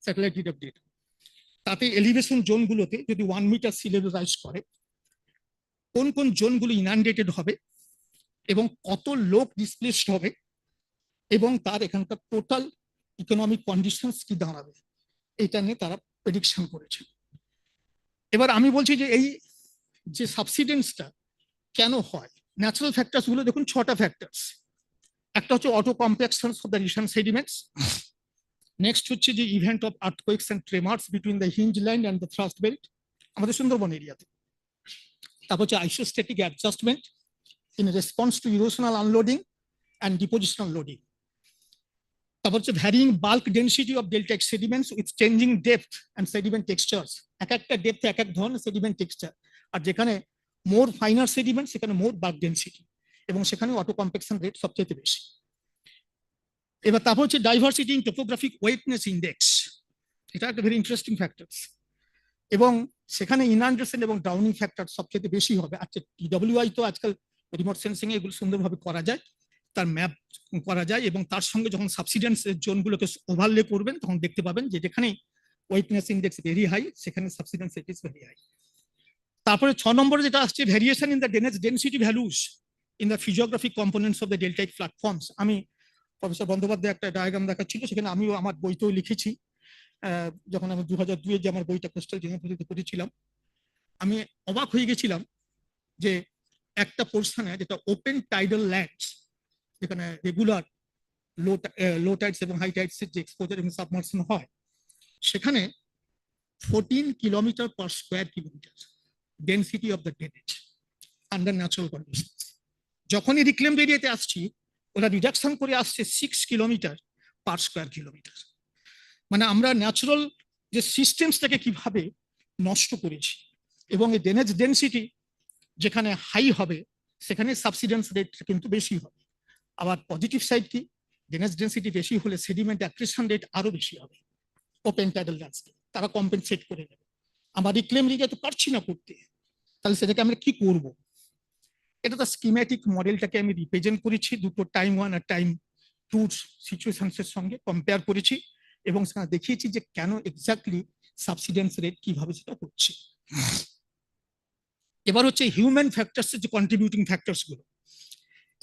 স্যাটেলাইট ডেটা। তাতে এলিভেশন জোনগুলোতে যদি 1 মিটার সি লেভেল রাইজ করে, কোন কোন জোনগুলো ইনান্ডেটেড হবে এবং কত লোক ডিসপ্লেসড হবে, এবং তার এখানকার টোটাল ইকোনমিক কন্ডিশনস কি দাঁড়াবে, এটা নিয়ে তারা প্রেডিকশন করেছে। এবার আমি বলছি যে এই যে সাবসিডেন্সটা কেন হয়, ন্যাচারাল ফ্যাক্টরস গুলো দেখুন, 6টা ফ্যাক্টরস। একটা হচ্ছে auto compactions of the recent sediments, next হচ্ছে যে event of earthquakes and tremors between the hinge line and the thrust belt আমাদের সুন্দরবন এরিয়াতে। তারপর হচ্ছে isostatic adjustment in response to erosional unloading and depositional loading. তারপর হচ্ছে varying bulk density of delta sediments with changing depth and sediment textures. এক একটা ডেপথে এক এক ধরনের সেডিমেন্ট টেক্সচার, আর যেখানে মোর ফাইনার সেডিমেন্ট সেখানে মোর বাল্ক ডেনসিটি, এবং সেখানে অটো কম্প্যাকশন রেট সবচেয়ে বেশি। এবার তারপর হচ্ছে ডাইভার্সিটি ইন টোপোগ্রাফিক ওয়েটনেস ইন্ডেক্স, এটা একটা ভেরি ইন্টারেস্টিং ফ্যাক্টরস, এবং সেখানে ইনান্ডেশন এবং ডাউনিং ফ্যাক্টর সবচেয়ে বেশি হবে। আচ্ছা, TWI তো আজকাল রিমোট সেন্সিং এ এগুলো সুন্দরভাবে করা যায়, তার ম্যাপ করা যায়, এবং তার সঙ্গে যখন সাবসিডেন্স জোনগুলোকে ওভারলে করবেন, তখন দেখতে পাবেন যে যেখানে ওয়েটনেস ইন্ডেক্স ভেরি হাই, সেখানে subsidence it is very high. তারপরে 6 নম্বরে যেটা আসছে, variation in the density values in the physiographic components of the deltaic platforms. আমি প্রফেসর বন্দ্যোপাধ্যায় একটা ডায়াগ্রাম দেখাচ্ছিল, সেখানে আমিও আমার বইতেও লিখেছি, যখন আমি 2002-এ যে আমার বইটা কোস্টাল জিওগ্রাফিতে পড়েছিলাম, আমি অবাক হয়ে গেছিলাম যে একটা পোর্শনে, যেটা ওপেন টাইডাল ল্যান্ডস, যেখানে রেগুলার লো টাইডস এবং হাই টাইডস এর যে এক্সপোজার এবং সাবমার্শন হয়, সেখানে 14 kilometre per square kilometre density of the drainage under natural conditions. যখনই রিক্লেমড এরিয়াতে আসছি, ওরা রিডাকশন করে আসছে 6 কিলোমিটার পার স্কোয়ার কিলোমিটার। মানে আমরা ন্যাচারাল যে সিস্টেমসটাকে কিভাবে নষ্ট করেছি, এবং এই ড্রেনেজ ডেনসিটি যেখানে হাই হবে, সেখানে সাবসিডেন্স রেট কিন্তু বেশি হবে। আবার পজিটিভ সাইড কি, ড্রেনেজ ডেনসিটি বেশি হলে সেডিমেন্ট অ্যাক্রিশন রেট আরো বেশি হবে। ওপেন টাইডাল ল্যান্ডসকে তারা কম্পেনসেট করে নেবে। আমার রিক্লেম এরিয়া তো পারছি না করতে, তাহলে সেটাকে আমরা কি করব? এটা তো স্কিম্যাটিক মডেলটাকে আমি রিপ্রেজেন্ট করেছি, দুটো টাইম 1 আর টাইম 2 সিচুয়েশনসের সঙ্গে কম্পেয়ার করেছি, এবং সেখানে দেখিয়েছি যে কেন এক্স্যাক্টলি সাবসিডেন্স রেট কিভাবে সেটা হচ্ছে। এবার হচ্ছে হিউম্যান ফ্যাক্টরস এর যে কন্ট্রিবিউটিং ফ্যাক্টরস গুলো,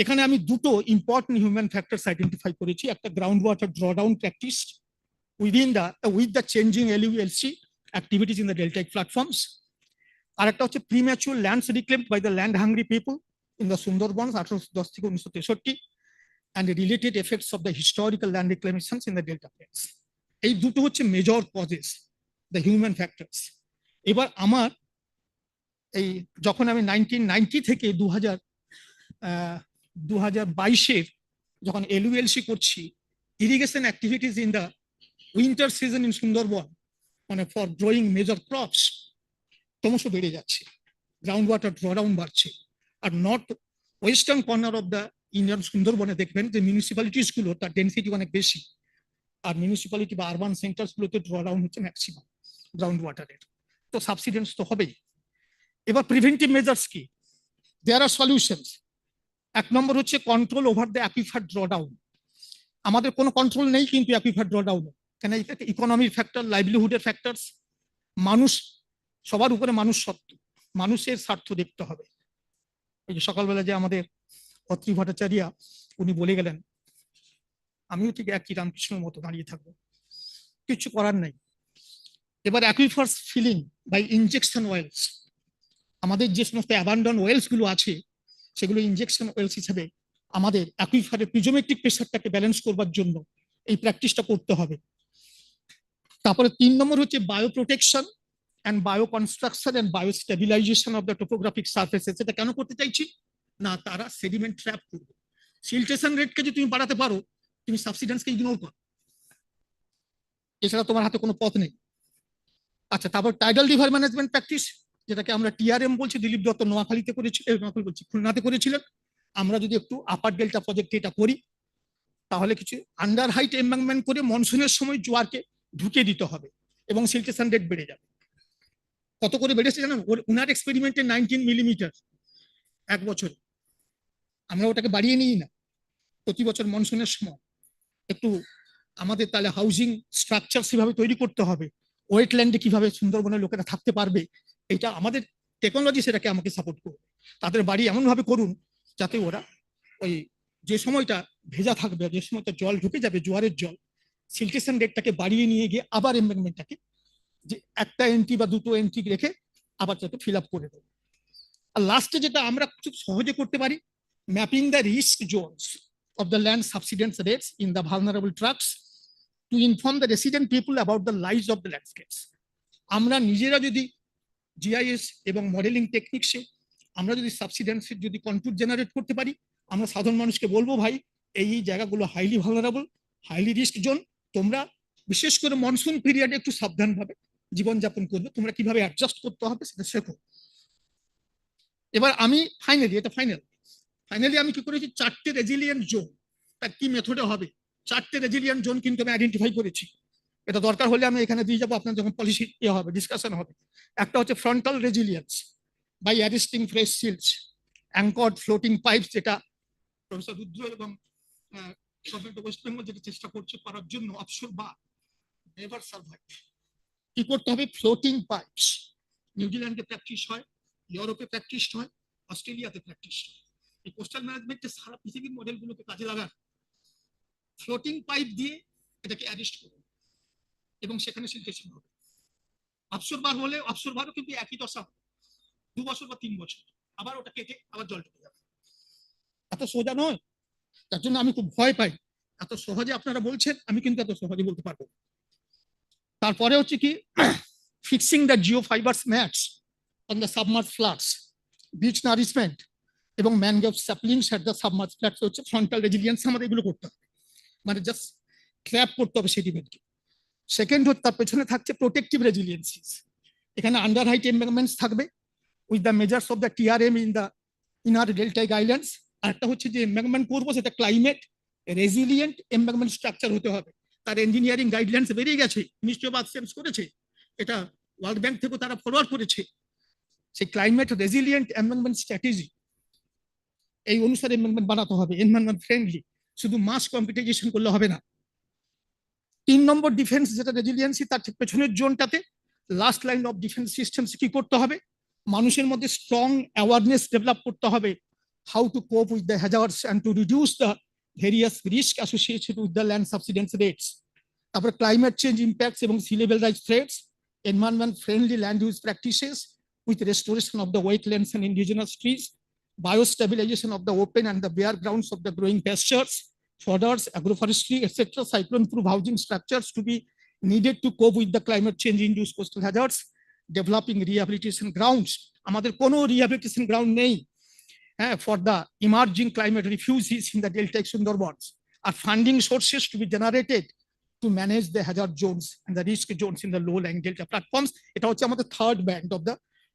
এখানে আমি দুটো ইম্পর্টেন্ট হিউম্যান ফ্যাক্টরস আইডেন্টিফাই করেছি। একটা ground water drawdown practice with the changing LULC activities in the deltaic platforms, আর একটা হচ্ছে premature lands reclaimed by the land hungry people in the Sundarbans 1810 থেকে 1963, and the related effects of the historical land reclamations in the delta plains. এই দুটো হচ্ছে major causes, the human factors. এবার আমার এই যখন আমি 1990 থেকে 2022-এর যখন LULC করছি, irrigation activities in the winter season in Sundarban, মানে ফর গ্রোয়িং মেজর ক্রপস, ক্রমশ বেড়ে যাচ্ছে, গ্রাউন্ড ওয়াটার ড্রডাউন বাড়ছে, আর north western corner of the Indian সুন্দরবনে দেখবেন যে মিউনিসিপ্যালিটিস গুলো তার ডেনসিটি অনেক বেশি, আর মিউনিসিপ্যালিটি বা আরবান সেন্টার্স গুলোতে ড্র ডাউন হচ্ছে ম্যাক্সিমাম গ্রাউন্ড ওয়াটারের, তো সাবসিডেন্স তো হবেই। এবার প্রিভেন্টিভ মেজার্স কি? দেয়ার আর সলিউশনস। 1 নম্বর হচ্ছে control over the aquifer draw down. আমাদের কোনো কন্ট্রোল নেই কিন্তু অ্যাকুইফার ড্র ডাউন, কেন ইকোনমির ফ্যাক্টর, লাইভলিহুডের ফ্যাক্টরস, মানুষ, সবার উপরে মানুষ সত্য, মানুষের স্বার্থ দেখতে হবে। এই যে সকালবেলা যে আমাদের অত্রি ভট্টাচার্য উনি বলে গেলেন, আমিও ঠিক একই রামকৃষ্ণের মতো দাঁড়িয়ে থাকবো, কিছু করার নাই। এবার অ্যাকুইফার্স ফিলিং বাই ইনজেকশন ওয়েলস, আমাদের যে সমস্ত অ্যাবান্ডন ওয়েলস গুলো আছে সেগুলো ইনজেকশন ওয়েলস হিসেবে আমাদের অ্যাকুইফারের প্রিজোমেট্রিক প্রেসারটাকে ব্যালেন্স করবার জন্য এই প্র্যাকটিসটা করতে হবে। তারপরে 3 নম্বর হচ্ছে bio protection and bio construction and bio stabilization of the topographic surfaces. এটা কেন করতে চাইছি না, তারা সেডিমেন্ট ট্র্যাপ করবে। সিল্টেশন রেটকে যদি তুমি বাড়াতে পারো, তুমি সাবসিডেন্সকে ইগনোর করো, এছাড়া তোমার হাতে কোনো পথ নেই। আচ্ছা, তারপর টাইডাল রিভার ম্যানেজমেন্ট প্র্যাকটিস, যেটাকে আমরা টিআরএম বলছি, দিলীপ দত্ত নোয়াখালীতে করেছিলেন, নোয়াখালী বলছি খুলনাতে করেছিলেন। আমরা যদি একটু আপার ডেল্টা প্রজেক্টে এটা করি, তাহলে কিছু আন্ডার হাইট এমবাঙ্কমেন্ট করে মনসুনের সময় জোয়ারকে ঢুকিয়ে দিতে হবে এবং সিল্টেশন রেট বেড়ে যাবে। কত করে বেড়েছে জানেন? উনার এক্সপেরিমেন্টে 19 মিলিমিটার 1 বছর। আমরা ওটাকে বাড়িয়ে নিই না, প্রতি বছর মনসুনের সময় একটু আমাদের তাহলে হাউজিং স্ট্রাকচার সেভাবে তৈরি করতে হবে, ওয়েটল্যান্ডে কিভাবে সুন্দরবনের লোকেরা থাকতে পারবে, এটা আমাদের টেকনোলজি সেটাকে আমাকে সাপোর্ট করবে। তাদের বাড়ি এমন ভাবে করুন যাতে ওরা ওই যে সময়টা ভেজা থাকবে, যে সময়টা জল ঢুকে যাবে জোয়ারের জল, সিল্টেশন রেটটাকে বাড়িয়ে নিয়ে গিয়ে আবার এমবাঙ্কমেন্টটাকে যে একটা এন্ট্রি বা 2টো এন্ট্রি রেখে আবার যাতে ফিল আপ করে দেবো। আর লাস্টে যেটা আমরা খুব সহজে করতে পারি, mapping the risk Jones of the land subsidence rates in the vulnerable tracts to inform the resident people about the lives of the landscapes. আমরা নিজেরা যদি জিআইএস এবং মডেলিং টেকনিক্সে আমরা যদি সাবসিডেন্সের যদি কন্ট্রোল জেনারেট করতে পারি, আমরা সাধারণ মানুষকে বলবো, ভাই এই জায়গাগুলো highly vulnerable, highly risk zone, তোমরা বিশেষ করে মনসুন পিরিয়ডে একটু সাবধানভাবে জীবনযাপন করবে, তোমরা কিভাবে অ্যাডজাস্ট করতে হবে সেটা শেখো। এবার আমি ফাইনালি আমি কি করেছি, 4টে রেজিলিয়েন্ট জোন, তার কি মেথডে হবে, 4টে রেজিলিয়েন্ট জোন কিন্তু আমি আইডেন্টিফাই করেছি। এটা দরকার হলে আমি এখানে দিয়ে যাবো, আপনার যখন পলিসি হবে, ডিসকাশন হবে। একটা হচ্ছে frontal resilience by arresting fresh silts, anchored floating pipes, যেটা প্রফেসর রুদ্র এবং গভর্নমেন্ট অফ ওয়েস্ট বেঙ্গল যেটা চেষ্টা করছে করার জন্য, অফশোর বা নেভার সার্ভাইভ। কি করতে হবে? ফ্লোটিং পাইপস নিউজিল্যান্ডে প্র্যাকটিস হয়, ইউরোপে প্র্যাকটিস হয়, অস্ট্রেলিয়াতে প্র্যাকটিস হয়। এই কোস্টাল ম্যানেজমেন্টে সারা পৃথিবীর মডেলগুলোকে কাজে লাগান, ফ্লোটিং পাইপ দিয়ে এটাকে অ্যারেস্ট করুন এবং সেখানে সিলটেশন হবে। অফশোর বার হলে অফশোর বারও কিন্তু একই দশা, 2 বছর বা 3 বছর, আবার ওটা কেটে আবার জল ঢুকে যাবে। এত সোজা নয়, তার জন্য আমি খুব ভয় পাই। এত সহজে আপনারা বলছেন, আমি কিন্তু এত সহজে বলতে পারবো। তারপরে হচ্ছে কি, fixing the geo fibres mats on the submerge floods, beach nourishment এবং mangrove saplings at the submerge flats হচ্ছে ফ্রন্টাল রেজিলিয়েন্স। আমাদের এগুলো করতে হবে, মানে জাস্ট ট্র্যাপ করতে হবে সেডিমেন্টকে। সেকেন্ড হচ্ছে তার পেছনে থাকছে প্রোটেক্টিভ রেজিলিয়েন্সিস, এখানে আন্ডার হাইট এমবাঙ্কমেন্টস থাকবে with the measures of the TRM in the inner deltaic islands. আর একটা হচ্ছে যে এমবাঙ্কমেন্ট করবো সেটা ক্লাইমেট রেজিলিয়েন্ট এমবাঙ্কমেন্ট স্ট্রাকচার হতে হবে। তার ইঞ্জিনিয়ারিং গাইডলাইন্স বেরিয়ে গেছে, মিনিস্ট্রি অফ আর্থ সায়েন্স করেছে, এটা ওয়ার্ল্ড ব্যাংক থেকেও তারা ফরওয়ার্ড করেছে। সেই ক্লাইমেট রেজিলিয়েন্ট এমবাঙ্কমেন্ট স্ট্র্যাটেজি এই অনুসারে এমবাঙ্কমেন্ট বানাতে হবে, এনভায়রনমেন্ট ফ্রেন্ডলি, শুধু মাস কম্পিটিশন করলে হবে না। 3 নম্বর ডিফেন্স যেটা রেজিলিয়েন্সি, তার ঠিক পেছনের জোনটাতে last line of defence systems কি করতে হবে, মানুষের মধ্যে স্ট্রং অ্যাওয়ারনেস ডেভেলপ করতে হবে, how to cope with the hazards and to reduce the various risk associated with the land subsidence rates. তারপরে ক্লাইমেট চেঞ্জ ইম্প্যাক্টস এবং sea level rise threats, environment friendly land use practices with restoration of the wetlands and indigenous trees, biostabilization of the open and the bare grounds of the growing pastures, fodders, agroforestry, etc. Cyclone-proof housing structures to be needed to cope with the climate change-induced coastal hazards, developing rehabilitation grounds. আমাদের কোনো rehabilitation ground নেই for the emerging climate refugees in the delta Sundarbans, are funding sources to be generated to manage the hazard zones and the risk zones in the low-lying delta platforms. এটা হচ্ছে আমাদের third band of the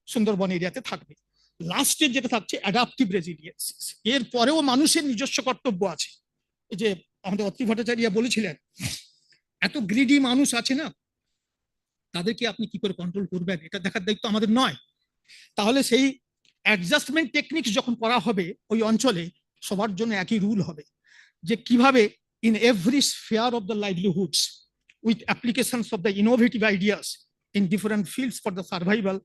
Sundarban এরিয়াতে থাকবে। লাস্টের যেটা থাকছে adaptive resilience, এর পরেও মানুষের নিজস্ব কর্তব্য আছে। এই যে আমাদের অত্রি ভট্টাচার্য বলেছিলেন, এত গ্রিডি মানুষ আছে না, তাদেরকে আপনি কি করে কন্ট্রোল করবেন এটা দেখার দায়িত্ব আমাদের নয়। তাহলে সেই অ্যাডজাস্টমেন্ট টেকনিক্স যখন করা হবে ওই অঞ্চলে, সবার জন্য একই রুল হবে যে কিভাবে in every sphere of the livelihoods with applications of the innovative ideas in different fields for the survival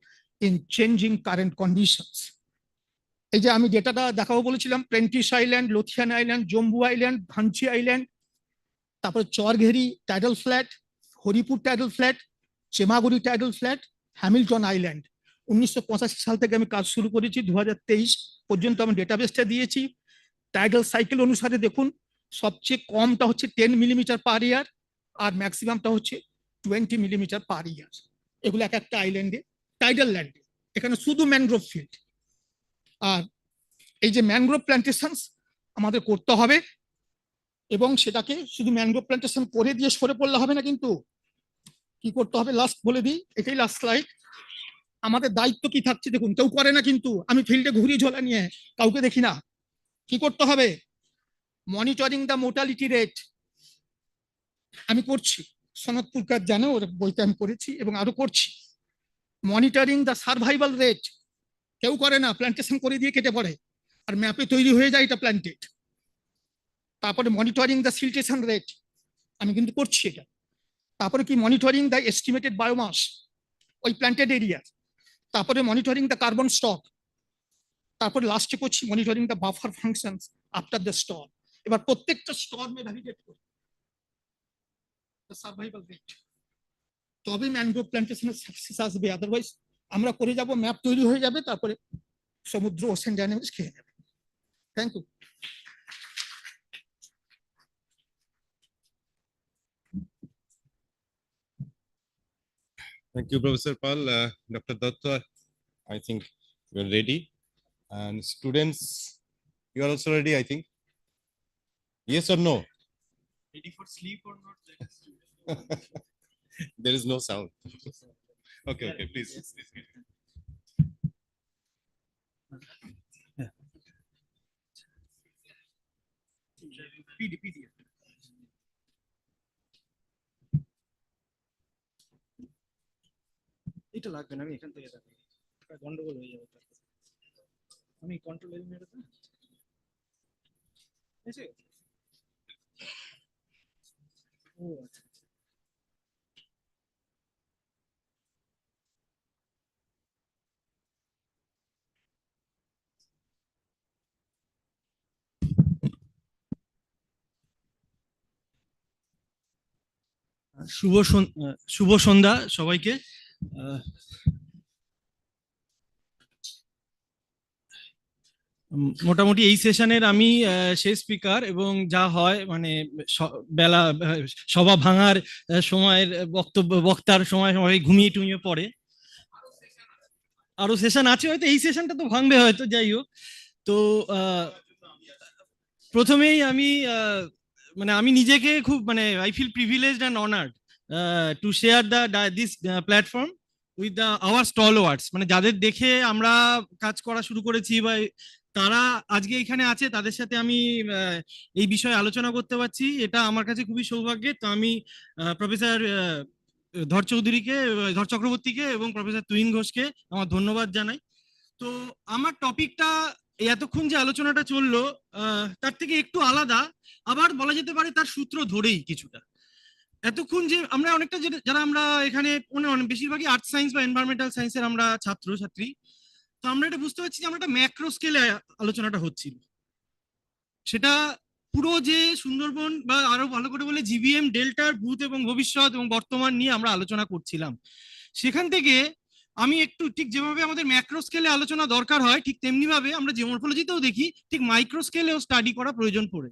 in changing current conditions. এই যে আমি ডেটাটা দেখাবো বলেছিলাম, Prentice island, Lothian island, Jambu island, Bhanchi island, তারপরে Chargheri tidal flat, Haripur tidal flat, Chemaguri tidal flat, Hamilton island. 1985 সাল থেকে আমি কাজ শুরু করেছি, 2023 পর্যন্ত আমি ডেটাবেসটা দিয়েছি। টাইডাল সাইকেল অনুসারে দেখুন, সবচেয়ে কমটা হচ্ছে 10 মিলিমিটার পার ইয়ার, আর ম্যাক্সিমামটা হচ্ছে 20 মিলিমিটার পার ইয়ার। এগুলো এক একটা আইল্যান্ডে, টাইডাল ল্যান্ডে, এখানে শুধু ম্যানগ্রোভ ফিল্ড। আর এই যে ম্যানগ্রোভ প্ল্যান্টেশন আমাদের করতে হবে, এবং সেটাকে শুধু ম্যানগ্রোভ প্ল্যান্টেশন করে দিয়ে সরে পড়লে হবে না, কিন্তু কি করতে হবে লাস্ট বলে দিই, এটাই লাস্ট স্লাইড। আমাদের দায়িত্ব কি থাকছে দেখুন, কেউ করে না কিন্তু, আমি ফিল্ডে ঘুরি ঝোলা নিয়ে কাউকে দেখি না। কি করতে হবে? মনিটরিং দ্য মোর্টালিটি রেট আমি করছি, সনদপুরকার জানে, ওর বইতে আমি করেছি এবং আরো করছি। মনিটরিং দ্য সার্ভাইভাল রেট কেউ করে না, প্ল্যান্টেশন করে দিয়ে কেটে পড়ে, আর ম্যাপে তৈরি হয়ে যায় এটা প্ল্যান্টেড। তারপরে মনিটরিং দ্য সিল্টেশন রেট আমি কিন্তু করছি এটা। তারপরে কি মনিটরিং দ্য এস্টিমেটেড বায়োমাস ওই প্ল্যান্টেড এরিয়া। তারপরে মনিটরিং দ্য কার্বন স্টক। তারপরে লাস্টে করছি monitoring the buffer functions after the store. এবার প্রত্যেকটা স্টর মে ভ্যালিডেট করি দ্য সার্ভাইভাল রেট, তবে ম্যানগ্রোভ প্ল্যান্টেশনের সাকসেস আসবে। আদারওয়াইজ আমরা করে যাব, ম্যাপ তৈরি হয়ে যাবে, তারপরে সমুদ্র ওশেন ডাইনামিক্স খেয়ে নেবে। Thank you. Thank you, Professor Pal. Dr. Datta, I think we're ready. And students, you are also ready, I think. Yes or no? Ready for sleep or not? There is no sound. Okay, okay, please. PDF এটা লাগবে না, আমি এখান থেকে দেখাই, গন্ডগোল হয়ে যাবে। আমি কন্ট্রোল এল মেরে দেব, এসে ও আচ্ছা। শুভ সন্ধ্যা সবাইকে। মোটামুটি এই সেশনের আমি শেষ স্পিকার, এবং যা হয় মানে বেলা সভা ভাঙার সময়ের বক্তার সময় সবাই ঘুমিয়ে টুমিয়ে পড়ে। আরো সেশন আছে হয়তো, এই সেশনটা তো ভাঙবে হয়তো, যাই হোক। তো প্রথমেই আমি মানে আমি নিজেকে খুব মানে I feel privileged and honoured to share this platform with our stalwarts, মানে যাদের দেখে আমরা কাজ করা শুরু করেছি বা তারা আজকে এখানে আছে, তাদের সাথে আমি এই বিষয়ে আলোচনা করতে পারছি, এটা আমার কাছে খুবই সৌভাগ্যের। তো আমি প্রফেসর ধর চক্রবর্তীকে এবং প্রফেসর তুহিন ঘোষকে আমার ধন্যবাদ জানাই। তো আমার টপিকটা এতক্ষণ যে আলোচনাটা চললো তার থেকে একটু আলাদা, আবার বলা যেতে পারে তার সূত্র ধরেই কিছুটা। এতক্ষণ যে আমরা অনেকটা যারা আমরা এখানে বেশিরভাগই আর্থ সায়েন্স বা এনভায়রনমেন্টাল সায়েন্সের আমরা ছাত্রী, তো আমরা এটা বুঝতে পারছি যে আমরা একটা ম্যাক্রো স্কেলে আলোচনাটা হচ্ছিল। সেটা পুরো যে সুন্দরবন বা আরো ভালো করে বলে জিভিএম ডেল্টার ভূত এবং ভবিষ্যৎ এবং বর্তমান নিয়ে আমরা আলোচনা করছিলাম। সেখান থেকে আমি একটু ঠিক যেভাবে আমাদের ম্যাক্রো স্কেলে আলোচনা দরকার হয়, ঠিক তেমনি ভাবে আমরা জিওমরফোলজিতেও দেখি ঠিক মাইক্রো স্কেলেও স্টাডি করা প্রয়োজন পড়ে।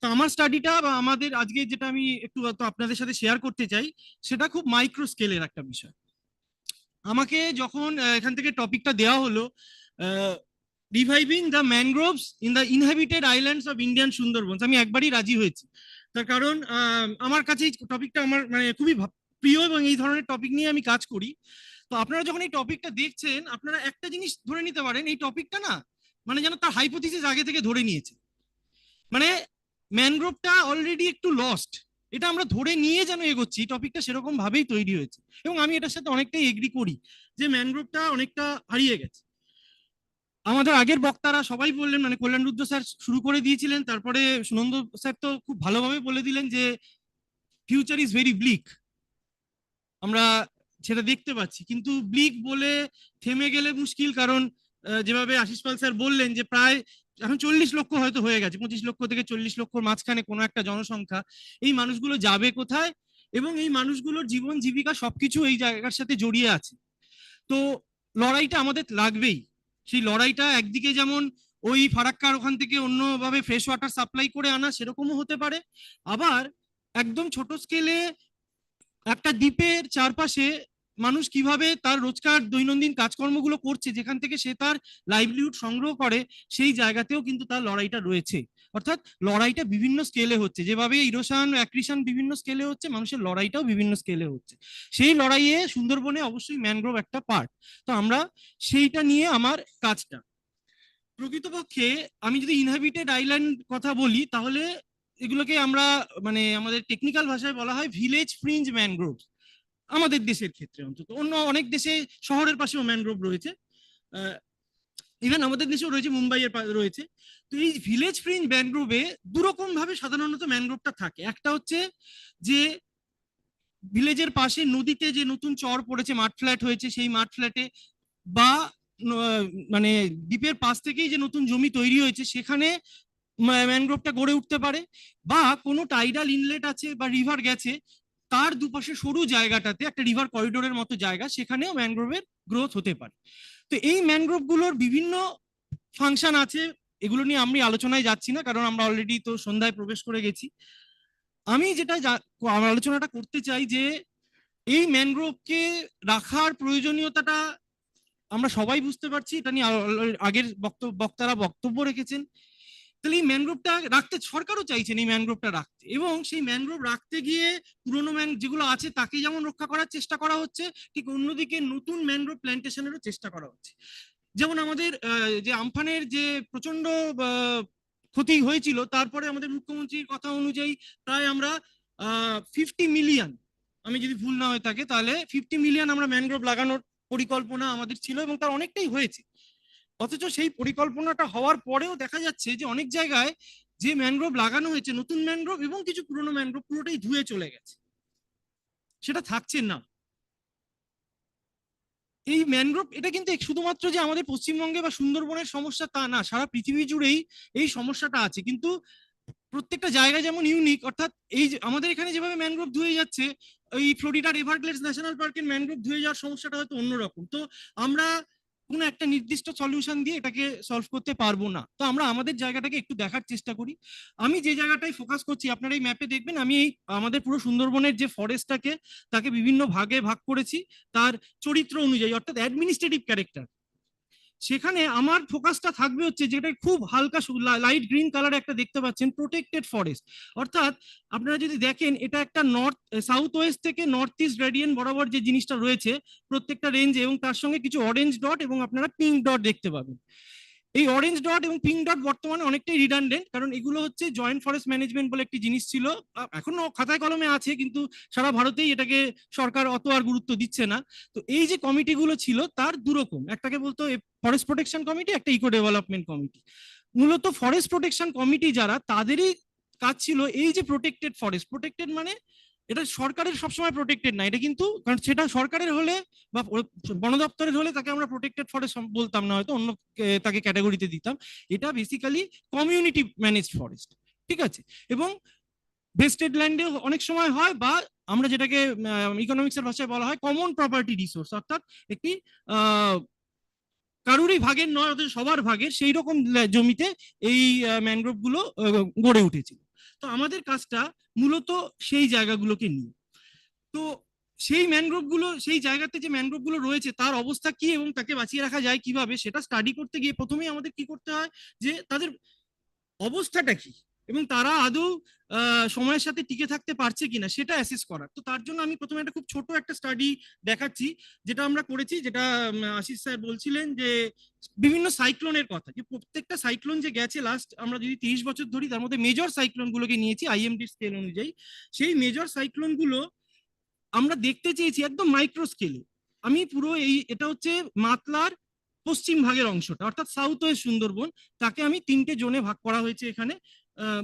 তো আমার স্টাডিটা বা আমাদের আজকে যেটা আমি একটু আপনাদের সাথে শেয়ার করতে চাই, সেটা খুব মাইক্রো স্কেলের একটা বিষয়। আমাকে যখন এখান থেকে টপিকটা দেওয়া হলো, reviving the mangroves in the inhabited islands of Indian Sundarbans, আমি একবারই রাজি হয়েছি। তার কারণ আমার কাছে এই টপিকটা আমার মানে খুবই প্রিয়, এবং এই ধরনের টপিক নিয়ে আমি কাজ করি। তো আপনারা যখন এই টপিকটা দেখছেন, আপনারা একটা জিনিস ধরে নিতে পারেন, এই টপিকটা না মানে যেন তার হাইপোথিসিস আগে থেকে ধরে নিয়েছে, মানে ম্যানগ্রোভটা অলরেডি একটু লস্ট, এটা আমরা ধরে নিয়ে যেন এগোচ্ছি, টপিকটা সেরকম ভাবেই তৈরি হয়েছে। এবং আমি এটার সাথে অনেকটাই এগ্রি করি যে ম্যানগ্রোভটা অনেকটা হারিয়ে গেছে। আমাদের আগের বক্তারা সবাই বললেন, মানে কল্যাণ রুদ্র স্যার শুরু করে দিয়েছিলেন, তারপরে সুনন্দ স্যার তো খুব ভালোভাবে বলে দিলেন যে ফিউচার ইজ ভেরি ব্লিক, আমরা সেটা দেখতে পাচ্ছি। কিন্তু ব্লিক বলে থেমে গেলে মুশকিল, কারণ যেভাবে আশিস পাল স্যার বললেন যে প্রায় এখন 40 লক্ষ হয়তো হয়ে গেছে, 25 লক্ষ থেকে 40 লক্ষর মাঝখানে কোনো একটা জনসংখ্যা, এই মানুষগুলো যাবে কোথায়, এবং এই মানুষগুলোর জীবন জীবিকা সবকিছু এই জায়গার সাথে জড়িয়ে আছে। তো লড়াইটা আমাদের লাগবেই। সেই লড়াইটা একদিকে যেমন ওই ফারাক্কার ওখান থেকে অন্যভাবে ফ্রেশ ওয়াটার সাপ্লাই করে আনা, সেরকমও হতে পারে। আবার একদম ছোট স্কেলে একটা দ্বীপের চারপাশে মানুষ কিভাবে তার রোজকার দৈনন্দিন কাজকর্মগুলো করছে, যেখান থেকে সে তার লাইভলিহুড সংগ্রহ করে, সেই জায়গাতেও কিন্তু তার লড়াইটা রয়েছে। অর্থাৎ লড়াইটা বিভিন্ন স্কেলে হচ্ছে, যেভাবে ইরোশন অ্যাক্রিশন বিভিন্ন স্কেলে হচ্ছে, মানুষের লড়াইটাও বিভিন্ন স্কেলে হচ্ছে। সেই লড়াইয়ে সুন্দরবনে অবশ্যই ম্যানগ্রোভ একটা পার্ট। তো আমরা সেইটা নিয়ে আমার কাজটা, প্রকৃতপক্ষে আমি যদি ইনহ্যাবিটেড আইল্যান্ড কথা বলি, তাহলে এগুলোকে আমরা মানে আমাদের টেকনিক্যাল ভাষায় বলা হয় ভিলেজ ফ্রিঞ্জ ম্যানগ্রোভ। আমাদের দেশের ক্ষেত্রে অন্তত, অন্য অনেক দেশে শহরের পাশেও ম্যানগ্রোভ রয়েছে, ইভেন আমাদের দেশেও রয়েছে, মুম্বাইয়ের রয়েছে। তো এই ভিলেজ ফ্রিঞ্জ ম্যানগ্রোভে দুরকম ভাবে সাধারণত ম্যানগ্রোভটা থাকে। একটা হচ্ছে যে ভিলেজের পাশে নদীতে যে নতুন চর পড়েছে, মাঠ ফ্ল্যাট হয়েছে, সেই মাঠ ফ্ল্যাটে বা মানে দ্বীপের পাশ থেকেই যে নতুন জমি তৈরি হয়েছে, সেখানে ম্যানগ্রোভটা গড়ে উঠতে পারে। বা কোনো টাইডাল ইনলেট আছে বা রিভার গেছে, তার দুপাশে সরু জায়গাটাতে একটা রিভার করিডোরের মতো জায়গা, সেখানেও ম্যানগ্রোভের গ্রোথ হতে পারে। তো এই ম্যানগ্রোভ গুলোর বিভিন্ন ফাংশন আছে, এগুলো নিয়ে আমি আলোচনায় যাচ্ছি না, কারণ আমরা অলরেডি তো সন্ধ্যায় প্রবেশ করে গেছি। আমি যেটা আলোচনাটা করতে চাই যে এই ম্যানগ্রোভকে রাখার প্রয়োজনীয়তাটা আমরা সবাই বুঝতে পারছি, এটা নিয়ে আগের বক্তারা বক্তব্য রেখেছেন। তাহলে এই ম্যানগ্রোভটা রাখতে সরকারও চাইছেন, এই ম্যানগ্রোভটা রাখতে, এবং সেই ম্যানগ্রোভ রাখতে গিয়ে পুরোনো যেগুলো আছে তাকে যেমন রক্ষা করার চেষ্টা করা হচ্ছে, ঠিক অন্যদিকে নতুন ম্যানগ্রোভ প্ল্যান্টেশনেরও চেষ্টা করা হচ্ছে। যেমন আমাদের যে আমফানের যে প্রচন্ড ক্ষতি হয়েছিল, তারপরে আমাদের মুখ্যমন্ত্রীর কথা অনুযায়ী প্রায় আমরা 50 মিলিয়ন, আমি যদি ভুল না হয়ে থাকে, তাহলে 50 মিলিয়ন আমরা ম্যানগ্রোভ লাগানোর পরিকল্পনা আমাদের ছিল, এবং তার অনেকটাই হয়েছে। অথচ সেই পরিকল্পনাটা হওয়ার পরেও দেখা যাচ্ছে যে অনেক জায়গায় যে ম্যানগ্রোভ লাগানো হয়েছে, নতুন ম্যানগ্রোভ এবং কিছু পুরনো ম্যানগ্রোভ, পুরোটাই ধুয়ে চলে গেছে, সেটা থাকছে না। এই ম্যানগ্রোভ, এটা কিন্তু শুধুমাত্র যে আমাদের পশ্চিমবঙ্গে বা সুন্দরবনের সমস্যা তা না, সারা পৃথিবী জুড়েই এই সমস্যাটা আছে। কিন্তু প্রত্যেকটা জায়গা যেমন ইউনিক, অর্থাৎ এই যে আমাদের এখানে যেভাবে ম্যানগ্রোভ ধুয়ে যাচ্ছে, এই ফ্লোরিডার এভারগ্লেডস ন্যাশনাল পার্কের ম্যানগ্রোভ ধুয়ে যাওয়ার সমস্যাটা হয়তো অন্যরকম। তো আমরা কোনো একটা নির্দিষ্ট সলিউশন দিয়ে এটাকে সলভ করতে পারবো না। তো আমরা আমাদের জায়গাটাকে একটু দেখার চেষ্টা করি। আমি যে জায়গাটায় ফোকাস করছি, আপনারা এই ম্যাপে দেখবেন, আমি এই আমাদের পুরো সুন্দরবনের যে ফরেস্টটাকে, তাকে বিভিন্ন ভাগে ভাগ করেছি তার চরিত্র অনুযায়ী, অর্থাৎ অ্যাডমিনিস্ট্রেটিভ ক্যারেক্টার। সেখানে আমার ফোকাসটা থাকবে হচ্ছে, যেটা খুব হালকা লাইট গ্রিন কালার একটা দেখতে পাচ্ছেন, প্রোটেক্টেড ফরেস্ট। অর্থাৎ আপনারা যদি দেখেন, এটা একটা সাউথ ওয়েস্ট থেকে নর্থ ইস্ট রেডিয়েন্ট বরাবর যে জিনিসটা রয়েছে প্রত্যেকটা রেঞ্জে, এবং তার সঙ্গে কিছু অরেঞ্জ ডট এবং আপনারা পিঙ্ক ডট দেখতে পাবেন। এই অরেঞ্জ ডট এবং পিঙ্ক ডট বর্তমানে অনেকটাই রিডান্ডেন্ট, কারণ এগুলো হচ্ছে জয়েন্ট ফরেস্ট ম্যানেজমেন্ট বলে একটি জিনিস ছিল, এখনো খাতায় কলমে আছে, কিন্তু সারা ভারতেই এটাকে সরকার অত আর গুরুত্ব দিচ্ছে না। তো এই যে কমিটিগুলো ছিল, তার দুরকম, একটাকে বলতো ফরেস্ট প্রোটেকশন কমিটি, একটা ইকো ডেভেলপমেন্ট কমিটি। মূলত ফরেস্ট প্রোটেকশন কমিটি যারা, তাদেরই কাজ ছিল এই যে প্রোটেক্টেড ফরেস্ট। প্রোটেক্টেড মানে এটা সরকারের সবসময় প্রোটেক্টেড না, এটা কিন্তু, কারণ সেটা সরকারের হলে বা বন দপ্তরের হলে তাকে আমরা প্রোটেক্টেড ফরেস্ট বলতাম না, হয়তো অন্য তাকে ক্যাটাগরিতে দিতাম। এটা বেসিক্যালি কমিউনিটি ম্যানেজড ফরেস্ট, ঠিক আছে। এবং ভেস্টেড ল্যান্ডে অনেক সময় হয়, বা আমরা যেটাকে ইকোনমিক্সের ভাষায় বলা হয় কমন প্রপার্টি রিসোর্স, অর্থাৎ একটি কারুরই ভাগের নয়, অথচ সবার ভাগের, সেই রকম জমিতে এই ম্যানগ্রোভ গুলো গড়ে উঠেছিল। তো আমাদের কাজটা মূলত সেই জায়গাগুলোকে নিয়ে। তো সেই ম্যানগ্রোভ গুলো, সেই জায়গাতে যে ম্যানগ্রোভ গুলো রয়েছে, তার অবস্থা কি এবং তাকে বাঁচিয়ে রাখা যায় কিভাবে, সেটা স্টাডি করতে গিয়ে প্রথমেই আমাদের কি করতে হয়, যে তাদের অবস্থাটা কি এবং তারা আদৌ সময়ের সাথে টিকে থাকতে পারছে কিনা সেটা অ্যাসেস করা। তো তার জন্য আমি প্রথমে একটা খুব ছোট একটা স্টাডি দেখাচ্ছি যেটা আমরা করেছি, যেটা আশিস স্যার বলছিলেন যে বিভিন্ন সাইক্লোনের কথা, যে প্রত্যেকটা সাইক্লোন যে গেছে লাস্ট আমরা যদি 30 বছর ধরি, তার মধ্যে মেজর সাইক্লোন গুলোকে নিয়েছি আইএমডি স্কেল অনুযায়ী। সেই মেজর সাইক্লোন গুলো আমরা দেখতে চেয়েছি একদম মাইক্রো স্কেলে। আমি পুরো এটা হচ্ছে মাতলার পশ্চিম ভাগের অংশটা, অর্থাৎ সাউথ ওয়েস্ট সুন্দরবন, তাকে আমি 3টে জোনে ভাগ করা হয়েছে এখানে,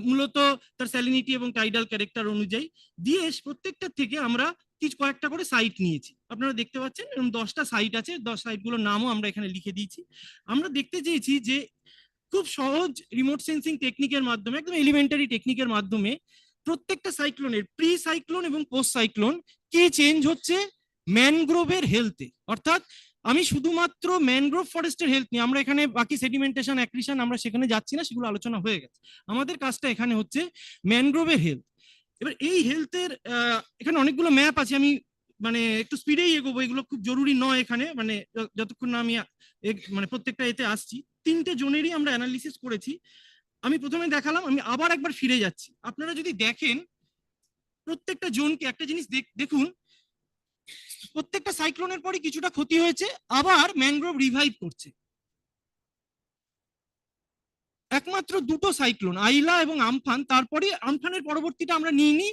মূলত তার স্যালিনিটি এবং টাইডাল ক্যারেক্টার অনুযায়ী দিয়ে প্রত্যেকটা থেকে আমরা কিছু কয়েকটা করে সাইট নিয়েছি। আপনারা দেখতে পাচ্ছেন এরকম 10টা সাইট আছে, 10 সাইটগুলোর নামও আমরা এখানে লিখে দিয়েছি। আমরা দেখতে চেয়েছি যে খুব সহজ রিমোট সেন্সিং টেকনিকের মাধ্যমে, একদম এলিমেন্টারি টেকনিকের মাধ্যমে প্রত্যেকটা সাইক্লোনের প্রি সাইক্লোন এবং পোস্ট সাইক্লোন কি চেঞ্জ হচ্ছে ম্যানগ্রোভের হেলথে। অর্থাৎ আমি শুধুমাত্র ম্যানগ্রোভ ফরেস্টের হেলথ নিয়ে, আমরা এখানে বাকি সেডিমেন্টেশন অ্যাক্রিশন আমরা সেখানে যাচ্ছি না, সেগুলো আলোচনা হয়ে গেছে। আমাদের কাজটা এখানে হচ্ছে ম্যানগ্রোভের হেলথ। এবার এই হেলথের এখানে অনেকগুলো ম্যাপ আছে, আমি মানে একটু স্পিডেই এগোবো, এগুলো খুব জরুরি নয় এখানে, মানে যতক্ষণ না আমি মানে প্রত্যেকটা এতে আসছি। 3টে জোনেরই আমরা অ্যানালিসিস করেছি। আমি প্রথমে দেখালাম, আমি আবার একবার ফিরে যাচ্ছি। আপনারা যদি দেখেন প্রত্যেকটা জোনকে, একটা জিনিস দেখুন, প্রত্যেকটা সাইক্লোনের পরে কিছুটা ক্ষতি হয়েছে, আবার ম্যানগ্রোভ রিভাইভ করছে। একমাত্র দুটো সাইক্লোন আইলা এবং আমফান, তারপরে আমফানের পরবর্তীটা আমরা নিইনি,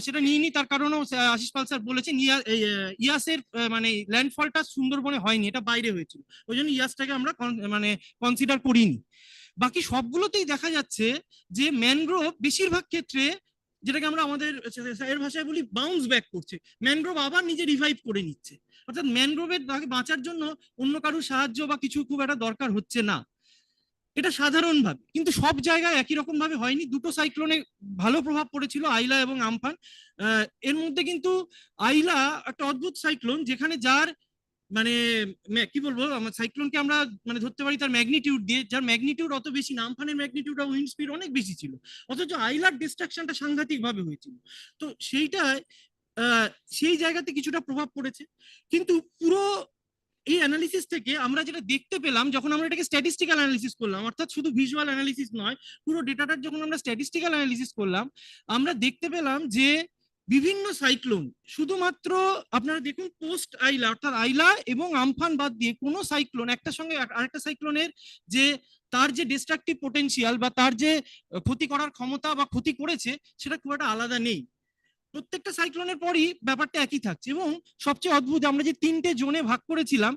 সেটা নিইনি তার কারণ আশিস পাল স্যার বলেছেন ইয়াসের মানে ল্যান্ডফলটা সুন্দরবনে হয়নি, এটা বাইরে হয়েছিল, ওই জন্য ইয়াসটাকে আমরা মানে কনসিডার করিনি। বাকি সবগুলোতেই দেখা যাচ্ছে যে ম্যানগ্রোভ বেশিরভাগ ক্ষেত্রে, যেটাকে আমরা আমাদের এর ভাষায় বলি বাউন্স ব্যাক করছে, ম্যানগ্রোভ আবার নিজে রিভাইভ করে নিচ্ছে। অর্থাৎ ম্যানগ্রোভের বাঁচার জন্য অন্য কারোর সাহায্য বা কিছু খুব একটা দরকার হচ্ছে না, এটা সাধারণভাবে। কিন্তু সব জায়গায় একই রকম ভাবে হয়নি। দুটো সাইক্লোনে ভালো প্রভাব পড়েছিল, আইলা এবং আমফান। এর মধ্যে কিন্তু আইলা একটা অদ্ভুত সাইক্লোন, যেখানে যার মানে কি বলবো, আমার সাইক্লোনকে আমরা মানে ধরতে পারি তার ম্যাগনিটিউড দিয়ে, যার ম্যাগনিটিউড অত বেশি না, আমফানের ম্যাগনিটিউড আর উইন্ড স্পিড অনেক বেশি ছিল, অথচ আইলার ডিস্ট্রাকশনটা সাংঘাতিক ভাবে হয়েছিল। তো সেইটায় সেই জায়গাতে কিছুটা প্রভাব পড়েছে। কিন্তু পুরো এই অ্যানালিসিস থেকে আমরা যেটা দেখতে পেলাম, যখন আমরা এটাকে স্ট্যাটিস্টিক্যাল অ্যানালিসিস করলাম, অর্থাৎ শুধু ভিজুয়াল অ্যানালিসিস নয়, পুরো ডেটাটার যখন আমরা স্ট্যাটিস্টিক্যাল অ্যানালিসিস করলাম, আমরা দেখতে পেলাম যে বিভিন্ন সাইক্লোন, শুধুমাত্র আপনারা দেখুন পোস্ট আইলা অর্থাৎ আইলা এবং আমফান বাদ দিয়ে কোনো সাইক্লোন একটা সঙ্গে আরেকটা সাইক্লোনের যে তার যে ডিস্ট্রাকটিভ পোটেনশিয়াল বা তার যে ক্ষতি করার ক্ষমতা বা ক্ষতি করেছে, সেটা খুব একটা আলাদা নেই। প্রত্যেকটা সাইক্লোনের পরই ব্যাপারটা একই থাকছে। এবং সবচেয়ে অদ্ভুত, আমরা যে 3টে জোনে ভাগ করেছিলাম,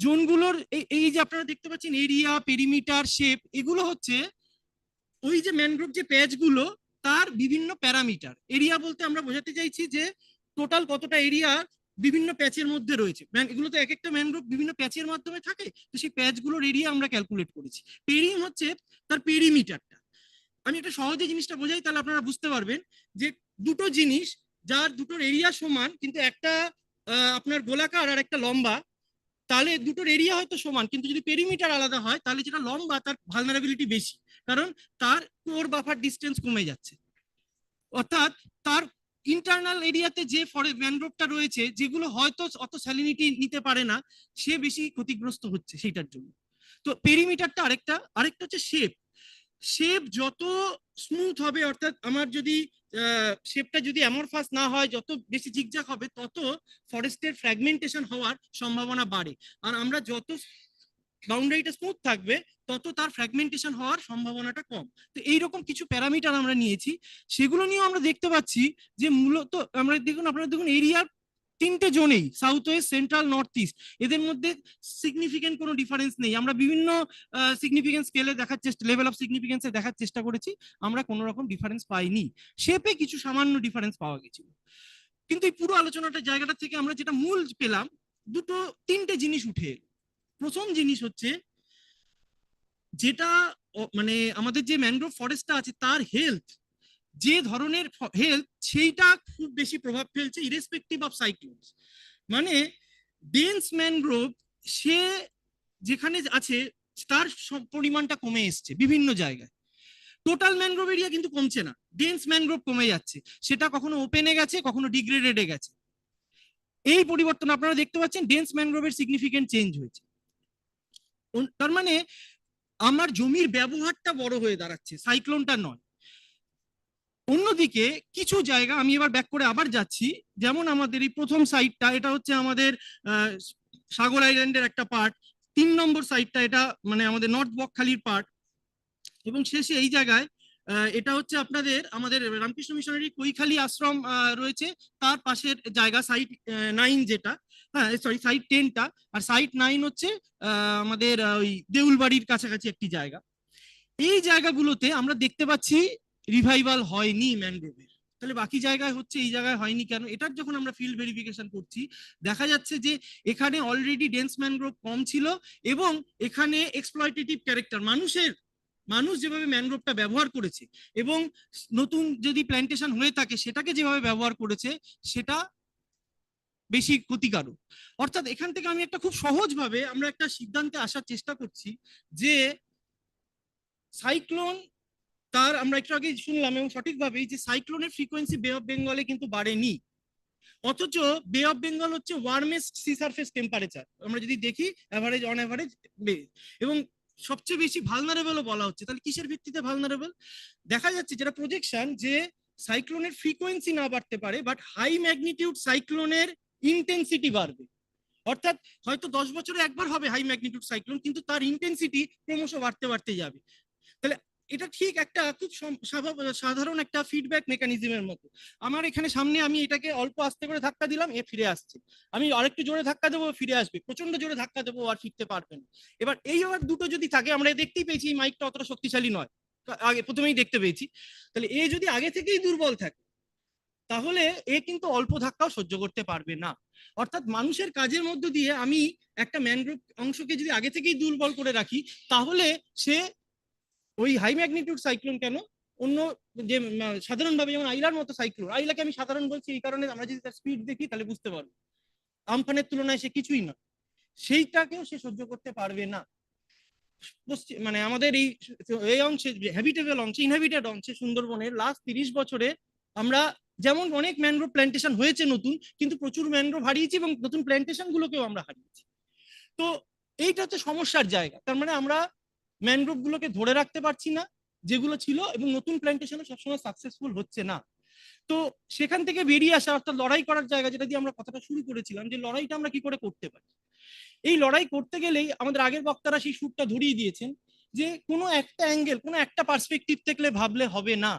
জোনগুলোর এই যে আপনারা দেখতে পাচ্ছেন এরিয়া, পেরিমিটার, শেপ, এগুলো হচ্ছে ওই যে ম্যানগ্রোভ যে প্যাচগুলো তার বিভিন্ন প্যারামিটার। এরিয়া বলতে আমরা বোঝাতে চাইছি যে টোটাল কতটা এরিয়া বিভিন্ন প্যাচের মধ্যে রয়েছে। এগুলো তো এক একটা ম্যানগ্রোভ বিভিন্ন প্যাচের মাধ্যমে থাকে, তো সেই প্যাচগুলোর এরিয়া আমরা ক্যালকুলেট করেছি। পেরিম হচ্ছে তার পেরিমিটারটা। আমি একটা সহজে জিনিসটা বোঝাই, তাহলে আপনারা বুঝতে পারবেন যে দুটো জিনিস যার দুটোর এরিয়া সমান, কিন্তু একটা আপনার গোলাকার আর একটা লম্বা, তাহলে দুটোর এরিয়া হয়তো সমান, কিন্তু যদি পেরিমিটার আলাদা হয় তাহলে যেটা লম্বা তার ভালনারেবিলিটি বেশি, কারণ তার কোর বাফার ডিস্টেন্স কমে যাচ্ছে। অর্থাৎ তার ইন্টারনাল এরিয়াতে যে ম্যানগ্রোভটা রয়েছে, যেগুলো হয়তো অত স্যালিনিটি নিতে পারে না, সে বেশি ক্ষতিগ্রস্ত হচ্ছে সেইটার জন্য। তো পেরিমিটারটা আরেকটা হচ্ছে শেপ। শেপ যত স্মুথ হবে, অর্থাৎ আমার যদি শেপটা যদি অ্যামরফাস না হয়, যত বেশি জিগজাগ হবে, তত ফরেস্টের ফ্র্যাগমেন্টেশন হওয়ার সম্ভাবনা বাড়ে। আর আমরা যত বাউন্ডারিটা স্মুথ থাকবে, তত তার ফ্র্যাগমেন্টেশন হওয়ার সম্ভাবনাটা কম। তো এইরকম কিছু প্যারামিটার আমরা নিয়েছি, সেগুলো নিয়েও আমরা দেখতে পাচ্ছি যে মূলত আমরা দেখুন, আপনারা দেখুন এরিয়ার 3টে জোনেই south west, central, north east, এদের মধ্যে সিগনিফিকেন্ট কোনো ডিফারেন্স নেই। আমরা বিভিন্ন সিগনিফিকেন্স স্কেলে দেখার চেষ্টা, লেভেল অফ সিগনিফিকেন্সে দেখার চেষ্টা করেছি, আমরা কোনো রকম ডিফারেন্স পাইনি। শেপে কিছু সামান্য ডিফারেন্স পাওয়া গেছিল। কিন্তু এই পুরো আলোচনাটার জায়গাটা থেকে আমরা যেটা মূল পেলাম, 3টে জিনিস উঠে এলো। প্রথম জিনিস হচ্ছে, যেটা মানে আমাদের যে ম্যানগ্রোভ ফরেস্টটা আছে তার হেলথ, যে ধরনের হেলথ, সেইটা খুব বেশি প্রভাব ফেলছে ইরেসপেক্টিভ অফ সাইক্লোনস। মানে ডেন্স ম্যানগ্রোভ সে যেখানে আছে তার পরিমাণটা কমে এসছে বিভিন্ন জায়গায়। টোটাল ম্যানগ্রোভ এরিয়া কিন্তু কমছে না, ডেন্স ম্যানগ্রোভ কমে যাচ্ছে, সেটা কখনো ওপেনে গেছে, কখনো ডিগ্রেডেডে গেছে। এই পরিবর্তন আপনারা দেখতে পাচ্ছেন, ডেন্স ম্যানগ্রোভের সিগনিফিকেন্ট চেঞ্জ হয়েছে। তার মানে আমার জমির ব্যবহারটা বড় হয়ে দাঁড়াচ্ছে, সাইক্লোনটা নয়। অন্যদিকে কিছু জায়গা আমি এবার ব্যাক করে আবার যাচ্ছি, যেমন আমাদের এই প্রথম সাইটটা, এটা হচ্ছে আমাদের সাগর আইল্যান্ডের একটা পার্ট। 3 নম্বর সাইটটা এটা মানে আমাদের নর্থ বকখালির পার্ট, এবং শেষে এই জায়গায় এটা হচ্ছে আপনাদের আমাদের রামকৃষ্ণ মিশনারি কৈখালী আশ্রম রয়েছে, তার পাশের জায়গা সাইট 9 যেটা, হ্যাঁ সরি সাইট 10টা, আর সাইট 9 হচ্ছে আমাদের ওই দেউলবাড়ির কাছাকাছি একটি জায়গা। এই জায়গাগুলোতে আমরা দেখতে পাচ্ছি রিভাইভাল হয়নি ম্যানগ্রোভের। তাহলে বাকি জায়গায় হচ্ছে, এই জায়গায় হয়নি কেন? এটার যখন আমরা ফিল্ড ভেরিফিকেশন করছি দেখা যাচ্ছে যে এখানে অলরেডি ডেন্স ম্যানগ্রোভ কম ছিল, এবং এখানে এক্সপ্লয়টেটিভ ক্যারেক্টার মানুষ যেভাবে ম্যানগ্রোভটা ব্যবহার করেছে এবং নতুন যদি প্ল্যান্টেশন হয়ে থাকে সেটাকে যেভাবে ব্যবহার করেছে সেটা বেশি ক্ষতিকারক। অর্থাৎ এখান থেকে আমি একটা খুব সহজভাবে আমরা একটা সিদ্ধান্তে আসার চেষ্টা করছি যে সাইক্লোন, তার আমরা একটু আগে শুনলাম এবং সঠিকভাবেই যে সাইক্লোনের ফ্রিকোয়েন্সি বে অফ বেঙ্গলে কিন্তু বাড়েনি, অথচ বে অফ বেঙ্গল হচ্ছে ওয়ার্মেস্ট সি সারফেস টেম্পারেচার আমরা যদি দেখি অ্যাভারেজ অন অ্যাভারেজ, এবং সবচেয়ে বেশি ভালনারেবলও বলা হচ্ছে। তাহলে কিসের ভিত্তিতে ভালনারেবল? দেখা যাচ্ছে যেটা প্রজেকশন, যে সাইক্লোনের ফ্রিকোয়েন্সি না বাড়তে পারে বাট হাই ম্যাগনিটিউড সাইক্লোনের ইন্টেন্সিটি বাড়বে। অর্থাৎ হয়তো 10 বছরে একবার হবে হাই ম্যাগনিটিউড সাইক্লোন, কিন্তু তার ইন্টেন্সিটি ক্রমশ বাড়তে যাবে। তাহলে এটা ঠিক একটা খুব সাধারণ একটা ফিডব্যাক মেকানিজমের মতো। আমার এখানে সামনে আমি এটাকে অল্প আস্তে করে ধাক্কা দিলাম, এ ফিরে আসছে, আমি আরেকটু জোরে ধাক্কা দেবো ফিরে আসবে, প্রচন্ড জোরে ধাক্কা দেবো আর ফিরতে পারবে না। এবার এই আবার দুটো যদি থাকে, আমরা দেখতেই পেয়েছি এই মাইকটা অতটা শক্তিশালী নয়, আগে প্রথমেই দেখতে পেয়েছি। তাহলে এ যদি আগে থেকেই দুর্বল থাকে তাহলে এ কিন্তু অল্প ধাক্কাও সহ্য করতে পারবে না। অর্থাৎ মানুষের কাজের মধ্য দিয়ে আমি একটা ম্যানগ্রোভ অংশকে যদি আগে থেকেই দুর্বল করে রাখি, তাহলে সে ওই হাই ম্যাগনিটিউড সাইক্লোন কেন, অন্য যে সাধারণভাবে যেমন আইলার মতো সাইক্লোন, আইলাকে আমি সাধারণ বলছি এই কারণে আমরা যদি তার স্পিড দেখি তাহলে বুঝতে পারবো আমফানের তুলনায় সে কিছুই না, সেইটাকেও সে সহ্য করতে পারবে না। মানে আমাদের এই অংশে, হ্যাবিটেবল অংশে, ইনহ্যাবিটেড অংশে সুন্দরবনের লাস্ট 30 বছরে আমরা যেমন অনেক ম্যানগ্রোভ প্ল্যান্টেশন হয়েছে নতুন, কিন্তু প্রচুর ম্যানগ্রোভ হারিয়েছি এবং নতুন প্ল্যান্টেশন গুলোকেও আমরা হারিয়েছি। তো এইটা হচ্ছে সমস্যার জায়গা। তার মানে আমরা ম্যানগ্রোভ গুলোকে ধরে রাখতে পারছি না যেগুলো ছিল, এবং নতুন প্ল্যান্টেশনও সবসময় সাকসেসফুল হচ্ছে না। তো সেখান থেকে বেরিয়ে আসা, অর্থাৎ লড়াই করার জায়গা, যেটা দিয়ে আমরা কথাটা শুরু করেছিলাম, যে লড়াইটা আমরা কি করে করতে পারি। এই লড়াই করতে গেলেই আমাদের আগের বক্তারা সেই সুরটা ধরিয়ে দিয়েছেন, যে কোনো একটা অ্যাঙ্গেল, কোনো একটা পার্সপেক্টিভ থেকে ভাবলে হবে না,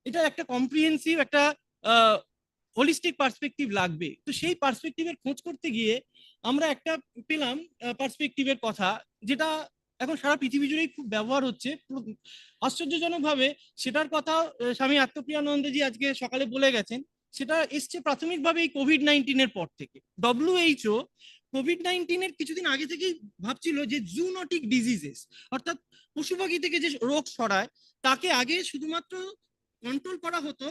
এটা একটা কম্প্রিহেন্সিভ একটা হোলিস্টিক পার্সপেক্টিভ লাগবে। তো সেই পার্সপেক্টিভের খোঁজ করতে গিয়ে আমরা একটা পেলাম পার্সপেক্টিভের কথা, যেটা এখন সারা পৃথিবী জুড়েই খুব ব্যবহার হচ্ছে আশ্চর্যজনকভাবে। সেটার কথা স্বামী আত্মপ্রিয়ানন্দজি আজকে সকালে বলে গেছেন। সেটা এসছে প্রাথমিকভাবে এই কোভিড-19 পর থেকে। WHO কোভিড-19 কিছুদিন আগে থেকেই ভাবছিল যে জুনোটিক ডিজিজেস, অর্থাৎ পশু পাখি থেকে যে রোগ ছড়ায় তাকে আগে শুধুমাত্র কন্ট্রোল করা হতো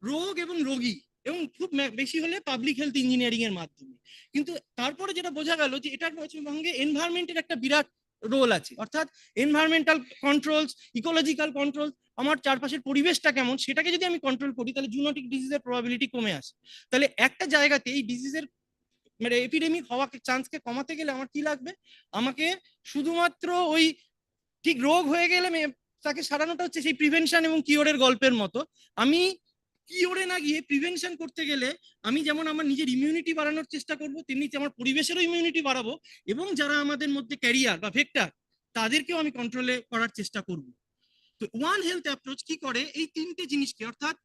রোগ এবং রোগী, এবং খুব বেশি হলে পাবলিক হেলথ ইঞ্জিনিয়ারিং এর মাধ্যমে। কিন্তু তারপরে যেটা বোঝা গেল যে এটার সঙ্গে এনভায়রনমেন্টের একটা বিরাট রোল আছে, অর্থাৎ এনভায়রনমেন্টাল কন্ট্রোলস, ইকোলজিক্যাল কন্ট্রোল, আমার চারপাশের পরিবেশটা কেমন সেটাকে যদি আমি কন্ট্রোল করি তাহলে জুনোটিক ডিজিজের প্রবাবিলিটি কমে আসে। তাহলে একটা জায়গাতে এই ডিজিজের মানে এপিডেমিক হওয়া চান্সকে কমাতে গেলে আমার কি লাগবে, আমাকে শুধুমাত্র ওই ঠিক রোগ হয়ে গেলে তাকে সারানোটা হচ্ছে সেই প্রিভেনশন এবং কিওরের গল্পের মতো। আমি কিওরে না গিয়ে প্রিভেনশন করতে গেলে আমি যেমন আমার নিজের ইমিউনিটি বাড়ানোর চেষ্টা করব, তেমনি আমার পরিবেশেরও ইমিউনিটি বাড়াবো, এবং যারা আমাদের মধ্যে ক্যারিয়ার বা ভেক্টর তাদেরকেও আমি কন্ট্রোলে করার চেষ্টা করব। তো ওয়ান হেলথ অ্যাপ্রোচ কি করে এই তিনটে জিনিসকে, অর্থাৎ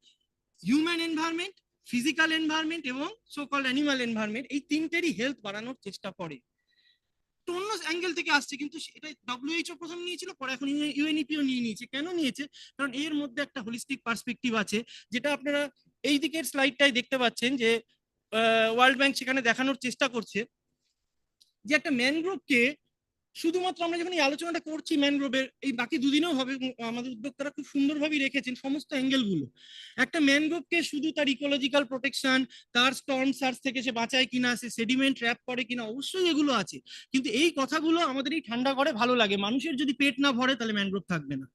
হিউম্যান এনভায়রনমেন্ট, ফিজিক্যাল এনভায়রনমেন্ট এবং সো কল্ড অ্যানিমাল এনভায়রনমেন্ট, এই তিনটেরই হেলথ বাড়ানোর চেষ্টা করে। অন্য অ্যাঙ্গেল থেকে আসছে, কিন্তু এটা WHO প্রথম নিয়েছিল, পরে এখন UNEPও নিয়ে নিয়েছে। কেন নিয়েছে? কারণ এর মধ্যে একটা হোলিস্টিক পার্সপেক্টিভ আছে, যেটা আপনারা এই দিকের স্লাইডটাই দেখতে পাচ্ছেন, যে ওয়ার্ল্ড ব্যাংক সেখানে দেখানোর চেষ্টা করছে যে একটা ম্যানগ্রোভকে শুধুমাত্র আমরা যখন এই আলোচনাটা করছি ম্যানগ্রোভের, এই বাকি দুদিনেও হবে, আমাদের উদ্যোক্তারা খুব সুন্দরভাবে রেখেছেন সমস্ত অ্যাঙ্গেলগুলো। একটা ম্যানগ্রোভকে শুধু তার ইকোলজিক্যাল প্রোটেকশন, তার স্টর্ম সার্চ থেকে সে বাঁচায় কিনা, সে সেডিমেন্ট ট্র্যাপ করে কিনা, অবশ্যই এগুলো আছে, কিন্তু এই কথাগুলো আমাদের এই ঠান্ডা ঘরে ভালো লাগে। মানুষের যদি পেট না ভরে তাহলে ম্যানগ্রোভ থাকবে না।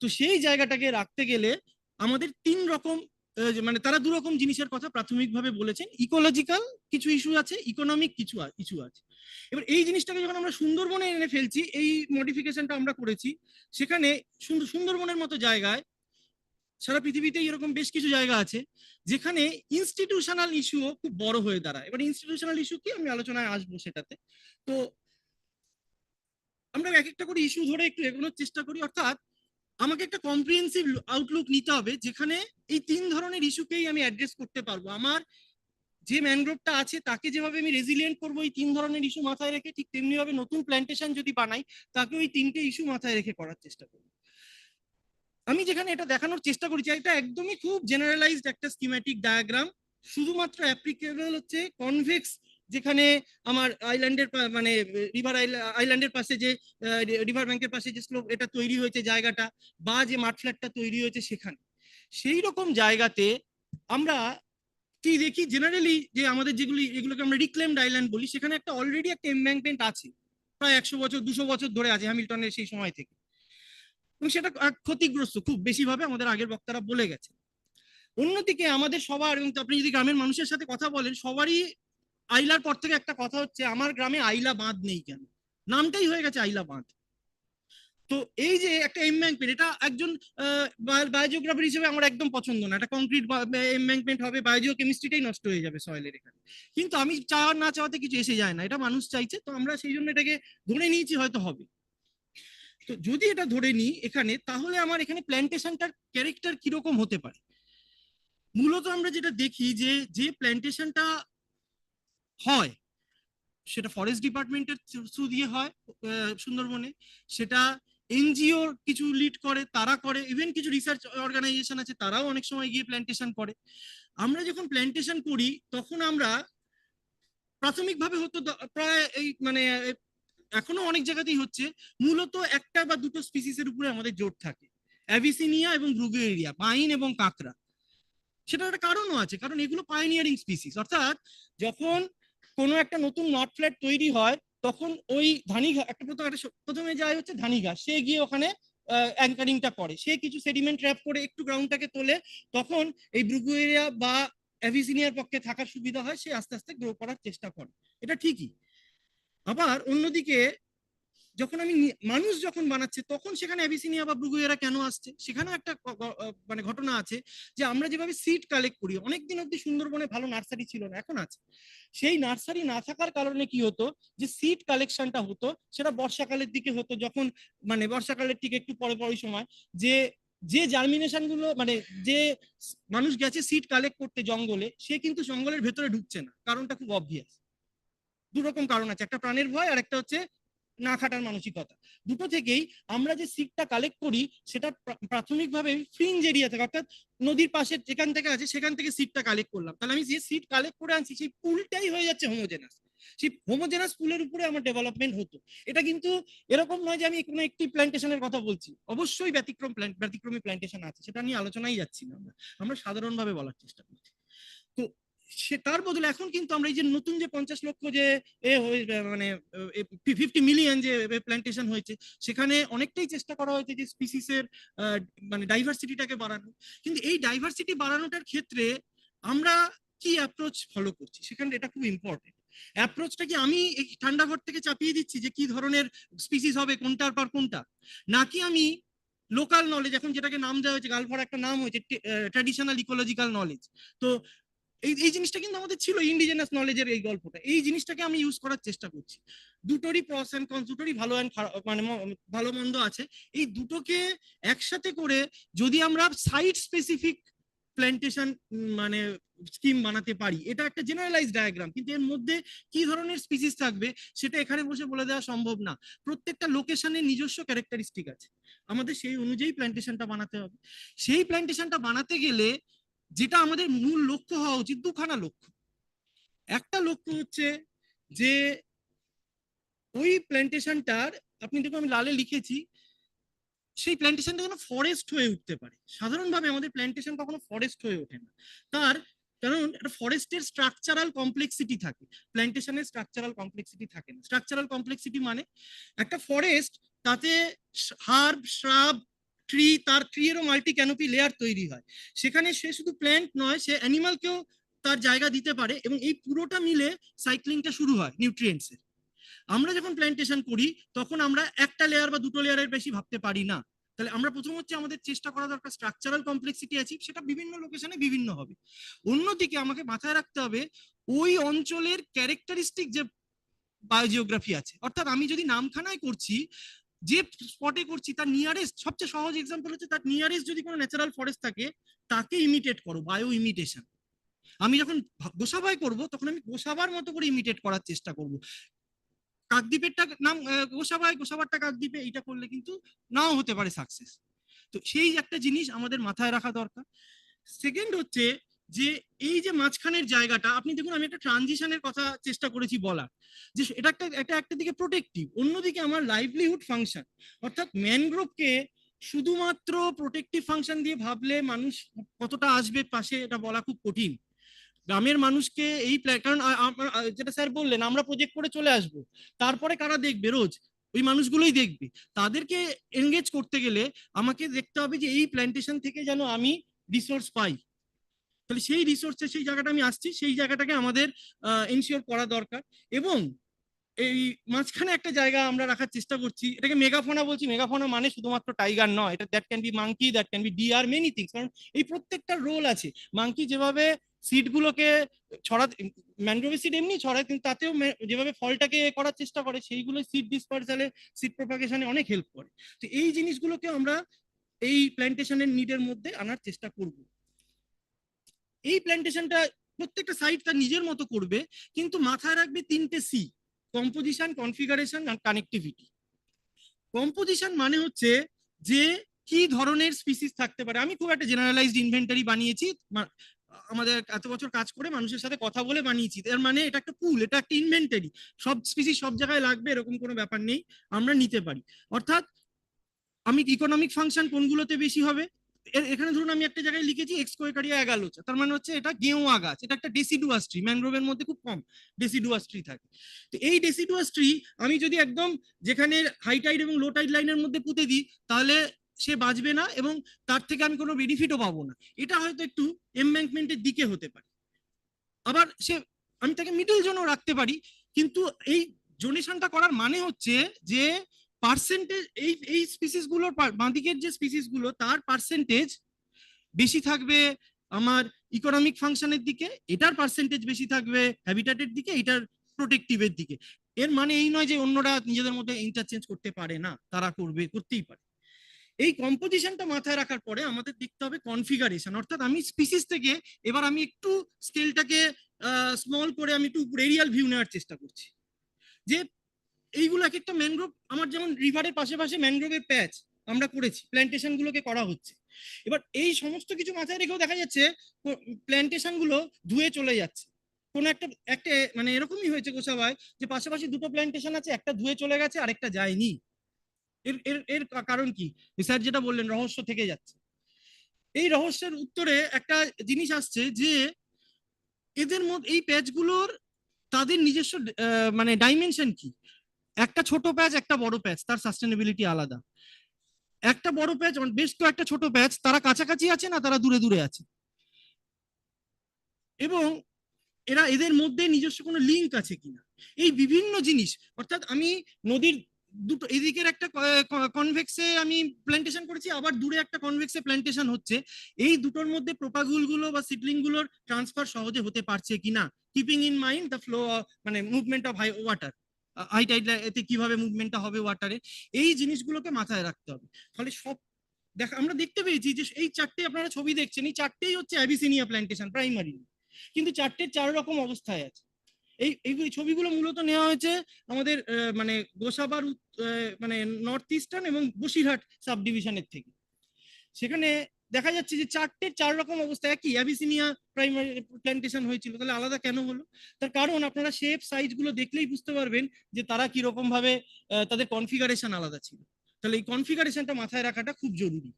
তো সেই জায়গাটাকে রাখতে গেলে আমাদের তিন রকম, মানে তারা দু রকম জিনিসের কথা প্রাথমিকভাবে বলেছেন। ইকোলজিক্যাল কিছু ইস্যু আছে, ইকোনমিক কিছু ইস্যু আছে। এবার এই জিনিসটাকে যখন আমরা সুন্দরবনে এনে ফেলছি, এই মডিফিকেশনটা আমরা করেছি, সেখানে সুন্দরবনের মতো জায়গায় সারা পৃথিবীতেই এরকম বেশ কিছু জায়গা আছে যেখানে ইনস্টিটিউশনাল ইস্যুও খুব বড় হয়ে দাঁড়ায়। এবার ইনস্টিটিউশনাল ইস্যু কি, আমি আলোচনায় আসবো সেটাতে। তো আমরা এক একটা করে ইস্যু ধরে একটু এগোনোর চেষ্টা করি। অর্থাৎ আমাকে একটা কম্প্রিহেন্সিভ আউটলুক নিতে হবে যেখানে এই 3 ধরনের ইস্যুকেই আমি অ্যাড্রেস করতে পারবো। আমার যে ম্যানগ্রোভটা আছে তাকে যেভাবে আমি রেজিলিয়েন্ট করবো এই 3 ধরনের ইস্যু মাথায় রেখে, ঠিক তেমনি ভাবে নতুন প্ল্যান্টেশন যদি বানাই তাকে ওই 3টে ইস্যু মাথায় রেখে করার চেষ্টা করবো। আমি যেখানে এটা দেখানোর চেষ্টা করেছি, এটা একদমই খুব জেনারেলাইজড একটা স্কিম্যাটিক ডায়াগ্রাম, শুধুমাত্র অ্যাপ্লিকেবল হচ্ছে কনভেক্স, যেখানে আমার আইল্যান্ডের মানে রিভার আইল্যান্ডের পাশে যে রিভার ব্যাংকের পাশে যে স্লোপ এটা তৈরি হয়েছে জায়গাটা, বা যে মাড ফ্ল্যাটটা তৈরি হয়েছে সেখানে, সেই রকম জায়গাতে আমরা কি দেখি জেনারেলি যে আমাদের এগুলোকে আমরা রিক্লেমড আইল্যান্ড বলি, সেখানে একটা অলরেডি একটা এমব্যাঙ্কমেন্ট আছে, প্রায় 100 বছর 200 বছর ধরে আছে হ্যামিল্টনের সেই সময় থেকে, এবং সেটা ক্ষতিগ্রস্ত খুব বেশি ভাবে, আমাদের আগের বক্তারা বলে গেছে। অন্যদিকে আমাদের সবার, এবং আপনি যদি গ্রামের মানুষের সাথে কথা বলেন, সবারই আইলার পর থেকে একটা কথা হচ্ছে, আমার গ্রামে আইলা বাঁধ নেই কেন, নামটাই হয়ে গেছে আইলা বাঁধ। তো এই যে একটা এমব্যাঙ্কমেন্ট, এটা একজন বায়োজিওগ্রাফার হিসেবে আমার একদম পছন্দ না। একটা কংক্রিট এমব্যাঙ্কমেন্ট হবে, বায়োজিও কেমিস্ট্রিটাই নষ্ট হয়ে যাবে সয়েলের এখানে। কিন্তু আমি চাওয়ার না চাওয়াতে কিছু এসে যায় না, এটা মানুষ চাইছে, তো আমরা সেই জন্য এটাকে ধরে নিয়েছি, হয়তো হবে। তো যদি এটা ধরে নিই এখানে, তাহলে আমার এখানে প্ল্যান্টেশনটার ক্যারেক্টার কিরকম হতে পারে। মূলত আমরা যেটা দেখি যে প্ল্যান্টেশনটা হয় সেটা ফরেস্ট ডিপার্টমেন্টের থ্রু দিয়ে হয় সুন্দরবনে, সেটা এনজিও কিছু লিড করে, তারা করে, ইভেন কিছু রিসার্চ অর্গানাইজেশন আছে তারাও অনেক সময় গিয়ে প্ল্যান্টেশন করে। আমরা যখন প্ল্যান্টেশন করি তখন আমরা প্রাথমিকভাবে হতো প্রায় এই মানে এখনো অনেক জায়গাতেই হচ্ছে, মূলত একটা বা দুটো স্পিসিসের উপরে আমাদের জোর থাকে, অ্যাভিসিনিয়া এবং ব্রুগুয়েরিয়া, পাইন এবং কাঁকড়া। সেটার একটা কারণও আছে, কারণ এগুলো পাইনিয়ারিং স্পিসিস। অর্থাৎ যখন কোনো একটা নতুন নট ফ্ল্যাট তৈরি হয় তখন ওই ধানিঘাস প্রথমে যায় হচ্ছে ধানিঘাস, সে গিয়ে ওখানে অ্যাঙ্কারিংটা করে, সে কিছু সেডিমেন্ট ট্র্যাপ করে একটু গ্রাউন্ডটাকে তোলে, তখন এই ব্রুগুয়েরিয়া বা অ্যাভিসিনিয়ার পক্ষে থাকার সুবিধা হয়, সে আস্তে আস্তে গ্রো করার চেষ্টা করে, এটা ঠিকই। আবার অন্যদিকে যখন মানুষ যখন বানাচ্ছে তখন সেখানে অ্যাবিসিনিয়া বা ব্রুগুয়েরা কেন আসছে, সেখানে একটা মানে ঘটনা আছে, যে আমরা যেভাবে সিড কালেক্ট করি, অনেকদিন অব্দি সুন্দরবনে ভালো নার্সারি ছিল না, এখন আছে। সেই নার্সারি না থাকার কারণে কি হতো, যে সিড কালেকশনটা হতো সেটা বর্ষাকালের দিকে হতো, যখন মানে বর্ষাকালের ঠিক একটু পরে পরে সময়, যে জার্মিনেশন গুলো মানে যে মানুষ গেছে সিড কালেক্ট করতে জঙ্গলে, সে কিন্তু জঙ্গলের ভেতরে ঢুকছে না, কারণটা খুব অবভিয়াস। দুরকম কারণ আছে, একটা প্রাণের ভয় আর একটা হচ্ছে না খাটার মানসিকতা। দুটো থেকেই আমরা যে সিডটা কালেক্ট করি সেটা প্রাথমিকভাবে ফ্রিঞ্জ এরিয়া থেকে, অর্থাৎ নদীর পাশে যেখান থেকে আছে সেখান থেকে সিডটা কালেক্ট করলাম, তাহলে আমি যে সিড কালেক্ট করে আনছি সেই পুলটাই হয়ে যাচ্ছে হোমোজেনাস, সেই হোমোজেনাস পুলের উপরে আমার ডেভেলপমেন্ট হতো। এটা কিন্তু এরকম নয় যে আমি কোনো একটি প্ল্যান্টেশনের কথা বলছি, অবশ্যই ব্যতিক্রমী প্ল্যান্টেশন আছে, সেটা নিয়ে আলোচনাই যাচ্ছি না, আমরা সাধারণভাবে বলার চেষ্টা করছি। তো তার বদলে এখন কিন্তু আমরা এই যে নতুন যে 50 লক্ষ যে মানে 50 মিলিয়ন যে প্ল্যান্টেশন হয়েছে, সেখানে অনেকটাই চেষ্টা করা হয়েছে যে স্পিসিসের মানে ডাইভার্সিটিটাকে বাড়ানো। কিন্তু এই ডাইভার্সিটি বাড়ানোটার ক্ষেত্রে আমরা কি অ্যাপ্রোচ ফলো করছি, সেখানে এটা খুব ইম্পর্টেন্ট। অ্যাপ্রোচটা কি আমি এই ঠান্ডা ঘর থেকে চাপিয়ে দিচ্ছি যে কি ধরনের স্পিসিস হবে কোনটার পর কোনটা, নাকি আমি লোকাল নলেজ, এখন যেটাকে নাম দেওয়া হয়েছে, গালভরা একটা নাম হয়েছে ট্র্যাডিশনাল ইকোলজিক্যাল নলেজ, তো এই জিনিসটা কিন্তু আমাদের ছিল ইন্ডিজেনাস নলেজের এই গল্পটা, এই জিনিসটাকে আমি ইউজ করার চেষ্টা করছি। দুটোরই প্রস এন্ড কনস, দুটোরই ভালো এন্ড মানে ভালো মন্দ আছে, এই দুটোকে একসাথে করে যদি আমরা সাইট স্পেসিফিক প্ল্যান্টেশন মানে স্কিম বানাতে পারি, এটা একটা জেনারেলাইজ ডায়াগ্রাম, কিন্তু এর মধ্যে কি ধরনের স্পিসিস থাকবে সেটা এখানে বসে বলে দেওয়া সম্ভব না। প্রত্যেকটা লোকেশনের নিজস্ব ক্যারেক্টারিস্টিক আছে, আমাদের সেই অনুযায়ী প্ল্যান্টেশনটা বানাতে হবে। সেই প্ল্যান্টেশনটা বানাতে গেলে যেটা আমাদের মূল লক্ষ্য হওয়া উচিত, দুখানা লক্ষ্য। একটা লক্ষ্য হচ্ছে যে ওই প্ল্যান্টেশনটার, আপনি দেখুন আমি লালে লিখেছি, সেই প্ল্যান্টেশনটা যেন ফরেস্ট হয়ে উঠতে পারে। সাধারণভাবে আমাদের প্ল্যান্টেশন কখনো ফরেস্ট হয়ে ওঠে না, কারণ একটা ফরেস্টের স্ট্রাকচারাল কমপ্লেক্সিটি থাকে, প্ল্যান্টেশনের স্ট্রাকচারাল কমপ্লেক্সিটি থাকে না। স্ট্রাকচারাল কমপ্লেক্সিটি মানে একটা ফরেস্ট, তাতে হার্ব, শ্রাব, ট্রি, তার ট্রিয়েরও মাল্টি ক্যানোপি লেয়ার তৈরি হয়, সেখানে সে শুধু প্ল্যান্ট নয়, সে অ্যানিমালকেও তার জায়গা দিতে পারে, এবং এই পুরোটা মিলে সাইক্লিংটা শুরু হয় নিউট্রিয়েন্টসের। আমরা যখন প্ল্যান্টেশন করি তখন আমরা একটা লেয়ার বা দুটো লেয়ারের বেশি ভাবতে পারি না, তাহলে আমরা প্রথম হচ্ছে আমাদের চেষ্টা করা দরকার স্ট্রাকচারাল কমপ্লেক্সিটি অ্যাচিভ, সেটা বিভিন্ন লোকেশনে বিভিন্ন হবে। অন্যদিকে আমাকে মাথায় রাখতে হবে ওই অঞ্চলের ক্যারেক্টারিস্টিক যে বায়োজিওগ্রাফি আছে, অর্থাৎ আমি যদি নামখানায় করছি, যে স্পটে করছি তার নিয়ারেস্ট, সবচেয়ে সহজ এক্সাম্পল হচ্ছে তার নিয়ারেস্ট যদি কোনো ন্যাচারাল ফরেস্ট থাকে তাকে ইমিটেট করো, বায়ো ইমিটেশন। আমি যখন গোসাবায় করব তখন আমি গোসাবার মতো করে ইমিটেট করার চেষ্টা করব। কাকদ্বীপেরটা নাম গোসাবায়, গোসাবারটা কাকদ্বীপে, এইটা করলে কিন্তু নাও হতে পারে সাকসেস। তো সেই একটা জিনিস আমাদের মাথায় রাখা দরকার। সেকেন্ড হচ্ছে যে এই যে মাঝখানের জায়গাটা, আপনি দেখুন আমি একটা ট্রানজিশনের কথা চেষ্টা করেছি বলার, যে এটা একটা দিকে প্রোটেক্টিভ, অন্যদিকে আমার লাইভলিহুড ফাংশন। অর্থাৎ ম্যানগ্রোভকে শুধুমাত্র প্রোটেক্টিভ ফাংশন দিয়ে ভাবলে মানুষ কতটা আসবে পাশে এটা বলা খুব কঠিন। গ্রামের মানুষকে এই কারণ যেটা স্যার বললেন আমরা প্রজেক্ট করে চলে আসব, তারপরে কারা দেখবে রোজ? ওই মানুষগুলোই দেখবে। তাদেরকে এনগেজ করতে গেলে আমাকে দেখতে হবে যে এই প্ল্যান্টেশন থেকে যেন আমি রিসোর্স পাই। তাহলে সেই রিসোর্সে সেই জায়গাটা আমি আসছি, সেই জায়গাটাকে আমাদের এনশিওর করা দরকার। এবং এই মাঝখানে একটা জায়গা আমরা রাখার চেষ্টা করছি, এটাকে মেগাফোনা বলছি। মেগাফোনা মানে শুধুমাত্র টাইগার নয়, এটা that can be monkey, that can be deer, many things. কারণ এই প্রত্যেকটা রোল আছে। মাঙ্কি যেভাবে সিডগুলোকে ছড়াতে, ম্যানগ্রোভের সিড এমনি ছড়ায়, কিন্তু তাতেও যেভাবে ফলটাকে করার চেষ্টা করে, সেইগুলো সিড ডিসপার্সালে, সিড প্রপাগেশনে অনেক হেল্প করে। তো এই জিনিসগুলোকে আমরা এই প্ল্যান্টেশনের নিডের মধ্যে আনার চেষ্টা করব। এই প্ল্যান্টেশনটা প্রত্যেকটা সাইট তার নিজের মতো করবে, কিন্তু মাথায় রাখবে 3টে সি: কম্পোজিশন, কনফিগারেশন আর কানেক্টিভিটি। কম্পোজিশন মানে হচ্ছে যে কি ধরনের স্পিসিস থাকতে পারে। আমি খুব একটা জেনারেলাইজড ইনভেন্টারি বানিয়েছি, আমাদের এত বছর কাজ করে মানুষের সাথে কথা বলে বানিয়েছি। এর মানে এটা একটা পুল, এটা একটা ইনভেন্টারি। সব স্পিসিস সব জায়গায় লাগবে এরকম কোনো ব্যাপার নেই, আমরা নিতে পারি। অর্থাৎ আমি ইকোনমিক ফাংশন কোনগুলোতে বেশি হবে, এখানে ধরুন আমি একটা জায়গায় লিখেছি এক্সকোয়েকারিয়া অ্যাগালোচা, তার মানে হচ্ছে এটা গেওয়া গাছ, এটা একটা ডেসিডুয়াস ট্রি। ম্যানগ্রোভের মধ্যে খুব কম ডেসিডুয়াস ট্রি থাকে। তো এই ডেসিডুয়াস ট্রি আমি যদি একদম যেখানে হাই টাইড এবং লো টাইড লাইনের মধ্যে পুঁতে দিই, তাহলে সে বাঁচবে না এবং তার থেকে আমি কোনো বেনিফিটও পাবো না। এটা হয়তো একটু এমব্যাঙ্কমেন্টের দিকে হতে পারে, আবার আমি তাকে মিডল জোনও রাখতে পারি। কিন্তু এই জোনেশনটা করার মানে হচ্ছে যে পার্সেন্টেজ, এই স্পিসিস গুলোর বাঁদিকের যে স্পিসিস গুলো তার পার্সেন্টেজ বেশি থাকবে আমার ইকোনমিক ফাংশনের দিকে, এটার পার্সেন্টেজ বেশি থাকবে হ্যাবিটাটের দিকে, এটার প্রোটেক্টিভের দিকে। এর মানে এই নয় যে অন্যরা নিজেদের মধ্যে ইন্টারচেঞ্জ করতে পারে না, তারা করতেই পারে। এই কম্পোজিশনটা মাথায় রাখার পরে আমাদের দেখতে হবে কনফিগারেশন। অর্থাৎ আমি স্পিসিস থেকে এবার আমি একটু স্কেলটাকে স্মল করে আমি একটু এরিয়াল ভিউ নেওয়ার চেষ্টা করছি, যে এইগুলো এক একটা ম্যানগ্রোভ, আমার যেমন রিভারের পাশে পাশে ম্যানগ্রোভের প্যাচ আমরা করেছি, প্ল্যান্টেশন গুলোকে করা হচ্ছে। এবার এই সমস্ত কিছু মাথায় রেখেও দেখা যাচ্ছে প্ল্যান্টেশন গুলো ধুয়ে চলে যাচ্ছে। কোন একটা মানে এরকমই হয়েছে গোসাবায়, যে পাশাপাশি দুটো প্ল্যান্টেশন আছে, একটা ধুয়ে চলে গেছে আরেকটা যায়নি। এর কারণ কি? স্যার যেটা বললেন, রহস্য থেকে যাচ্ছে। এই রহস্যের উত্তরে একটা জিনিস আসছে যে এদের মধ্যে এই প্যাচগুলোর তাদের নিজস্ব মানে ডাইমেনশন কি। একটা ছোট প্যাচ, একটা বড় প্যাচ, তার সাস্টেনেবিলিটি আলাদা। একটা বড় প্যাচ, বেশ তো একটা ছোট প্যাচ, তারা কাছাকাছি আছে না তারা দূরে দূরে আছে, এবং এদের মধ্যে নিজস্ব কোনো লিঙ্ক আছে কিনা, এই বিভিন্ন জিনিস। অর্থাৎ আমি নদীর দুটো এদিকের একটা কনভেক্সে আমি প্ল্যান্টেশন করেছি, আবার দূরে একটা কনভেক্সে প্ল্যান্টেশন হচ্ছে, এই দুটোর মধ্যে প্রোপাগুল গুলো বা সিডলিং গুলোর ট্রান্সফার সহজে হতে পারছে কিনা, keeping in mind the flow, মানে movement of water, high tide এতে কিভাবে মুভমেন্টটা হবে ওয়াটারে, এই জিনিসগুলোকে মাথায় রাখতে হবে। ফলে সব আমরা দেখতে পেয়েছি যে এই চারটে আপনারা ছবি দেখছেন, এই চারটেই হচ্ছে অ্যাবিসিনিয়া প্ল্যান্টেশন প্রাইমারি, কিন্তু চারটের 4 রকম অবস্থায় আছে। এই ছবিগুলো মূলত নেওয়া হয়েছে আমাদের মানে গোসাবার মানে নর্থ ইস্টার্ন এবং বসিরহাট সাব ডিভিশনের থেকে। সেখানে দেখা যাচ্ছে যে চারটের 4 রকম অবস্থা একই, অ্যাবিসিনিয়া প্রাইমারি প্ল্যান্টেশন হয়েছিল। তাহলে আলাদা কেন হলো? তার কারণ আপনারা শেপ সাইজ গুলো দেখলেই বুঝতে পারবেন যে তারা কি রকম ভাবে তাদের কনফিগারেশন আলাদা ছিল। তাহলে এই কনফিগারেশনটা মাথায় রাখাটা খুব জরুরি।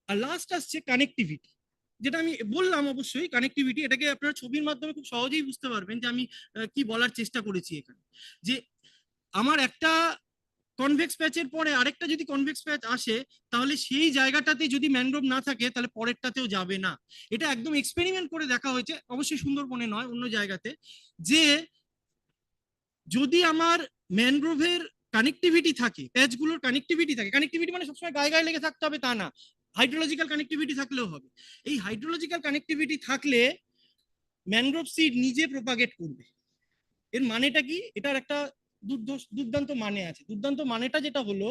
আর লাস্ট আসছে কানেক্টিভিটি, যেটা আমি বললাম। অবশ্যই কানেক্টিভিটি, এটাকে আপনারা ছবির মাধ্যমে খুব সহজেই বুঝতে পারবেন যে আমি কি বলার চেষ্টা করেছি এখানে। যে আমার একটা কনভেক্স প্যাচের পরে আরেকটা যদি কনভেক্স প্যাচ আসে, তাহলে সেই জায়গাটাতে যদি ম্যানগ্রোভ না থাকে তাহলে পরেরটাতেও যাবে না। এটা একদম এক্সপেরিমেন্ট করে দেখা হয়েছে, অবশ্যই সুন্দরবনে নয়, অন্য জায়গাতে, যে যদি আমার ম্যানগ্রোভের কানেক্টিভিটি থাকে, প্যাচগুলোর কানেক্টিভিটি থাকে, কানেক্টিভিটি মানে সবসময় গায়ে গায়ে লেগে থাকতে হবে তা না, হাইড্রোলজিক্যাল কানেক্টিভিটি থাকলেও হবে। এই হাইড্রোলজিক্যাল কানেক্টিভিটি থাকলে ম্যানগ্রোভ সিড নিজে প্রোপাগেট করবে। এর মানেটা কি? এটার একটা দুর্দান্ত মানে আছে। দুর্দান্ত মানেটা যেটা হলো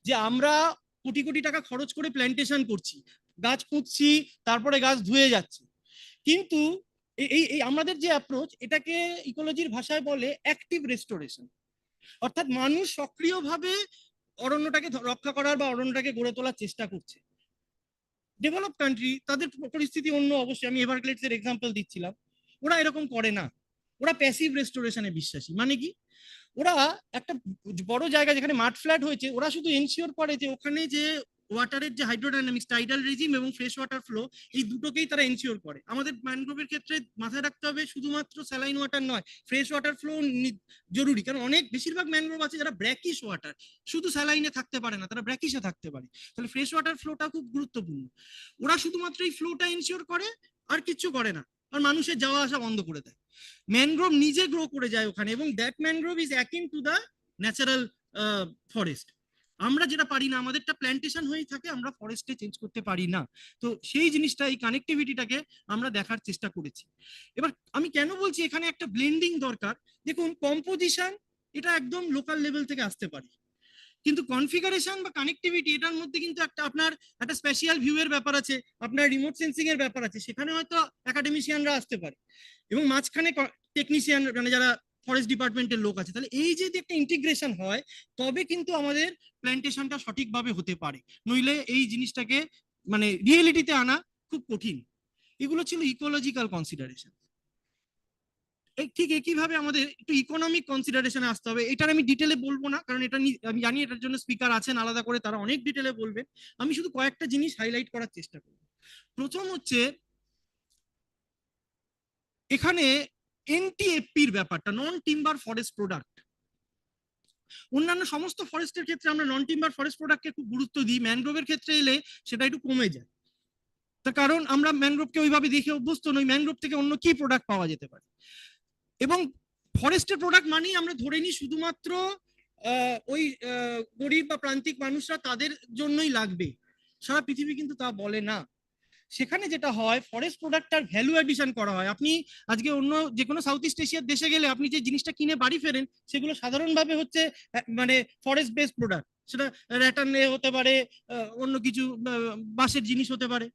যে আমরা কোটি কোটি টাকা খরচ করে প্ল্যান্টেশন করছি, গাছ পুঁতছি, তারপরে গাছ ধুয়ে যাচ্ছে, কিন্তু এই আমাদের যে অ্যাপ্রোচ, এটাকে ইকোলজির ভাষায় বলে অ্যাক্টিভ রেস্টোরেশন। অর্থাৎ মানুষ সক্রিয়ভাবে অরণ্যটাকে রক্ষা করার বা অরণ্যটাকে গড়ে তোলার চেষ্টা করছে। ডেভেলপ কান্ট্রি, তাদের পরিস্থিতি অন্য, অবশ্যই আমি এভারগ্লেডস এর এক্সাম্পল দিচ্ছিলাম, ওরা এরকম করে না, ওরা প্যাসিভ রেস্টোরেশনে বিশ্বাসী। মানে কি? ওরা একটা বড় জায়গা যেখানে মাড ফ্ল্যাট হয়েছে, ওরা শুধু এনশিওর করে যে ওখানে যে ওয়াটারের যে হাইড্রোডাইনামিক্স, টাইডাল রেজিম এবং ফ্রেশ ওয়াটার ফ্লো, এই দুটোকেই তারা এনশিওর করে। আমাদের ম্যানগ্রোভের ক্ষেত্রে মাথায় রাখতে হবে শুধুমাত্র স্যালাইন ওয়াটার নয়, ফ্রেশ ওয়াটার ফ্লো জরুরি। কারণ অনেক বেশিরভাগ ম্যানগ্রোভ আছে যারা ব্র্যাকিশ ওয়াটার, শুধু স্যালাইনে থাকতে পারে না, তারা ব্র্যাকিশে থাকতে পারে। তাহলে ফ্রেশ ওয়াটার ফ্লোটা খুব গুরুত্বপূর্ণ। ওরা শুধুমাত্র এই ফ্লোটা এনশিওর করে, আর কিচ্ছু করে না, আর মানুষের যাওয়া আসা বন্ধ করে দেয়। ম্যানগ্রোভ নিজে গ্রো করে যায় ওখানে, এবং that mangrove is akin to the natural forest. আমরা যেটা পারি না, আমাদেরটা প্ল্যান্টেশন হয়েই থাকে, আমরা ফরেস্টে চেঞ্জ করতে পারি না। তো সেই জিনিসটা, এই কানেক্টিভিটিটাকে আমরা দেখার চেষ্টা করেছি। এবার আমি কেন বলছি এখানে একটা ব্লেন্ডিং দরকার, দেখুন কম্পোজিশন এটা একদম লোকাল লেভেল থেকে আসতে পারে, কিন্তু কনফিগারেশন বা কানেক্টিভিটি এটার মধ্যে কিন্তু একটা আপনার একটা স্পেশাল ভিউ এর ব্যাপার আছে, আপনার রিমোট সেন্সিং এর ব্যাপার আছে, সেখানে হয়তো একাডেমিশিয়ানরা আসতে পারে, এবং মাঝখানে টেকনিশিয়ান মানে যারা ফরেস্ট ডিপার্টমেন্টের লোক আছে। তাহলে এই যদি একটা ইন্টিগ্রেশন হয়, তবে কিন্তু আমাদের প্ল্যান্টেশনটা সঠিকভাবে হতে পারে, নইলে এই জিনিসটাকে মানে রিয়েলিটিতে আনা খুব কঠিন। এগুলো ছিল ইকোলজিক্যাল কনসিডারেশন। ঠিক একইভাবে আমাদের একটু ইকোনমিক কনসিডারেশনে আসতে হবে। এটার আমি ডিটেলে বলবো না, কারণ এটা আমি জানি এটার জন্য স্পিকার আছেন আলাদা করে, তারা অনেক ডিটেলে বলবেন। আমি শুধু কয়েকটা জিনিস হাইলাইট করার চেষ্টা করব। প্রথম হচ্ছে এখানে এনটিএফপির ব্যাপারটা, নন টিম্বার ফরেস্ট প্রোডাক্ট। অন্যান্য সমস্ত ফরেস্টের ক্ষেত্রে আমরা নন টিম্বার ফরেস্ট প্রোডাক্টকে খুব গুরুত্ব দিই, ম্যানগ্রোভের ক্ষেত্রে এলে সেটা একটু কমে যায়। তার কারণ আমরা ম্যানগ্রোভকে ওইভাবে দেখে অভ্যস্ত নই, ম্যানগ্রোভ থেকে অন্য কি প্রোডাক্ট পাওয়া যেতে পারে। এবং ফরেস্টের প্রোডাক্ট মানেই আমরা ধরে নিই শুধুমাত্র ওই গরিব বা প্রান্তিক মানুষরা তাদের জন্যই লাগবে, সারা পৃথিবী কিন্তু তা বলে না। সেখানে যেটা হয়, ফরেস্ট প্রোডাক্টটার ভ্যালু অ্যাডিশন করা হয়। আপনি আজকে অন্য যে কোনো সাউথ ইস্ট এশিয়ার দেশে গেলে আপনি যে জিনিসটা কিনে বাড়ি ফেরেন, সেগুলো সাধারণভাবে হচ্ছে মানে ফরেস্ট বেসড প্রোডাক্ট। সেটা র্যাটান হতে পারে, অন্য কিছু বাঁশের জিনিস হতে পারে।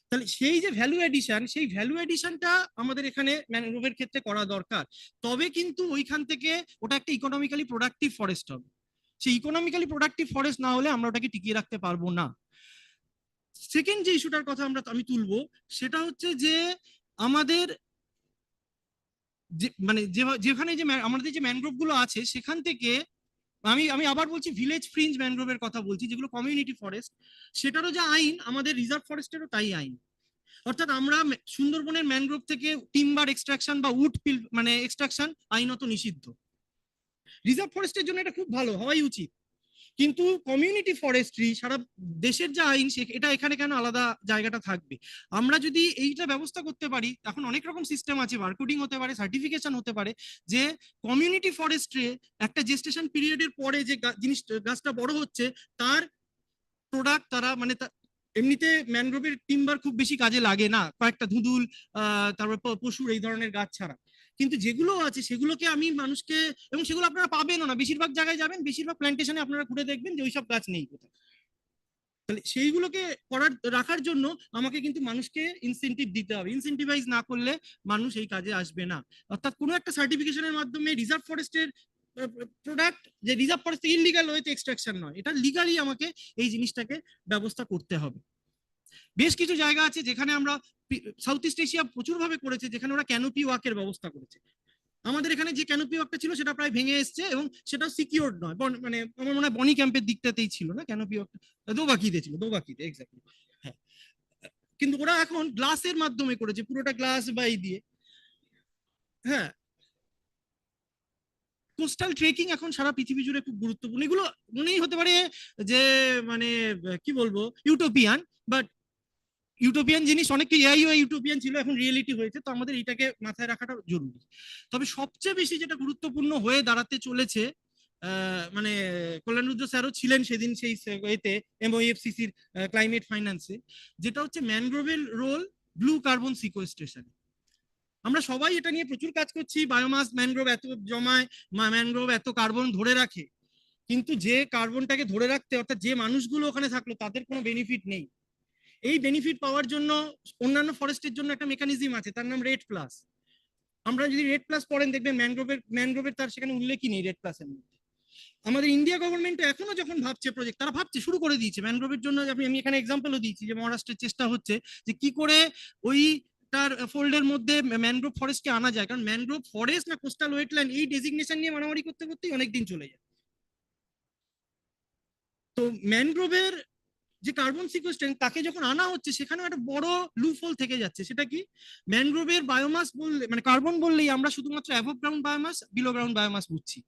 তাহলে সেই যে ভ্যালু এডিশন, সেই ভ্যালু এডিশনটা আমাদের এখানে ম্যানগ্রোভের ক্ষেত্রে করা দরকার। তবে কিন্তু ওইখান থেকে ওটা একটা ইকোনমিক্যালি প্রোডাক্টিভ ফরেস্ট হবে। সেই ইকোনমিক্যালি প্রোডাক্টিভ ফরেস্ট না হলে আমরা ওটাকে টিকিয়ে রাখতে পারবো না। সেকেন্ড যে ইস্যুটার কথা আমি তুলবো, সেটা হচ্ছে যে আমাদের মানে যেখানে যে আমাদের যে ম্যানগ্রোভ গুলো আছে, সেখান থেকে আমি আবার বলছি, ভিলেজ ফ্রিঞ্জ ম্যানগ্রোভের কথা বলছি, যেগুলো কমিউনিটি ফরেস্ট, সেটারও যা আইন, আমাদের রিজার্ভ ফরেস্টেরও তাই আইন। অর্থাৎ আমরা সুন্দরবনের ম্যানগ্রোভ থেকে টিম্বার এক্সট্রাকশন বা উড মানে এক্সট্রাকশন আইনত নিষিদ্ধ। রিজার্ভ ফরেস্টের জন্য এটা খুব ভালো হওয়াই উচিত, কিন্তু কমিউনিটি ফরেস্ট্রি সারা দেশের যা আইন, এটা এখানে কেন আলাদা জায়গাটা থাকবে? আমরা যদি এইটা ব্যবস্থা করতে পারি, এখন অনেক রকম সিস্টেম আছে, বারকোডিং হতে পারে, সার্টিফিকেশন হতে পারে, যে কমিউনিটি ফরেস্ট্রে একটা জেস্টেশন পিরিয়ডের পরে যে গাছটা বড় হচ্ছে, তার প্রোডাক্ট তারা মানে এমনিতে ম্যানগ্রোভের টিম্বার খুব বেশি কাজে লাগে না, কয়েকটা ধুদুল তারপর পশুর এই ধরনের গাছ ছাড়া। কিন্তু যেগুলো আছে সেগুলোকে আমি মানুষকে, এবং সেগুলো আপনারা পাবেনও না, বেশিরভাগ জায়গায় যাবেন, বেশিরভাগ প্ল্যান্টেশনে আপনারা ঘুরে দেখবেন যে ওইসব গাছ নেই কোথাও। তাহলে সেইগুলোকে রাখার জন্য আমাকে কিন্তু মানুষকে ইনসেন্টিভ দিতে হবে। ইনসেন্টিভাইজ না করলে মানুষ এই কাজে আসবে না। অর্থাৎ কোনো একটা সার্টিফিকেশনের মাধ্যমে রিজার্ভ ফরেস্টের প্রোডাক্ট, যে রিজার্ভ ফরেস্ট ইললিগাল হয়েছে এক্সট্রাকশন নয়, এটা লিগালি আমাকে এই জিনিসটাকে ব্যবস্থা করতে হবে। বেশ কিছু জায়গা আছে যেখানে আমরা, সাউথ ইস্ট এশিয়া প্রচুর ভাবে করেছে, যেখানে ওরা ক্যানোপি ওয়াকের ব্যবস্থা করেছে। আমাদের এখানে যে ক্যানোপি ওয়াকটা ছিল সেটা প্রায় ভেঙে এসছে, এবং সেটা সিকিউরড নয়। মানে আমার মনে হয় বনি ক্যাম্পের দিকটাতেই ছিল না ক্যানোপি ওয়াকটা, দোবাকিতে ছিল, দোবাকিতে এক্স্যাক্টলি। হ্যাঁ, কিন্তু ওরা এখন গ্লাসের মাধ্যমে করেছে, পুরোটা গ্লাস বা এই দিয়ে। হ্যাঁ, কোস্টাল ট্রেকিং এখন সারা পৃথিবী জুড়ে খুব গুরুত্বপূর্ণ। এগুলো মনেই হতে পারে যে মানে কি বলবো, ইউটোপিয়ান, বাট ইউটোপিয়ান জিনিস অনেককে এআইও ইউটোপিয়ান ছিল, এখন রিয়েলিটি হয়েছে, তো আমাদের এটাকে মাথায় রাখাটা জরুরি। তবে সবচেয়ে বেশি যেটা গুরুত্বপূর্ণ হয়ে দাঁড়াতে চলেছে, মানে কল্যাণরুদ্র স্যারও ছিলেন সেদিন সেই এতে MOEFCC-র ক্লাইমেট ফাইন্যান্সে, যেটা হচ্ছে ম্যানগ্রোভের রোল ব্লু কার্বন সিকোয়েস্ট্রেশন। আমরা সবাই এটা নিয়ে প্রচুর কাজ করছি, বায়োমাস ম্যানগ্রোভ এত জমায়, ম্যানগ্রোভ এত কার্বন ধরে রাখে, কিন্তু যে কার্বনটাকে ধরে রাখতে অর্থাৎ যে মানুষগুলো ওখানে থাকলো তাদের কোনো বেনিফিট নেই। এই বেনিফিট পাওয়ার জন্য অন্যান্য ফরেস্টের জন্য একটা মেকানিজম আছে, তার নাম রেড প্লাস। আমরা যদি রেড প্লাস পড়েন দেখবেন ম্যানগ্রোভের তার সেখানে উল্লেখই নেই রেড প্লাসের মধ্যে। আমাদের ইন্ডিয়া গভর্নমেন্ট এখনো যখন ভাবছে প্রজেক্ট, তারা ভাবছে শুরু করে দিয়েছে ম্যানগ্রোভের জন্য। আমি এখানে এক্সাম্পলও দিয়েছি যে মহারাষ্ট্রের চেষ্টা হচ্ছে যে কি করে ওই তার ফোল্ডের মধ্যে ম্যানগ্রোভ ফরেস্টকে আনা যায়, কারণ ম্যানগ্রোভ ফরেস্ট না কোস্টাল ওয়েটল্যান্ড এই ডেজিগনেশন নিয়ে মারামারি করতে করতেই অনেক দিন চলে যায়। তো ম্যানগ্রোভের যে কার্বন সিকোয়েস্ট্রেশন তাকে যখন আনা হচ্ছে সেখানেও একটা বড় লুফল থেকে যাচ্ছে। সেটা কি, ম্যানগ্রোভের বায়োমাস বললে মানে কার্বন বললেই আমরা শুধুমাত্র above ground biomass below ground biomass বুঝছি,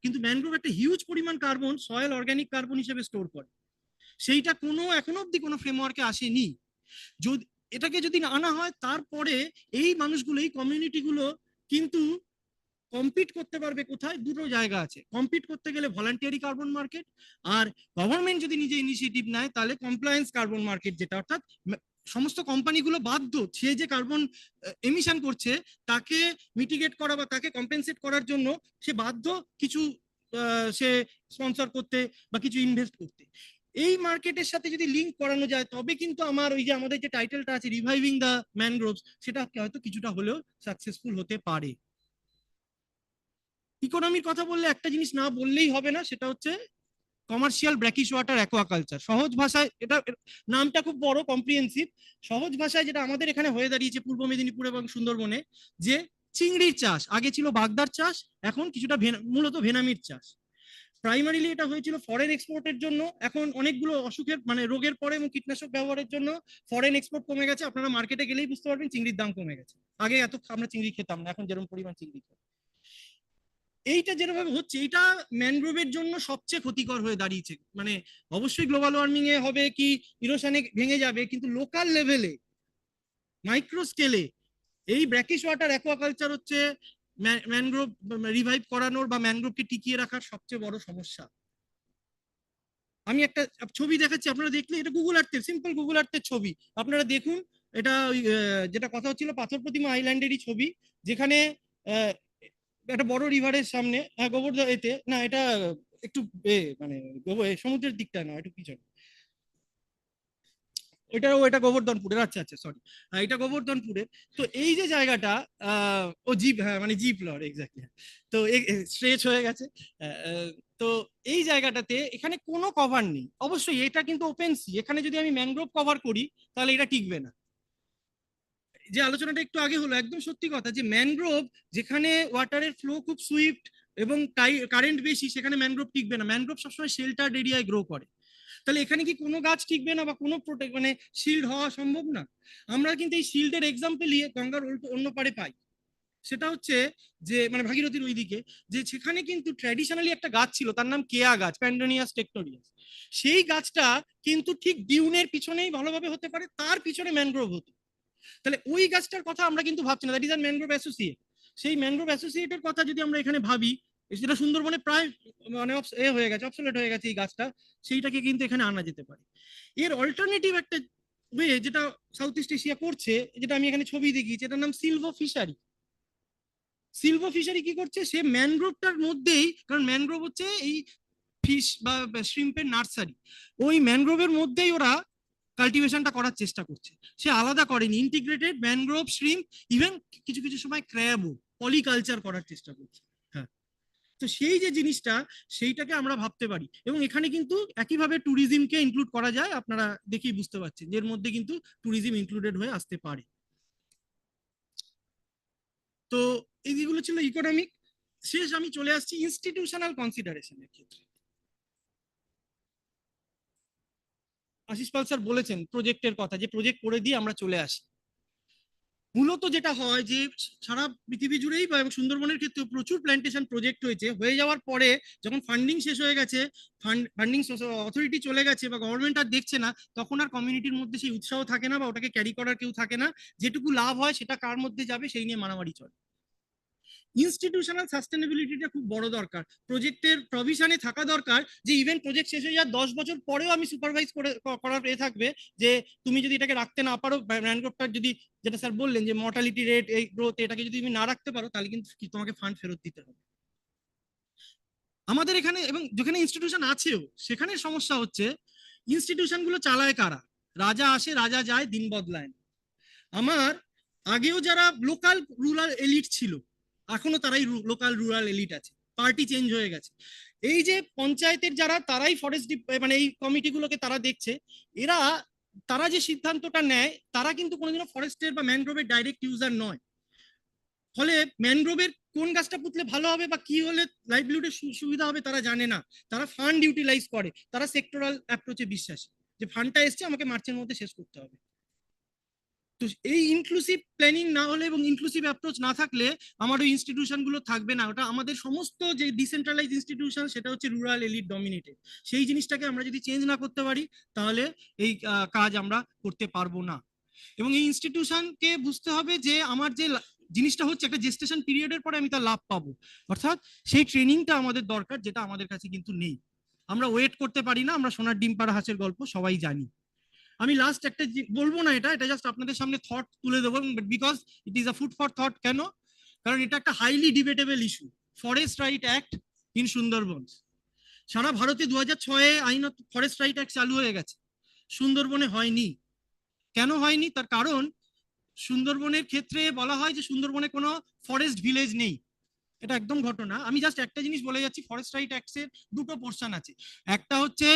কিন্তু ম্যানগ্রোভ একটা হিউজ পরিমাণ কার্বন সয়েল অর্গানিক কার্বন হিসেবে স্টোর করে। সেইটা এখনো অব্দি কোনো ফ্রেমওয়ার্কে আসেনি। যদি এটাকে যদি আনা হয় তারপরে এই মানুষগুলো এই কমিউনিটিগুলো কিন্তু কম্পিট করতে পারবে কোথায়, দুটো জায়গা আছে। কম্পিট করতে গেলে ভলান্টিয়ারি কার্বন মার্কেট, আর গভর্নমেন্ট যদি নিজে ইনিশিয়েটিভ নেয় তাহলে কমপ্লায়েন্স কার্বন মার্কেট, যেটা অর্থাৎ সমস্ত কোম্পানিগুলো বাধ্য সে যে কার্বন এমিশন করছে তাকে মিটিগেট করা বা তাকে কম্পেনসেট করার জন্য সে বাধ্য কিছু সে স্পন্সর করতে বা কিছু ইনভেস্ট করতে। এই মার্কেটের সাথে যদি লিঙ্ক করানো যায় তবে কিন্তু আমার ওই যে আমাদের যে টাইটেলটা আছে রিভাইভিং দ্য ম্যানগ্রোভস, সেটা হয়তো কিছুটা হলেও সাকসেসফুল হতে পারে। ইকোনমির কথা বললে একটা জিনিস না বললেই হবে না, সেটা হচ্ছে কমার্শিয়াল ব্র্যাকিশ ওয়াটার অ্যাকোয়াকালচার। সহজ ভাষায় এটা নামটা খুব বড় কম্প্রিহেন্সিভ, সহজ ভাষায় যেটা আমাদের এখানে হয়ে দাঁড়িয়েছে পূর্ব মেদিনীপুর এবং সুন্দরবনে, যে চিংড়ির চাষ, আগে ছিল বাগদার চাষ, এখন কিছুটা মূলত ভেনামির চাষ। প্রাইমারিলি এটা হয়েছিল ফরেন এক্সপোর্টের জন্য, এখন অনেকগুলো অসুখের মানে রোগের পরে এবং কীটনাশক ব্যবহারের জন্য ফরেন এক্সপোর্ট কমে গেছে। আপনারা মার্কেটে গেলেই বুঝতে পারবেন চিংড়ির দাম কমে গেছে। আগে এত আমরা চিংড়ি খেতাম না, এখন যেরকম পরিমাণ চিংড়ি খাই। এইটা যেভাবে হচ্ছে এটা ম্যানগ্রোভের জন্য সবচেয়ে ক্ষতিকর হয়ে দাঁড়িয়েছে। মানে অবশ্যই গ্লোবাল ওয়ার্মিং এ হবে কি ইরোশনে ভেঙে যাবে, কিন্তু লোকাল লেভেলে মাইক্রো স্কেলে এই ব্র্যাকিশ ওয়াটার অ্যাকোয়াকালচার হচ্ছে ম্যানগ্রোভ রিভাইভ করানোর বা ম্যানগ্রোভকে টিকিয়ে রাখার সবচেয়ে বড় সমস্যা। আমি একটা ছবি দেখাচ্ছি, আপনারা দেখলে এটা গুগল আর্থের সিম্পল গুগল আর্থের ছবি, আপনারা দেখুন। এটা যেটা কথা হচ্ছিল পাথর প্রতিমা আইল্যান্ডেরই ছবি, যেখানে একটা বড় রিভারের সামনে গোবর্ধন এতে না, এটা একটু মানে সমুদ্রের দিকটা না, একটু পিছনে এটা গোবর্ধনপুরের, আচ্ছা আচ্ছা সরি, এটা গোবর্ধনপুরের। তো এই যে জায়গাটা ও জিপ, হ্যাঁ মানে জিপ লর এক্স্যাক্টলি, তো স্ট্রেচ হয়ে গেছে। তো এই জায়গাটাতে এখানে কোনো কভার নেই। অবশ্যই এটা কিন্তু ওপেন সি, এখানে যদি আমি ম্যানগ্রোভ কভার করি তাহলে এটা টিকবে না। যে আলোচনাটা একটু আগে হলো একদম সত্যি কথা, যে ম্যানগ্রোভ যেখানে ওয়াটারের ফ্লো খুব সুইফট এবং কারেন্ট বেশি সেখানে ম্যানগ্রোভ টিকবে না। ম্যানগ্রোভ সবসময় শেল্টার্ড এরিয়ায় গ্রো করে। তাহলে এখানে কি কোনো গাছ টিকবে না বা কোনো মানে শিল্ড হওয়া সম্ভব না? আমরা কিন্তু এই শিল্ডের এক্সাম্পলই গঙ্গার অন্য পারে পাই। সেটা হচ্ছে যে মানে ভাগীরথীর ওইদিকে, যে সেখানে কিন্তু ট্র্যাডিশনালি একটা গাছ ছিল, তার নাম কেয়া গাছ, প্যান্ডোনিয়াস টেকটোরিয়াস। সেই গাছটা কিন্তু ঠিক ডিউনের পিছনেই ভালোভাবে হতে পারে, তার পিছনে ম্যানগ্রোভ হতো। তাহলে ওই গাছটার কথা আমরা কিন্তু ভাবছি না, that is a mangrove associate. সেই ম্যানগ্রোভ অ্যাসোসিয়েটের কথা যদি আমরা এখানে ভাবি, যেটা সুন্দরবনে প্রায় মানে হয়ে গেছে, অবসলেট হয়ে গেছে এই গাছটা, সেইটাকে কিন্তু এখানে আনা যেতে পারে। এর অল্টারনেটিভ একটা ওয়ে যেটা সাউথ ইস্ট এশিয়া করছে, যেটা আমি এখানে ছবি দেখিয়েছি, এটার নাম সিলভো ফিশারি। সিলভো ফিশারি কি করছে, সে ম্যানগ্রোভটার মধ্যেই, কারণ ম্যানগ্রোভ হচ্ছে এই ফিশ বা শ্রিম্পের নার্সারি, ওই ম্যানগ্রোভের মধ্যেই ওরা কাল্টিভেশনটা করার চেষ্টা করছে। সে আলাদা করেনি, ইন্টিগ্রেটেড ম্যানগ্রোভ, শ্রিম্প, ইভেন কিছু কিছু সময় ক্র্যাবও পলিকালচার করার চেষ্টা করছে। হ্যাঁ, তো সেই যে জিনিসটা সেইটাকে আমরা ভাবতে পারি, এবং এখানে কিন্তু একইভাবে ট্যুরিজমকে ইনক্লুড করা যায়। আপনারা দেখেই বুঝতে পারছেন এর মধ্যে কিন্তু ট্যুরিজম ইনক্লুডেড হয়ে আসতে পারে। তো এইগুলো ছিল ইকোনমিক। শেষ আমি চলে আসছি ইনস্টিটিউশনাল কনসিডারেশনের ক্ষেত্রে। আশিস পাল স্যার বলেছেন প্রজেক্টের কথা, যে প্রজেক্ট করে দিয়ে আমরা চলে আসি। মূলত যেটা হয় যে সারা পৃথিবী জুড়েই বা সুন্দরবনের ক্ষেত্রে প্রচুর প্ল্যান্টেশন প্রজেক্ট হয়েছে, হয়ে যাওয়ার পরে যখন ফান্ডিং শেষ হয়ে গেছে, ফান্ডিং অথরিটি চলে গেছে বা গভর্নমেন্ট আর দেখছে না, তখন আর কমিউনিটির মধ্যে সেই উৎসাহ থাকে না বা ওটাকে ক্যারি করার কেউ থাকে না। যেটুকু লাভ হয় সেটা কার মধ্যে যাবে সেই নিয়ে মারামারি চলে। ইনস্টিটিউশনাল সাস্টেনেবিলিটিটা খুব বড় দরকার। প্রজেক্টের প্রভিশনে থাকা দরকার যে ইভেন প্রজেক্ট শেষ হয়ে যাওয়ার 10 বছর পরেও আমি সুপারভাইজ করার এ থাকবে যে তুমি যদি এটাকে রাখতে না পারো, ম্যানগ্রোভটার যদি, যেটা স্যার বললেন যে মর্টালিটি রেট, এই গ্রোথ, এটাকে যদি তুমি না রাখতে পারো তাহলে কিন্তু তোমাকে ফান্ড ফেরত দিতে হবে। আমাদের এখানে এবং যেখানে ইনস্টিটিউশন আছেও সেখানে সমস্যা হচ্ছে ইনস্টিটিউশন গুলো চালায় কারা? রাজা আসে রাজা যায়, দিন বদলায় না। আমার আগেও যারা লোকাল রুরাল এলিট ছিল এখনো তারাই লোকাল রুরাল এলিট আছে, পার্টি চেঞ্জ হয়ে গেছে। এই যে পঞ্চায়েতের যারা, তারাই ফরেস্ট মানে এই কমিটিগুলোকে তারা দেখছে, তারা যে সিদ্ধান্তটা নেয় তারা কিন্তু কোনোদিনও ফরেস্টের বা ম্যানগ্রোভের ডাইরেক্ট ইউজার নয়। ফলে ম্যানগ্রোভের কোন গাছটা পুঁতলে ভালো হবে বা কি হলে লাইভলিহুডের সুবিধা হবে তারা জানে না। তারা ফান্ড ইউটিলাইজ করে, তারা সেক্টরাল অ্যাপ্রোচে বিশ্বাসী যে ফান্ডটা এসছে আমাকে মার্চের মধ্যে শেষ করতে হবে। তো এই ইনক্লুসিভ প্ল্যানিং না হলে এবং ইনক্লুসিভ অ্যাপ্রোচ না থাকলে আমার ওই ইনস্টিটিউশন গুলো থাকবে না। ওটা আমাদের সমস্ত যে ডিসেন্ট্রালাইজ ইনস্টিটিউশন সেটা হচ্ছে রুরাল এলিট ডমিনেটেড। সেই জিনিসটাকে আমরা যদি চেঞ্জ না করতে পারি তাহলে এই কাজ আমরা করতে পারবো না। এবং এই ইনস্টিটিউশনকে বুঝতে হবে যে আমার যে জিনিসটা হচ্ছে একটা জেস্টেশন পিরিয়ডের পরে আমি তার লাভ পাবো, অর্থাৎ সেই ট্রেনিংটা আমাদের দরকার, যেটা আমাদের কাছে কিন্তু নেই। আমরা ওয়েট করতে পারি না, আমরা সোনার ডিম পাড়া হাঁসের গল্প সবাই জানি। আমি লাস্ট একটা বলবো না, এটা জাস্ট আপনাদের সামনে থট তুলে দেবো, because it is a food for thought. কেন? কারণ এটা একটা highly debatable issue. Forest right act in Sundarbans. সারা ভারতে 2006-এ আইন ফরেস্ট রাইট অ্যাক্ট চালু হয়ে গেছে, সুন্দরবনে হয়নি। কেন হয়নি? তার কারণ সুন্দরবনের ক্ষেত্রে বলা হয় যে সুন্দরবনে কোনো ফরেস্ট ভিলেজ নেই। এটা একদম ঘটনা। আমি জাস্ট একটা জিনিস বলে যাচ্ছি, ফরেস্ট রাইট অ্যাক্টের দুটো পোর্শন আছে। একটা হচ্ছে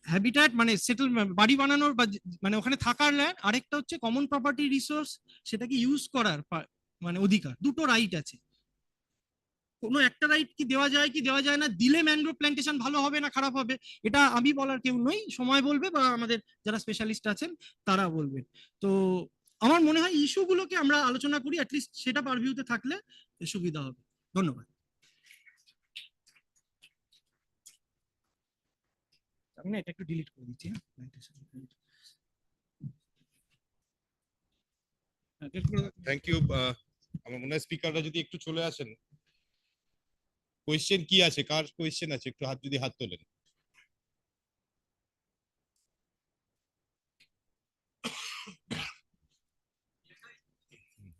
হ্যাবিট্যাট মানে সেটেলমেন্ট, বাড়ি বানানোর বা মানে ওখানে থাকার ল্যান্ড, আরেকটা হচ্ছে কমন প্রপার্টি রিসোর্স, সেটাকে ইউজ করার মানে অধিকার। দুটো রাইট আছে। কোনো একটা রাইট কি দেওয়া যায় কি দেওয়া যায় না, দিলে ম্যানগ্রোভ প্ল্যান্টেশন ভালো হবে না খারাপ হবে এটা আমি বলার কেউ নই, সময় বলবে বা আমাদের যারা স্পেশালিস্ট আছেন তারা বলবেন। তো আমার মনে হয় ইস্যুগুলোকে আমরা আলোচনা করি, অ্যাটলিস্ট সেটা পারভিউতে থাকলে সুবিধা হবে। ধন্যবাদ। আমি না এটা একটু ডিলিট করে দিচ্ছি। Thank you. আমার মনে হয় স্পিকাররা যদি একটু চলে আসেন। কোয়েশ্চেন কি আছে, কার কোয়েশ্চেন আছে একটু যদি হাত তোলেন।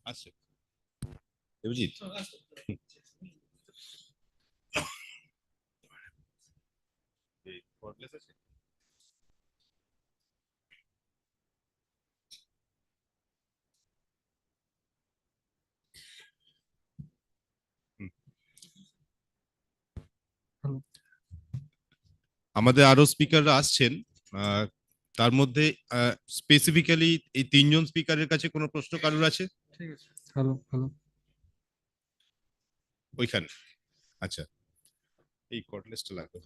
আসছে দেবজিৎ। আমাদের আরো স্পিকাররা আসছেন, তার মধ্যে স্পেসিফিক্যালি এই তিনজন স্পিকারের কাছে কোনো প্রশ্ন কারোর আছে? ঠিক আছে, হ্যালো হ্যালো, ওইখানে। আচ্ছা, এই কর্ডলেসটা লাগবে।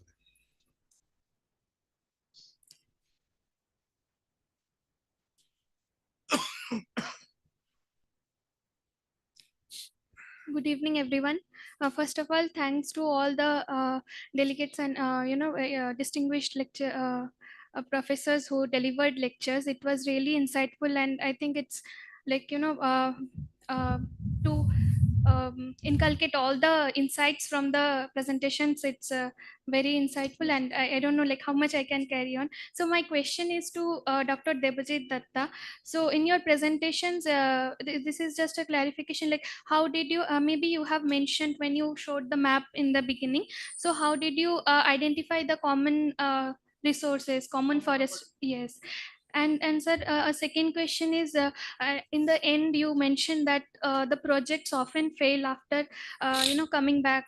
Good evening, everyone. First of all, thanks to all the delegates and distinguished lecture professors who delivered lectures. It was really insightful, and I think it's like to inculcate all the insights from the presentations. It's very insightful, and I don't know like how much I can carry on. So my question is to Dr. Debajit Datta. So in your presentations, this is just a clarification, like how did you, maybe you have mentioned when you showed the map in the beginning, so how did you identify the common resources, common forest? Yes. And sir, a second question is, in the end you mentioned that the projects often fail after coming back.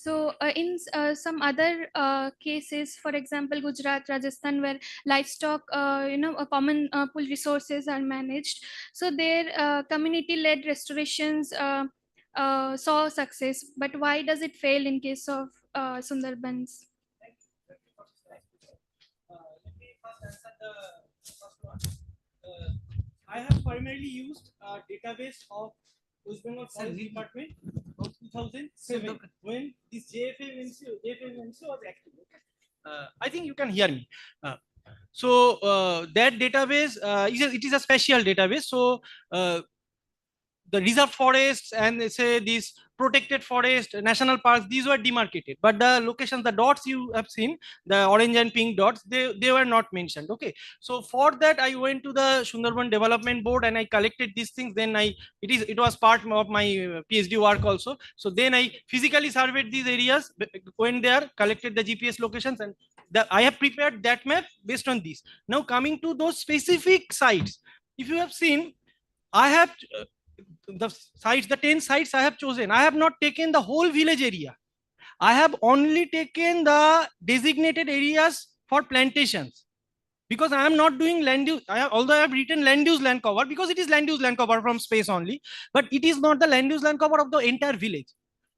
So in some other cases, for example Gujarat, Rajasthan, where livestock a common pool resources are managed, so their community led restorations saw success, but why does it fail in case of Sundarbans? Let me first answer the first one. I have primarily used a database of West Bengal Forest Department of 2007 when this JFMC was active. I think you can hear me. So that database it is a special database. So the reserve forests and say these protected forest, national parks, these were demarcated. But the locations, the dots you have seen, the orange and pink dots, they were not mentioned. Okay. So for that, I went to the Sundarban Development Board and I collected these things. Then it was part of my PhD work also. So then I physically surveyed these areas, went there, collected the GPS locations, and I have prepared that map based on this. Now coming to those specific sites, if you have seen, I have the sites, the 10 sites I have chosen. I have not taken the whole village area. I have only taken the designated areas for plantations, because I am not doing land use. Although I have written land use land cover, because it is land use land cover from space only, but it is not the land use land cover of the entire village.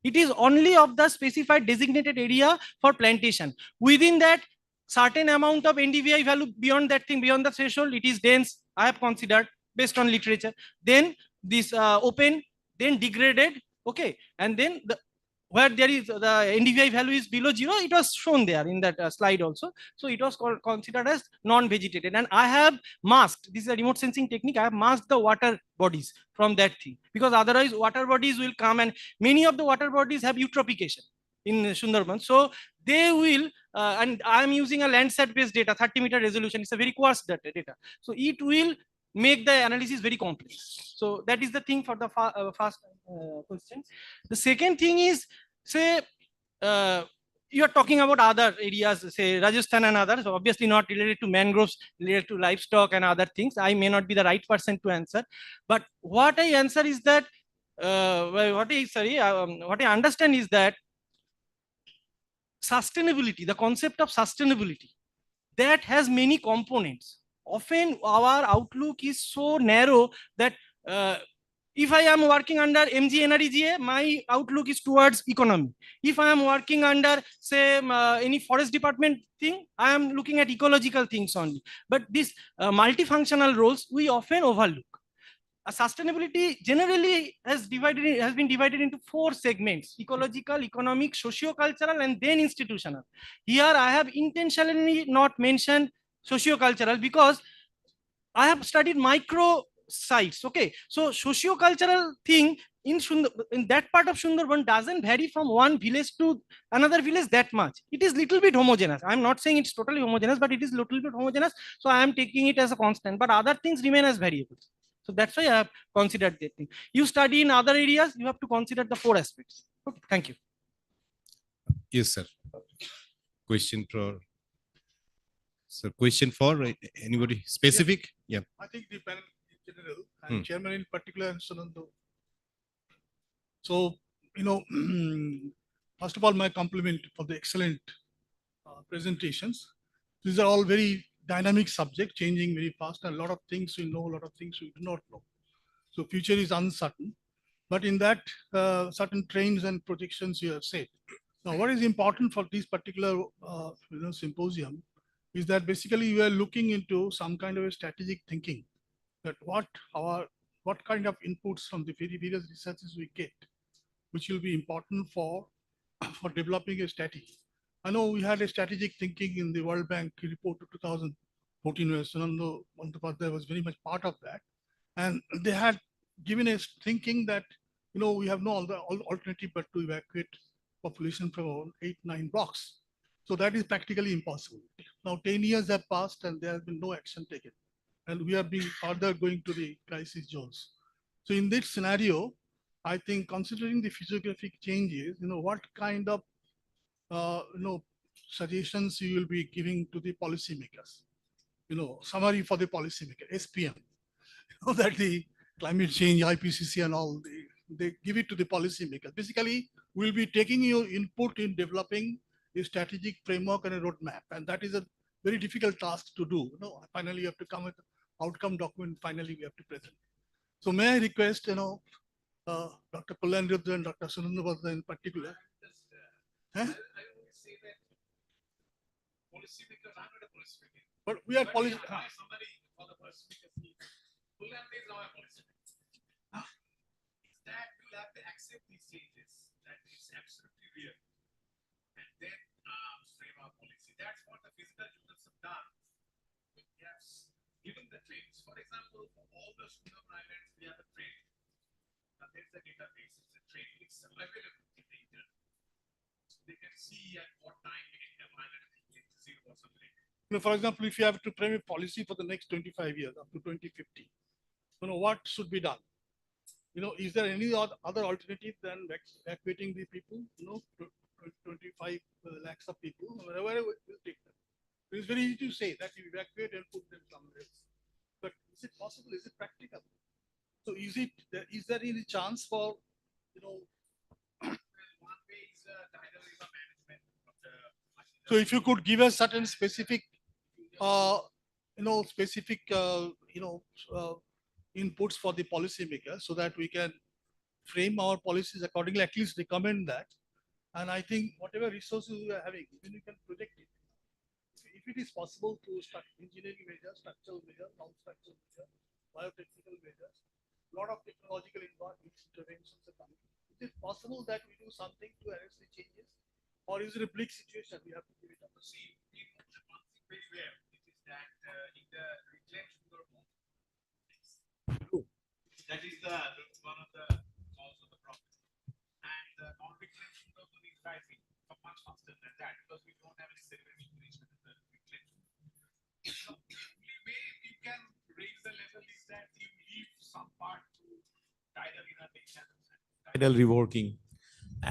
It is only of the specified designated area for plantation. Within that, certain amount of NDVI value beyond that thing, beyond the threshold, it is dense. I have considered based on literature. Then this open, then degraded, okay, and then where there is the NDVI value is below 0, it was shown there in that slide also. So it was considered as non-vegetated, and I have masked, this is a remote sensing technique, I have masked the water bodies from that thing, because otherwise water bodies will come, and many of the water bodies have eutrophication in Sundarbans. So they will, and I am using a Landsat based data, 30-meter resolution, it's a very coarse data. So it will make the analysis very complex. So that is the thing for the first question. The second thing is, say, you are talking about other areas, say Rajasthan and others, so obviously not related to mangroves, related to livestock and other things. I may not be the right person to answer, but what I answer is that, what I understand is that sustainability, the concept of sustainability, that has many components. Often our outlook is so narrow that if I am working under MGNREGA, my outlook is towards economy. If I am working under, say, any forest department thing, I am looking at ecological things only. But these multifunctional roles, we often overlook. Sustainability generally has been divided into 4 segments: ecological, economic, socio-cultural, and then institutional. Here I have intentionally not mentioned socio-cultural because I have studied micro sites. Okay, so socio-cultural thing in that part of Sundarban doesn't vary from one village to another village that much. It is little bit homogeneous. I'm not saying it's totally homogeneous, but it is little bit homogeneous. So I am taking it as a constant, but other things remain as variables. So that's why I have considered that thing. You study in other areas, you have to consider the 4 aspects. Okay, thank you. Yes, sir. Question for, sir, question for anybody specific? Yeah. I think the panel in general and chairman in particular and Sunando. So, first of all, my compliment for the excellent presentations. These are all very dynamic subjects, changing very fast, and a lot of things we know, a lot of things we do not know. So future is uncertain, but in that certain trends and projections you have said. Now, what is important for this particular symposium is that basically you are looking into some kind of a strategic thinking, that what kind of inputs from the various researches we get, which will be important for developing a strategy. I know we had a strategic thinking in the World Bank report of 2014, where Sunando Bandyopadhyay was very much part of that. And they had given us thinking that, we have no alternative but to evacuate population from around 8-9 blocks. So that is practically impossible. Now 10 years have passed and there has been no action taken. And we are being further going to the crisis zones. So in this scenario, I think considering the physiographic changes, what kind of suggestions you will be giving to the policymakers, summary for the policymaker, SPM, that the climate change, IPCC and all, they give it to the policymakers. Basically, we'll be taking your input in developing a strategic framework and a roadmap. And that is a very difficult task to do. Finally, you have to come with an outcome document. Finally, we have to present. So may I request, Dr. Kullan Rudra and Dr. Sunanda Bandyopadhyay in particular. But we are policy. Somebody for the policymakers. Kullan is now a policymaker. Is that you have to accept these changes? That is absolutely real. And then frame our policy. That's what the physical users have done. We have given the trains. For example, for all the Sundarban islands, we have a train. there's a database, it's a training, it's available in the internet. So they can see at what time we can have zero or something. For example, if you have to frame a policy for the next 25 years up to 2050, what should be done? Is there any other alternative than evacuating the people? 25 lakhs of people, wherever we'll take them. It's very easy to say that you evacuate and put them somewhere else. But is it possible? Is it practical? So is there any chance for, one way is tidal river management. So if you could give us certain specific, inputs for the policymakers so that we can frame our policies accordingly, at least recommend that. And I think whatever resources we are having, then we can project it. If it is possible to start engineering measures, structural measures, non-structural measures, biotechnical measures, a lot of technological interventions are coming. Is it possible that we do something to arrest the changes? Or is it a bleak situation? We have to give it up. See, we mentioned one thing very well, it is that in the reclaimed Sundarban, that is one of the cause of the problem. And the non-reclaimed Sundarban is rising much faster than that because we don't have any sediment accumulation in the reclaimed Sundarban. The only way you can raise the level is that you leave some part to tidal inundation, tidal reworking.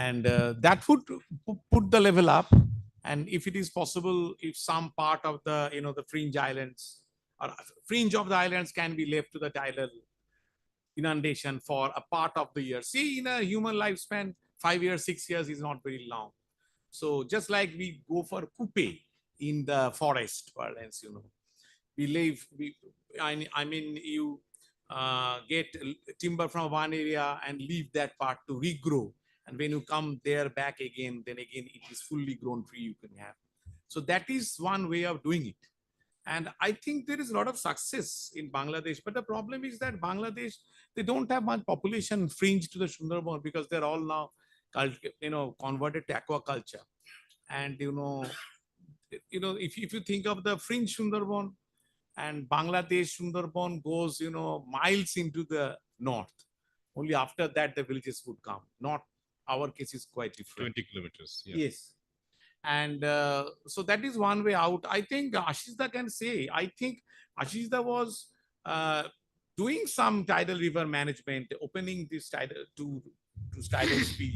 And that would put the level up. And if it is possible, if some part of the, the fringe islands or fringe of the islands can be left to the tidal inundation for a part of the year. See, in a human lifespan, 5 years, 6 years is not very long. So just like we go for coupe in the forest, we live, I mean, you get timber from one area and leave that part to regrow. And when you come there back again, then again, it is fully grown tree you can have. So that is one way of doing it. And I think there is a lot of success in Bangladesh. But the problem is that Bangladesh, they don't have much population fringe to the Sundarban because they're all now, converted to aquaculture. And, if you think of the fringe Sundarban and Bangladesh Sundarban goes, miles into the north. Only after that, the villages would come. Not our case is quite different. 20 kilometers. Yeah. Yes. And so that is one way out. I think Ashishda can say, I think Ashishda was doing some tidal river management, opening this tidal to tidal speed.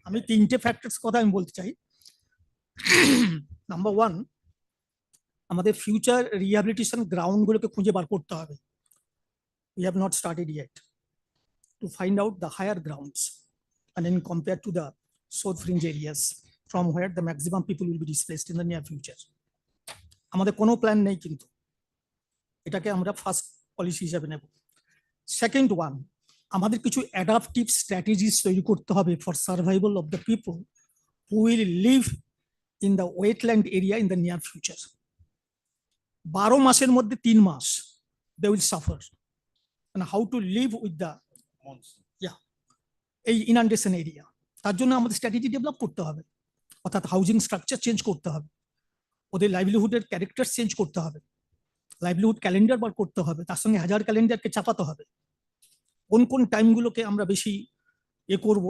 আমি তিনটে factors কথা আমি বলতে চাই। Number 1, আমাদের future rehabilitation ground গুলোকে খুঁজে বার করতে হবে। We have not started yet to find out the higher grounds and then compared to the south fringe areas from where the maximum people will be displaced in the near future. আমাদের কোনো plan নেই, কিন্তু এটাকে আমরা first policy হিসেবে নেব। Second one, আমাদের কিছু অ্যাডাপটিভ স্ট্র্যাটেজিস তৈরি করতে হবে for survival of the people who will live in the wetland area in the near future. 12 মাসের মধ্যে 3 মাস they will suffer, and how to live with the এই ইনান্ডেশন এরিয়া। তার জন্য আমাদের স্ট্র্যাটেজি ডেভেলপ করতে হবে, অর্থাৎ হাউজিং স্ট্রাকচার চেঞ্জ করতে হবে, ওদের লাইভলিহুডের ক্যারেক্টার চেঞ্জ করতে হবে, লাইভলিহুড ক্যালেন্ডার বার করতে হবে, তার সঙ্গে হাজার ক্যালেন্ডারকে চাপাতে হবে। কোন কোন টাইমগুলোকে আমরা বেশি করব,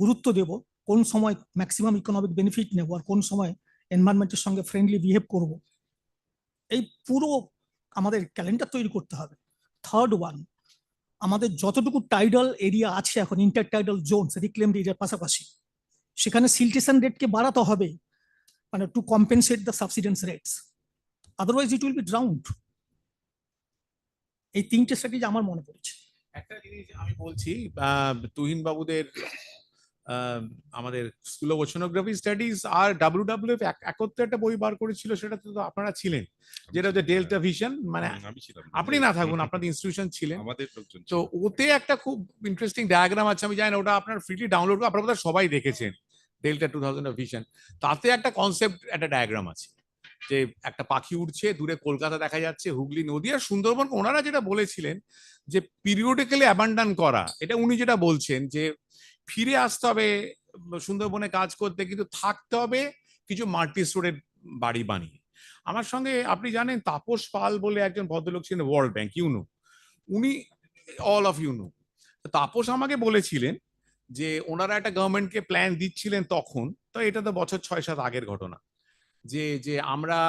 গুরুত্ব দেব, কোন সময় ম্যাক্সিমাম ইকোনমিক বেনিফিট নেব, আর কোন সময় এনভায়রনমেন্টের সঙ্গে ফ্রেন্ডলি বিহেভ করব, এই পুরো আমাদের ক্যালেন্ডার তৈরি করতে হবে। থার্ড ওয়ান, আমাদের যতটুকু টাইডাল এরিয়া আছে এখন, ইন্টারটাইডাল জোনস রিক্লেমড এরিয়ার পাশাপাশি, সেখানে সিলটেশন রেটকে বাড়াতে হবে, মানে to compensate the subsidence rates, otherwise it will be drowned. এই তিনটে স্ট্র্যাটেজি আমার মনে পড়ছে। একটা জিনিস আমি বলছি, তুহিন বাবুদের আমাদের স্কুল অফ ওশনোগ্রাফি স্টাডিজ আর WWF একত্রে একটা বই বার করেছিল, সেটা তো আপনারা ছিলেন, যেটা হচ্ছে ডেল্টা ভিশন। মানে আপনি না থাকুন, আপনাদের ইনস্টিটিউশন ছিলেন, তো ওতে একটা খুব ইন্টারেস্টিং ডায়াগ্রাম আছে, আমি জানি না ওটা আপনার ফ্রিলি ডাউনলোড করে, আপনারা সবাই দেখেছেন ডেল্টা 2000 ভিশন। তাতে একটা কনসেপ্ট, একটা ডায়াগ্রাম আছে যে একটা পাখি উঠছে, দূরে কলকাতা দেখা যাচ্ছে, হুগলি নদী আর সুন্দরবন। ওনারা যেটা বলেছিলেন যে পিরিয়ডিক্যালি অ্যাবান্ডন করা, এটা উনি যেটা বলছেন যে ফিরে আসতে হবে সুন্দরবনে কাজ করতে, কিন্তু থাকতে হবে কিছু মাল্টি স্টোরেড বাড়ি বানিয়ে। আমার সঙ্গে আপনি জানেন তাপস পাল বলে একজন ভদ্রলোক ছিলেন, ওয়ার্ল্ড ব্যাংক, উনি অল অফ তাপস আমাকে বলেছিলেন যে ওনারা একটা গভর্নমেন্টকে প্ল্যান দিচ্ছিলেন তখন, তো এটা তো বছর 6-7 আগের ঘটনা, যে যে আমরা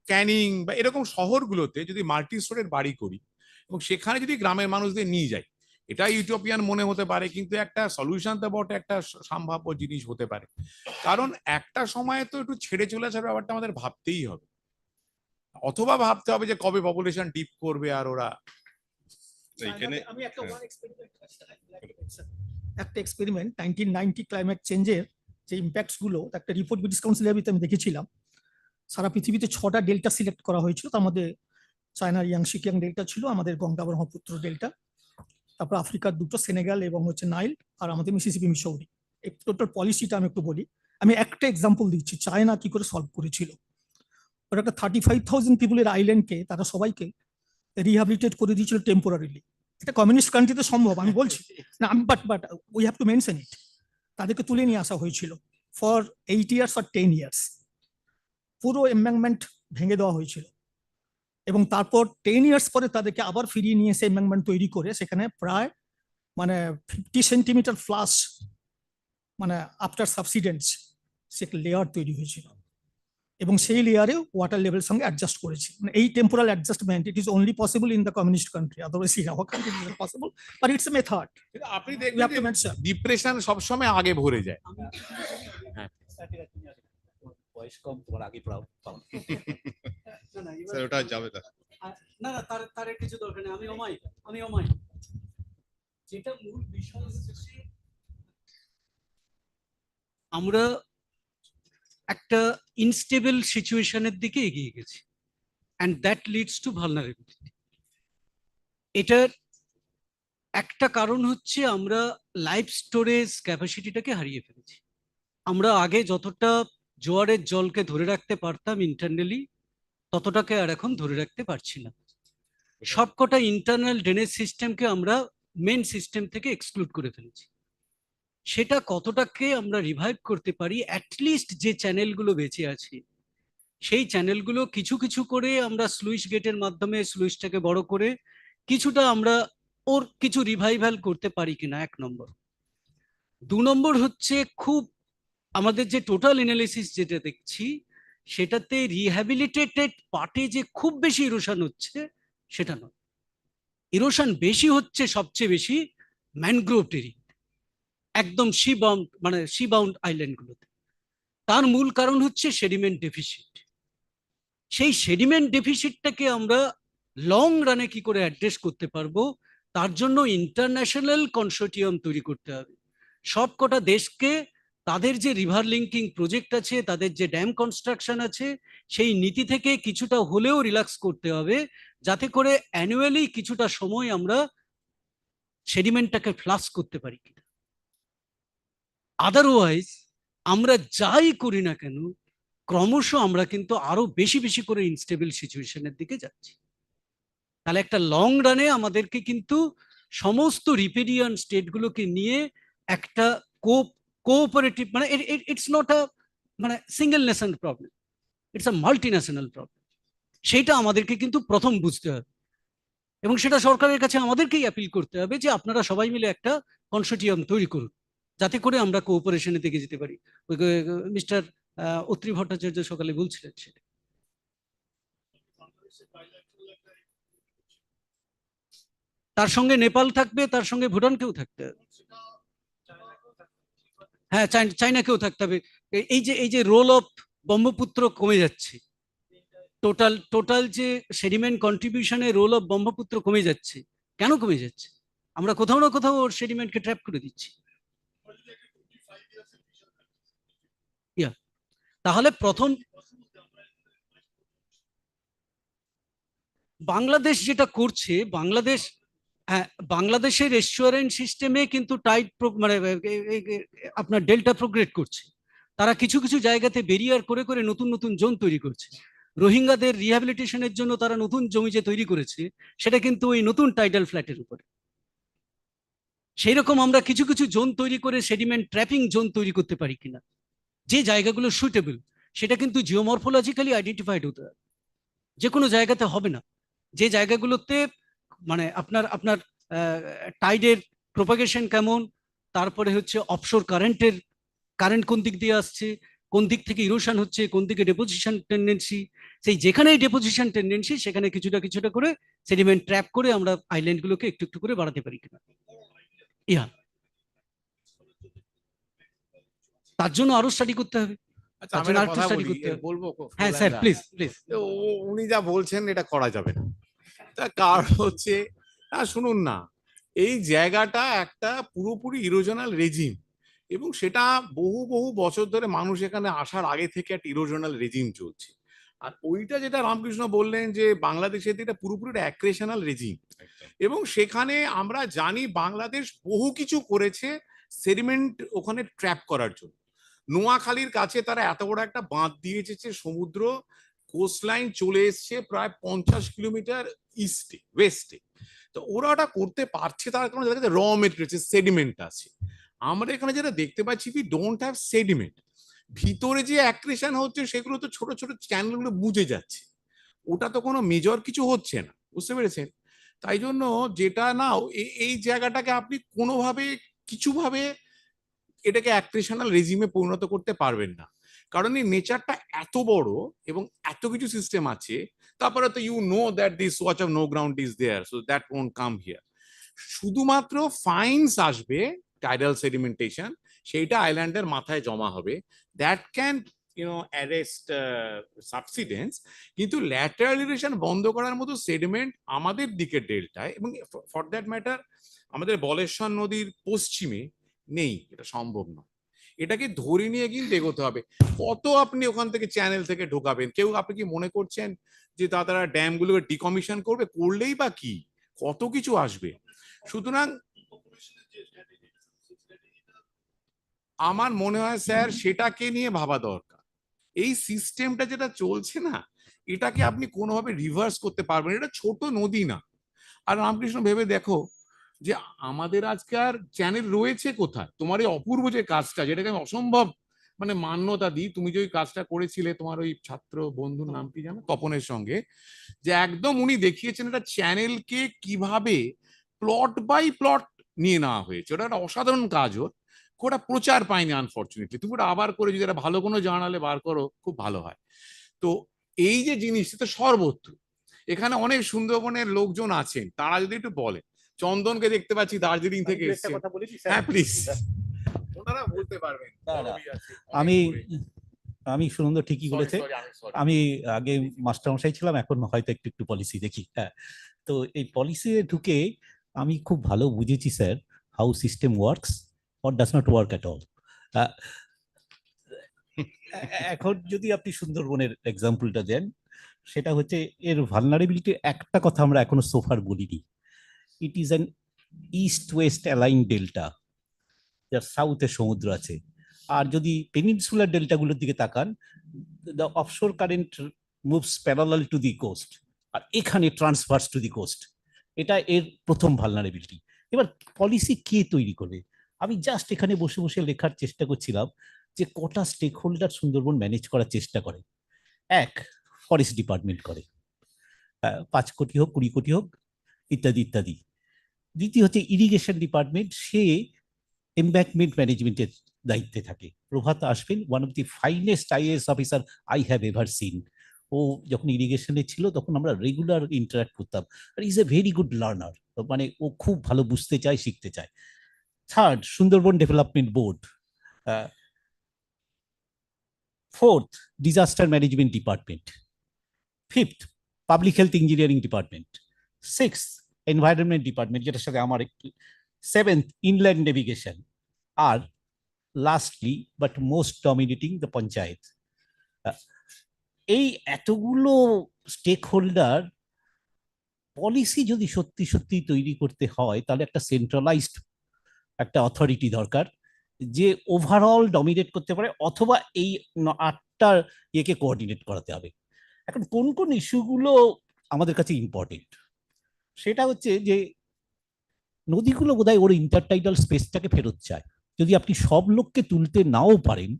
ক্যানিং বা এরকম শহরগুলোতে যদি মাল্টি স্টোরের বাড়ি করি এবং সেখানে যদি গ্রামের মানুষদের নিয়ে যাই, এটা ইউটোপিয়ান মনে হতে পারে, কিন্তু একটা সলিউশন তো বটে, একটা সম্ভাব্য জিনিস হতে পারে। কারণ একটা সময়ে তো একটু ছেড়ে চলে আসার ব্যাপারটা আমাদের ভাবতেই হবে, অথবা ভাবতে হবে যে কবে পপুলেশন ডিপ করবে আর ওরা এইখানে আমি একটা এক্সপেরিমেন্ট 1990 ক্লাইমেট চেঞ্জের যে ইম্প্যাক্টস গুলো একটা রিপোর্ট ব্রিটিশ কাউন্সিল আমি দেখেছিলাম। সারা পৃথিবীতে 6টা ডেল্টা সিলেক্ট করা হয়েছিল, তার মধ্যে চায়নার ইয়াংশিকিয়াং ডেল্টা ছিল, আমাদের গঙ্গা ব্রহ্মপুত্র ডেল্টা, তারপর আফ্রিকার 2টো সেনেগাল এবং হচ্ছে নাইল, আর আমাদের মিসিসিপি মিসৌরি। এই টোটাল পলিসিটা আমি একটু বলি। আমি একটা এক্সাম্পল দিচ্ছি চায়না কি করে সলভ করেছিল। ওরা একটা 35,000 পিপুলের আইল্যান্ডকে তারা সবাইকে রিহ্যাবিলিটেট করে দিয়েছিল টেম্পোরারিলি। এটা কমিউনিস্ট কান্ট্রিতে সম্ভব, আমি বলছি না, but we have to mention it. তাদেরকে তুলে নিয়ে আসা হয়েছিল ফর 8 ইয়ার্স or 10 ইয়ার্স। পুরো এমব্যাঙ্কমেন্ট ভেঙে দেওয়া হয়েছিল এবং তারপর 10 ইয়ার্স পরে তাদেরকে আবার ফিরিয়ে নিয়ে এসে এমব্যাঙ্কমেন্ট তৈরি করে সেখানে প্রায় 50 সেন্টিমিটার ফ্লাশ আফটার সাবসিডেন্টস সে লেয়ার তৈরি হয়েছিল এবং সেই লেয়ারে ওয়াটার লেভেল সঙ্গে অ্যাডজাস্ট করেছি। এই temporal adjustment it is only possible in the communist country, otherwise in our country it is possible, but it's a method. আপনি দেখবেন ডিপ্রেশন সবসময় আগে ভরে যায়। বয়স কম, তোমার আগে পড়াও। ওটা যাবে না, না না, তার কিছু দরকার নেই, আমি অমাই। যেটা মূল বিষয় হচ্ছে আমরা একটা ইনস্টেবল সিচুয়েশনের দিকে এগিয়ে গেছি, and that leads to vulnerability. এটার একটা কারণ হচ্ছে আমরা লাইফ স্টোরেজ ক্যাপাসিটিটাকে হারিয়ে ফেলেছি। আমরা আগে যতটা জোয়ারের জলকে ধরে রাখতে পারতাম ইন্টারনালি, ততটাকে আর এখন ধরে রাখতে পারছি না। সবকটা ইন্টারনাল ড্রেনেজ সিস্টেমকে আমরা মেন সিস্টেম থেকে এক্সক্লুড করে ফেলেছি। সেটা কতটাকে আমরা রিভাইভ করতে পারি, অ্যাটলিস্ট যে চ্যানেলগুলো বেঁচে আছে সেই চ্যানেলগুলো কিছু কিছু করে আমরা স্লুইস গেটের মাধ্যমে স্লুইসটাকে বড় করে কিছুটা আমরা ওর কিছু রিভাইভাল করতে পারি কিনা, 1 নম্বর। 2 নম্বর হচ্ছে খুব আমাদের যে টোটাল অ্যানালিসিস যেটা দেখছি সেটাতে রিহ্যাবিলিটেটেড পার্টে যে খুব বেশি ইরোশন হচ্ছে সেটা নয়। ইরোশন বেশি হচ্ছে সবচেয়ে বেশি ম্যানগ্রোভ এরিয়া, একদম সি বাউন্ড আইল্যান্ডগুলোতে। তার মূল কারণ হচ্ছে সেডিমেন্ট ডেফিসিট। সেই সেডিমেন্ট ডেফিসিটটাকে আমরা লং রানে কি করে অ্যাড্রেস করতে পারবো, তার জন্য ইন্টারন্যাশনাল কনসোর্টিয়াম তৈরি করতে হবে। সবকটা দেশকে তাদের যে রিভার লিঙ্কিং প্রজেক্ট আছে, তাদের যে ড্যাম কনস্ট্রাকশন আছে, সেই নীতি থেকে কিছুটা হলেও রিল্যাক্স করতে হবে, যাতে করে অ্যানুয়ালি কিছুটা সময় আমরা সেডিমেন্টটাকে ফ্লাশ করতে পারি কিনা। আদারওয়াইজ আমরা যাই করি না কেন ক্রমশ আমরা কিন্তু আরো বেশি বেশি করে ইনস্টেবল সিচুয়েশনের দিকে যাচ্ছি। তাহলে একটা লং রানে আমাদেরকে কিন্তু সমস্ত রিপেরিয়ান স্টেটগুলোকে নিয়ে একটা cooperative, it's not a single nation problem, it's a multinational problem. সেইটা আমাদেরকে কিন্তু প্রথম বুঝতে হবে এবং সেটা সরকারের কাছে আমাদেরকেই অ্যাপিল করতে হবে যে আপনারা সবাই মিলে একটা কনসোর্টিয়াম তৈরি করুন, যাতে করে আমরা কোঅপারেশনের দিকে যেতে পারি। মিস্টার অত্রি ভট্টাচার্য সকালে বলছিলেন সেটা। তার সঙ্গে নেপাল থাকবে, তার সঙ্গে ভুটানকেও থাকতে হবে, হ্যাঁ চাইনাকেও থাকতে হবে। এই যে রোল অফ ব্রহ্মপুত্র কমে যাচ্ছে, টোটাল যে সেডিমেন্ট কন্ট্রিবিউশনে রোল অফ ব্রহ্মপুত্র কমে যাচ্ছে। কেন কমে যাচ্ছে? আমরা কোথাও না কোথাও ওর সেডিমেন্টকে ট্র্যাপ করে দিচ্ছি। তাহলে প্রথম বাংলাদেশ যেটা করছে, বাংলাদেশের এস্টুয়ারেন্ট সিস্টেমে কিন্তু টাইড আপনার ডেল্টা প্রোগ্রেড করছে। তারা কিছু কিছু জায়গাতে বেরিয়ার করে করে নতুন নতুন জোন তৈরি করছে। রোহিঙ্গাদের রিহ্যাবিলিটেশনের জন্য তারা নতুন জমি যে তৈরি করেছে সেটা কিন্তু ওই নতুন টাইডাল ফ্ল্যাটের উপরে। সেই রকম আমরা কিছু কিছু জোন তৈরি করে সেডিমেন্ট ট্র্যাপিং জোন তৈরি করতে পারি কিনা, যে জায়গাগুলো সুইটেবল, সেটা কিন্তু জিওমরফোলজিক্যালি আইডেন্টিফাইড হতে হবে। যে কোনো জায়গাতে হবে না, যে জায়গাগুলোতে আপনার টাইডের প্রোপাগেশন কেমন, তারপরে হচ্ছে অফশোর কারেন্ট কোন দিক দিয়ে আসছে, কোন দিক থেকে ইরোশন হচ্ছে, কোন দিকে ডেপোজিশন টেন্ডেন্সি, সেই যেখানেই ডেপোজিশন টেন্ডেন্সি সেখানে কিছুটা করে সেডিমেন্ট ট্র্যাপ করে আমরা আইল্যান্ডগুলোকে একটু একটু করে বাড়াতে পারি কিনা। ইয়া, তার জন্য আরো স্টাডি করতে হবে। আচ্ছা, আমি একটা কথা বলি, বলবো? হ্যাঁ স্যার, প্লিজ প্লিজ। উনি যা বলছেন এটা করা যাবে না, তার কারণ হচ্ছে, শুনুন না, এই জায়গাটা একটা পুরোপুরি ইরোজনাল রেজিম, এবং সেটা বহু বহু বছর ধরে মানুষ এখানে আসার আগে থেকে একটা ইরোজনাল রেজিম চলছে। আর ওইটা যেটা রামকৃষ্ণ বললেন যে বাংলাদেশে এটা পুরোপুরি অ্যাক্রেশনাল রেজিম, এবং সেখানে আমরা জানি বাংলাদেশ বহু কিছু করেছে সেডিমেন্ট ওখানে ট্র্যাপ করার জন্য। নোয়াখালীর কাছে তারা এত বড় একটা বাঁধ দিয়েছে যে সমুদ্র কোস্টলাইন চলে এসছে প্রায় 50 কিলোমিটার ইস্টে ওয়েস্টে। তো ওরা ওটা করতে পারছে তার কারণে দেখা যাচ্ছে র মেটেরিয়াল সেডিমেন্ট আছে। আমরা এখানে যেটা দেখতে পাচ্ছি, উই ডোন্ট হ্যাভ সেডিমেন্ট। ভিতরে যে অ্যাক্রেশন হচ্ছে সেগুলো তো ছোট ছোট চ্যানেলগুলো বুঝে যাচ্ছে, ওটা তো কোনো মেজর কিছু হচ্ছে না, বুঝতে পেরেছেন? তাই জন্য যেটা না, এই জায়গাটাকে আপনি কোনোভাবে কিছুভাবে এটাকে অ্যাক্রেশনাল রেজিমে পরিণত করতে পারবেন না, কারণ এই নেচারটা এত বড় এবং এত কিছু সিস্টেম আছে। তারপরে তো you know that this watch of no ground is there, so that won't come here. শুধুমাত্র ফাইন্স আসবে টাইডাল সেডিমেন্টেশন, সেইটা আইল্যান্ডের মাথায় জমা হবে, দ্যাট ক্যান অ্যারেস্ট সাবসিডেন্স। কিন্তু ল্যাটারাল ইরোশন বন্ধ করার মতো সেডিমেন্ট আমাদের দিকের ডেল্টায় এবং ফর দ্যাট ম্যাটার আমাদের বলেশ্বর নদীর পশ্চিমে নেই, এটা সম্ভব নয়। এটাকে ধরে নিয়ে কিন্তু এগোতে হবে। কত আপনি ওখান থেকে চ্যানেল থেকে ঢোকাবেন? কেউ আপনি কি মনে করছেন যে তারা ড্যামগুলোকে ডিকমিশন করবে? করলেই বা কি, কত কিছু আসবে। সুতরাং আমার মনে হয় স্যার সেটাকে নিয়ে ভাবা দরকার। এই সিস্টেমটা যেটা চলছে না, এটাকে আপনি কোনোভাবে রিভার্স করতে পারবেন, এটা ছোট নদী না। আর রামকৃষ্ণ ভেবে দেখো যে আমাদের আজকে আর চ্যানেল রয়েছে কোথায়? তোমার এই অপূর্ব যে কাজটা, যেটাকে আমি অসম্ভব মানে মান্যতা দিই, তুমি যে ওই কাজটা করেছিলে তোমার ওই ছাত্র বন্ধুর নাম কি জানো, তপনের সঙ্গে, যে একদম উনি দেখিয়েছেন এটা চ্যানেলকে কিভাবে প্লট বাই প্লট নিয়ে নেওয়া হয়েছে। ওটা একটা অসাধারণ কাজ, ওটা প্রচার পায়নি আনফর্চুনেটলি। তুমি ওটা আবার করে যদি একটা ভালো কোনো জার্নালে বার করো খুব ভালো হয়। তো এই যে জিনিসটা তো সর্বত্র, এখানে অনেক সুন্দরবনের লোকজন আছেন, তারা যদি একটু বলে, চন্দনকে দেখতে পাচ্ছি দার্জিলিং থেকে এসেছে, হ্যাঁ প্লিজ, ওনারা বলতে পারবেন। আমি সুন্দর ঠিকই বলেছে। আমি আগে মাস্টারমশাই ছিলাম, এখন হয়তো একটু একটু পলিসি দেখি। হ্যাঁ, তো এই পলিসি ঢুকে আমি খুব ভালো বুঝেছি sir how system works or does not work at all. এখন যদি আপনি সুন্দরবনের এক্সাম্পলটা দেন, সেটা হচ্ছে এর ভালনারেবিলিটি। একটা কথা আমরা এখনো সোফার বলিনি, it is an east west align delta, যার সাউথে সমুদ্র আছে। আর যদি পেনিনসুলার ডেল্টাগুলোর দিকে তাকান, the offshore current moves parallel to the coast, আর এখানে ট্রান্সভার্স টু দি কোস্ট। এটা এর প্রথম ভালনারেবিলিটি। এবার পলিসি কে তৈরি করবে? আমি জাস্ট এখানে বসে বসে লেখার চেষ্টা করছিলাম যে কটা স্টেক হোল্ডার সুন্দরবন ম্যানেজ করার চেষ্টা করে। এক, ফরেস্ট ডিপার্টমেন্ট করে, 5 কোটি হোক 20 কোটি হোক ইত্যাদি ইত্যাদি। দ্বিতীয় হচ্ছে ইরিগেশন ডিপার্টমেন্ট, সে এমব্যাঙ্কমেন্ট ম্যানেজমেন্টের দায়িত্বে থাকে। প্রভাত আসবেন, one of the finest IAS officer I have ever seen. ও যখন ইরিগেশনে ছিল তখন আমরা রেগুলার ইন্টারাক্ট করতাম, আর is a very good learner, মানে ও খুব ভালো বুঝতে চায়, শিখতে চায়। Third, Sundarban development board. Fourth, disaster management department. Fifth, public health engineering department. Sixth, environment department, যেটার সাথে আমার একটু। Seventh, inland navigation. আর lastly but most dominating, the panchayat. এই এতগুলো স্টেক হোল্ডার পলিসি যদি সত্যি সত্যি তৈরি করতে হয়, তাহলে একটা সেন্ট্রালাইজড একটা অথরিটি দরকার, যে ওভারঅল ডমিনেট করতে পারে, অথবা এই 8টা ইয়েকে কোঅর্ডিনেট করাতে হবে। এখন কোন কোন ইস্যুগুলো আমাদের কাছে ইম্পর্টেন্ট, সেটা হচ্ছে যে নদীগুলো বোধহয় ওর ইন্টারটাইডাল স্পেসটাকে ফেরত চায়। যদি আপনি সব লোককে তুলতে নাও পারেন,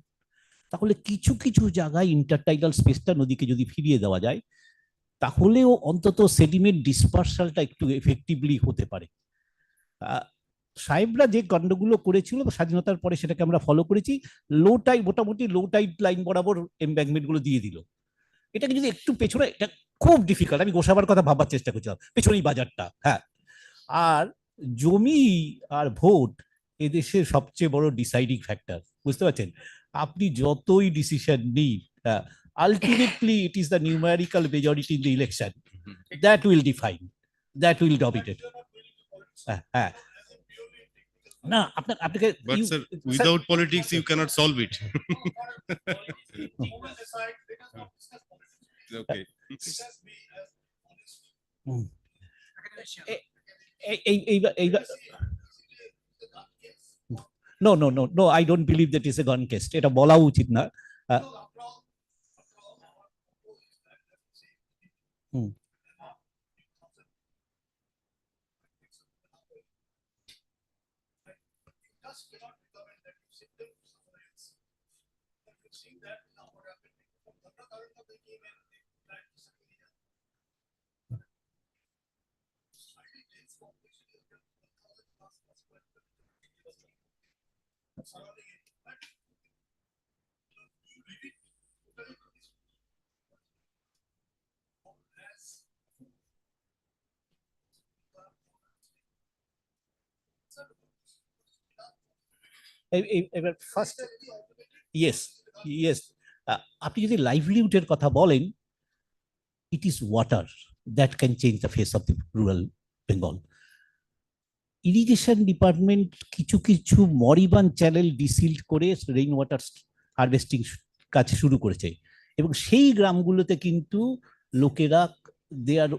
তাহলে কিছু কিছু জায়গায় ইন্টারটাইডাল স্পেসটা নদীকে যদি ফিরিয়ে দেওয়া যায়, তাহলেও অন্তত সেডিমেন্ট ডিসপার্সালটা একটু এফেক্টিভলি হতে পারে। সাহেবরা যে কাণ্ডগুলো করেছিল স্বাধীনতার পরে সেটাকে আমরা ফলো করেছি। মোটামুটি লো টাইড লাইন বরাবর এমব্যাঙ্কমেন্ট গুলো দিয়ে দিল। এটাকে যদি একটু পেছনে, এটা খুব ডিফিকাল্ট, আমি গোসাবার কথা ভাবার চেষ্টা করছিলাম, পেছনেই বাজারটা। হ্যাঁ, আর জমি আর ভোট এদেশের সবচেয়ে বড় ডিসাইডিং ফ্যাক্টর, বুঝতে পারছেন? আপনি যতই ডিসিশন নিন, ultimately it is the numerical majority in the election that will define, that will dominate. হ্যাঁ, না আপনাকে But sir, without politics you cannot solve it. Okay. No, I don't believe that is a gun case. এটা বলা উচিত না। এবার first, yes, আপনি যদি লাইভলিহুডের কথা বলেন, it is water that can change the face of the rural Bengal. Irrigation department কিছু কিছু মরিবান চ্যানেল ডিসিল্ড করে রেইন ওয়াটার হারভেস্টিং কাজ শুরু করেছে, এবং সেই গ্রামগুলোতে কিন্তু লোকেরা দেয়ার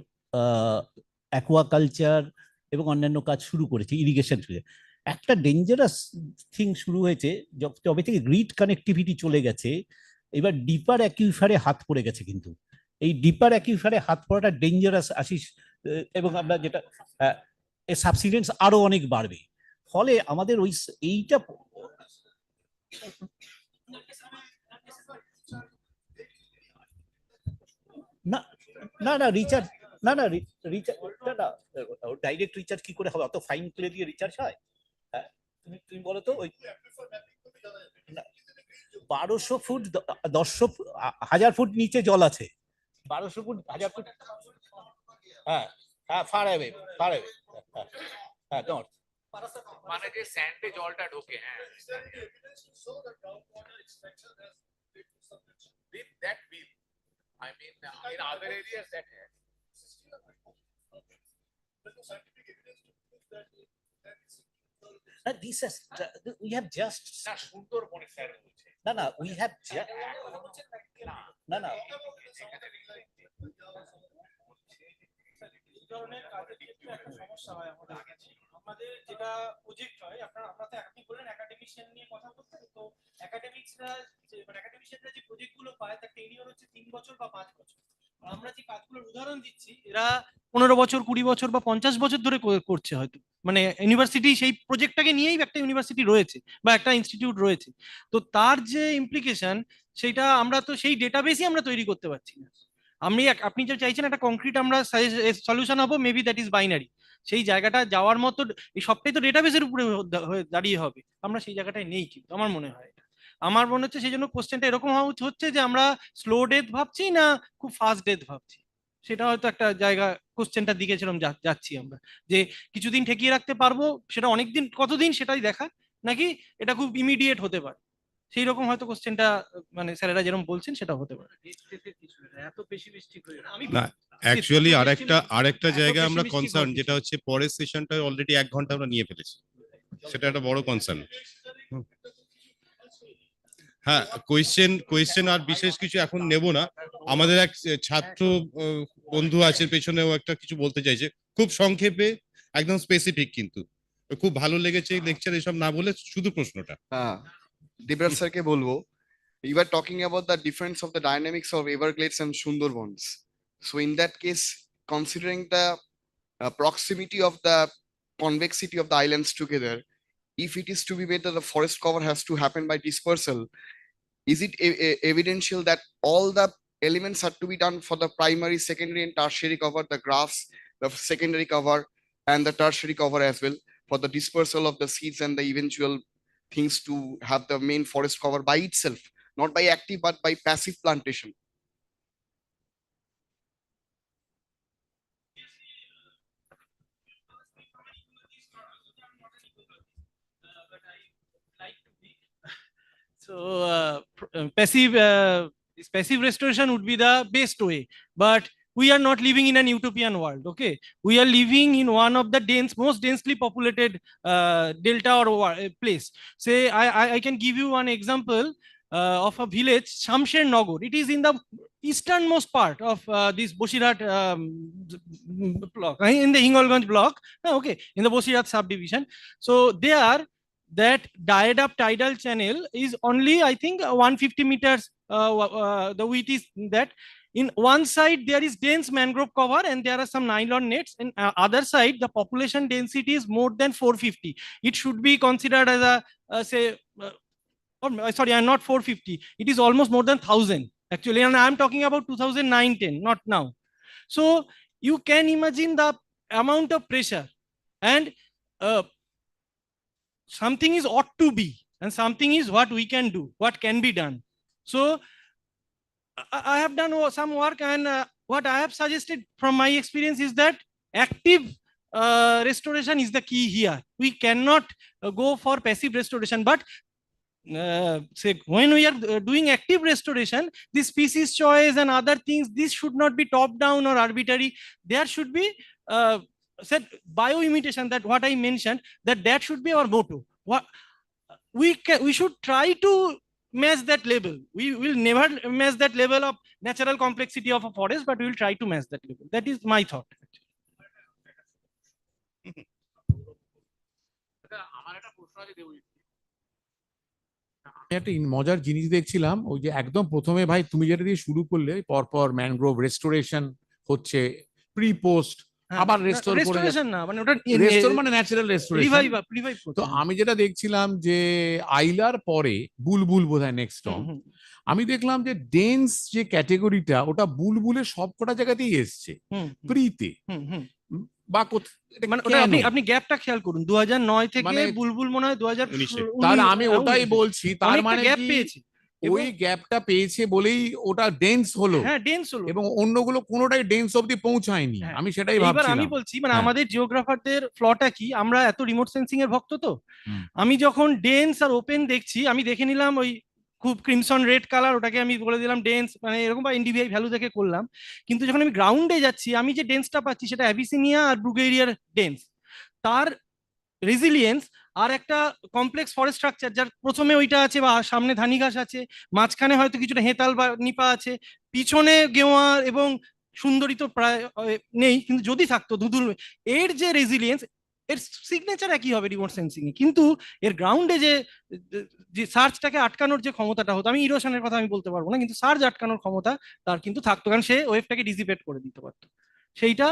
অ্যাকোয়াকালচার এবং অন্যান্য কাজ শুরু করেছে ইরিগেশন। একটা ডেঞ্জারাস থিং শুরু হয়েছে যবে থেকে গ্রিড কানেক্টিভিটি চলে গেছে, এবার ডিপার অ্যাকিউফারে হাত পড়ে গেছে। কিন্তু এই ডিপার অ্যাকিউফারে হাত পড়াটা ডেঞ্জারাস আশিস, এবং আমরা যেটা সাবসিডেন্স আরো অনেক বাড়বে। ফলে আমাদের ওই এইটা রিচার্জ ডাইরেক্ট রিচার্জ কি করে হবে? অত ফাইন প্লে দিয়ে রিচার্জ হয়? তুমি বলো তো, ওই 1200 ফুট 1000 ফুট নিচে জল আছে, 1200 ফুট 1000 ফুট। হ্যাঁ, ফার অ্যাওয়ে নর্থ, মানে যে স্যান্ডে জলটা ঢোকে। হ্যাঁ, with that bill, I mean, in other areas that has. This has, we have just না, সুন্দরবনে স্যার বলছে। না we have না ধরনের কাজের ক্ষেত্রে একটা সমস্যা হয় আমাদের যেটা প্রজেক্ট হয়, আপনি বললেন একাডেমিশিয়ান নিয়ে কথা বলতে, তো একাডেমিক্সরা মানে একাডেমিশিয়ানরা যে প্রজেক্টগুলো পায় তার টেনিওর হচ্ছে 3 বছর বা 5 বছর। আমরা যে কাজগুলোর উদাহরণ দিচ্ছি এরা 15 বছর 20 বছর বা 50 বছর ধরে করছে হয়তো, মানে ইউনিভার্সিটি সেই প্রজেক্টটাকে নিয়েই একটা ইউনিভার্সিটি রয়েছে বা একটা ইনস্টিটিউট রয়েছে। তো তার যে ইমপ্লিকেশন সেটা আমরা তো সেই ডেটাবেসই আমরা তৈরি করতে পারছি না। আপনি যে চাইছেন একটা কংক্রিট আমরা সলিউশন হবো, মেবি দ্যাট ইজ বাইনারি, সেই জায়গাটা যাওয়ার মতো এই সবটাই তো ডেটাবেসের উপরে দাঁড়িয়ে হবে। আমরা সেই জায়গাটায় নেই, কিন্তু আমার মনে হয় আমার মনে হচ্ছে সেই জন্য কোশ্চেনটা এরকম হওয়া হচ্ছে যে আমরা স্লো ডেথ ভাবছি না খুব ফাস্ট ডেথ ভাবছি। সেটা হয়তো একটা জায়গা কোশ্চেনটার দিকে সেরকম যাচ্ছি আমরা, যে কিছুদিন ঠেকিয়ে রাখতে পারবো, সেটা অনেকদিন কতদিন সেটাই দেখা, নাকি এটা খুব ইমিডিয়েট হতে পারে, সেই রকম হয়তো কোশ্চেনটা মানে স্যারেরা যেরকম বলছেন সেটা হতে পারে। এত পেসিমিস্টিক হয়ে না, অ্যাকচুয়ালি আরেকটা জায়গা আমরা কনসার্ন, যেটা হচ্ছে পরের সেশনটা অলরেডি 1 ঘন্টা আমরা নিয়ে ফেলেছি, সেটা একটা বড় কনসার্ন। হ্যাঁ, কোয়েশ্চেন আর বিশেষ কিছু এখন নেব না। আমাদের এক ছাত্র বন্ধু আছে পেছনেও, একটা কিছু বলতে চাইছে খুব সংক্ষেপে, একদম স্পেসিফিক, কিন্তু খুব ভালো লেগেছে লেকচার, এসব না বলে শুধু প্রশ্নটা। হ্যাঁ, দেবরাজ স্যারকে বলবো, you are talking about the difference of the dynamics of Everglades and Sundarbans. So in that case, considering the proximity of the convexity of the islands together, if it is to be made that the forest cover has to happen by dispersal, is it evidential that all the elements are to be done for the primary, secondary and tertiary cover, the graphs, the secondary cover and the tertiary cover as well? for the dispersal of the seeds and the eventual things to have the main forest cover by itself, not by active but by passive plantation. So passive restoration would be the best way, but we are not living in an utopian world. Okay, we are living in one of the most densely populated delta or place. Say I can give you one example of a village, Shamsher Nagar. It is in the easternmost part of this Boshirat block, in the Hingolganj block. Okay, in the Boshirat subdivision. So there, that dried up tidal channel is only, I think, 150 meters. The width is that. In one side there is dense mangrove cover and there are some nylon nets, and other side the population density is more than 450. It should be considered as a say sorry, I'm not 450, it is almost more than 1000 actually, and I'm talking about 2009-10, not now. So you can imagine the amount of pressure, and something is ought to be and something is what we can do, what can be done. So I have done some work, and what I have suggested from my experience is that active restoration is the key here. We cannot go for passive restoration, but say when we are doing active restoration, this species choice and other things, this should not be top down or arbitrary. There should be said bioimitation, that what I mentioned, that should be our motto. What we should try to match that level. We will never match that level of natural complexity of a forest, but we will try to match that level. That is my thought. আমি একটা মজার জিনিস দেখছিলাম, ওই যে একদম প্রথমে ভাই তুমি যেটা দিয়ে শুরু করলে, পরপর ম্যানগ্রোভ রেস্টোরেশন হচ্ছে, প্রি পোস্ট, আবার রেস্টোর করে না, মানে ওটা রেস্টোর মানে ন্যাচারাল রেস্টোরেশন। রিভাইভ তো আমি যেটা দেখছিলাম যে আইলার পরে বুলবুল বোধহয় নেক্সট টর্ম, আমি দেখলাম যে ডেন্স যে ক্যাটেগরিটা, ওটা বুলবুলের সবকটা জায়গাতেই এসছে প্রিতে বা আপনি গ্যাপটা খেয়াল করুন, 2009 থেকে বুলবুল মনে হয় 2019। তাহলে আমি ওটাই বলছি, তার মানে গ্যাপ পেয়েছে, ওই গ্যাপটা পেয়েছে বলেই ওটা ডেন্স হলো। হ্যাঁ, ডেন্স হলো, এবং অন্যগুলো কোনোটাই ডেন্স অবধি পৌঁছায়নি। আমি সেটাই ভাবছিলাম। এবার আমি বলছি, মানে আমাদের জিওগ্রাফারদের ফ্লটা কি, আমরা এত রিমোট সেন্সিং এর ভক্ত, তো আমি যখন ডেন্স আর ওপেন দেখছি, আমি দেখে নিলাম ওই খুব ক্রিমসন রেড কালার, ওটাকে আমি বলে দিলাম ডেন্স, মানে এরকম বা এনডিভিআই ভ্যালু দেখে করলাম। কিন্তু যখন আমি গ্রাউন্ডে যাচ্ছি, আমি যে ডেন্সটা পাচ্ছি সেটা অ্যাবিসিনিয়া আর ব্রুগেরিয়ার ডেন্স। তার রেজিলিয়েন্স আর একটা কমপ্লেক্স ফরেস্ট স্ট্রাকচার, যার প্রথমে ওইটা আছে বা সামনে ধানি ঘাস আছে, মাঝখানে হয়তো কিছুটা হেতাল বা নিপা আছে, পিছনে গেওয়ার এবং সুন্দরী তো প্রায় নেই, কিন্তু যদি থাকতো ধুধুল, এর যে রেজিলিয়েন্স, এর সিগনেচার একই হবে রিমোট সেন্সিং এ, কিন্তু এর গ্রাউন্ডে যে সার্চটাকে আটকানোর যে ক্ষমতাটা হতো, আমি ইরোশনের কথা আমি বলতে পারবো না, কিন্তু সার্চ আটকানোর ক্ষমতা তার কিন্তু থাকতো, কারণ সে ওয়েভটাকে ডিসিপেট করে দিতে পারতো। সেইটা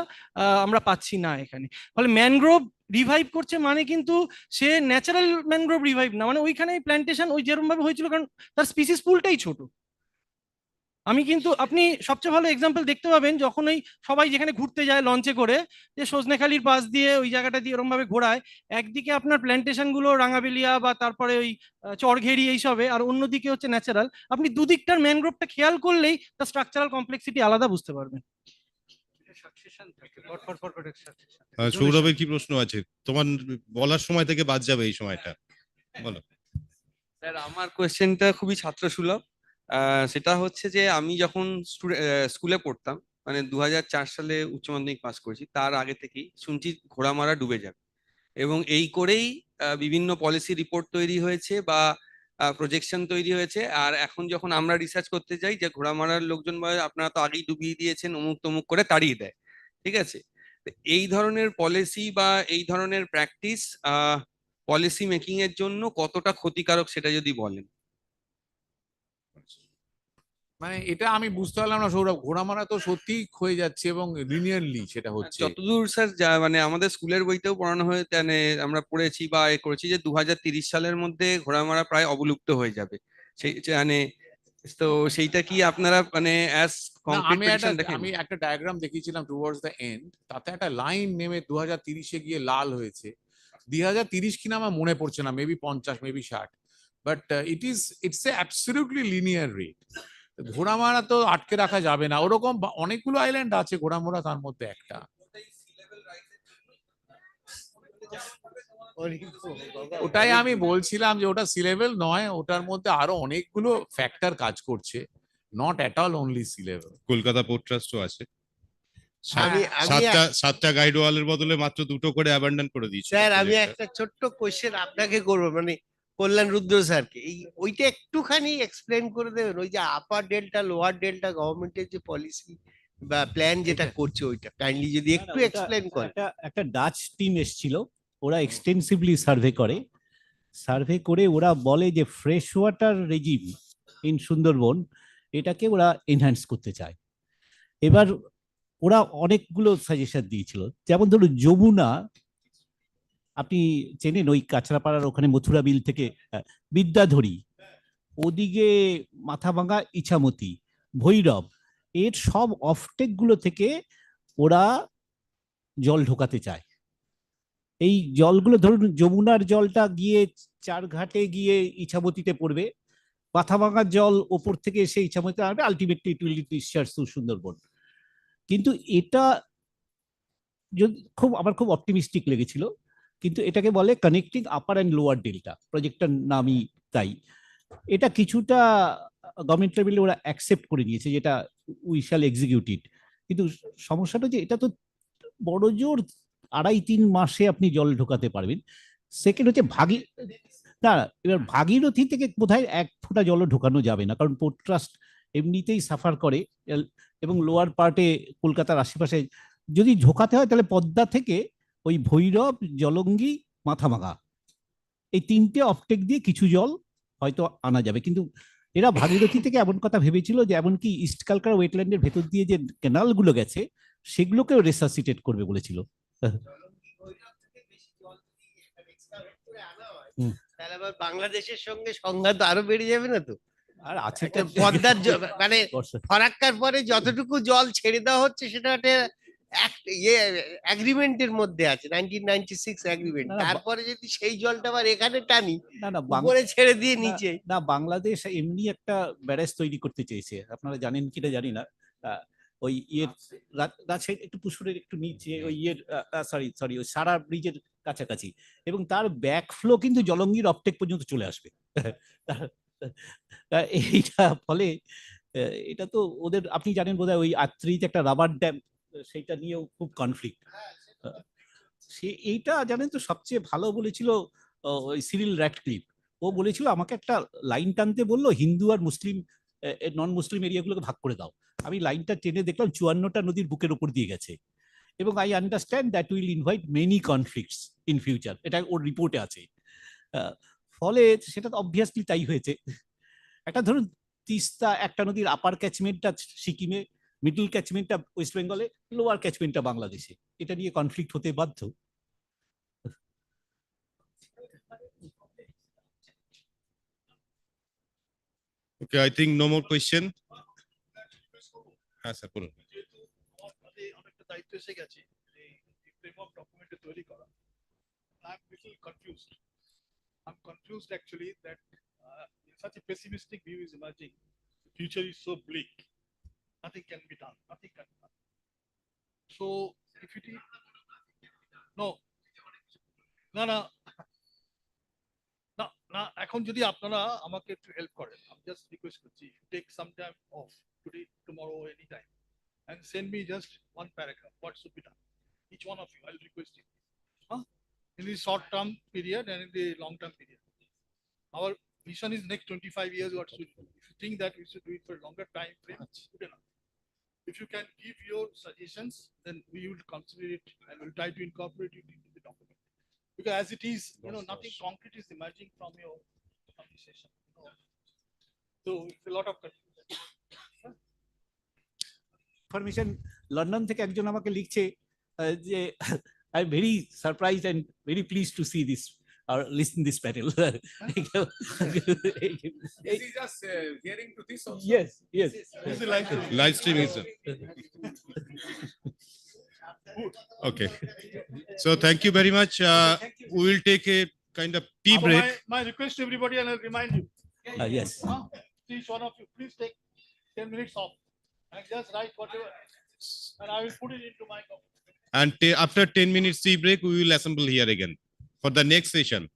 আমরা পাচ্ছি না এখানে। ফলে ম্যানগ্রোভ রিভাইভ করছে মানে কিন্তু সে ন্যাচারাল ম্যানগ্রোভ রিভাইভ না, মানে ওইখানে প্ল্যান্টেশন ওই যেরকম ভাবে হয়েছিল, কারণ তার স্পিসিস পুলটাই ছোট। আমি কিন্তু আপনি সবচেয়ে ভালো এক্সাম্পল দেখতে পাবেন যখন ওই সবাই যেখানে ঘুরতে যায় লঞ্চে করে, যে সজনেখালির পাশ দিয়ে ওই জায়গাটা দিয়ে এরকম ভাবে ঘোরায়, একদিকে আপনার প্ল্যান্টেশন গুলো রাঙাবেলিয়া বা তারপরে ওই চরঘেরি এইসবে, আর অন্যদিকে হচ্ছে ন্যাচারাল। আপনি দুদিকটার ম্যানগ্রোভটা খেয়াল করলেই তার স্ট্রাকচারাল কমপ্লেক্সিটি আলাদা বুঝতে পারবেন। সৌরভের কি প্রশ্ন আছে? তোমার বলার সময় থেকে বাদ যাবে এই সময়টা, বলো। স্যার, আমার কোয়েশ্চেনটা খুবই ছাত্রসুলভ। সেটা হচ্ছে যে আমি যখন স্কুলে পড়তাম, মানে 2004 সালে উচ্চ মাধ্যমিক পাস করেছি, তার আগে থেকেই শুনছি ঘোড়ামারা ডুবে যাবে, এবং এই করেই বিভিন্ন পলিসি রিপোর্ট তৈরি হয়েছে বা প্রজেকশন তৈরি হয়েছে। আর এখন যখন আমরা রিসার্চ করতে যাই, যে ঘোড়ামারার লোকজন বলে আপনারা তো আগেই ডুবিয়ে দিয়েছেন, অমুক তমুক করে তাড়িয়ে দেয়, ঠিক আছে। এই ধরনের পলিসি বা এই ধরনের প্র্যাকটিস পলিসি মেকিং এর জন্য কতটা ক্ষতিকারক সেটা যদি বলেন। মানে এটা আমি বুঝতে পারলাম না সৌরভ, ঘোড়ামারা তো সত্যি ক্ষয়ে যাচ্ছে এবং লিনিয়ারলি সেটা হচ্ছে। যতদূর স্যার মানে আমাদের স্কুলের বইতেও পড়ানো হয়ে, মানে আমরা পড়েছি বা করেছি যে 2030 সালের মধ্যে ঘোড়ামারা প্রায় অবলুপ্ত হয়ে যাবে। সেই মানে তো সেইটা কি আপনারা মানে অ্যাজ কংক্রিট প্রেডিকশন দেখেন? আমি একটা ডায়াগ্রাম দেখিয়েছিলাম টুয়ার্ডস দ্য এন্ড, তাতে একটা লাইন নেমে 2030-এ গিয়ে লাল হয়েছে। 2030 কিনা আমার মনে পড়ছে না, maybe 50, maybe 60, but it's a absolutely linear rate. Ghoramara তো আটকে রাখা যাবে না, ওরকম অনেকগুলো আইল্যান্ড আছে, ঘোড়ামোড়া তার মধ্যে একটা। ওটাই আমি বলছিলাম যে ওটা সি লেভেল নয়, ওটার মধ্যে আরো অনেকগুলো ফ্যাক্টর কাজ করছে, not at all only sea level. Kolkata port ট্রাস্টও আছে, আমি 7টা গাইড ওয়ালের বদলে মাত্র 2টো করে অ্যাবান্ডন করে দিয়েছে। স্যার আমি একটা ছোট্ট কোশ্চেন আপনাকে করবো, মানে কল্যাণ রুদ্র স্যারকে, এই ওইটা একটুখানি এক্সপ্লেন করে দেবেন, ওই যে আপার ডেল্টা লোয়ার ডেল্টা গভর্নমেন্টের যে পলিসি বা প্ল্যান যেটা করছে, ওইটা কাইন্ডলি যদি একটু এক্সপ্লেন করেন। একটা ডাচ টিম এসেছিল, ওরা এক্সটেন্সিভলি সার্ভে করে ওরা বলে যে fresh water regime in Sundarban এটাকে ওরা এনহ্যান্স করতে চায়। এবার ওরা অনেকগুলো সাজেশন দিয়েছিল, যেমন ধরুন যমুনা, আপনি চেনেন ওই কাছড়াপাড়ার ওখানে মথুরা বিল থেকে বিদ্যাধরী, ওদিকে মাথাভাঙা, ইছামতি, ভৈরব, এর সব অফটেক গুলো থেকে ওরা জল ঢোকাতে চায়। এই জলগুলো ধরুন যমুনার জলটা গিয়ে চারঘাটে গিয়ে ইছামতিতে পড়বে, মাথাভাঙার জল ওপর থেকে এসে ইছামতিতে আসবে, ultimately it will discharge to Sundarban. কিন্তু এটা আমার খুব অপটিমিস্টিক লেগেছিল, কিন্তু এটাকে বলে connecting upper and lower delta, প্রজেক্টটার নামই তাই। এটা কিছুটা গভর্নমেন্ট লেভেলে ওরা অ্যাকসেপ্ট করে নিয়েছে, যেটা উই শ্যাল এক্সিকিউট ইট। কিন্তু সমস্যাটা যে এটা তো বড় জোর 2.5-3 মাসে আপনি জল ঢোকাতে পারবেন। সেকেন্ড হচ্ছে এবার ভাগীরথী থেকে বোধহয় 1 ফোঁটা জলও ঢোকানো যাবে না, কারণ পোর্ট ট্রাস্ট এমনিতেই সাফার করে, এবং লোয়ার পার্টে কলকাতার আশেপাশে যদি ঢোকাতে হয় তাহলে পদ্মা থেকে ওই ভৈরব, জলঙ্গি, মাথাভাঙা, এই 3টে অফটেক দিয়ে কিছু জল হয়তো আনা যাবে। কিন্তু এরা ভাগীরথী থেকে এমন কথা ভেবেছিল যে এমনকি ইস্ট কালকাটা ওয়েটল্যান্ডের ভেতর দিয়ে যে ক্যানালগুলো গেছে সেগুলোকেও রেসাসিটেট করবে বলেছিল। তাহলে আবার বাংলাদেশের সঙ্গে সংঘাত আরো বেড়ে যাবে না তো? আর আছে পদ্মার মানে ফরাক্কার পরে যতটুকু জল ছেড়ে দেওয়া হচ্ছে সেটা একটা এগ্রিমেন্টের মধ্যে আছে, 1996 এগ্রিমেন্ট। তারপরে যদি সেই জলটা আবার এখানে টানি, উপরে ছেড়ে দিয়ে নিচে, না বাংলাদেশ এমনি একটা ব্যারেজ তৈরি করতে চেয়েছে, আপনারা জানেন কিনা জানি না, ওই রাজশাহী একটু পুকুরের একটু নিচে, ওই সরি ওই সারা ব্রিজের কাছাকাছি, এবং তার ব্যাক ফ্লো কিন্তু জলঙ্গির অপটেক পর্যন্ত চলে আসবে। এইটা ফলে এটা তো ওদের, আপনি জানেন বোধহয় ওই আত্রিতে একটা রাবার ড্যাম, সেইটা নিয়েও খুব কনফ্লিক্ট। এইটা জানেন তো সবচেয়ে ভালো বলেছিল ওই সিরিল র্যাটক্লিফ, ও বলেছিল আমাকে একটা লাইন টানতে বললো, হিন্দু আর মুসলিম নন মুসলিম এরিয়াগুলোকে ভাগ করে দাও। আমি লাইনটা টেনে দেখলাম 54টা নদীর বুকের উপর দিয়ে গেছে, এবং I understand that will invite many conflicts in future, এটা ওর রিপোর্টে আছে। ফলে সেটা তো অবভিয়াসলি তাই হয়েছে। একটা ধরুন তিস্তা, একটা নদীর আপার ক্যাচমেন্টটা সিকিমে, মিডল ক্যাচমেন্টটা ওয়েস্ট বেঙ্গলে, লোয়ার ক্যাচমেন্টটা বাংলাদেশে, এটা নিয়ে কনফ্লিক্ট হতে বাধ্য। Okay, I think no more question. হ্যাঁ স্যার বলুন। অনেকটা দায়িত্ব এসে গেছে এই ফ্রেমওয়ার্ক ডকুমেন্ট তৈরি করা। I'm little confused. I'm confused actually that such a pessimistic view is emerging. The future is so bleak. Nothing can be done. Nothing can be done. So if it is no, না এখন যদি আপনারা আমাকে একটু help করেন, আমি just request করছি, take some time off today, tomorrow, any time, and send me just one paragraph what should be done, each one of you. I'll request you, in the short term period and in the long term period. Our vision is next 25 years what should do. If you think that we should do it for a longer time frame, good enough. If you can give your suggestions, then we will consider it and we'll try to incorporate it into the document. Because as it is, nothing concrete is emerging from your conversation. So it's a lot of confusion. Information London থেকে একজন আমাকে লিখছে যে I am very surprised and very pleased to see this or listen this panel. Is he just hearing to this also? Yes. This is Live streaming, sir. Okay. So thank you very much. we will take a kind of tea So break. my request to everybody, and I'll remind you. Yes. Each one of you, please take 10 minutes off and just write whatever, and I will put it into my copy. And after 10 minutes tea break, we will assemble here again for the next session.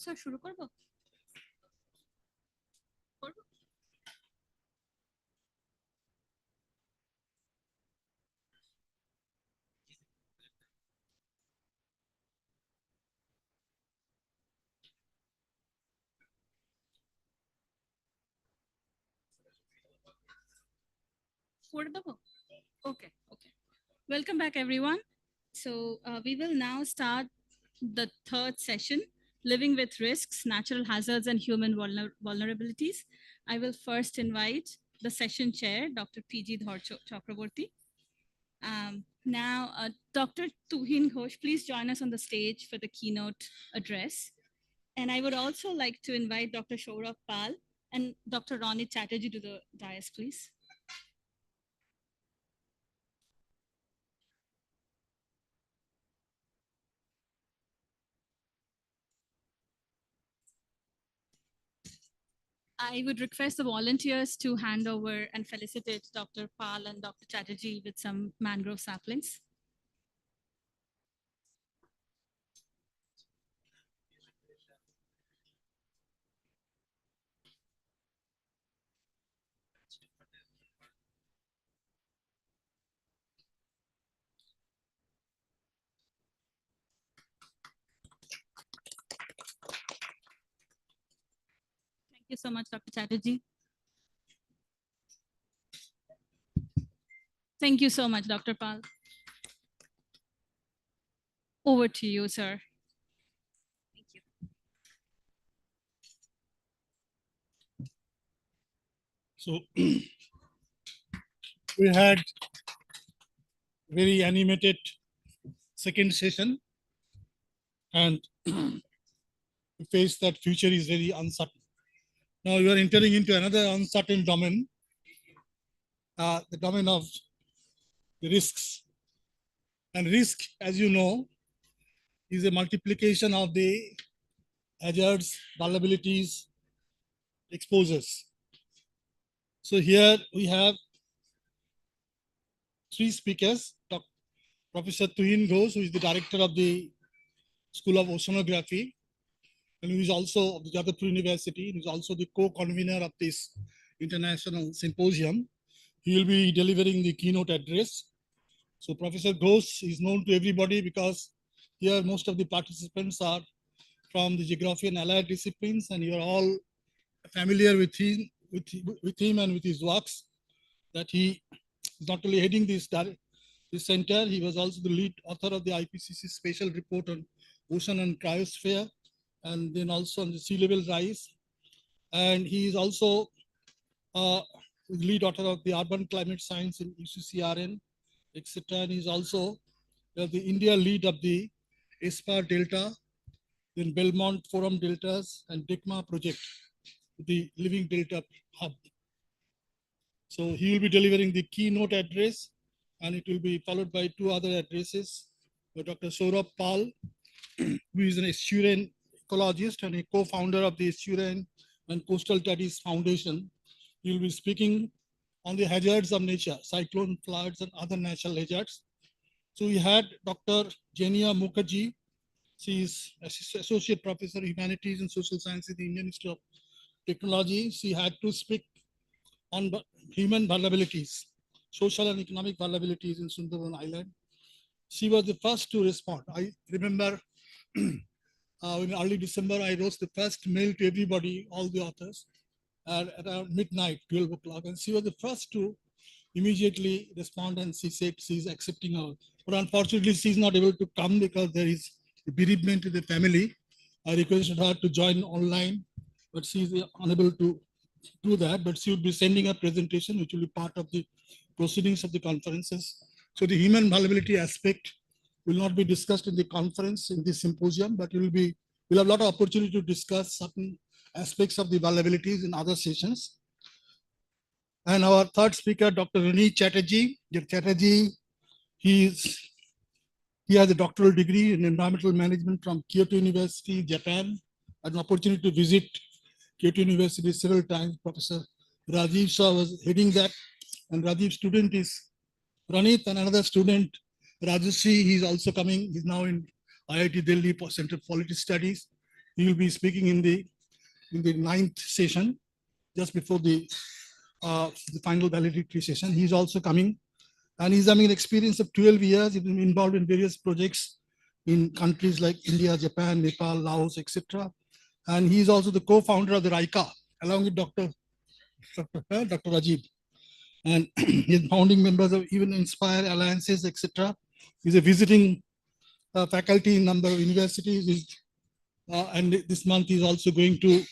Sir শুরু করব? Okay. Welcome back, everyone. So we will now start the third session, Living with Risks, Natural Hazards, and Human Vulnerabilities. I will first invite the session chair, Dr. P.G. Dhar Chakraborty. Now, Dr. Tuhin Ghosh, please join us on the stage for the keynote address. And I would also like to invite Dr. Saurabh Pal and Dr. Ronit Chatterjee to the dais, please. I would request the volunteers to hand over and felicitate Dr. Pal and Dr. Chatterjee with some mangrove saplings. Thank you so much, Dr. Chatterjee. Thank you so much, Dr. Pal. Over to you, sir. Thank you. So we had very animated second session, and we face that future is very uncertain. Now you are entering into another uncertain domain, the domain of the risks. And risk, as you know, is a multiplication of the hazards, vulnerabilities, exposures. So here we have three speakers, Professor Tuhin Ghosh, who is the director of the School of Oceanography, and who is also of the Jagatpur University, who is also the co-convener of this international symposium. He will be delivering the keynote address. So Professor Ghosh is known to everybody because here most of the participants are from the geography and allied disciplines, and you are all familiar with him and with his works. That he is not only heading this center, he was also the lead author of the IPCC special report on ocean and cryosphere, and then also on the sea level rise. And he is also the lead author of the urban climate science in UCCRN, etc. And he's also the India lead of the ESPA Delta, then Belmont Forum Deltas, and DECMA project, the Living Delta Hub. So he will be delivering the keynote address, and it will be followed by two other addresses by Dr. Saurabh Pal, who is an estuarine ecologist and a co-founder of the Estuarine and Coastal Studies Foundation. He will be speaking on the hazards of nature, cyclone, floods, and other natural hazards. So we had Dr. Jenia Mukherjee. She is Associate Professor of Humanities and Social Sciences at the Indian Institute of Technology. She had to speak on human vulnerabilities, social and economic vulnerabilities in Sundarban Island. She was the first to respond. I remember in early December, I wrote the first mail to everybody, all the authors, at around midnight, 12 o'clock. And she was the first to immediately respond, and she said she's accepting our. But unfortunately, she's not able to come because there is a bereavement in the family. I requested her to join online, but she's unable to do that. But she will be sending a presentation, which will be part of the proceedings of the conferences. So the human vulnerability aspect will not be discussed in the conference, in the symposium, but we'll have a lot of opportunity to discuss certain aspects of the vulnerabilities in other sessions. And our third speaker, Dr. Ronit Chatterjee. He has a doctoral degree in environmental management from Kyoto University, Japan. I had an opportunity to visit Kyoto University several times. Professor Rajiv Shah was heading that, and Rajiv's student is Ranit, and another student, Rajashri, he's also coming. He's now in IIT Delhi Center for Political Studies. He will be speaking in the 9th session, just before the final valedictory session. He's also coming, and he's having an experience of 12 years. He's been involved in various projects in countries like India, Japan, Nepal, Laos, etc. And he's also the co-founder of the RICA, along with Dr. Rajiv. And he's founding members of even Inspire Alliances, etc. He's a visiting faculty in a number of universities. And this month he's also going to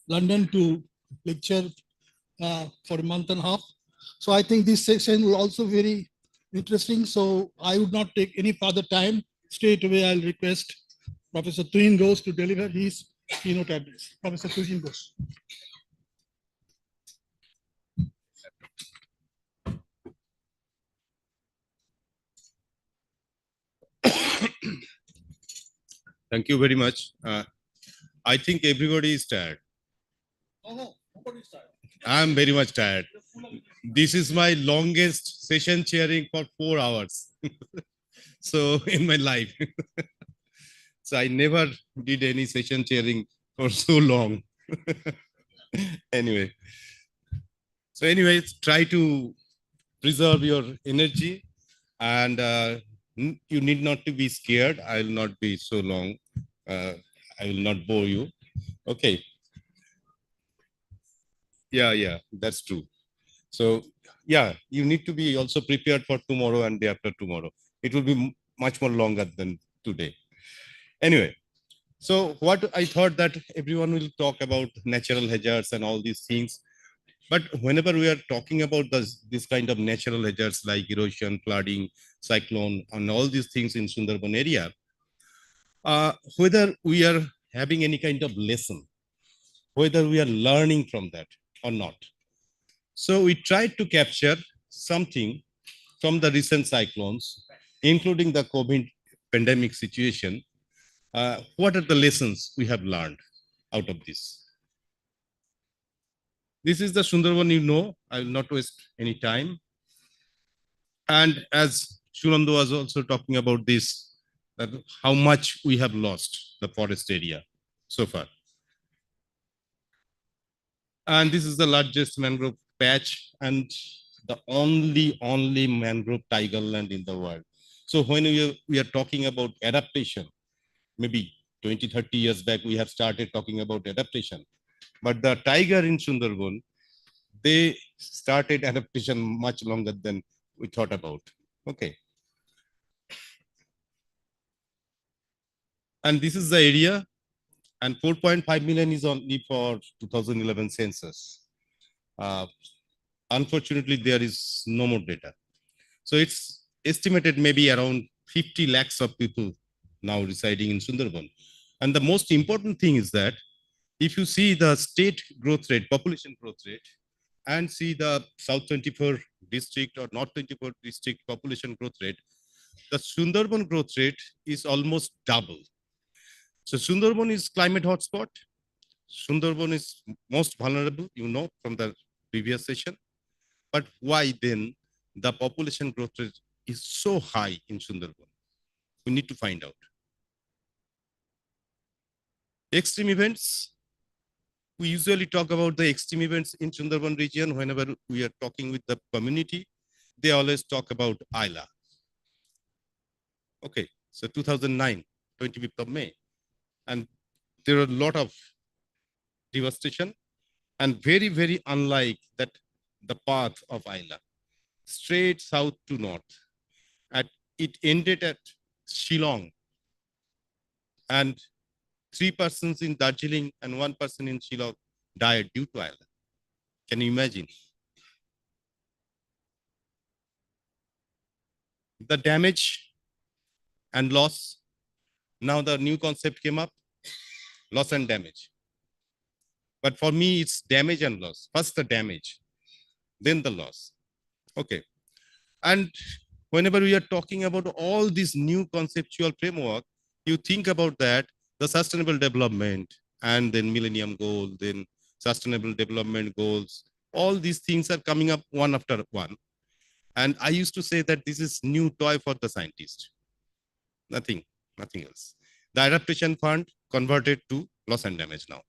London to lecture for a month and a half. So I think this session will also be very interesting. So I would not take any further time. Straight away, I'll request Professor Tuhin Ghosh to deliver his keynote address. Professor Tuhin Ghosh. Thank you very much. I think everybody is tired. No, nobody's tired. I'm very much tired. This is my longest session chairing for 4 hours. So in my life. So I never did any session chairing for so long. Anyway. So anyways, try to preserve your energy, and you need not to be scared. I will not be so long. I will not bore you. Okay. Yeah, that's true. So yeah, you need to be also prepared for tomorrow and day after tomorrow. It will be much more longer than today. Anyway, so what I thought that everyone will talk about natural hazards and all these things. But whenever we are talking about this kind of natural hazards like erosion, flooding, cyclone, and all these things in Sundarban area, whether we are having any kind of lesson, whether we are learning from that or not. So we tried to capture something from the recent cyclones, including the COVID pandemic situation. What are the lessons we have learned out of this? This is the Sundarban, you know. I will not waste any time. And as Shunando was also talking about this, that how much we have lost the forest area so far. And this is the largest mangrove patch and the only mangrove tiger land in the world. So when we are talking about adaptation, maybe 20, 30 years back, we have started talking about adaptation. But the tiger in Sundarban, they started adaptation much longer than we thought about. Okay. And this is the area, and 4.5 million is only for 2011 census. Unfortunately, there is no more data. So it's estimated maybe around 50 lakhs of people now residing in Sundarban. And the most important thing is that if you see the state growth rate, population growth rate, and see the South 24 district or North 24 district population growth rate, the Sundarban growth rate is almost double. So Sundarban is climate hotspot. Sundarban is most vulnerable, you know, from the previous session. But why then the population growth rate is so high in Sundarban? We need to find out. Extreme events. We usually talk about the extreme events in Sundarban region whenever we are talking with the community. They always talk about Ayla. Okay, so 2009, 25th of May. And there are a lot of devastation and very, very unlike that the path of Ayla, straight south to north. And it ended at Shillong, and 3 persons in Darjeeling and 1 person in Shillong died due to Ayla. Can you imagine? The damage and loss. Now the new concept came up, loss and damage. But for me, it's damage and loss. First the damage, then the loss. Okay. And whenever we are talking about all this new conceptual framework, you think about that, the sustainable development, and then millennium goal, then sustainable development goals, all these things are coming up one after one. And I used to say that this is new toy for the scientist. Nothing else. The adaptation fund converted to loss and damage now.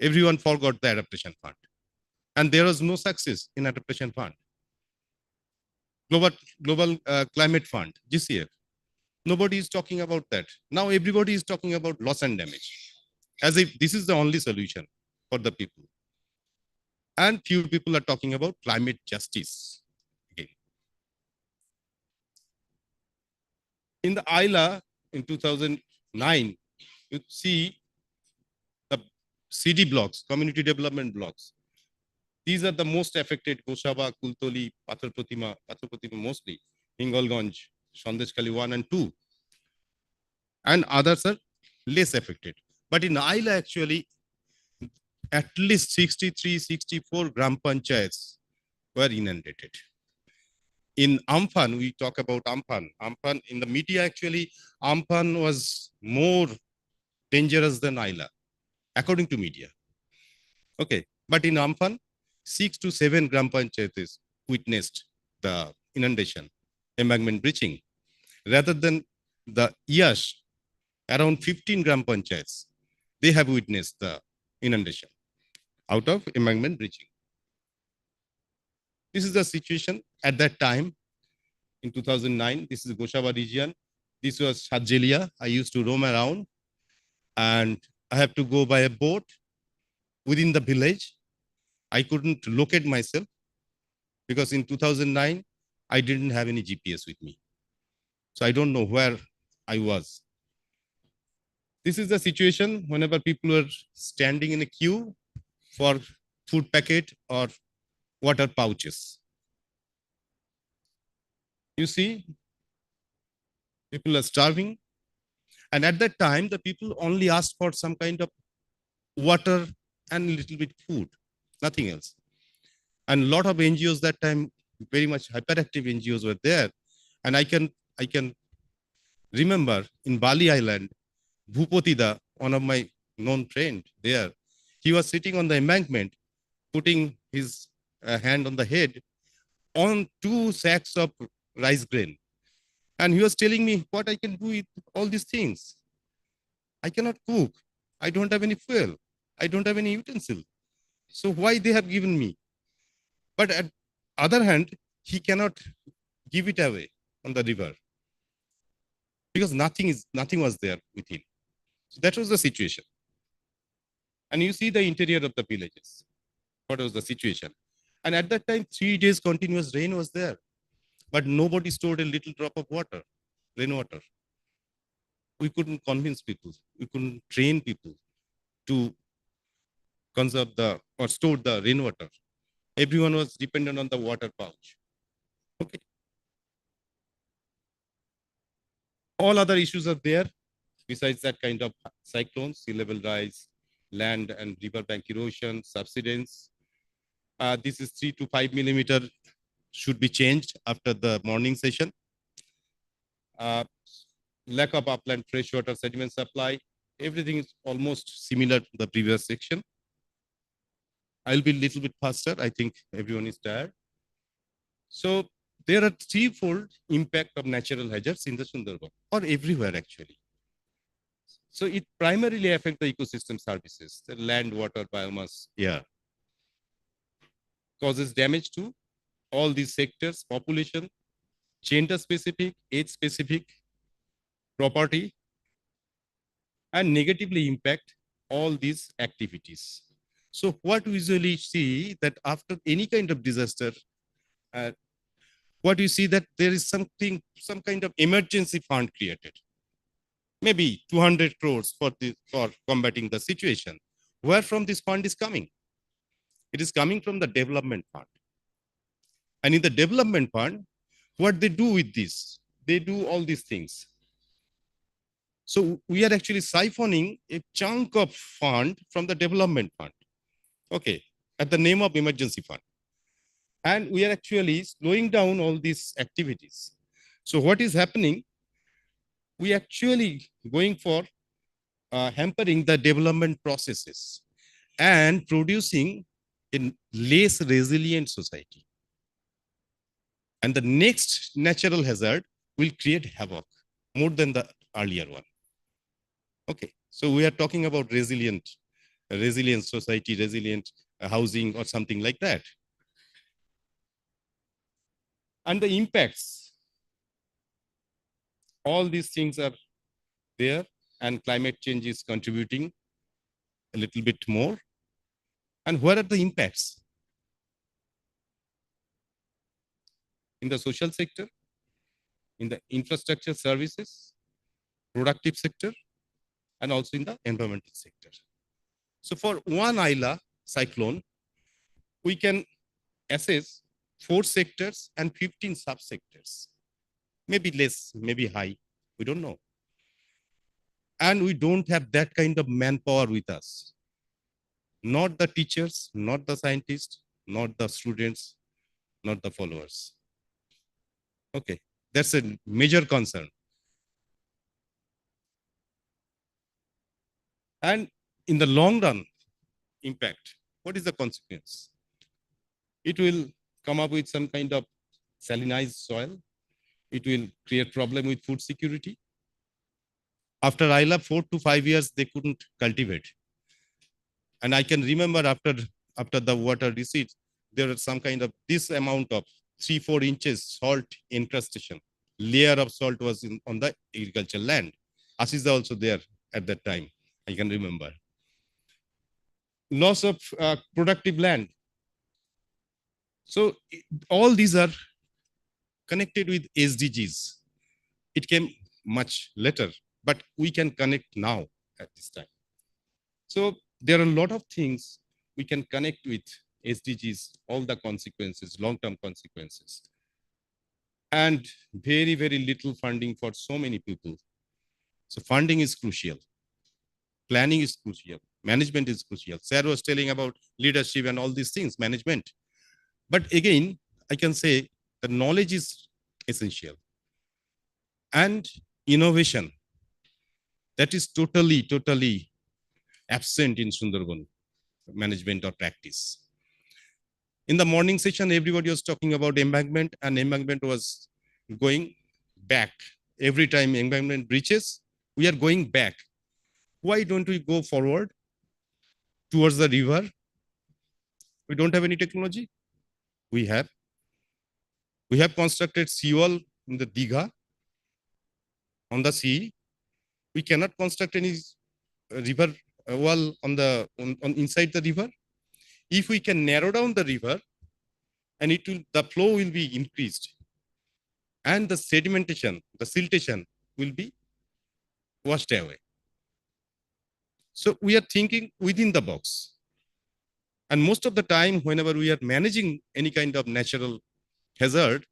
Everyone forgot the adaptation fund. And there was no success in adaptation fund. Global Climate Fund, GCF. Nobody is talking about that. Now everybody is talking about loss and damage, as if this is the only solution for the people. And few people are talking about climate justice. Again. In the ILA in 2009, you see the CD blocks, community development blocks. These are the most affected: Goshaba, Kultoli, Pathar Pratima mostly, Hingolganj, Sandeshkhali 1 and 2. And others are less affected. But in ILA, actually, at least 63, 64 gram panchayats were inundated. In Amphan, we talk about Amphan. Amphan, in the media, actually, Amphan was more dangerous than ILA, according to media. Okay, but in Amphan, 6 to 7 gram panchayats witnessed the inundation, embankment breaching, rather than the Yash, around 15 gram panchayats, they have witnessed the inundation out of embankment breaching. This is the situation at that time in 2009. This is Goshaba region. This was Hadjelia. I used to roam around and I have to go by a boat within the village. I couldn't locate myself because in 2009, I didn't have any GPS with me. So I don't know where I was. This is the situation whenever people are standing in a queue for food packet or water pouches. You see, people are starving. And at that time, the people only asked for some kind of water and a little bit food, nothing else. And a lot of NGOs that time, very much hyperactive NGOs were there. And I can remember in Bali Island, Bhupotida, one of my known friend there, he was sitting on the embankment, putting his hand on the head on 2 sacks of rice grain. And he was telling me what I can do with all these things. I cannot cook. I don't have any fuel. I don't have any utensil. So why they have given me? But at other hand, he cannot give it away on the river because nothing was there with him. So that was the situation. And you see the interior of the villages. What was the situation? And at that time, 3 days continuous rain was there, but nobody stored a little drop of water, rainwater. We couldn't convince people. We couldn't train people to conserve or store the rainwater. Everyone was dependent on the water pouch. Okay. All other issues are there besides that kind of cyclones: sea level rise, land and river bank erosion, subsidence. This is 3 to 5 millimeter, should be changed after the morning session. Lack of upland freshwater sediment supply. Everything is almost similar to the previous section. I'll be a little bit faster. I think everyone is tired. So there are threefold impact of natural hazards in the Sundarban, or everywhere actually. So it primarily affects the ecosystem services, the land, water, biomass, air. Causes damage to all these sectors, population, gender specific, age specific, property, and negatively impact all these activities. So what we usually see that after any kind of disaster, what you see that there is some kind of emergency fund created. Maybe 200 crores for combating the situation. Where from this fund is coming? It is coming from the development fund. And in the development fund, what they do with this? They do all these things. So we are actually siphoning a chunk of fund from the development fund. Okay, at the name of emergency fund. And we are actually slowing down all these activities. So what is happening? We actually going for hampering the development processes and producing a less resilient society. And the next natural hazard will create havoc more than the earlier one. Okay, so we are talking about resilient society, resilient housing or something like that. And the impacts, all these things are there, and climate change is contributing a little bit more. And where are the impacts? In the social sector, in the infrastructure services, productive sector, and also in the environmental sector. So for one ILA cyclone, we can assess 4 sectors and 15 subsectors. Maybe less, maybe high, we don't know. And we don't have that kind of manpower with us. Not the teachers, not the scientists, not the students, not the followers. Okay, that's a major concern. And in the long run impact, what is the consequence? It will come up with some kind of salinized soil. It will create problem with food security. After ILA, 4 to 5 years, they couldn't cultivate. And I can remember after the water recedes, there was some kind of this amount of 3-4 inches salt incrustation. Layer of salt was on the agricultural land. Asisa also there at that time, I can remember. Loss of productive land. So all these are connected with SDGs. It came much later, but we can connect now at this time. So there are a lot of things we can connect with SDGs, all the consequences, long-term consequences. And very, very little funding for so many people. So funding is crucial. Planning is crucial. Management is crucial. Sarah was telling about leadership and all these things, management. But again, I can say the knowledge is essential. And innovation, that is totally absent in Sundarban management or practice. In the morning session, everybody was talking about embankment, and embankment was going back. Every time embankment breaches, we are going back. Why don't we go forward towards the river? We don't have any technology. We have constructed seawall in the Digha on the sea. We cannot construct any river wall on inside the river. If we can narrow down the river, and the flow will be increased, and the sedimentation, the siltation will be washed away. So we are thinking within the box. And most of the time, whenever we are managing any kind of natural hazard,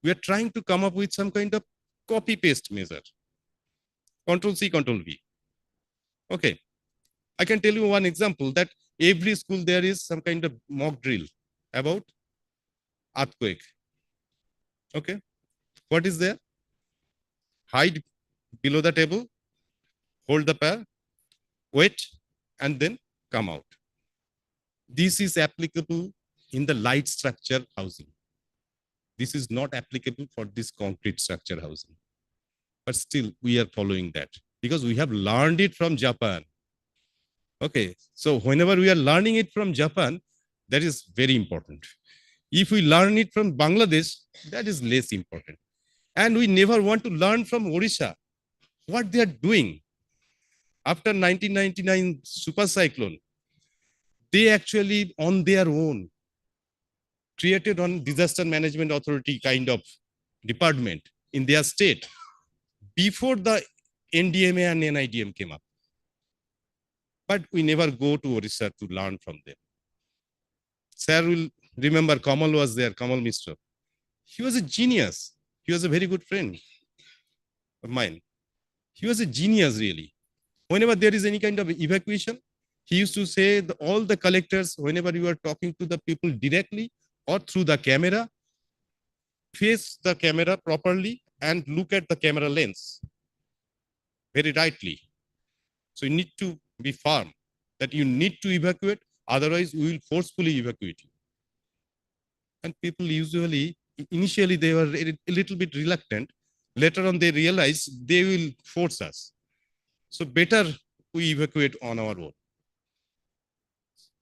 we are trying to come up with some kind of copy-paste measure. Control-C, Control-V. Okay. I can tell you one example that every school there is some kind of mock drill about earthquake. Okay. What is there? Hide below the table, hold the pair, wait, and then come out. This is applicable in the light structure housing. This is not applicable for this concrete structure housing. But still, we are following that because we have learned it from Japan. Okay, so whenever we are learning it from Japan, that is very important. If we learn it from Bangladesh, that is less important. And we never want to learn from Odisha what they are doing. After 1999 super cyclone, they actually on their own created on disaster management authority kind of department in their state before the NDMA and NIDM came up. But we never go to Odisha to learn from them. Sir will remember Kamal was there, Kamal Mishra. He was a genius. He was a very good friend of mine. He was a genius, really. Whenever there is any kind of evacuation, he used to say all the collectors, whenever you are talking to the people directly or through the camera, face the camera properly and look at the camera lens very rightly. So you need to be firm that you need to evacuate, otherwise we will forcefully evacuate you. And people usually initially they were a little bit reluctant. Later on, they realized they will force us. So better we evacuate on our own.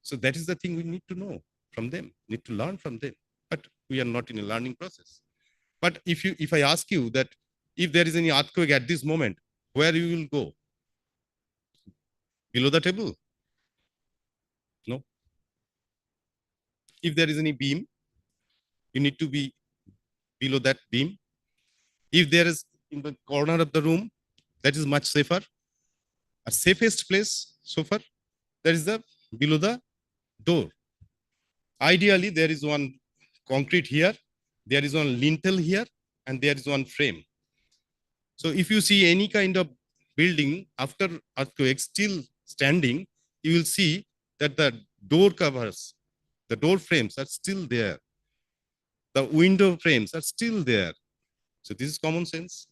So that is the thing we need to know from them, need to learn from them. But we are not in a learning process. But if I ask you that if there is any earthquake at this moment, where you will go? Below the table? No. If there is any beam, you need to be below that beam. If there is in the corner of the room, that is much safer. A safest place so far, that is the below the door. Ideally, there is one concrete here, there is one lintel here, and there is one frame. So if you see any kind of building after earthquake still standing, you will see that the door covers, the door frames are still there. The window frames are still there. So this is common sense.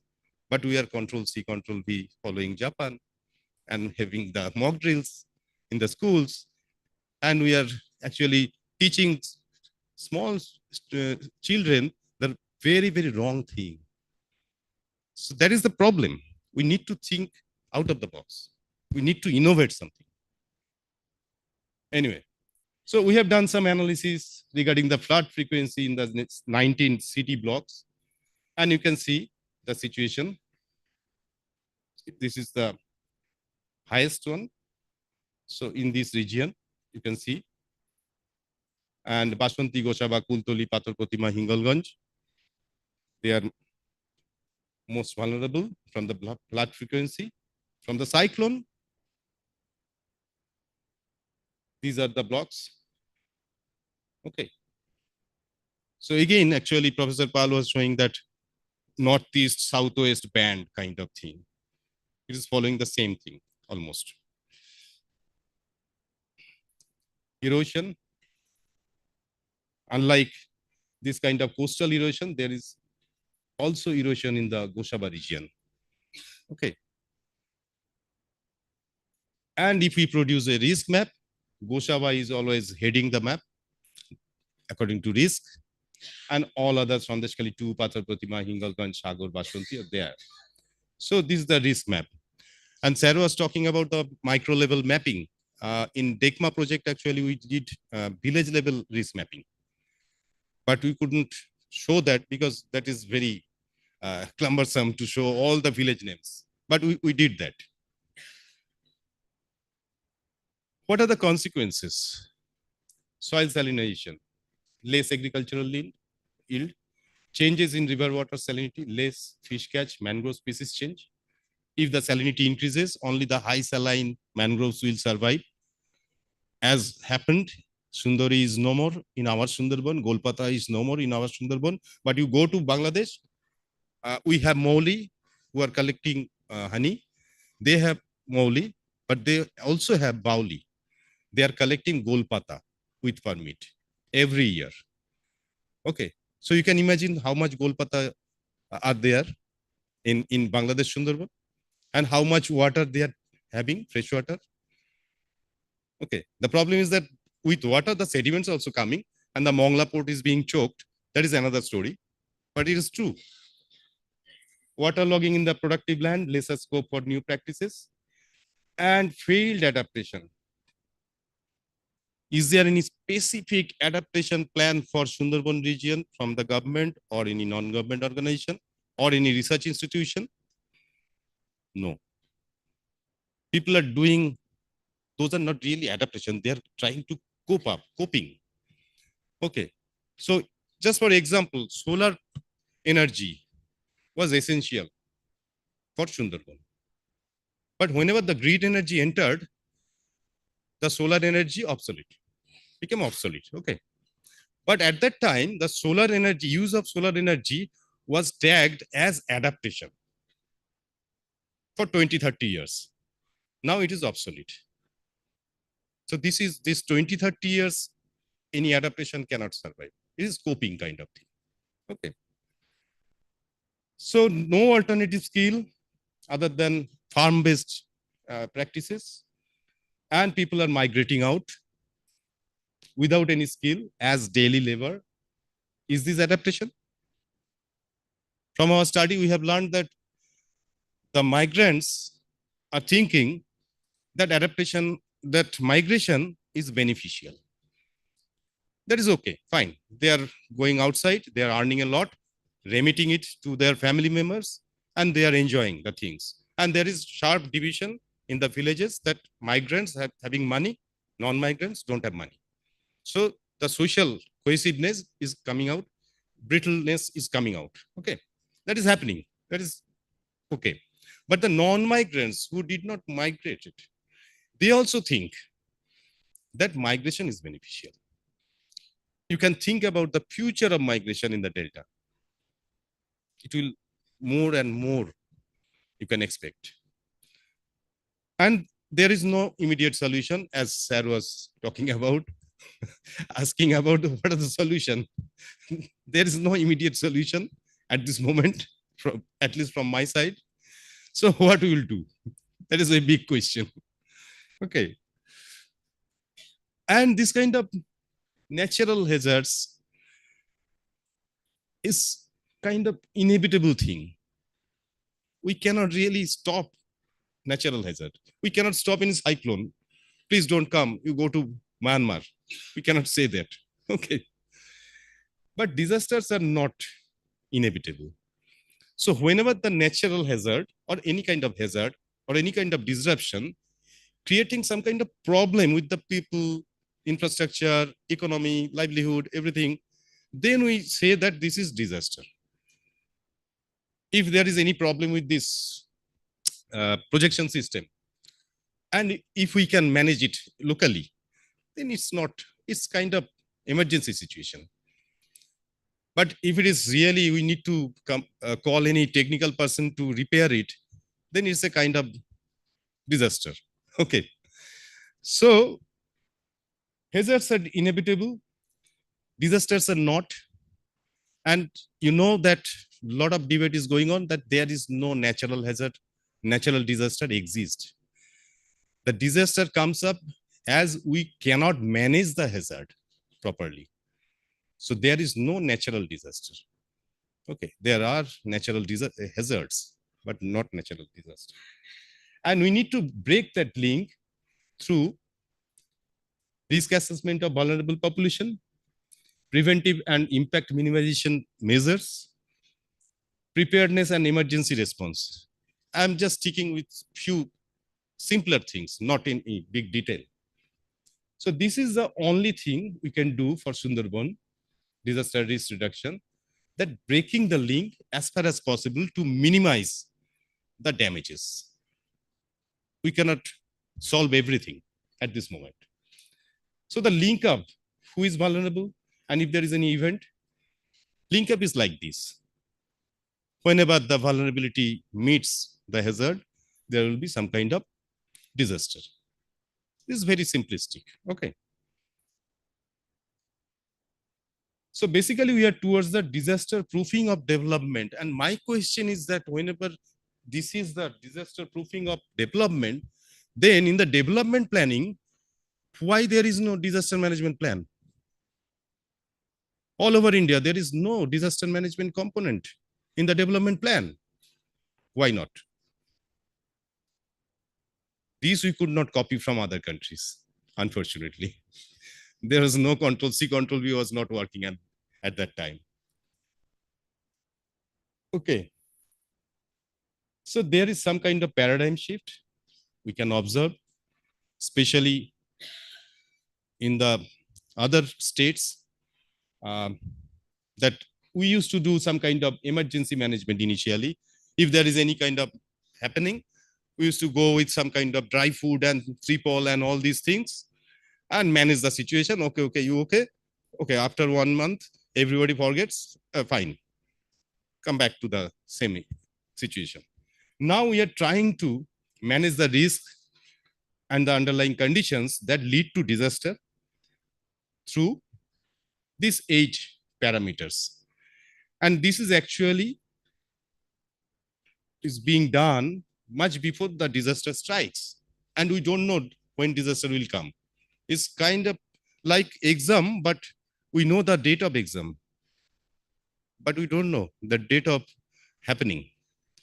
But we are Control C, Control V following Japan and having the mock drills in the schools. And we are actually teaching small children the very, very wrong thing. So that is the problem. We need to think out of the box. We need to innovate something. Anyway, so we have done some analysis regarding the flood frequency in the 19 city blocks. And you can see the situation. This is the highest one. So in this region, you can see. And Bashwanti, Goshaba, Kultoli, Pathor Protima, Hingalganj, they are most vulnerable from the flood frequency. From the cyclone, these are the blocks. Okay. So again, actually, Professor Pal was showing that northeast, southwest band kind of thing. It is following the same thing, almost. Erosion. Unlike this kind of coastal erosion, there is also erosion in the Goshaba region. Okay. And if we produce a risk map, Goshaba is always heading the map according to risk, and all others from the Skali 2, Pathor Pratima, Hingalganj, Sagar, Bashwanti are there. So this is the risk map. And Sarah was talking about the micro level mapping. In DECMA project, actually, we did village level risk mapping. But we couldn't show that because that is very cumbersome to show all the village names. But we did that. What are the consequences? Soil salinization, less agricultural yield, changes in river water salinity, less fish catch, mangrove species change. If the salinity increases, only the high saline mangroves will survive. As happened, Sundari is no more in our Sundarban, Golpata is no more in our Sundarban. But you go to Bangladesh, we have Mauli who are collecting honey. They have Mauli, but they also have Bauli. They are collecting Golpata with permit every year. Okay, so you can imagine how much Golpata are there in Bangladesh Sundarban and how much water they are having, fresh water. Okay, the problem is that with water, the sediments also coming and the Mongla port is being choked. That is another story, but it is true. Water logging in the productive land, lesser scope for new practices, and failed adaptation. Is there any specific adaptation plan for Sundarban region from the government or any non-government organization or any research institution? No. People are doing, those are not really adaptation. They are trying to coping. Okay. So just for example, solar energy was essential for Sundarban. But whenever the grid energy entered, the solar energy became obsolete. Okay. But at that time, the solar energy, use of solar energy was tagged as adaptation for 20-30 years. Now it is obsolete. So this 20-30 years, any adaptation cannot survive. It is coping kind of thing. Okay. So no alternative skill other than farm-based practices, and people are migrating out without any skill as daily labor. Is this adaptation? From our study, we have learned that the migrants are thinking that that migration is beneficial. That is okay, fine. They are going outside, they are earning a lot, remitting it to their family members, and they are enjoying the things. And there is sharp division in the villages that migrants have having money, non-migrants don't have money. So the social cohesiveness is coming out, brittleness is coming out. Okay, that is happening. That is okay. But the non-migrants who did not migrate it, they also think that migration is beneficial. You can think about the future of migration in the Delta. It will more and more you can expect. And there is no immediate solution, as Sir was talking about, asking about what are the solution. There is no immediate solution at this moment, at least from my side. So what we will do? That is a big question. Okay. And this kind of natural hazards is kind of inevitable thing. We cannot really stop natural hazard. We cannot stop any cyclone. Please don't come. You go to Myanmar. We cannot say that. Okay. But disasters are not inevitable. So whenever the natural hazard or any kind of hazard or any kind of disruption creating some kind of problem with the people, infrastructure, economy, livelihood, everything, then we say that this is disaster. If there is any problem with this projection system, and if we can manage it locally, then it's kind of emergency situation. But if it is really, we need to call any technical person to repair it, then it's a kind of disaster. Okay. So hazards are inevitable, disasters are not. And you know that a lot of debate is going on that there is no natural hazard, natural disaster exists. The disaster comes up as we cannot manage the hazard properly. So there is no natural disaster. Okay, there are natural hazards, but not natural disaster. And we need to break that link through risk assessment of vulnerable population, preventive and impact minimization measures, preparedness and emergency response. I'm just sticking with few simpler things, not in big detail. So this is the only thing we can do for Sundarban disaster risk reduction, that breaking the link as far as possible to minimize the damages. We cannot solve everything at this moment. So the link up, who is vulnerable, and if there is any event, link up is like this. Whenever the vulnerability meets the hazard, there will be some kind of disaster. This is very simplistic. Okay. So basically, we are towards the disaster proofing of development. And my question is that whenever this is the disaster proofing of development, then in the development planning, why there is no disaster management plan? All over India, there is no disaster management component in the development plan. Why not? These we could not copy from other countries, unfortunately. There was no control, C control V was not working at that time. Okay. So there is some kind of paradigm shift we can observe, especially in the other states, that we used to do some kind of emergency management initially. If there is any kind of happening, we used to go with some kind of dry food and tripol and all these things and manage the situation. Okay, you okay? Okay, after 1 month, everybody forgets, fine. Come back to the same situation. Now we are trying to manage the risk and the underlying conditions that lead to disaster through these 8 parameters. And this is actually is being done much before the disaster strikes. And we don't know when disaster will come. It's kind of like exam, but we know the date of exam. But we don't know the date of happening,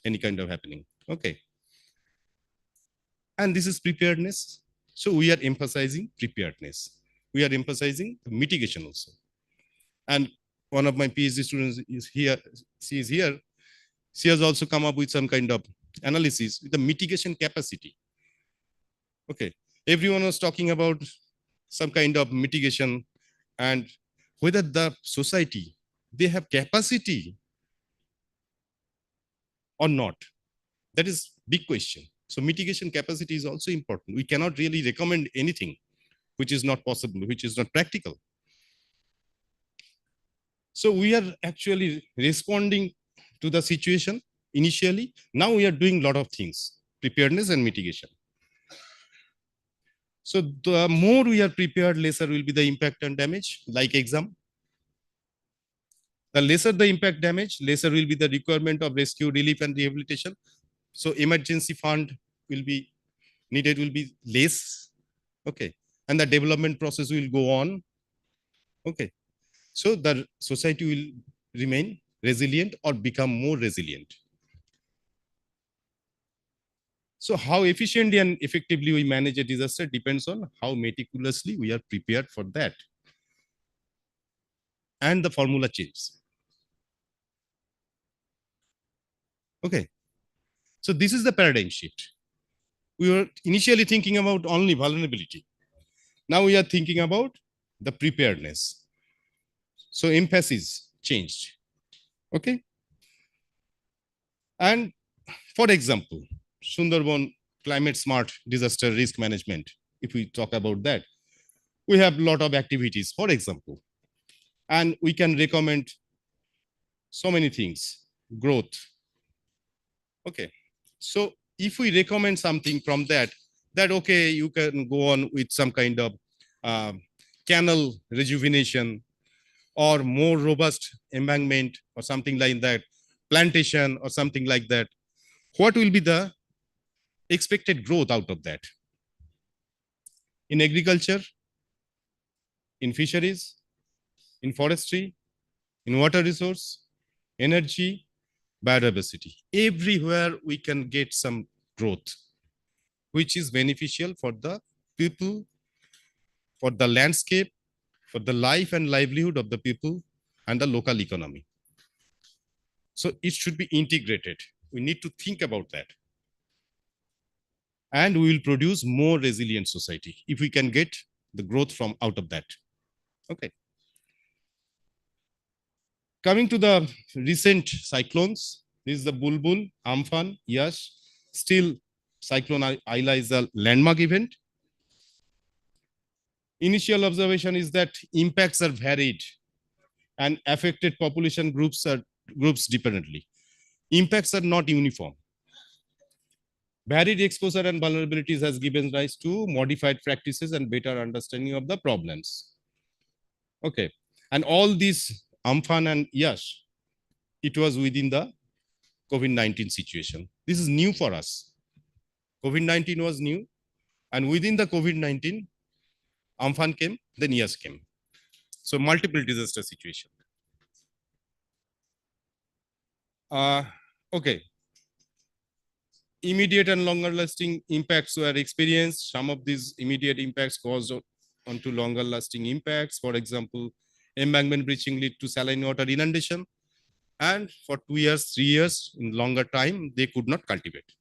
any kind of happening. Okay. And this is preparedness. So we are emphasizing preparedness. We are emphasizing mitigation also. And one of my PhD students is here, she is here. She has also come up with some kind of analysis with the mitigation capacity. Okay, everyone was talking about some kind of mitigation and whether the society, they have capacity or not. That is big question. So mitigation capacity is also important. We cannot really recommend anything which is not possible, which is not practical. So we are actually responding to the situation initially. Now we are doing a lot of things, preparedness and mitigation. So the more we are prepared, lesser will be the impact and damage, like exam. The lesser the impact damage, lesser will be the requirement of rescue, relief, and rehabilitation. So emergency fund will be needed, will be less. Okay. And the development process will go on. Okay. So the society will remain resilient or become more resilient. So how efficiently and effectively we manage a disaster depends on how meticulously we are prepared for that. And the formula changes. Okay. So this is the paradigm shift. We were initially thinking about only vulnerability. Now we are thinking about the preparedness. So emphasis changed. Okay. And for example, Sundarban climate smart disaster risk management, if we talk about that, we have a lot of activities, for example, and we can recommend so many things, growth. Okay. So if we recommend something from that, okay, you can go on with some kind of canal rejuvenation or more robust embankment or something like that, plantation or something like that. What will be the expected growth out of that? In agriculture, in fisheries, in forestry, in water resource, energy, biodiversity. Everywhere we can get some growth, which is beneficial for the people, for the landscape, for the life and livelihood of the people and the local economy. So it should be integrated. We need to think about that. And we will produce more resilient society if we can get the growth from out of that. Okay. Coming to the recent cyclones, this is the Bulbul, Amphan, Yash. Still, Cyclone Aila is a landmark event. Initial observation is that impacts are varied and affected population groups are differently. Impacts are not uniform. Varied exposure and vulnerabilities has given rise to modified practices and better understanding of the problems. Okay. And all these Amphan and Yash, it was within the COVID-19 situation. This is new for us. COVID-19 was new. And within the COVID-19, Amphan came, then Yash came. So multiple disaster situation. Okay. Immediate and longer lasting impacts were experienced. Some of these immediate impacts caused onto longer lasting impacts. For example, embankment breaching lead to saline water inundation. And for 2 years, 3 years, in longer time, they could not cultivate.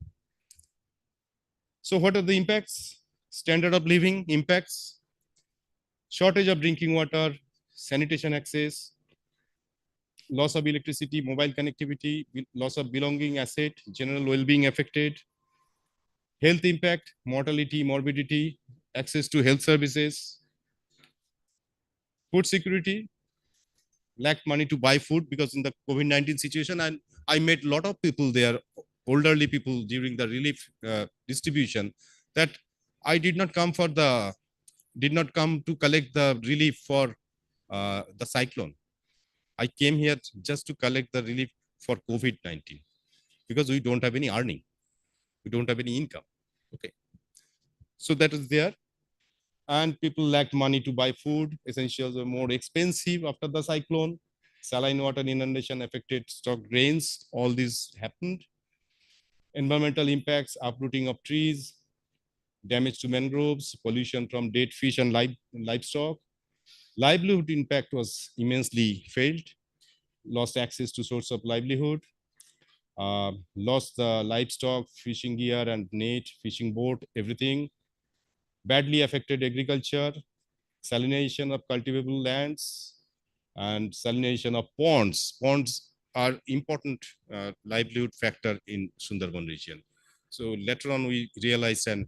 So what are the impacts? Standard of living impacts, shortage of drinking water, sanitation access, loss of electricity, mobile connectivity, loss of belonging, asset, general well-being affected, health impact, mortality, morbidity, access to health services, food security, lacked money to buy food because in the COVID-19 situation, and I met a lot of people there, elderly people during the relief distribution, that I did not come to collect the relief for the cyclone. I came here just to collect the relief for COVID-19 because we don't have any earning. We don't have any income. Okay. So that is there. And people lacked money to buy food. Essentials were more expensive after the cyclone. saline water inundation affected stock drains. All these happened. Environmental impacts, uprooting of trees, damage to mangroves, pollution from dead fish and livestock. Livelihood impact was immensely felt, lost access to source of livelihood, lost the livestock, fishing gear and net, fishing boat, everything. Badly affected agriculture, salination of cultivable lands, and salination of ponds. Ponds are important livelihood factor in Sundarban region. So later on we realized, and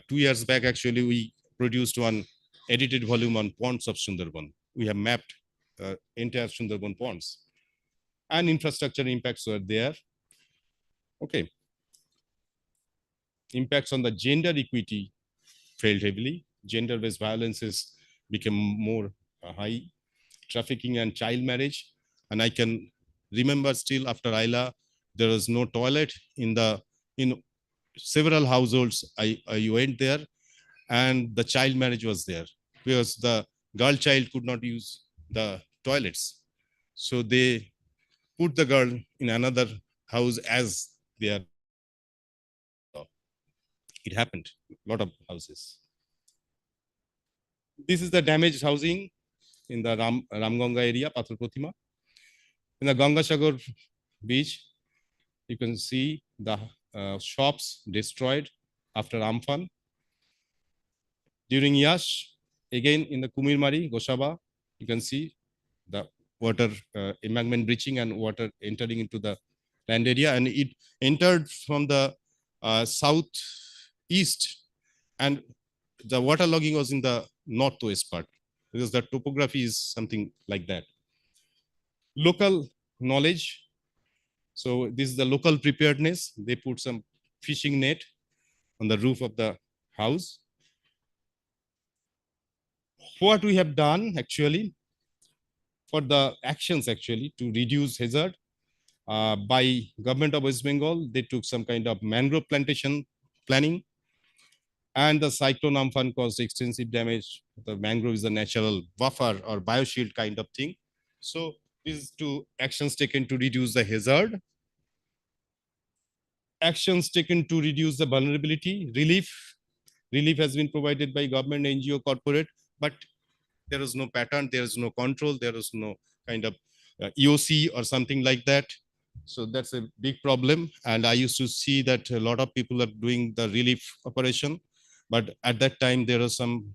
2 years back actually we produced one edited volume on ponds of Sundarban. We have mapped entire Sundarban ponds, and infrastructure impacts were there. Okay. Impacts on the gender equity failed heavily. Gender-based violences became more high. Trafficking and child marriage. And I can remember still after Ayla, there was no toilet in several households. I went there and the child marriage was there because the girl child could not use the toilets. So they put the girl in another house as they are. It happened, a lot of houses. This is the damaged housing in the Ramganga area, Pathar Pratima. In the Gangasagar beach, you can see the shops destroyed after Amphan. During Yash, again in the Kumirmari, Goshaba, you can see the water embankment breaching and water entering into the land area, and it entered from the southeast, and the water logging was in the northwest part because the topography is something like that. Local knowledge. So this is the local preparedness. They put some fishing net on the roof of the house. What we have done actually for the actions actually to reduce hazard by government of West Bengal, they took some kind of mangrove plantation planning, and the cyclone Amphan caused extensive damage. The mangrove is a natural buffer or bioshield kind of thing. So these two actions taken to reduce the hazard. Actions taken to reduce the vulnerability. Relief has been provided by government, NGO, corporate, but there is no pattern, there is no control, there is no kind of EOC or something like that. So that's a big problem. And I used to see that a lot of people are doing the relief operation, but at that time there was some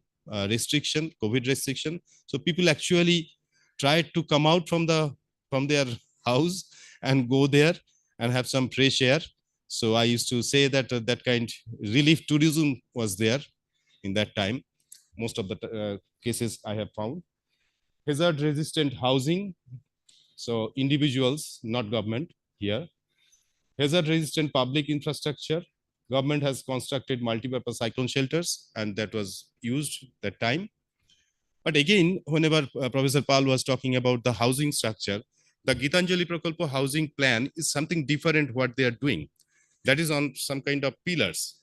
restriction, COVID restriction. So people actually tried to come out from their house and go there and have some fresh air. So I used to say that that kind relief tourism was there in that time. Most of the cases I have found. Hazard resistant housing. So individuals, not government here. Hazard resistant public infrastructure. Government has constructed multi-purpose cyclone shelters, and that was used that time. But again, whenever Professor Pal was talking about the housing structure, the Gitanjali Prakalpa housing plan is something different what they are doing. That is on some kind of pillars.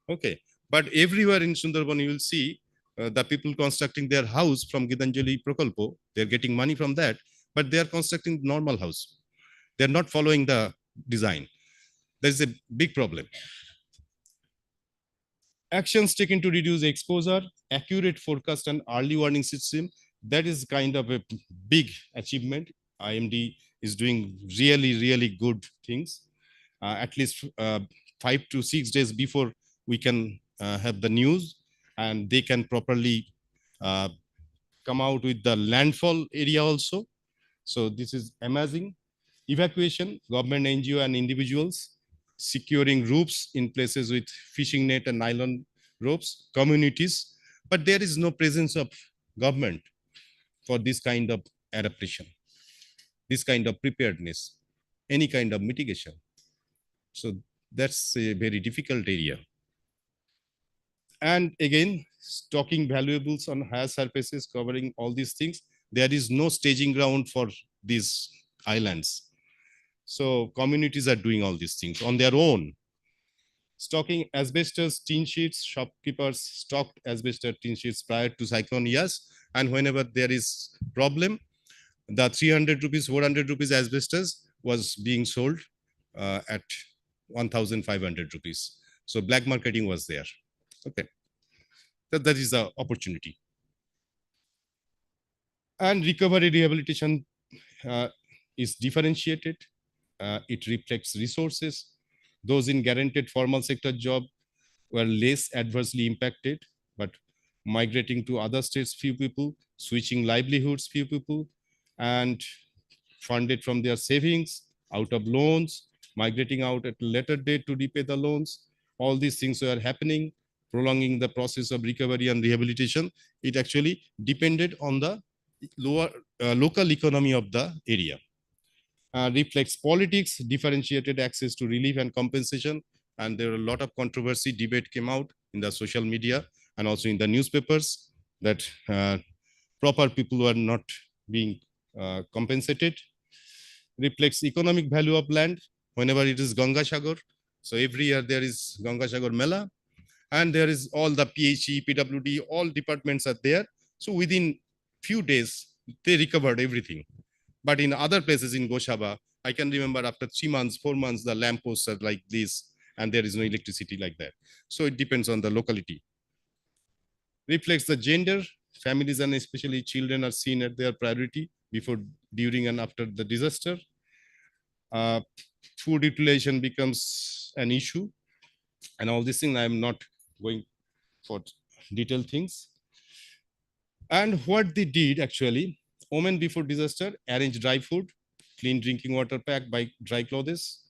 Okay. But everywhere in Sundarban, you will see the people constructing their house from Gitanjali Prakalpo, they're getting money from that, but they are constructing normal house. They're not following the design. There's a big problem. Actions taken to reduce exposure, accurate forecast and early warning system. That is kind of a big achievement. IMD is doing really, really good things. At least 5 to 6 days before we can have the news, and they can properly come out with the landfall area also. So this is amazing. Evacuation, government, NGO and individuals, securing roofs in places with fishing net and nylon ropes, communities, but there is no presence of government for this kind of adaptation, this kind of preparedness, any kind of mitigation. So that's a very difficult area. And again, stocking valuables on higher surfaces, covering all these things. There is no staging ground for these islands. So communities are doing all these things on their own. Stocking asbestos tin sheets, shopkeepers stocked asbestos tin sheets prior to cyclone years. And whenever there is problem, the 300 rupees, 400 rupees asbestos was being sold at 1,500 rupees. So black marketing was there. Okay, that is the opportunity. And recovery rehabilitation is differentiated. It reflects resources. Those in guaranteed formal sector job were less adversely impacted, but migrating to other states, few people, switching livelihoods, few people, and funded from their savings, out of loans, migrating out at a later date to repay the loans. All these things were happening, prolonging the process of recovery and rehabilitation. It actually depended on the local economy of the area. Reflects politics, differentiated access to relief and compensation. And there were a lot of controversy, debate came out in the social media and also in the newspapers that proper people were not being compensated. Reflects economic value of land whenever it is Ganga Sagar. So every year there is Ganga Sagar Mela, and there is all the PHE, PWD, all departments are there. So within few days, they recovered everything. But in other places in Goshaba, I can remember after 3 months, 4 months, the lampposts are like this, and there is no electricity like that. So it depends on the locality. Reflects the gender. Families and especially children are seen at their priority before, during, and after the disaster. Food utilization becomes an issue, and all these things I am not going for detailed things. And what they did actually, women before disaster arrange dry food, clean drinking water packed by dry clothes,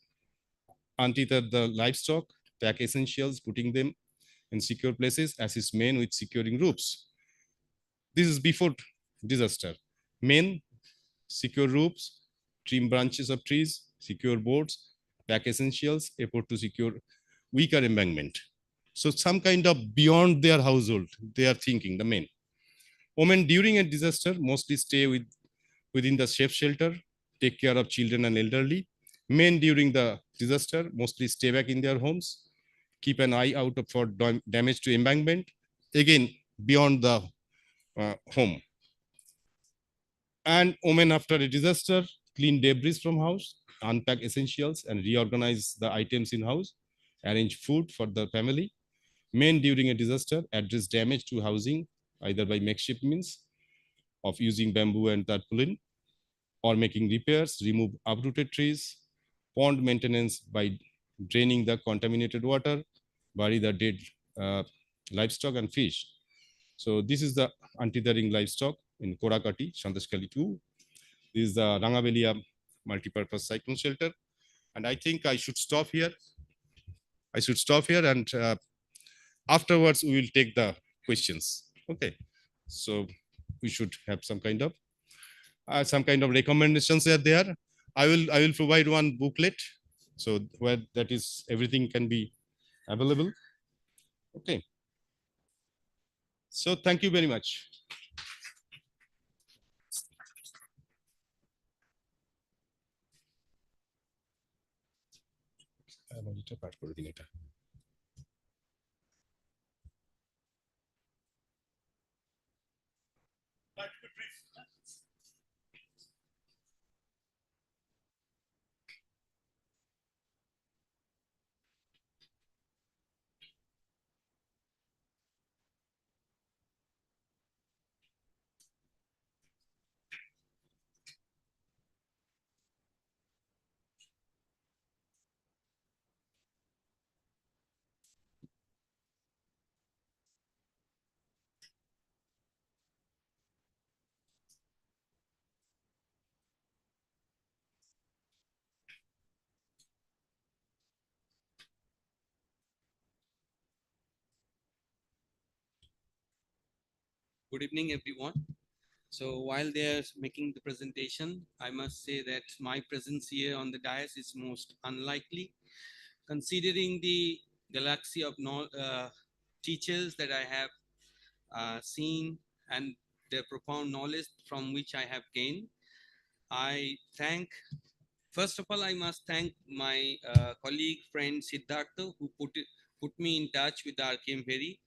untether the livestock, pack essentials, putting them in secure places, assist men with securing roofs. This is before disaster. Men secure roofs, trim branches of trees, secure boards, pack essentials, effort to secure weaker embankment. So some kind of beyond their household, they are thinking, the men. Women during a disaster mostly stay within the safe shelter, take care of children and elderly. Men during the disaster mostly stay back in their homes, keep an eye out for damage to embankment, again, beyond the home. And women after a disaster, clean debris from house, unpack essentials and reorganize the items in house, arrange food for the family. Men during a disaster address damage to housing, either by makeshift means of using bamboo and tarpaulin, or making repairs, remove uprooted trees, pond maintenance by draining the contaminated water, bury the dead livestock and fish. So this is the anti-tethering livestock in Korakati, Sandashkali 2. This is the Rangabelia multi-purpose cyclone shelter. And I think I should stop here. And afterwards we will take the questions. Okay. So we should have some kind of recommendations are there. I will provide one booklet, so where that is everything can be available. Okay. So thank you very much. Good evening, everyone. So while they're making the presentation, I must say that my presence here on the dais is most unlikely, considering the galaxy of teachers that I have seen and their profound knowledge from which I have gained. First of all, I must thank my colleague, friend Siddhartha, who put me in touch with RKM Very.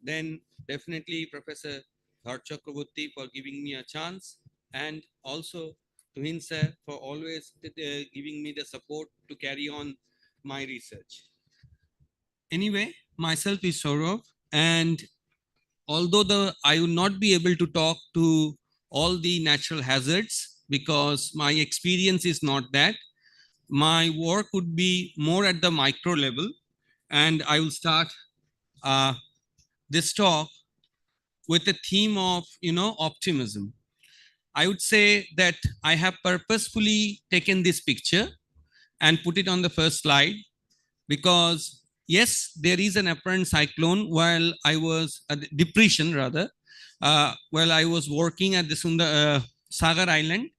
Then definitely Professor Dhar Chakraborty for giving me a chance. and also to Hind sir for always giving me the support to carry on my research. Anyway, myself is Saurav, and although I will not be able to talk to all the natural hazards because my experience is not that, my work would be more at the micro level, and I will start this talk with the theme of optimism. I would say that I have purposefully taken this picture and put it on the first slide because yes, there is an apparent cyclone while I was depression rather, while I was working at the Sagar Island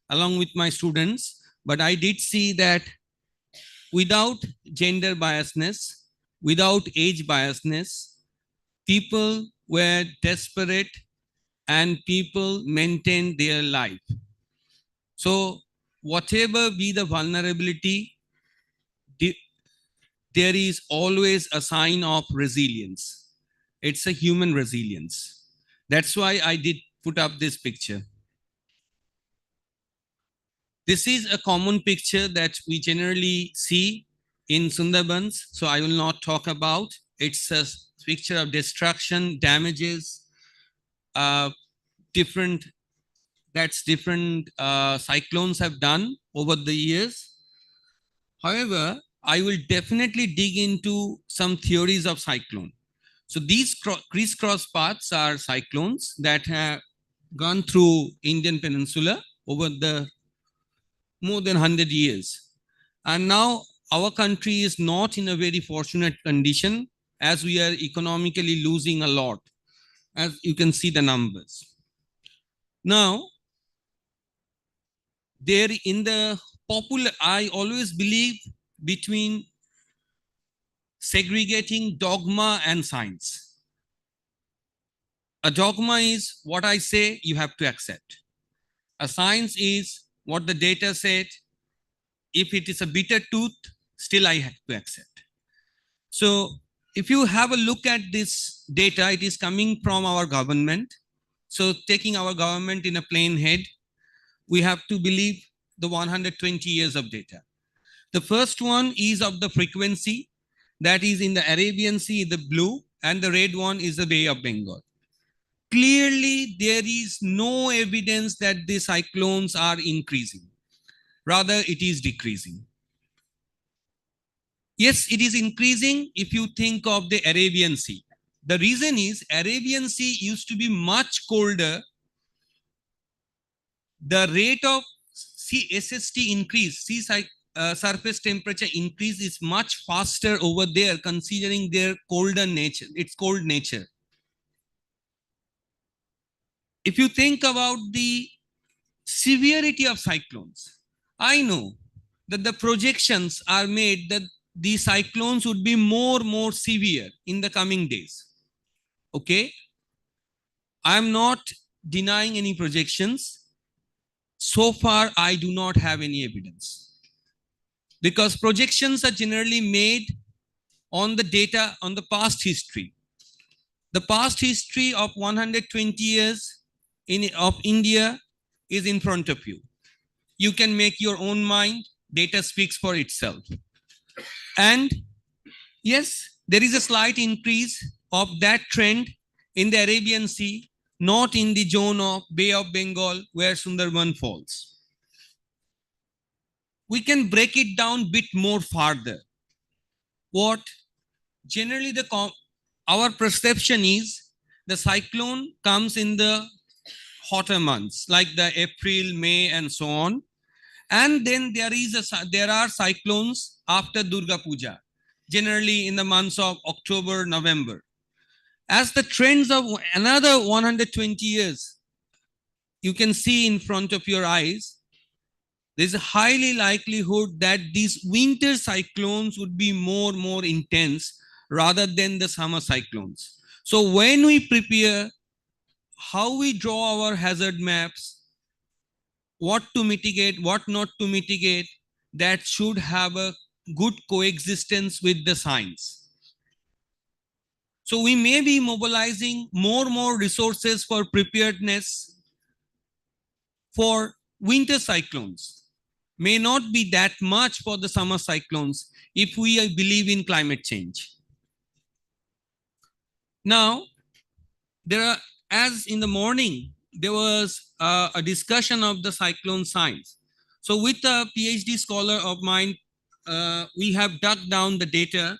along with my students. But I did see that without gender biasness, without age biasness, people were desperate and people maintained their life. So whatever be the vulnerability, there is always a sign of resilience. It's a human resilience. That's why I did put up this picture. This is a common picture that we generally see in Sundarbans, so I will not talk about. It's a picture of destruction, damages, different cyclones have done over the years. However, I will definitely dig into some theories of cyclone. So these crisscross paths are cyclones that have gone through Indian Peninsula over the more than 100 years. And now our country is not in a very fortunate condition as we are economically losing a lot, as you can see the numbers. Now, there in the popular, I always believe between segregating dogma and science. A dogma is what I say, you have to accept. A science is what the data said. If it is a bitter tooth, still I have to accept. So if you have a look at this data, it is coming from our government. So taking our government in a plain head, we have to believe the 120 years of data. The first one is of the frequency, that is in the Arabian Sea, the blue, and the red one is the Bay of Bengal. Clearly, there is no evidence that the cyclones are increasing. Rather, it is decreasing. Yes, it is increasing if you think of the Arabian Sea. The reason is Arabian Sea used to be much colder. The rate of SST increase, surface temperature increase is much faster over there considering their colder nature, its cold nature. If you think about the severity of cyclones, I know that the projections are made that the cyclones would be more severe in the coming days. Okay? I'm not denying any projections. So far, I do not have any evidence. Because projections are generally made on the data on the past history. The past history of 120 years of India is in front of you. You can make your own mind. Data speaks for itself. And yes, there is a slight increase of that trend in the Arabian Sea, not in the zone of Bay of Bengal where Sundarban falls. We can break it down a bit more farther. What generally our perception is the cyclone comes in the hotter months like the April, May, and so on. And then there are cyclones after Durga Puja, generally in the months of October, November. As the trends of another 120 years, you can see in front of your eyes, there's a highly likelihood that these winter cyclones would be more intense rather than the summer cyclones. So when we prepare, how we draw our hazard maps, what to mitigate, what not to mitigate, that should have a good coexistence with the science. So we may be mobilizing more resources for preparedness for winter cyclones, may not be that much for the summer cyclones if we believe in climate change. Now, as in the morning, there was a discussion of the cyclone signs. So with a PhD scholar of mine, we have dug down the data,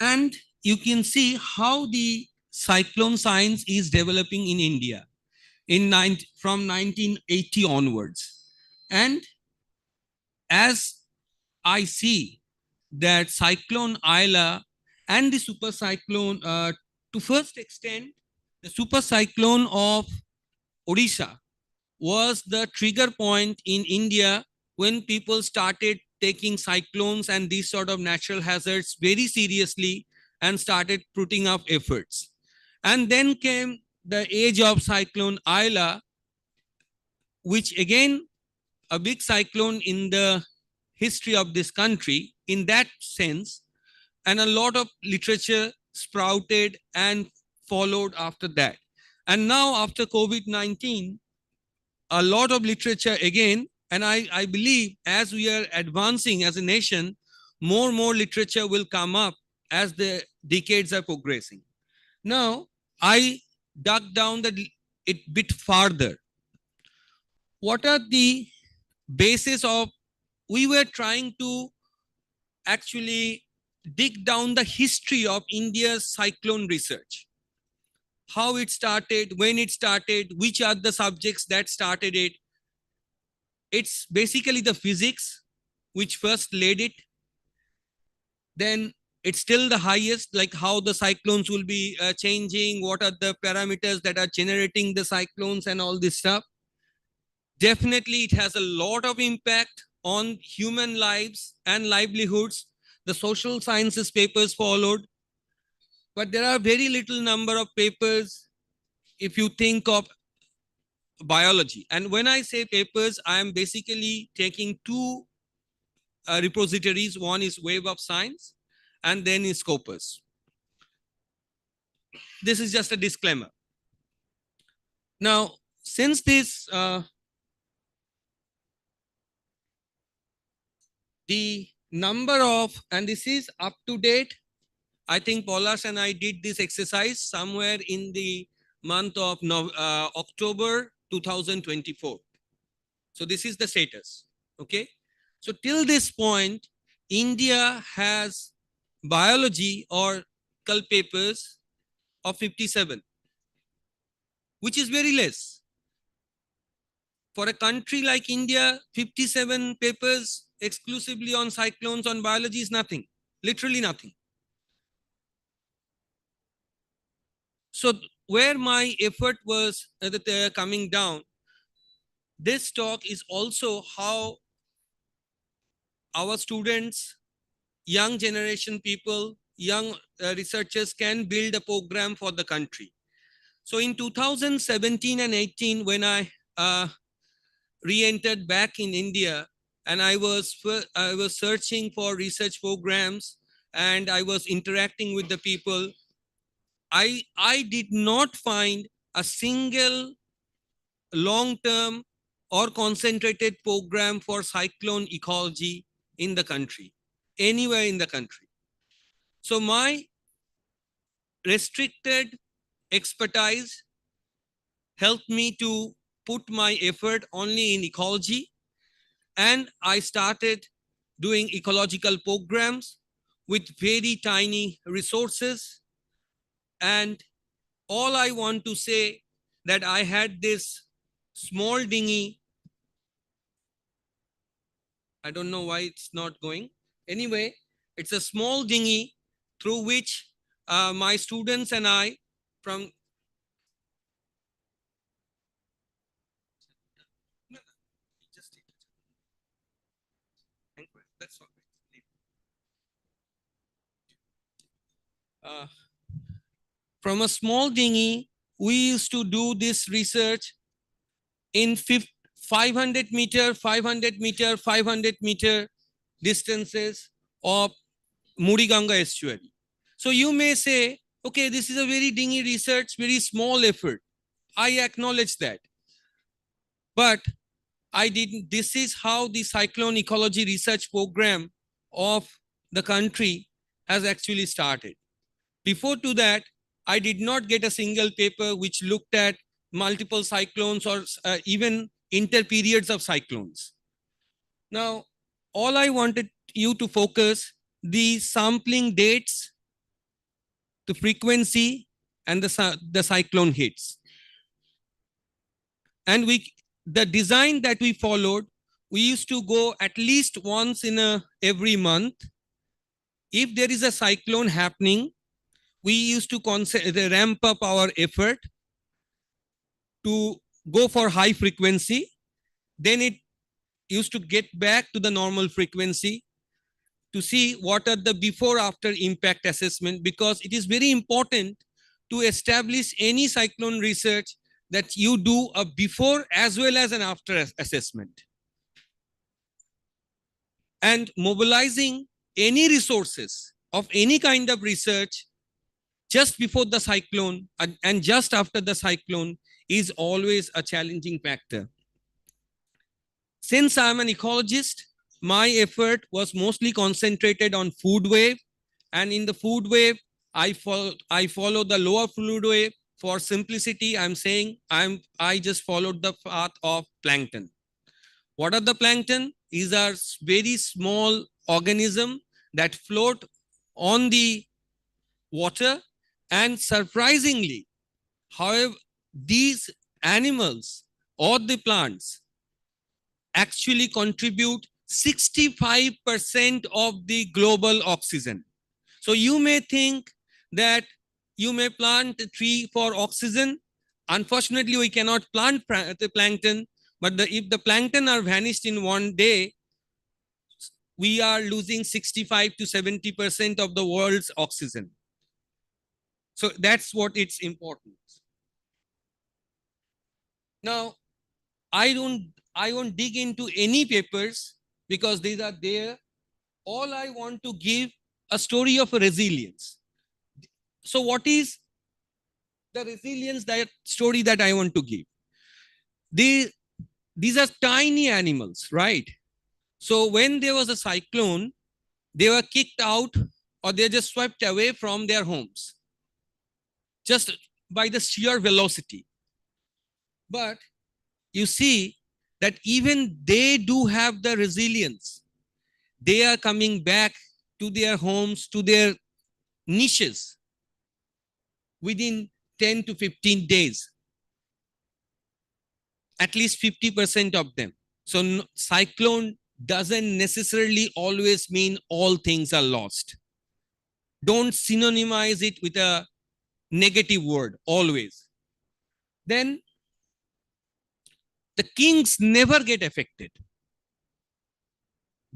and you can see how the cyclone science is developing in India from 1980 onwards. And as I see that cyclone Ayla and the super cyclone, to first extent, the super cyclone of Odisha was the trigger point in India when people started taking cyclones and these sort of natural hazards very seriously and started putting up efforts. And then came the age of cyclone Ayla, which again, a big cyclone in the history of this country in that sense, and a lot of literature sprouted and followed after that. And now after COVID-19, a lot of literature again, and I believe as we are advancing as a nation, more and more literature will come up as the decades are progressing. Now, I dug down it bit farther. What are the basis of, we were trying to actually dig down the history of India's cyclone research. How it started, when it started, which are the subjects that started it. It's basically the physics which first led it. Then it's still the highest, like how the cyclones will be changing, what are the parameters that are generating the cyclones and all this stuff. Definitely it has a lot of impact on human lives and livelihoods. The social sciences papers followed, but there are very little number of papers if you think of biology. And when I say papers, I am basically taking two repositories. One is Web of Science and then is Scopus. This is just a disclaimer. Now, since this the number of, and this is up to date, I think Paulash and I did this exercise somewhere in the month of October 2024. So this is the status, okay? So till this point, India has biology or cult papers of 57, which is very less. For a country like India, 57 papers exclusively on cyclones, on biology is nothing, literally nothing. So where my effort was coming down, this talk is also how our students, young generation people, young researchers can build a program for the country. So in 2017 and 18, when I re-entered back in India, and I was searching for research programs and I was interacting with the people, I did not find a single long-term or concentrated program for cyclone ecology in the country, anywhere in the country. So my restricted expertise helped me to put my effort only in ecology, and I started doing ecological programs with very tiny resources. And all I want to say that I had this small dinghy. I don't know why it's not going. Anyway, it's a small dinghy through which my students and I from that's all. From a small dinghy, we used to do this research in 500 meter, 500 meter, 500 meter distances of Muriganga estuary. So you may say, okay, this is a very dingy research, very small effort. I acknowledge that. But I didn't, this is how the cyclone ecology research program of the country has actually started. Before to that, I did not get a single paper which looked at multiple cyclones or even interperiods of cyclones. Now, all I wanted you to focus the sampling dates, the frequency, and the cyclone hits. And the design that we followed, we used to go at least once in every month. If there is a cyclone happening, we used to ramp up our effort to go for high frequency. Then it used to get back to the normal frequency to see what are the before after impact assessment, because it is very important to establish any cyclone research that you do a before as well as an after assessment. And mobilizing any resources of any kind of research just before the cyclone and just after the cyclone is always a challenging factor. Since I'm an ecologist, my effort was mostly concentrated on food wave. And in the food wave, I follow the lower fluid wave. For simplicity, I'm saying I just followed the path of plankton. What are the plankton? These are very small organisms that float on the water. And surprisingly, however, these animals or the plants actually contribute 65% of the global oxygen. So you may think that you may plant a tree for oxygen. Unfortunately, we cannot plant the plankton, but if the plankton are vanished in one day, we are losing 65 to 70% of the world's oxygen. So that's what it's important. Now, I won't dig into any papers because these are there. All I want to give a story of resilience. So what is the resilience story that I want to give? These are tiny animals, right? So when there was a cyclone, they were kicked out or they just swept away from their homes just by the sheer velocity. But you see that even they do have the resilience. They are coming back to their homes, to their niches within 10 to 15 days. At least 50% of them. So cyclone doesn't necessarily always mean all things are lost. Don't synonymize it with a negative word always. Then the kings never get affected.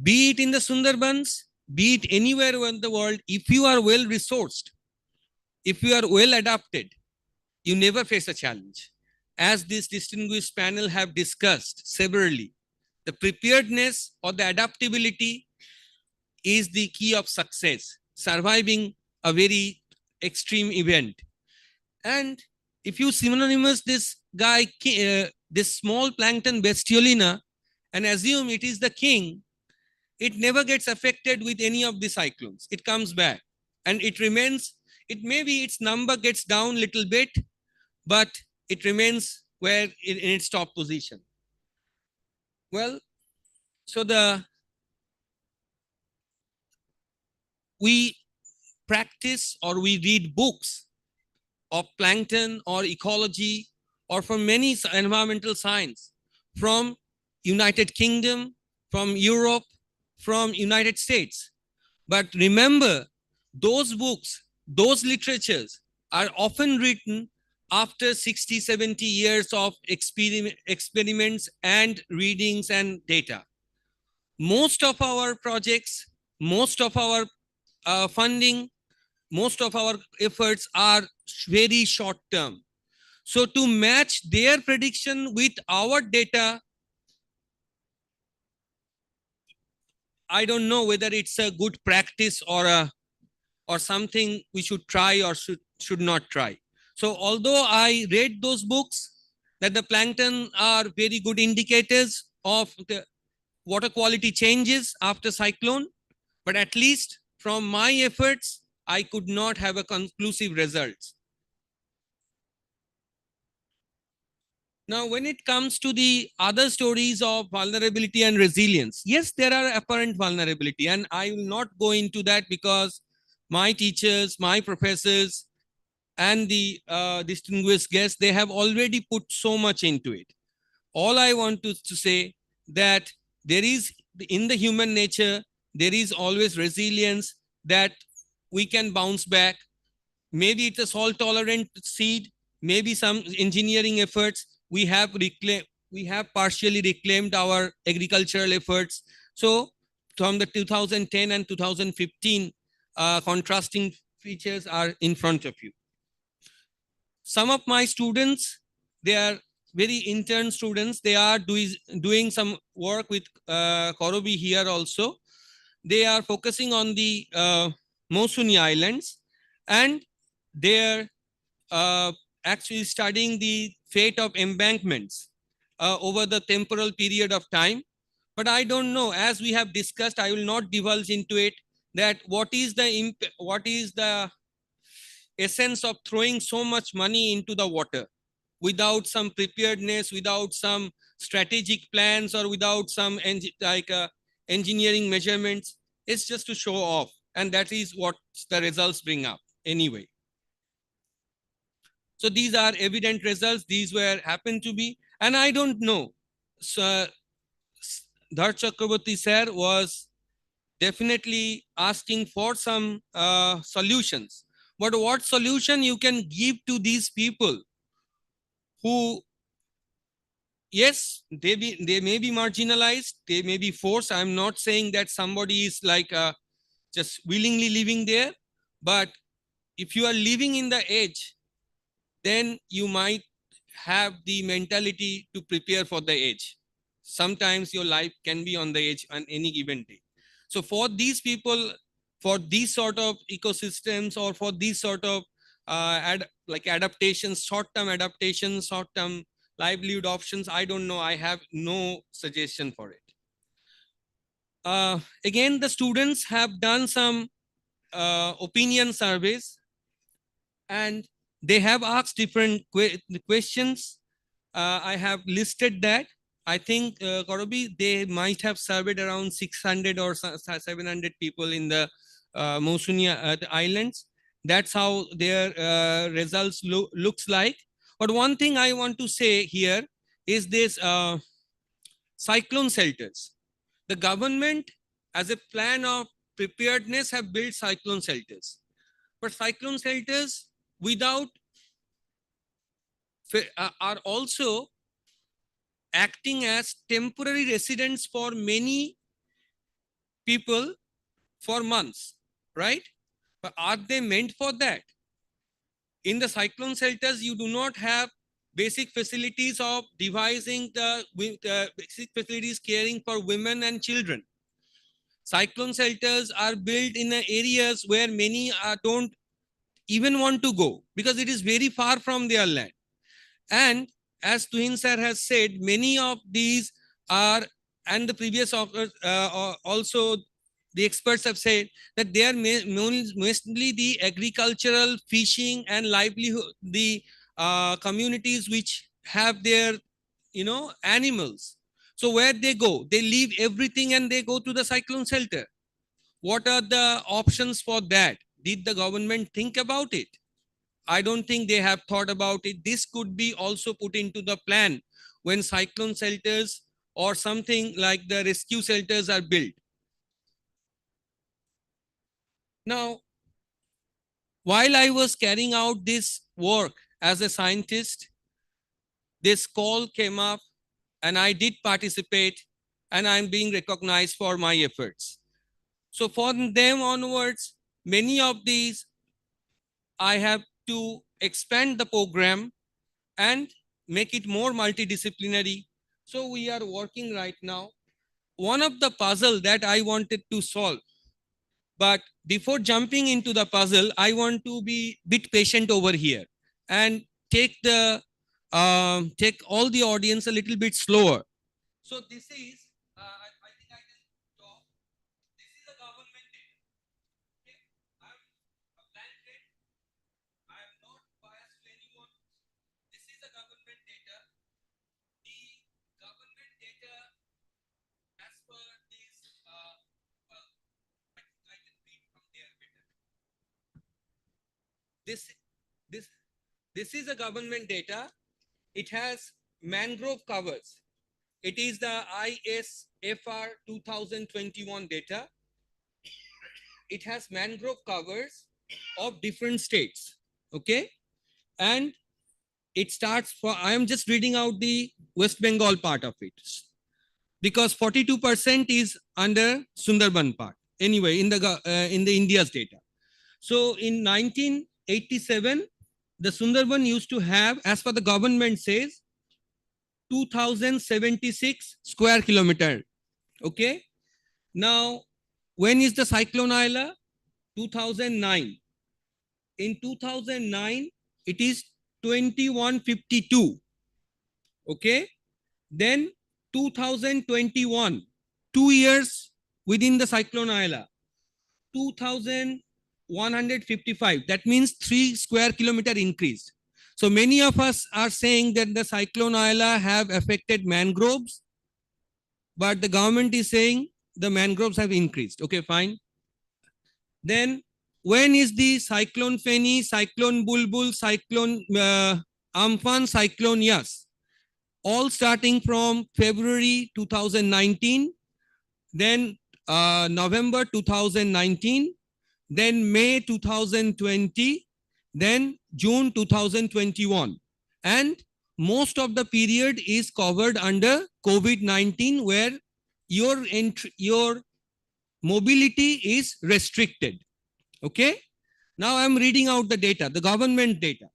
Be it in the Sundarbans, be it anywhere in the world, if you are well resourced, if you are well adapted, you never face a challenge. As this distinguished panel have discussed severally, the preparedness or the adaptability is the key of success, surviving a very extreme event. And if you synonymous this guy, this small plankton bestiolina, and assume it is the king, it never gets affected with any of the cyclones. It comes back and it remains, it maybe its number gets down a little bit, but it remains where in its top position. Well, so we practice or we read books of plankton or ecology or from many environmental science from United Kingdom, from Europe, from United States. But remember, those books, those literatures are often written after 60, 70 years of experiments and readings and data. Most of our projects, most of our funding, most of our efforts are very short term. So to match their prediction with our data, I don't know whether it's a good practice or something we should try or should not try. So although I read those books, that the plankton are very good indicators of the water quality changes after cyclone, but at least from my efforts, I could not have a conclusive results. Now, when it comes to the other stories of vulnerability and resilience, yes, there are apparent vulnerability, and I will not go into that because my teachers, my professors, and the distinguished guests, they have already put so much into it. All I want to say that there is, in the human nature, there is always resilience, that we can bounce back. Maybe it's a salt tolerant seed, maybe some engineering efforts. We have partially reclaimed our agricultural efforts. So from the 2010 and 2015, contrasting features are in front of you. Some of my students, they are very intern students. They are doing some work with Korobi here also. They are focusing on the Mosuni Islands, and they're actually studying the fate of embankments over the temporal period of time. But I don't know, as we have discussed, I will not divulge into it, that what is the essence of throwing so much money into the water without some preparedness, without some strategic plans, or without some engineering measurements. It's just to show off, and that is what the results bring up anyway. So these are evident results. These were happened to be, and I don't know. So Dhar Chakraborty sir was definitely asking for some solutions. But what solution you can give to these people who, yes, they may be marginalized, they may be forced. I'm not saying that somebody is like just willingly living there, but if you are living in the edge, then you might have the mentality to prepare for the edge. Sometimes your life can be on the edge on any given day. So for these people, for these sort of ecosystems, or for these sort of adaptations, short-term adaptations, short-term livelihood options, I don't know. I have no suggestion for it. Again, the students have done some opinion surveys, and they have asked different questions. I have listed that. I think, Korobi, they might have surveyed around 600 or 700 people in the Mosuni Islands. That's how their results looks like. But one thing I want to say here is this cyclone shelters. The government, as a plan of preparedness, have built cyclone shelters. But cyclone shelters without are also acting as temporary residents for many people for months, right? But are they meant for that? In the cyclone shelters, you do not have basic facilities of devising the basic facilities caring for women and children. Cyclone shelters are built in areas where many don't even want to go because it is very far from their land. And as Tuhin sir has said, many of these are, and the previous also the experts have said that they are mostly the agricultural, fishing, and livelihood, the communities which have their, animals. So where they go, they leave everything and they go to the cyclone shelter. What are the options for that? Did the government think about it? I don't think they have thought about it. This could be also put into the plan when cyclone shelters or something like the rescue shelters are built. Now, while I was carrying out this work as a scientist, this call came up and I did participate, and I'm being recognized for my efforts. So from them onwards, many of these, I have to expand the program and make it more multidisciplinary. So we are working right now. One of the puzzle that I wanted to solve, but before jumping into the puzzle, I want to be a bit patient over here and take the take all the audience a little bit slower. So this is, I think I can talk. This is a government data. Okay, I'm a blanket. I am not biased to anyone. This is a government data. The government data, as per this, well, I think I can read from there better. This is a government data. It has mangrove covers. It is the ISFR 2021 data. It has mangrove covers of different states. Okay. And it starts for, I am just reading out the West Bengal part of it, because 42% is under Sundarban part. Anyway, in the India's data. So in 1987, the Sundarban used to have, as per the government says, 2076 square kilometer. Okay. Now, when is the cyclone Ayla? 2009. In 2009, it is 2152. Okay. Then 2021, 2 years within the cyclone Ayla, 2155. That means 3 square kilometer increase. So many of us are saying that the cyclone Ayla have affected mangroves, but the government is saying the mangroves have increased. Okay, fine. Then when is the cyclone Feni, cyclone Bulbul, cyclone Amphan, cyclone Yas? All starting from February 2019, then November 2019, then May 2020, then June 2021. And most of the period is covered under COVID-19, where your mobility is restricted. Okay. Now I'm reading out the data, the government data.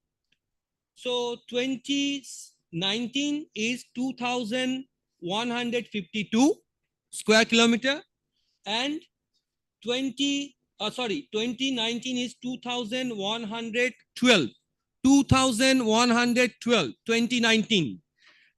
So 2019 is 2,152 square kilometer, and 2019 is 2,112, 2019,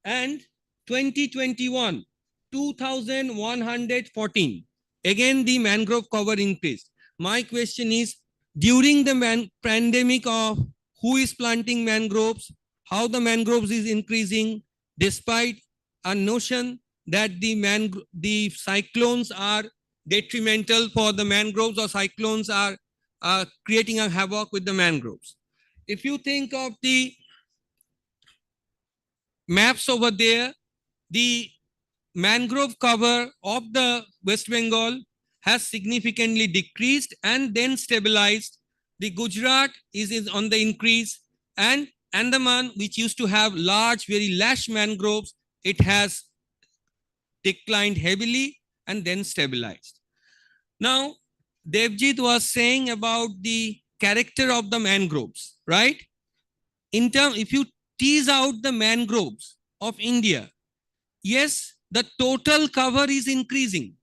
and 2021, 2,114. Again, the mangrove cover increased. My question is, during the pandemic of who is planting mangroves, how the mangroves is increasing, despite a notion that the cyclones are detrimental for the mangroves, or cyclones are creating a havoc with the mangroves. If you think of the maps over there, the mangrove cover of the West Bengal has significantly decreased and then stabilized. The Gujarat is on the increase, and Andaman, which used to have large, very lush mangroves, it has declined heavily and then stabilized. Now, Devjit was saying about the character of the mangroves, right? If you tease out the mangroves of India, yes, the total cover is increasing.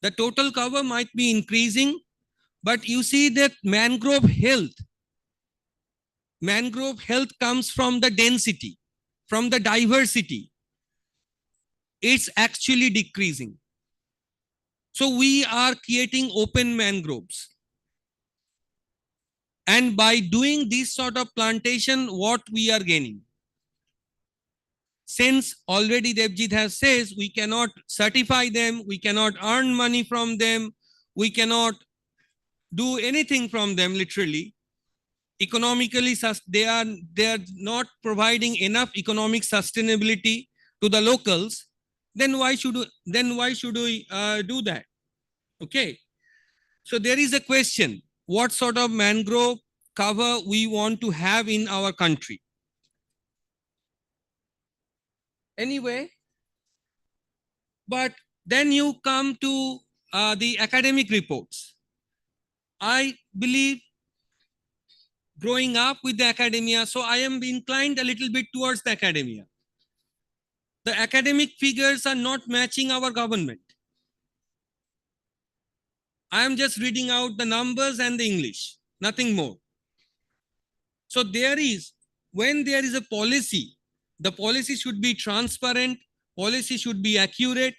The total cover might be increasing, but you see that mangrove health comes from the density, from the diversity. It's actually decreasing. So we are creating open mangroves. And by doing this sort of plantation, what we are gaining? Since already Devjit has says, we cannot certify them, we cannot earn money from them, we cannot do anything from them literally. Economically, they are not providing enough economic sustainability to the locals. Then why should we do that? Okay. So there is a question, what sort of mangrove cover we want to have in our country? Anyway, but then you come to the academic reports. I believe, growing up with the academia, so I am inclined a little bit towards the academia. The academic figures are not matching our government. I am just reading out the numbers and the English, nothing more. So there is when there is a policy, the policy should be transparent, policy should be accurate,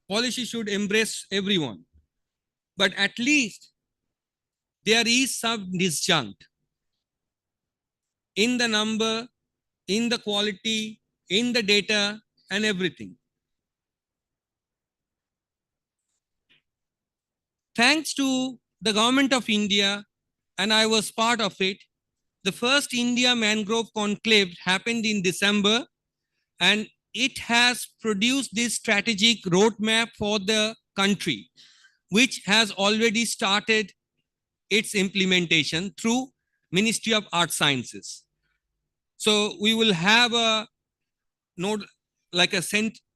policy should embrace everyone. But at least there is some disjunct in the number, in the quality, in the data, and everything. Thanks to the government of India, and I was part of it, the first India Mangrove Conclave happened in December, and it has produced this strategic roadmap for the country, which has already started its implementation through Ministry of Art Sciences. So we will have a node like a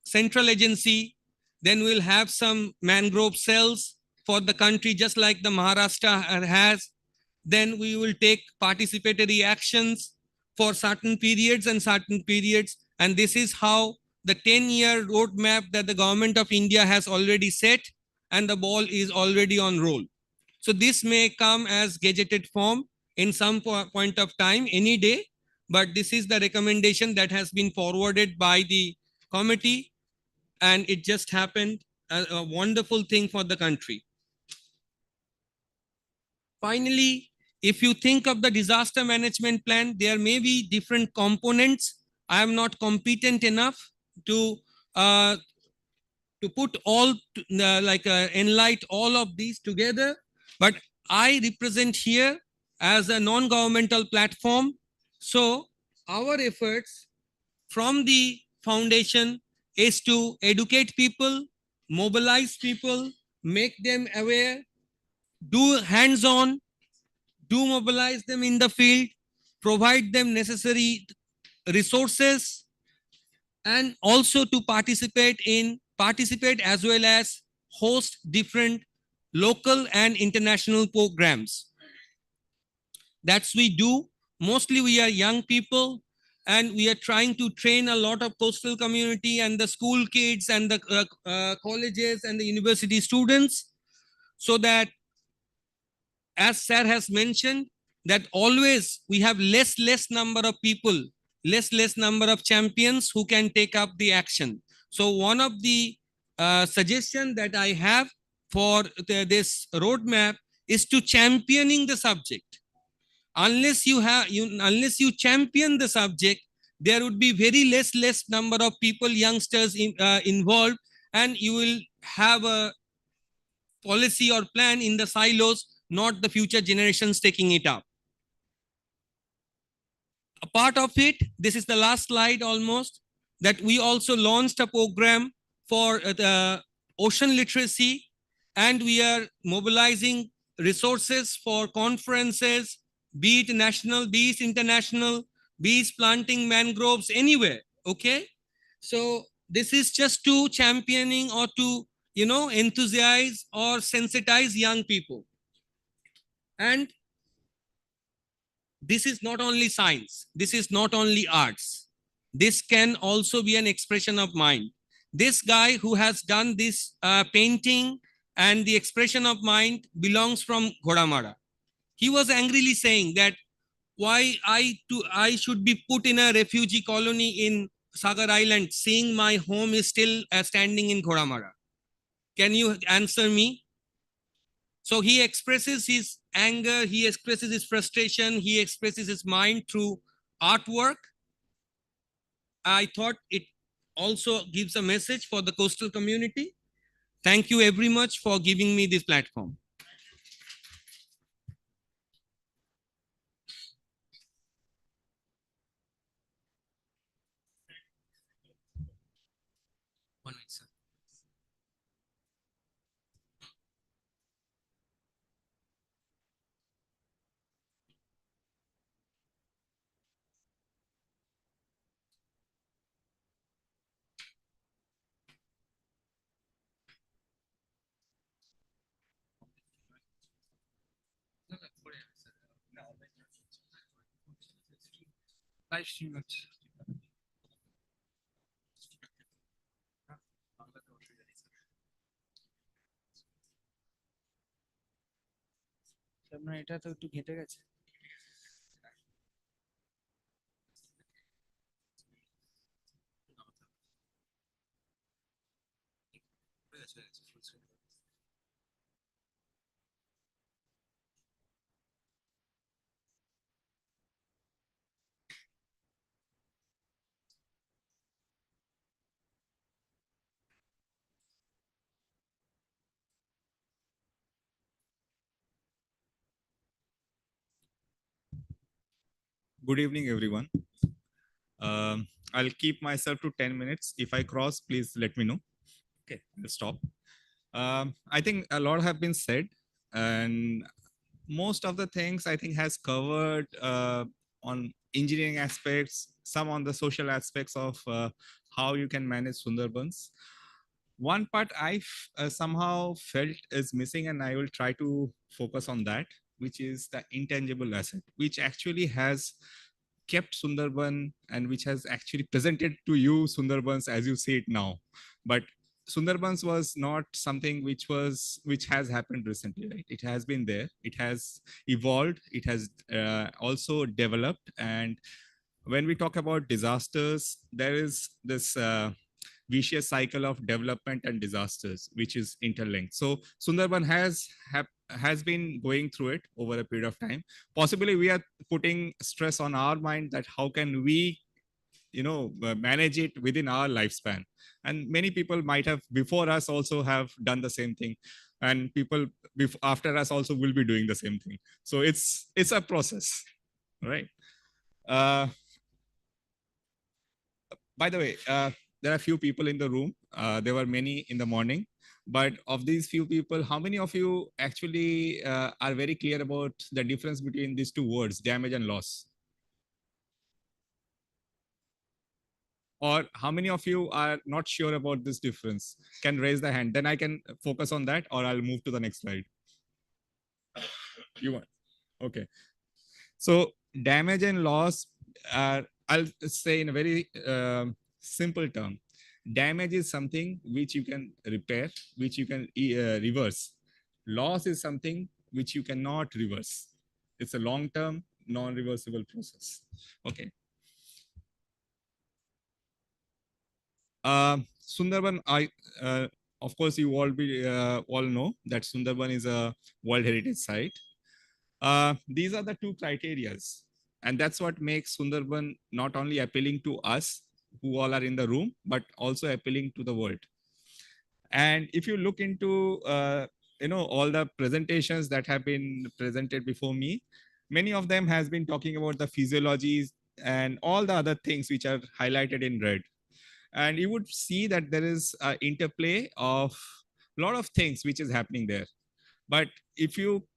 central agency, then we'll have some mangrove cells for the country, just like the Maharashtra has. Then we will take participatory actions for certain periods and certain periods. And this is how the 10-year roadmap that the government of India has already set, and the ball is already on roll. So this may come as gazetted form in some point of time, any day, but this is the recommendation that has been forwarded by the committee, and it just happened, a wonderful thing for the country. Finally, if you think of the disaster management plan, there may be different components. I am not competent enough to put all, enlight all of these together, but I represent here as a non-governmental platform. So our efforts from the foundation is to educate people, mobilize people, make them aware, do hands-on, do mobilize them in the field, provide them necessary resources, and also to participate as well as host different local and international programs. That's we do. Mostly we are young people, and we are trying to train a lot of coastal community and the school kids and the colleges and the university students, so that, as Sir has mentioned, that always we have less number of people, less number of champions who can take up the action. So one of the suggestion that I have for this roadmap is to championing the subject. Unless you champion the subject, there would be very less number of people, youngsters involved, and you will have a policy or plan in the silos, not the future generations taking it up. A part of it, this is the last slide almost, that we also launched a program for the ocean literacy, and we are mobilizing resources for conferences, be it national, be it international, be it planting mangroves anywhere, okay? So this is just to championing or to, enthusiase or sensitize young people. And this is not only science, this is not only arts. This can also be an expression of mind. This guy who has done this painting and the expression of mind belongs from Ghodamara. He was angrily saying that why I should be put in a refugee colony in Sagar Island, seeing my home is still standing in Ghodamara. Can you answer me? So he expresses his anger, he expresses his frustration, he expresses his mind through artwork. I thought it also gives a message for the coastal community. Thank you very much for giving me this platform. One minute, sir. Live stream হচ্ছে আপনার এটা তো একটু ঘেটে গেছে। Good evening, everyone. I'll keep myself to 10 minutes. If I cross, please let me know. Okay, I'll stop. I think a lot have been said, and most of the things I think has covered on engineering aspects, some on the social aspects of how you can manage Sundarbans. One part I somehow felt is missing, and I will try to focus on that, which is the intangible asset, which actually has kept Sundarban and which has actually presented to you Sundarbans as you see it now. But Sundarbans was not something which has happened recently, right? It has been there. It has evolved. It has also developed. And when we talk about disasters, there is this vicious cycle of development and disasters, which is interlinked. So Sundarban has been going through it over a period of time. Possibly we are putting stress on our mind that how can we manage it within our lifespan. And many people might have before us also have done the same thing, and people after us also will be doing the same thing. So it's a process, right? By the way, there are few people in the room. There were many in the morning, but of these few people, how many of you actually are very clear about the difference between these two words, damage and loss? Or how many of you are not sure about this difference? Can raise the hand. Then I can focus on that, or I'll move to the next slide. You want? Okay. So damage and loss are, I'll say in a very simple term. Damage is something which you can repair, which you can reverse. Loss is something which you cannot reverse. It's a long-term, non-reversible process. Okay. Sundarban, of course, you all know that Sundarban is a World Heritage Site. These are the two criterias, and that's what makes Sundarban not only appealing to us who all are in the room, but also appealing to the world. And if you look into all the presentations that have been presented before me, many of them has been talking about the physiologies and all the other things which are highlighted in red. And you would see that there is an interplay of a lot of things which is happening there. But if you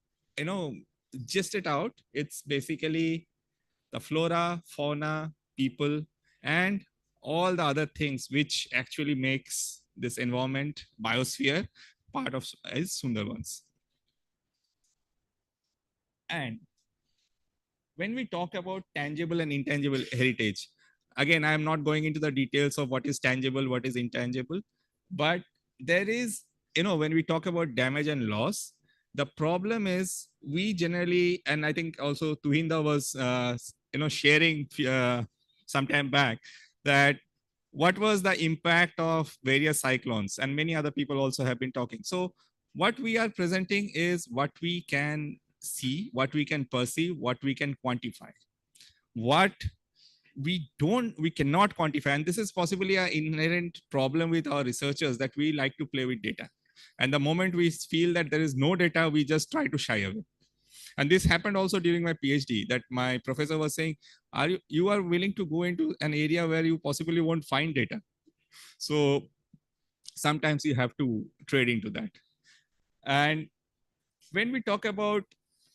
gist it out, it's basically the flora, fauna, people, and all the other things which actually makes this environment, biosphere, part of is Sundarbans. And when we talk about tangible and intangible heritage, again, I am not going into the details of what is tangible, what is intangible, but there is, when we talk about damage and loss, the problem is we generally, and I think also Tuhinda was, sharing some time back that what was the impact of various cyclones, and many other people also have been talking. So what we are presenting is what we can see, what we can perceive, what we can quantify. What we cannot quantify, and this is possibly an inherent problem with our researchers, that we like to play with data. And the moment we feel that there is no data, we just try to shy away. And this happened also during my PhD, that my professor was saying, you are willing to go into an area where you possibly won't find data. So sometimes you have to trade into that. And when we talk about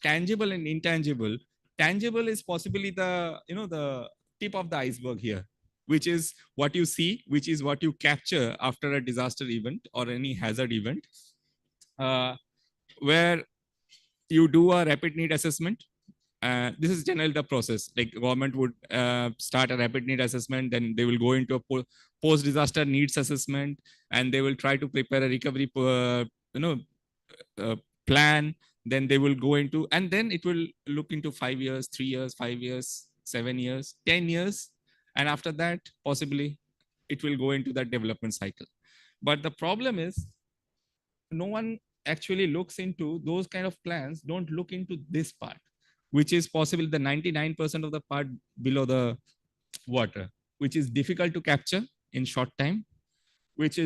tangible and intangible, tangible is possibly the tip of the iceberg here, which is what you see, which is what you capture after a disaster event or any hazard event, where you do a rapid need assessment. This is generally the process. Like government would start a rapid need assessment, then they will go into a post-disaster needs assessment, and they will try to prepare a recovery plan. Then they will go into, and then it will look into 5 years, 3 years, 5 years, 7 years, 10 years. And after that, possibly it will go into that development cycle. But the problem is no one actually looks into those kind of plans, don't look into this part, which is possibly the 99% of the part below the water, which is difficult to capture in short time, which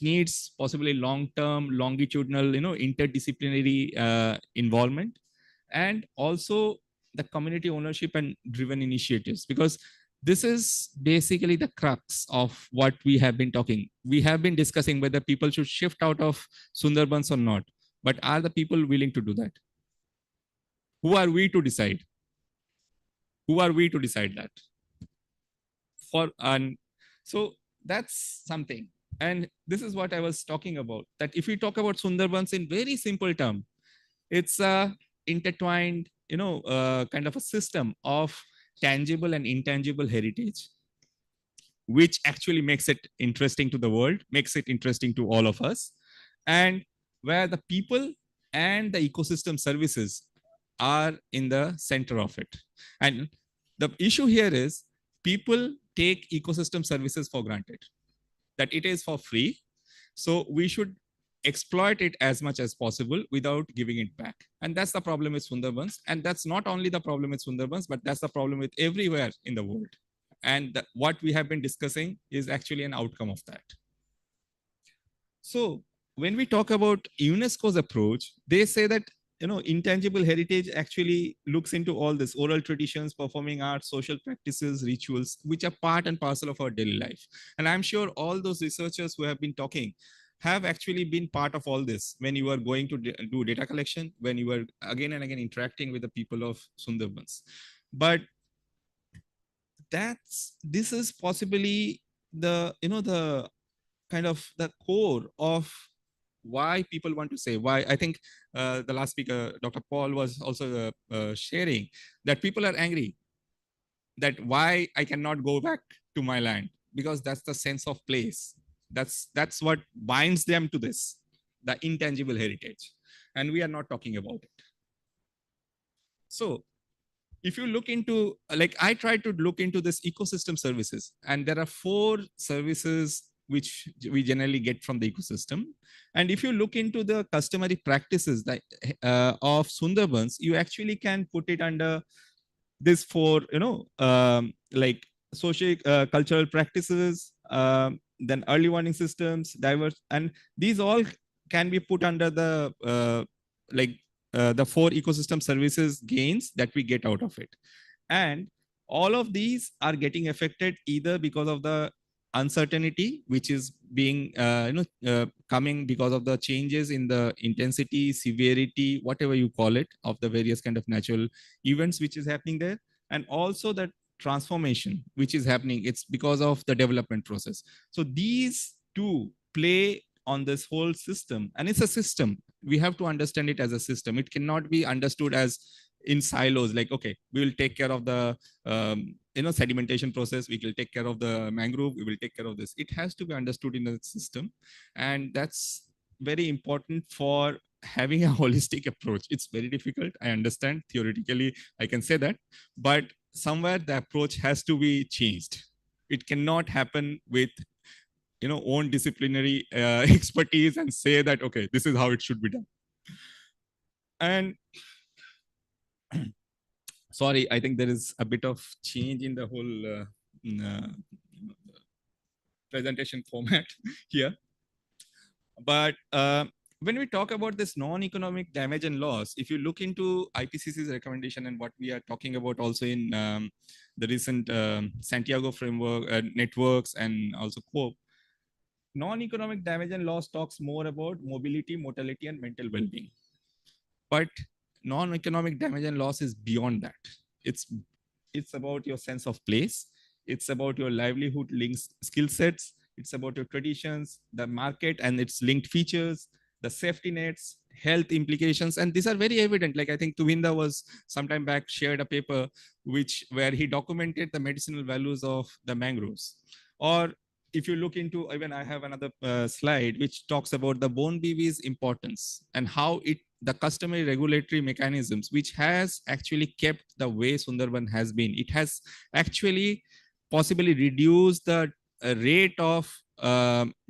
needs possibly long-term, longitudinal, interdisciplinary involvement, and also the community ownership and driven initiatives, because this is basically the crux of what we have been talking. We have been discussing whether people should shift out of Sundarbans or not, but are the people willing to do that? Who are we to decide? Who are we to decide that? So that's something. And this is what I was talking about, that if we talk about Sundarbans in very simple term, it's a intertwined, kind of a system of tangible and intangible heritage, which actually makes it interesting to the world, makes it interesting to all of us, and where the people and the ecosystem services are in the center of it. And the issue here is people take ecosystem services for granted, that it is for free. So we should exploit it as much as possible without giving it back. And that's the problem with Sundarbans. And that's not only the problem with Sundarbans, but that's the problem with everywhere in the world. And what we have been discussing is actually an outcome of that. So when we talk about UNESCO's approach, they say that intangible heritage actually looks into all this oral traditions, performing arts, social practices, rituals, which are part and parcel of our daily life. And I'm sure all those researchers who have been talking have actually been part of all this when you are going to do data collection, when you are again and again interacting with the people of Sundarbans. But this is possibly the kind of the core of why people want to say, why I think the last speaker, Dr. Paul, was also sharing that people are angry that why I cannot go back to my land, because that's the sense of place. That's what binds them to this, the intangible heritage. And we are not talking about it. So if you look into, I tried to look into this ecosystem services, and there are 4 services which we generally get from the ecosystem. And if you look into the customary practices that, of Sundarbans, you actually can put it under this 4, like social cultural practices, then early warning systems, diverse, and these all can be put under the the 4 ecosystem services gains that we get out of it. And all of these are getting affected either because of the uncertainty, which is being coming because of the changes in the intensity, severity, whatever you call it, of the various kind of natural events which is happening there, and also that transformation which is happening. It's because of the development process. So these 2 play on this whole system, and it's a system. We have to understand it as a system. It cannot be understood as in silos, like, okay, we will take care of the sedimentation process, we will take care of the mangrove, we will take care of this. It has to be understood in a system, and that's very important for having a holistic approach. It's very difficult, I understand. Theoretically, I can say that, but somewhere the approach has to be changed. It cannot happen with own disciplinary expertise and say that, okay, this is how it should be done. And sorry, I think there is a bit of change in the whole presentation format here. But when we talk about this non-economic damage and loss, if you look into IPCC's recommendation and what we are talking about also in the recent Santiago framework, networks, and also COPE, non-economic damage and loss talks more about mobility, mortality, and mental well-being. But non-economic damage and loss is beyond that. It's about your sense of place. It's about your livelihood links, skill sets. It's about your traditions, the market and its linked features, the safety nets, health implications. And these are very evident. Like I think Tuvinda was sometime back shared a paper where he documented the medicinal values of the mangroves. Or if you look into, even I have another slide which talks about the bone BV's importance and how the customary regulatory mechanisms, which has actually kept the way Sundarban has been. It has actually possibly reduced the rate of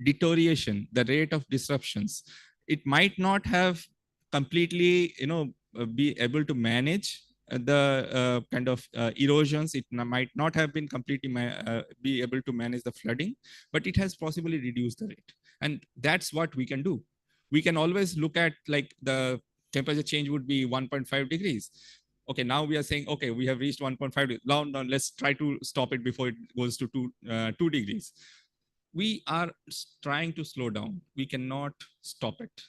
deterioration, the rate of disruptions. it might not have completely, be able to manage the kind of erosions. It might not have been completely be able to manage the flooding, but it has possibly reduced the rate. And that's what we can do. We can always look at like the temperature change would be 1.5 degrees. Okay, now we are saying, okay, we have reached 1.5 degrees. Now, let's try to stop it before it goes to 2 degrees. We are trying to slow down. We cannot stop it.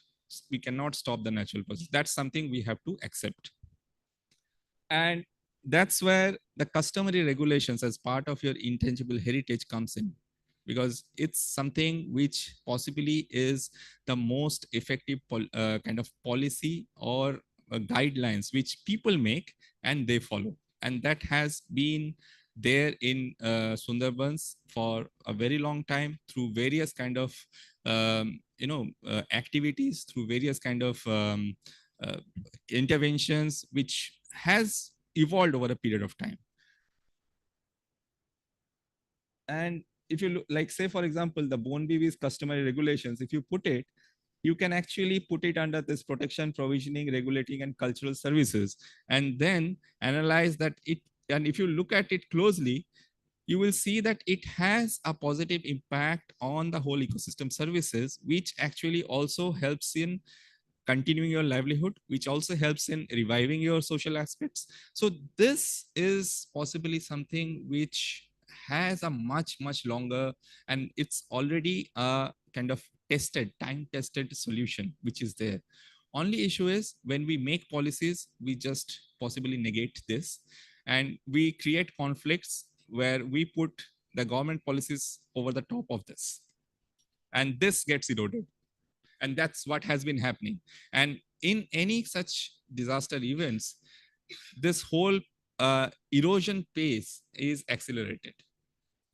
We cannot stop the natural process. That's something we have to accept. And that's where the customary regulations as part of your intangible heritage comes in, because it's something which possibly is the most effective kind of policy or guidelines which people make and they follow. And that has been there in Sundarbans for a very long time through various kind of activities, through various kind of interventions, which has evolved over a period of time. And if you look, like say for example, the Bone BV's customary regulations, if you put it, you can actually put it under this protection, provisioning, regulating, and cultural services, and then analyze that it. And if you look at it closely, you will see that it has a positive impact on the whole ecosystem services, which actually also helps in continuing your livelihood, which also helps in reviving your social aspects. So this is possibly something which has a much longer, and it's already a kind of time-tested solution which is there. Only issue is when we make policies, we just possibly negate this, and we create conflicts where we put the government policies over the top of this, and this gets eroded. And that's what has been happening. And in any such disaster events, this whole erosion pace is accelerated.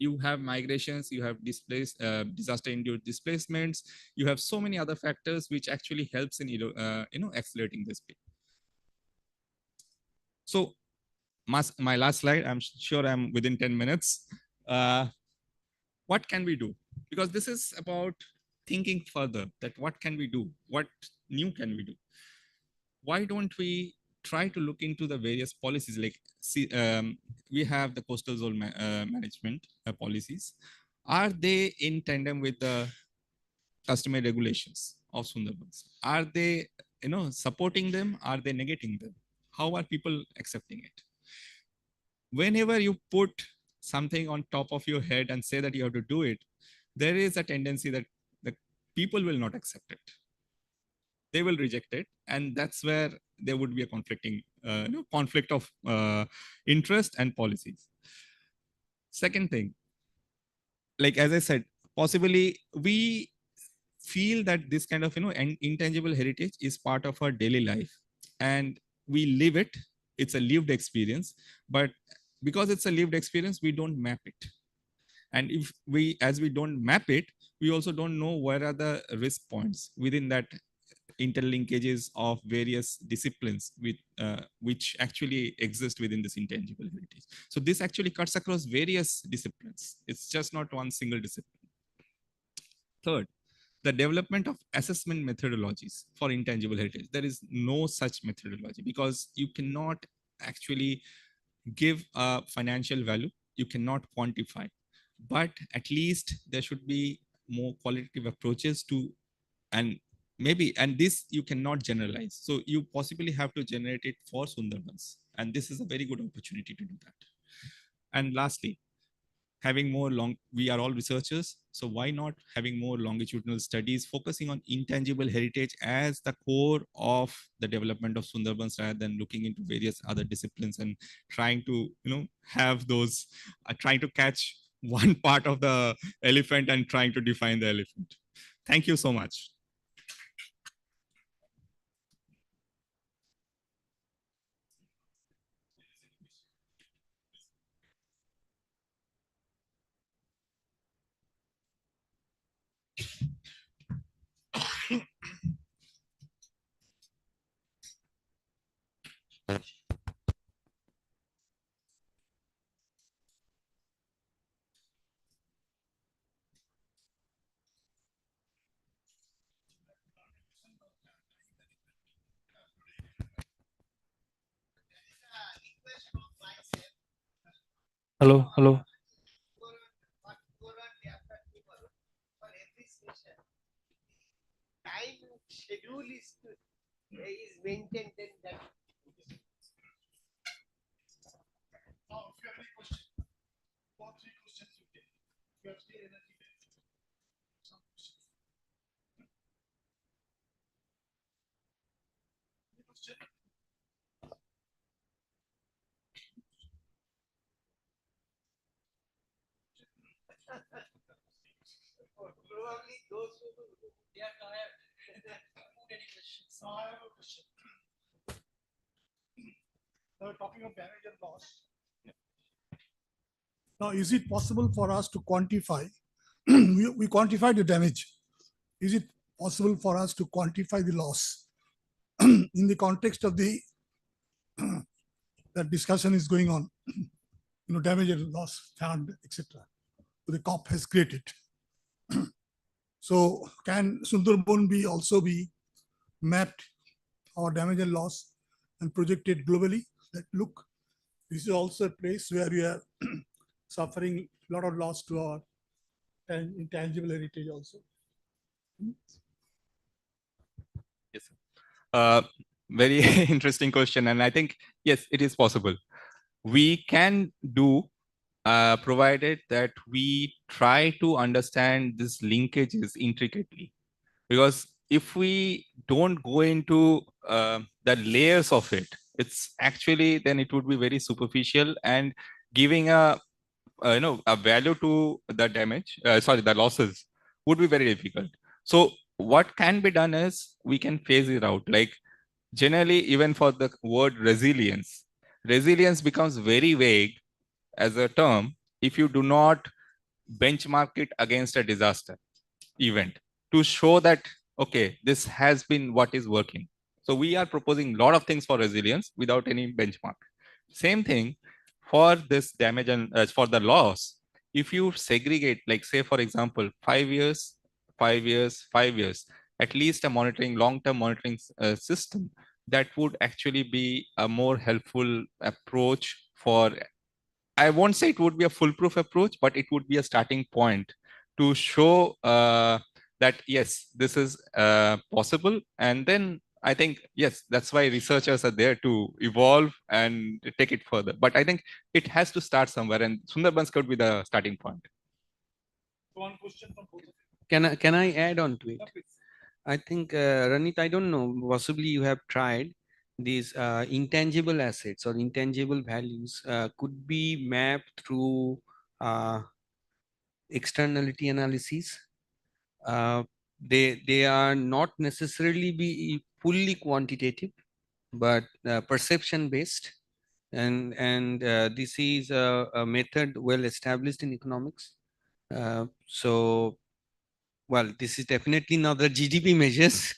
You have migrations, you have disaster-induced displacements, you have so many other factors which actually helps in accelerating this pace. So my last slide, I'm sure I'm within 10 minutes. What can we do? Because this is about thinking further, that what can we do? What new can we do? Why don't we try to look into the various policies? Like, we have the coastal zone management policies. Are they in tandem with the customary regulations of Sundarbans? Are they, supporting them? Are they negating them? How are people accepting it? Whenever you put something on top of your head and say that you have to do it, there is a tendency that the people will not accept it. They will reject it. And that's where there would be a conflict of interest and policies. Second thing, like as I said, possibly we feel that this kind of intangible heritage is part of our daily life, and we live it. It's a lived experience, but because it's a lived experience, we don't map it. And as we don't map it, we also don't know where are the risk points within that interlinkages of various disciplines which actually exist within this intangible heritage. So this actually cuts across various disciplines. It's just not one single discipline. Third, the development of assessment methodologies for intangible heritage. There is no such methodology because you cannot actually give a financial value. You cannot quantify, but at least there should be more qualitative approaches to, and this you cannot generalize. So you possibly have to generate it for Sundarbans. And this is a very good opportunity to do that. And lastly, having more we are all researchers, so why not having more longitudinal studies focusing on intangible heritage as the core of the development of Sundarbans, rather than looking into various other disciplines and trying to, have those, trying to catch one part of the elephant and trying to define the elephant. Thank you so much. Hello. Time schedule is maintained, then that. Now, if you have any question, 4 or 3 questions you take. You have still energy there. Some questions. Any question? Probably those who I have a question. Now, talking of damage and loss. Now, is it possible for us to quantify? we quantify the damage. Is it possible for us to quantify the loss in the context of the that discussion is going on? Damage and loss found, etc. The COP has created. So, can Sundarban also be mapped, our damage and loss, and projected globally? That look, this is also a place where we are suffering a lot of loss to our intangible heritage also. Yes, very interesting question. And I think, yes, it is possible. We can do, provided that we try to understand these linkages intricately. Because if we don't go into the layers of it, it's actually, then it would be very superficial, and giving a value to the damage, the losses would be very difficult. So what can be done is we can phase it out. Like generally, even for the word resilience becomes very vague as a term if you do not benchmark it against a disaster event to show that, okay, this has been what is working. So we are proposing a lot of things for resilience without any benchmark. Same thing for this damage and for the loss. If you segregate, like say, for example, 5 years, 5 years, 5 years, at least a monitoring, long-term monitoring system, that would actually be a more helpful approach for, I won't say it would be a foolproof approach, but it would be a starting point to show that, yes, this is possible. And then I think, yes, that's why researchers are there to evolve and take it further. But I think it has to start somewhere, and Sundarbans could be the starting point. One question from both of you. Can I add on to it? I think, Ranit, I don't know, possibly you have tried these intangible assets or intangible values could be mapped through externality analysis. They are not necessarily be fully quantitative, but perception based. And this is a method well established in economics. So, well, this is definitely not the GDP measures,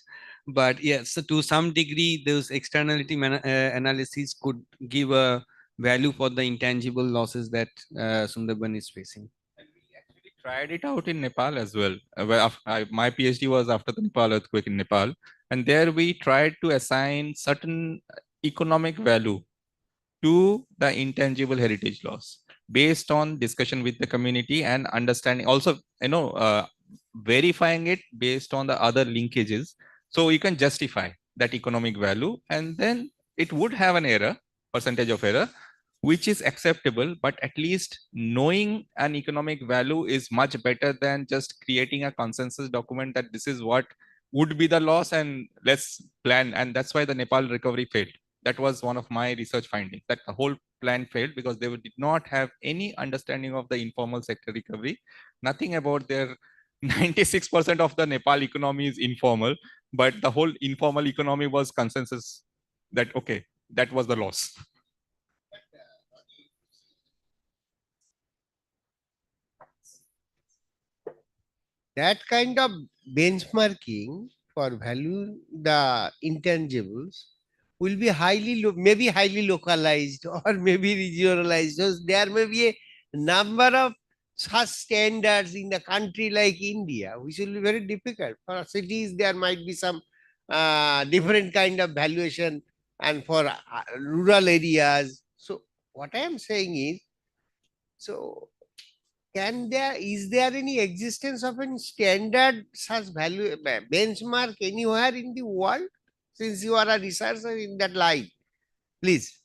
but yes, so to some degree, those externality analyses could give a value for the intangible losses that Sundarban is facing. And we actually tried it out in Nepal as well. My PhD was after the Nepal earthquake in Nepal, and there we tried to assign certain economic value to the intangible heritage loss based on discussion with the community and understanding, also verifying it based on the other linkages, so you can justify that economic value, and then it would have an error, percentage of error, which is acceptable. But at least knowing an economic value is much better than just creating a consensus document that this is what would be the loss and let's plan. And that's why the Nepal recovery failed. That was one of my research findings, that the whole plan failed because they did not have any understanding of the informal sector recovery, nothing about their 96% of the Nepal economy is informal, but the whole informal economy was consensus that, okay, that was the loss. That kind of benchmarking for value the intangibles will be maybe highly localized or maybe regionalized. So there may be a number of such standards in a country like India, which will be very difficult. For cities, there might be some different kind of valuation, and for rural areas. So what I am saying is, So is there any existence of any standard such value benchmark anywhere in the world, since you are a researcher in that line? Please.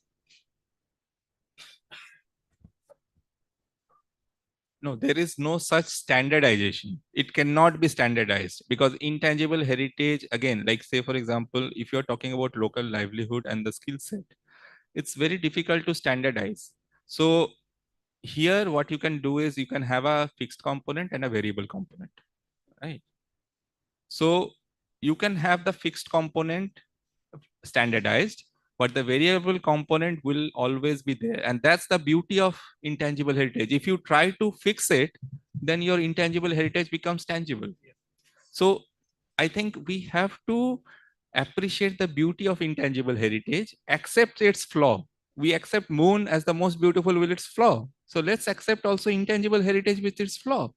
No, there is no such standardization. It cannot be standardized because intangible heritage, again, like say, for example, if you're talking about local livelihood and the skill set, it's very difficult to standardize. So here, what you can do is you can have a fixed component and a variable component, right? So you can have the fixed component standardized, but the variable component will always be there. And that's the beauty of intangible heritage. If you try to fix it, then your intangible heritage becomes tangible. So I think we have to appreciate the beauty of intangible heritage, accept its flaw. We accept moon as the most beautiful with its flaw. So let's accept also intangible heritage with its flaw.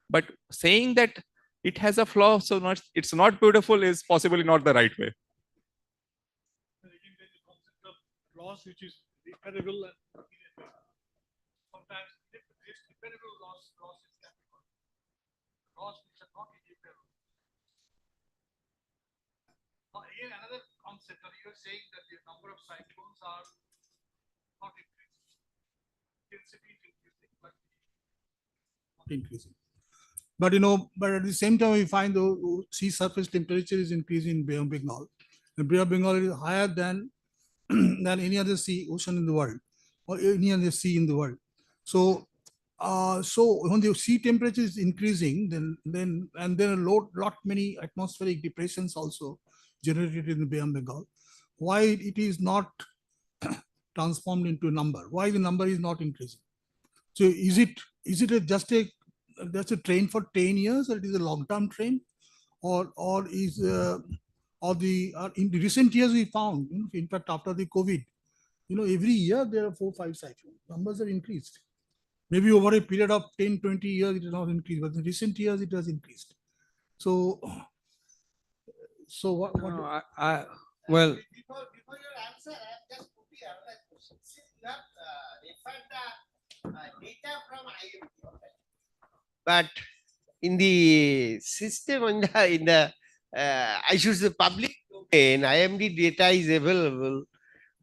But saying that it has a flaw, so it's not beautiful, is possibly not the right way. Loss which is reparable and irreparable. Sometimes this reparable loss is capital. Loss which are not irreparable. Now again another concept, you are saying that the number of cyclones are not increasing. Intensity is increasing, but not increasing. But but at the same time we find the sea surface temperature is increasing in Bay of Bengal. The Bay of Bengal is higher than any other ocean in the world, or any other sea in the world. So, so when the sea temperature is increasing, then there are lot many atmospheric depressions also generated in the Bay of Bengal. Why it is not transformed into a number? Why the number is not increasing? So is it just a train for 10 years, or it is a long-term train, or is in the recent years we found, in fact, after the COVID, every year there are 4-5 cyclones. Numbers have increased. Maybe over a period of 10-20 years, it has not increased, but in recent years it has increased. So what? Well, Before your answer, I have just put the other question. Since you have referred the data from IMD, but in the system, in the I should say public domain, IMD data is available,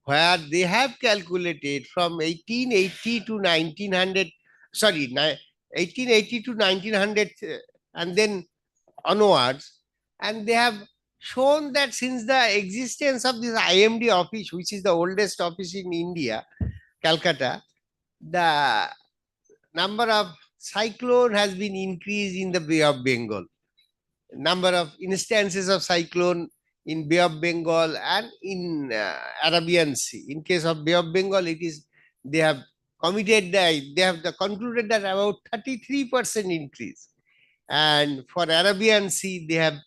where they have calculated from 1880 to 1900, sorry, 1880 to 1900, and then onwards, and they have shown that since the existence of this IMD office, which is the oldest office in India, Calcutta, the number of cyclone has been increased in the Bay of Bengal. Number of instances of cyclone in Bay of Bengal and in Arabian Sea. In case of Bay of Bengal, they have concluded that about 33% increase, and for Arabian Sea they have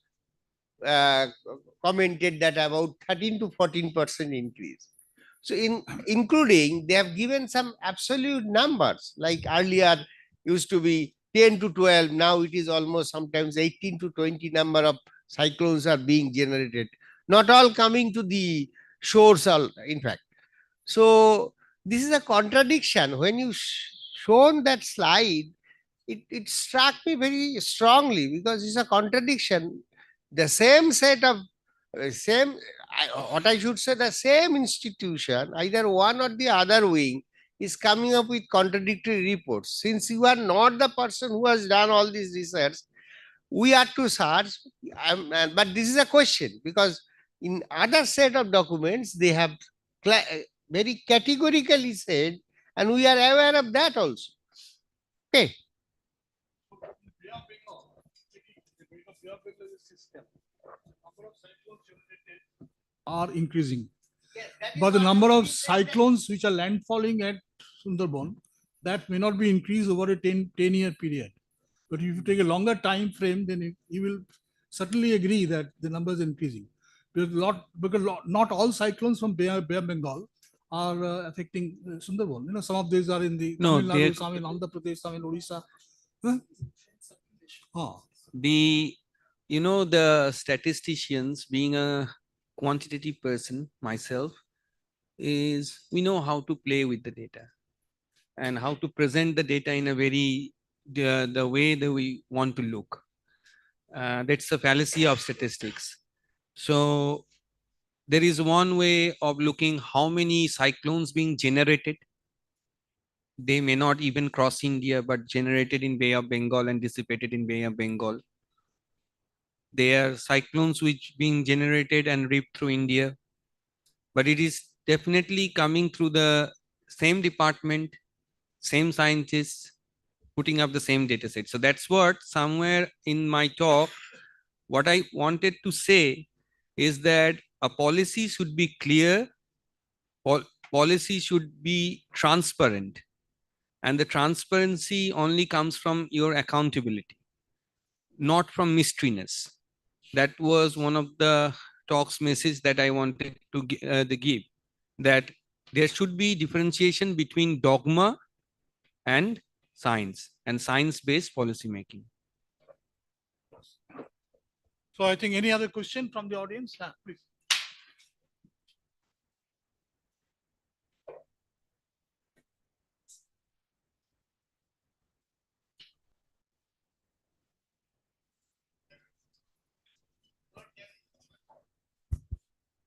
commented that about 13 to 14% increase. So including, they have given some absolute numbers, like earlier used to be 10 to 12, now it is almost sometimes 18 to 20 number of cyclones are being generated. Not all coming to the shores, in fact. So this is a contradiction. When you shown that slide, it struck me very strongly, because it's a contradiction. The same set of, the same institution, either one or the other wing, is coming up with contradictory reports. Since you are not the person who has done all this research, we are to search. But this is a question, because in other set of documents, they have very categorically said, and we are aware of that also. Okay. Are increasing, but the number of cyclones which are landfalling at Sundarban, that may not be increased over a 10-year period. But if you take a longer time frame, then you will certainly agree that the number is increasing. Because not all cyclones from Bay of Bengal are affecting Sundarban. Some of these are in the Tamil Nadu, some in Andhra Pradesh, some in Odisha. The statisticians, being a quantitative person myself, we know how to play with the data. and how to present the data in a very, the way that we want to look. That's the fallacy of statistics. So there is one way of looking how many cyclones being generated. They may not even cross India, but generated in Bay of Bengal and dissipated in Bay of Bengal. There are cyclones which being generated and ripped through India, but it is definitely coming through the same department, same scientists, putting up the same data set. So that's what somewhere in my talk, what I wanted to say is that a policy should be clear, policy should be transparent, and the transparency only comes from your accountability, not from mysteryness. That was one of the talk's message that I wanted to give, that there should be differentiation between dogma and science and science-based policy making. So I think any other question from the audience? Please.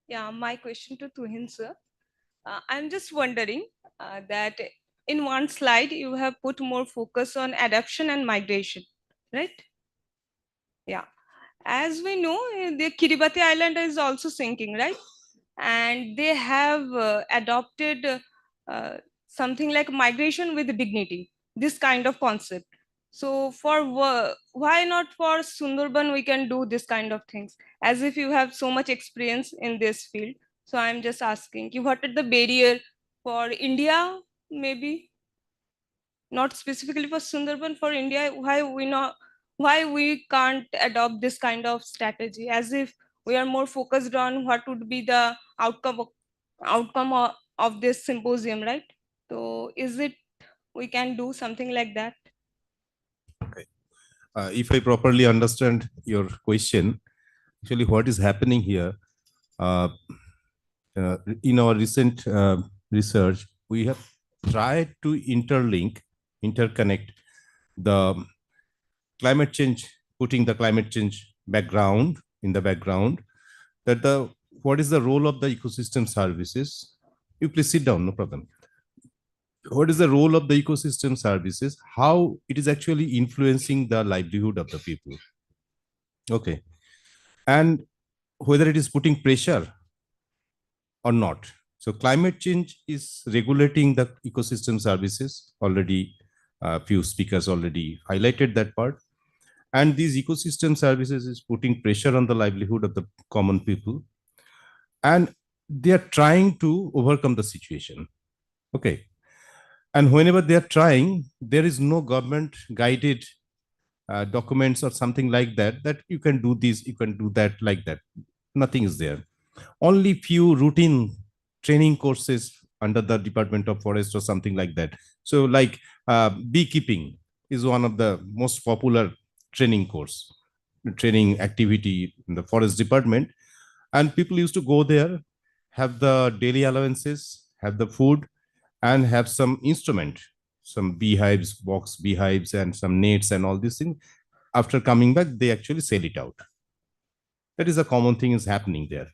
Yeah, my question to Tuhin sir. I'm just wondering that in one slide you have put more focus on adoption and migration, right? Yeah. As we know, the Kiribati Island is also sinking, right? And they have adopted something like migration with dignity, this kind of concept. So for why not for Sundarban we can do this kind of things, as if you have so much experience in this field. So I'm just asking you, what is the barrier for India, maybe not specifically for Sundarban, for India, why we can't adopt this kind of strategy, as if we are more focused on what would be the outcome of this symposium, right? So is it we can do something like that? If I properly understand your question, actually what is happening here, in our recent research, we have tried to interconnect the climate change, putting the climate change background in the background, that what is the role of the ecosystem services? You please sit down, no problem. What is the role of the ecosystem services? How it is actually influencing the livelihood of the people? Okay. And whether it is putting pressure or not. So climate change is regulating the ecosystem services. Already a few speakers already highlighted that part. And these ecosystem services is putting pressure on the livelihood of the common people. And they are trying to overcome the situation. Okay. And whenever they are trying, there is no government guided documents or something like that, that you can do this, you can do that, like that. Nothing is there. Only few routine training courses under the Department of Forest or something like that. So like beekeeping is one of the most popular training activity in the forest department. And people used to go there, have the daily allowances, have the food, and have some instrument, some beehives, box beehives, and some nets and all these things. After coming back, they actually sell it out. That is a common thing is happening there.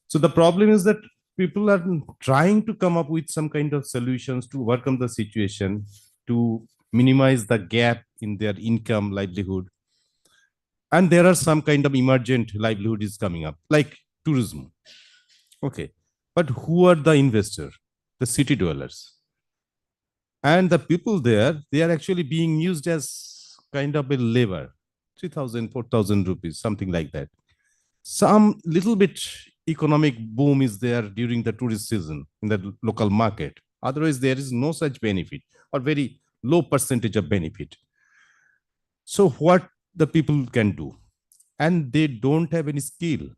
So the problem is that people are trying to come up with some kind of solutions to overcome the situation, to minimize the gap in their income, livelihood. And there are some kind of emergent livelihood is coming up, like tourism. Okay. But who are the investors? The city dwellers. And the people there, they are actually being used as kind of a labor, 3,000, 4,000 rupees, something like that. Some little bit economic boom is there during the tourist season in the local market. Otherwise, there is no such benefit or very low percentage of benefit. So what the people can do? And they don't have any skill.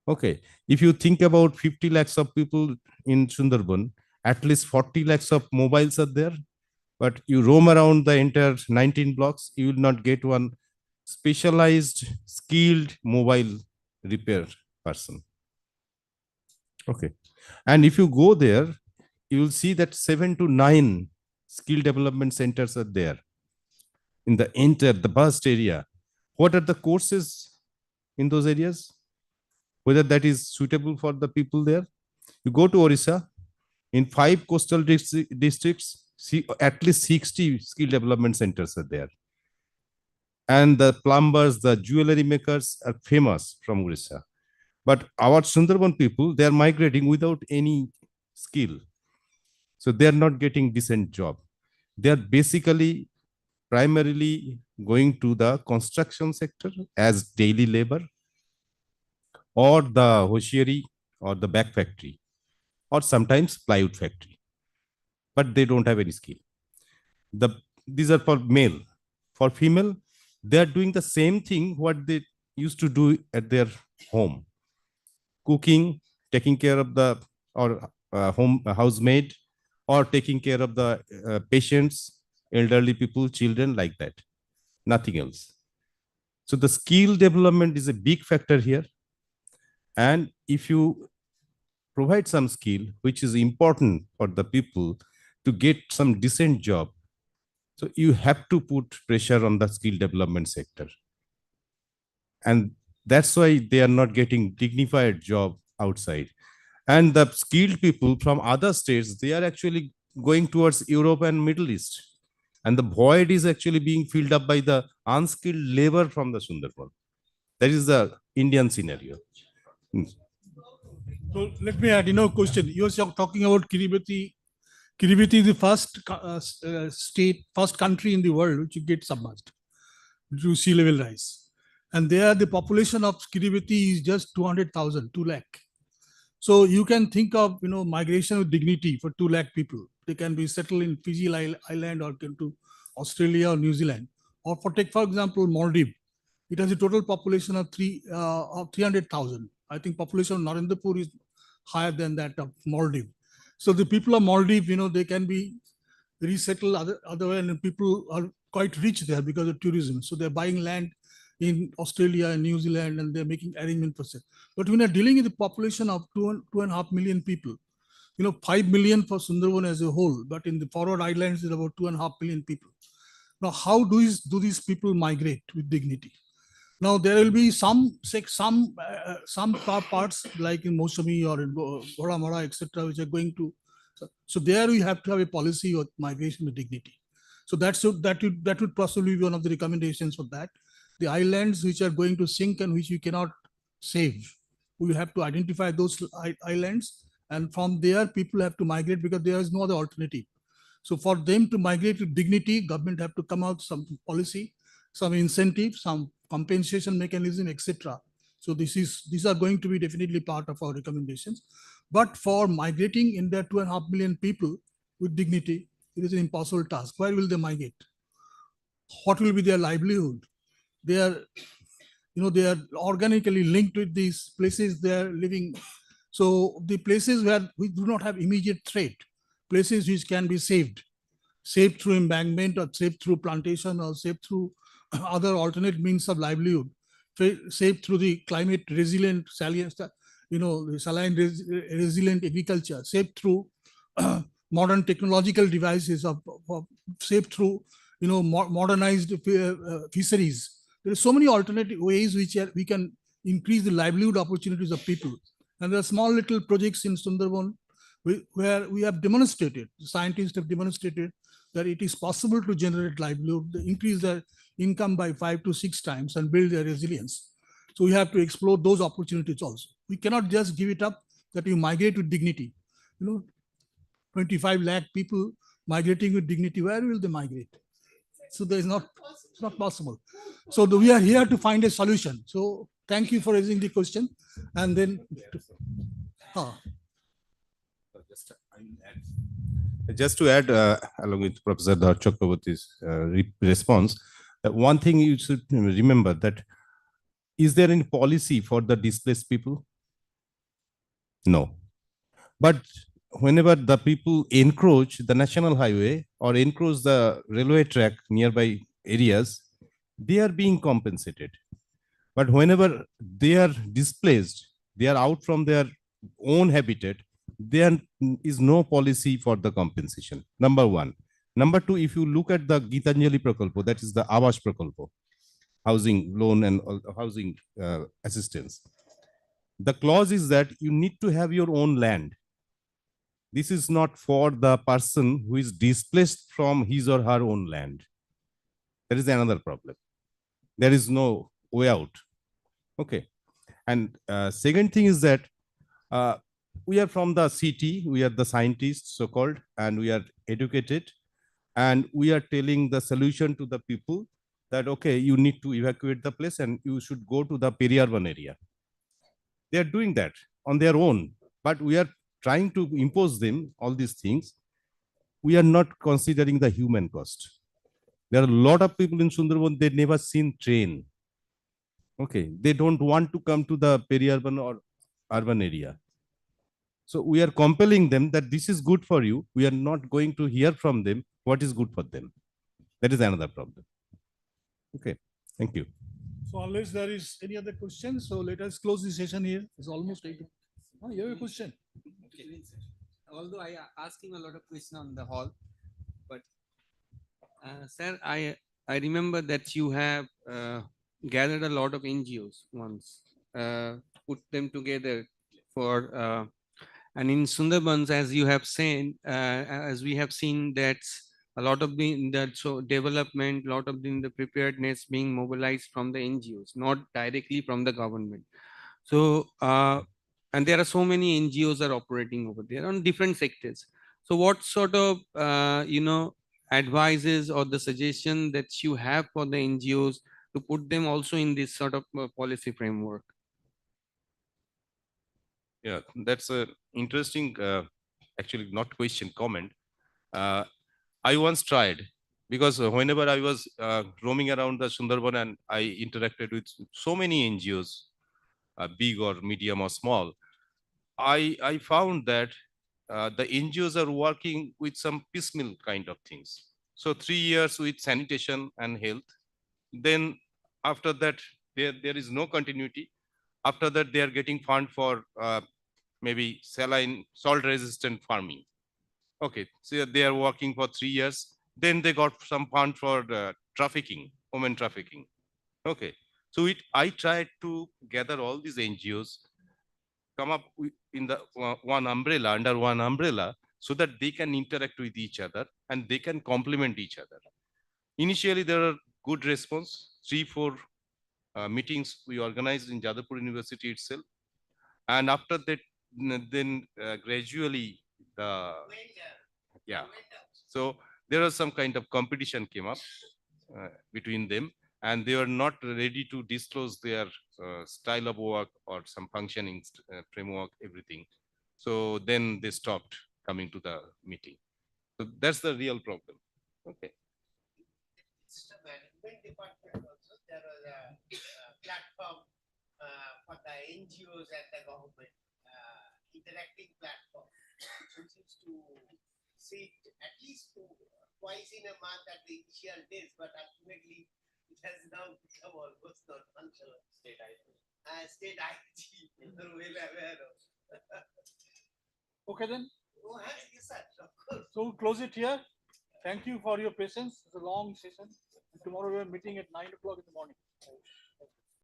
Okay, if you think about 50 lakhs of people in Sundarban, at least 40 lakhs of mobiles are there, but you roam around the entire 19 blocks, you will not get one specialized, skilled mobile repair person. Okay, and if you go there, you will see that 7 to 9 skill development centers are there in the vast area. What are the courses in those areas? Whether that is suitable for the people there? You go to Orissa, in 5 coastal districts, see at least 60 skill development centers are there. And the plumbers, the jewelry makers are famous from Orissa. But our Sundarban people, they are migrating without any skill. So they are not getting decent job. They are basically primarily going to the construction sector as daily labor, or the hosiery, or the back factory, or sometimes plywood factory. But they don't have any skill. These are for male. For female, they are doing the same thing what they used to do at their home. Cooking, taking care of the housemaid, or taking care of the patients, elderly people, children, like that. Nothing else. So the skill development is a big factor here. And if you provide some skill, which is important for the people to get some decent job, so you have to put pressure on the skill development sector. And that's why they are not getting dignified job outside. And the skilled people from other states, they are actually going towards Europe and Middle East. And the void is actually being filled up by the unskilled labor from the Sundarban. That is the Indian scenario. So let me add, question. You are talking about Kiribati. Kiribati is the first first country in the world which gets submerged due to sea level rise. And there the population of Kiribati is just 200,000, 2 lakh. So you can think of, migration with dignity for 2 lakh people. They can be settled in Fiji Island, or come to Australia or New Zealand. Or for example, Maldives. It has a total population of 300,000. I think population of Narendrapur is higher than that of Maldives. So the people of Maldives, they can be resettled otherwise, and people are quite rich there because of tourism. So they're buying land in Australia and New Zealand, and they're making arrangements for sale. But when you're dealing with a population of 2.5 million people, 5 million for Sundarban as a whole, but in the forward islands, there are about 2.5 million people. Now, how do these people migrate with dignity? Now, there will be some parts like in Mosami or in Goramara, etc., which are going to. So there we have to have a policy of migration with dignity. So that would possibly be one of the recommendations for that. The islands which are going to sink and which you cannot save, we have to identify those islands, and from there people have to migrate because there is no other alternative. So for them to migrate with dignity, government have to come out some policy, some incentive, some compensation mechanism, etc. So these are going to be definitely part of our recommendations. But for migrating in that 2.5 million people with dignity, it is an impossible task. Where will they migrate? What will be their livelihood? They are organically linked with these places they are living. So the places where we do not have immediate threat, places which can be saved through embankment, or saved through plantation, or saved through other alternate means of livelihood, saved through the climate resilient, saline resilient agriculture, saved through modern technological devices, saved through modernized fisheries. There are so many alternative ways which we can increase the livelihood opportunities of people. And there are small little projects in Sundarban where we have demonstrated, scientists have demonstrated that it is possible to generate livelihood, increase their income by 5 to 6 times, and build their resilience. So we have to explore those opportunities also. We cannot just give it up that you migrate with dignity. 25 lakh people migrating with dignity, where will they migrate? So it's not possible. So we are here to find a solution. So thank you for raising the question. And then, just to add, along with Professor Dhar Chakraborty's response, one thing you should remember, that is there any policy for the displaced people? No. But whenever the people encroach the national highway or encroach the railway track nearby areas, they are being compensated. But whenever they are displaced, they are out from their own habitat, there is no policy for the compensation. Number one. Number two, if you look at the Gitanjali Prakalpo, that is the Awas Prakalpo, housing loan and housing assistance. The clause is that you need to have your own land. This is not for the person who is displaced from his or her own land. That is another problem. There is no way out. Okay. And second thing is that we are from the city, we are the scientists, so-called, and we are educated, and we are telling the solution to the people that, okay, you need to evacuate the place and you should go to the peri-urban area. They are doing that on their own, but we are trying to impose them all these things. We are not considering the human cost. There are a lot of people in Sundarban, they've never seen train. Okay, they don't want to come to the peri-urban or urban area. So we are compelling them that this is good for you. We are not going to hear from them what is good for them. That is another problem. Okay, thank you. So unless there is any other question, so let us close the session here. It's almost 8. Oh, you have a question? Okay. Although I asking a lot of questions on the hall, but sir, I remember that you have gathered a lot of NGOs once, put them together for, and in Sundarbans, as you have seen, as we have seen that a lot of the development, a lot of the preparedness being mobilized from the NGOs, not directly from the government. So, and there are so many NGOs are operating over there on different sectors. So what sort of, advices or the suggestion that you have for the NGOs to put them also in this sort of policy framework? Yeah, that's a interesting, actually not question, comment. I once tried, because whenever I was roaming around the Sundarban and I interacted with so many NGOs, big or medium or small, I found that the NGOs are working with some piecemeal kind of things. So 3 years with sanitation and health. Then after that, there is no continuity. After that, they are getting fund for maybe saline salt resistant farming. Okay, so they are working for 3 years. Then they got some fund for trafficking, women trafficking. Okay, so I tried to gather all these NGOs, come up in the one umbrella, under one umbrella, so that they can interact with each other and they can complement each other. Initially, there are good response, 3-4 meetings we organized in Jadavpur University itself. And after that, then gradually, so there was some kind of competition came up between them, and they were not ready to disclose their style of work or some functioning framework, everything. So then they stopped coming to the meeting. So that's the real problem. Okay. Management department also, there was a platform for the NGOs and the government, interacting platform, which is to sit at least twice in a month at the initial days, but ultimately it has now become almost non-functional. State IT. State IT, you're well aware of. Okay then. Oh, yes, sir. Of course. So we'll close it here. Thank you for your patience. It's a long session. Tomorrow we are meeting at 9 o'clock in the morning.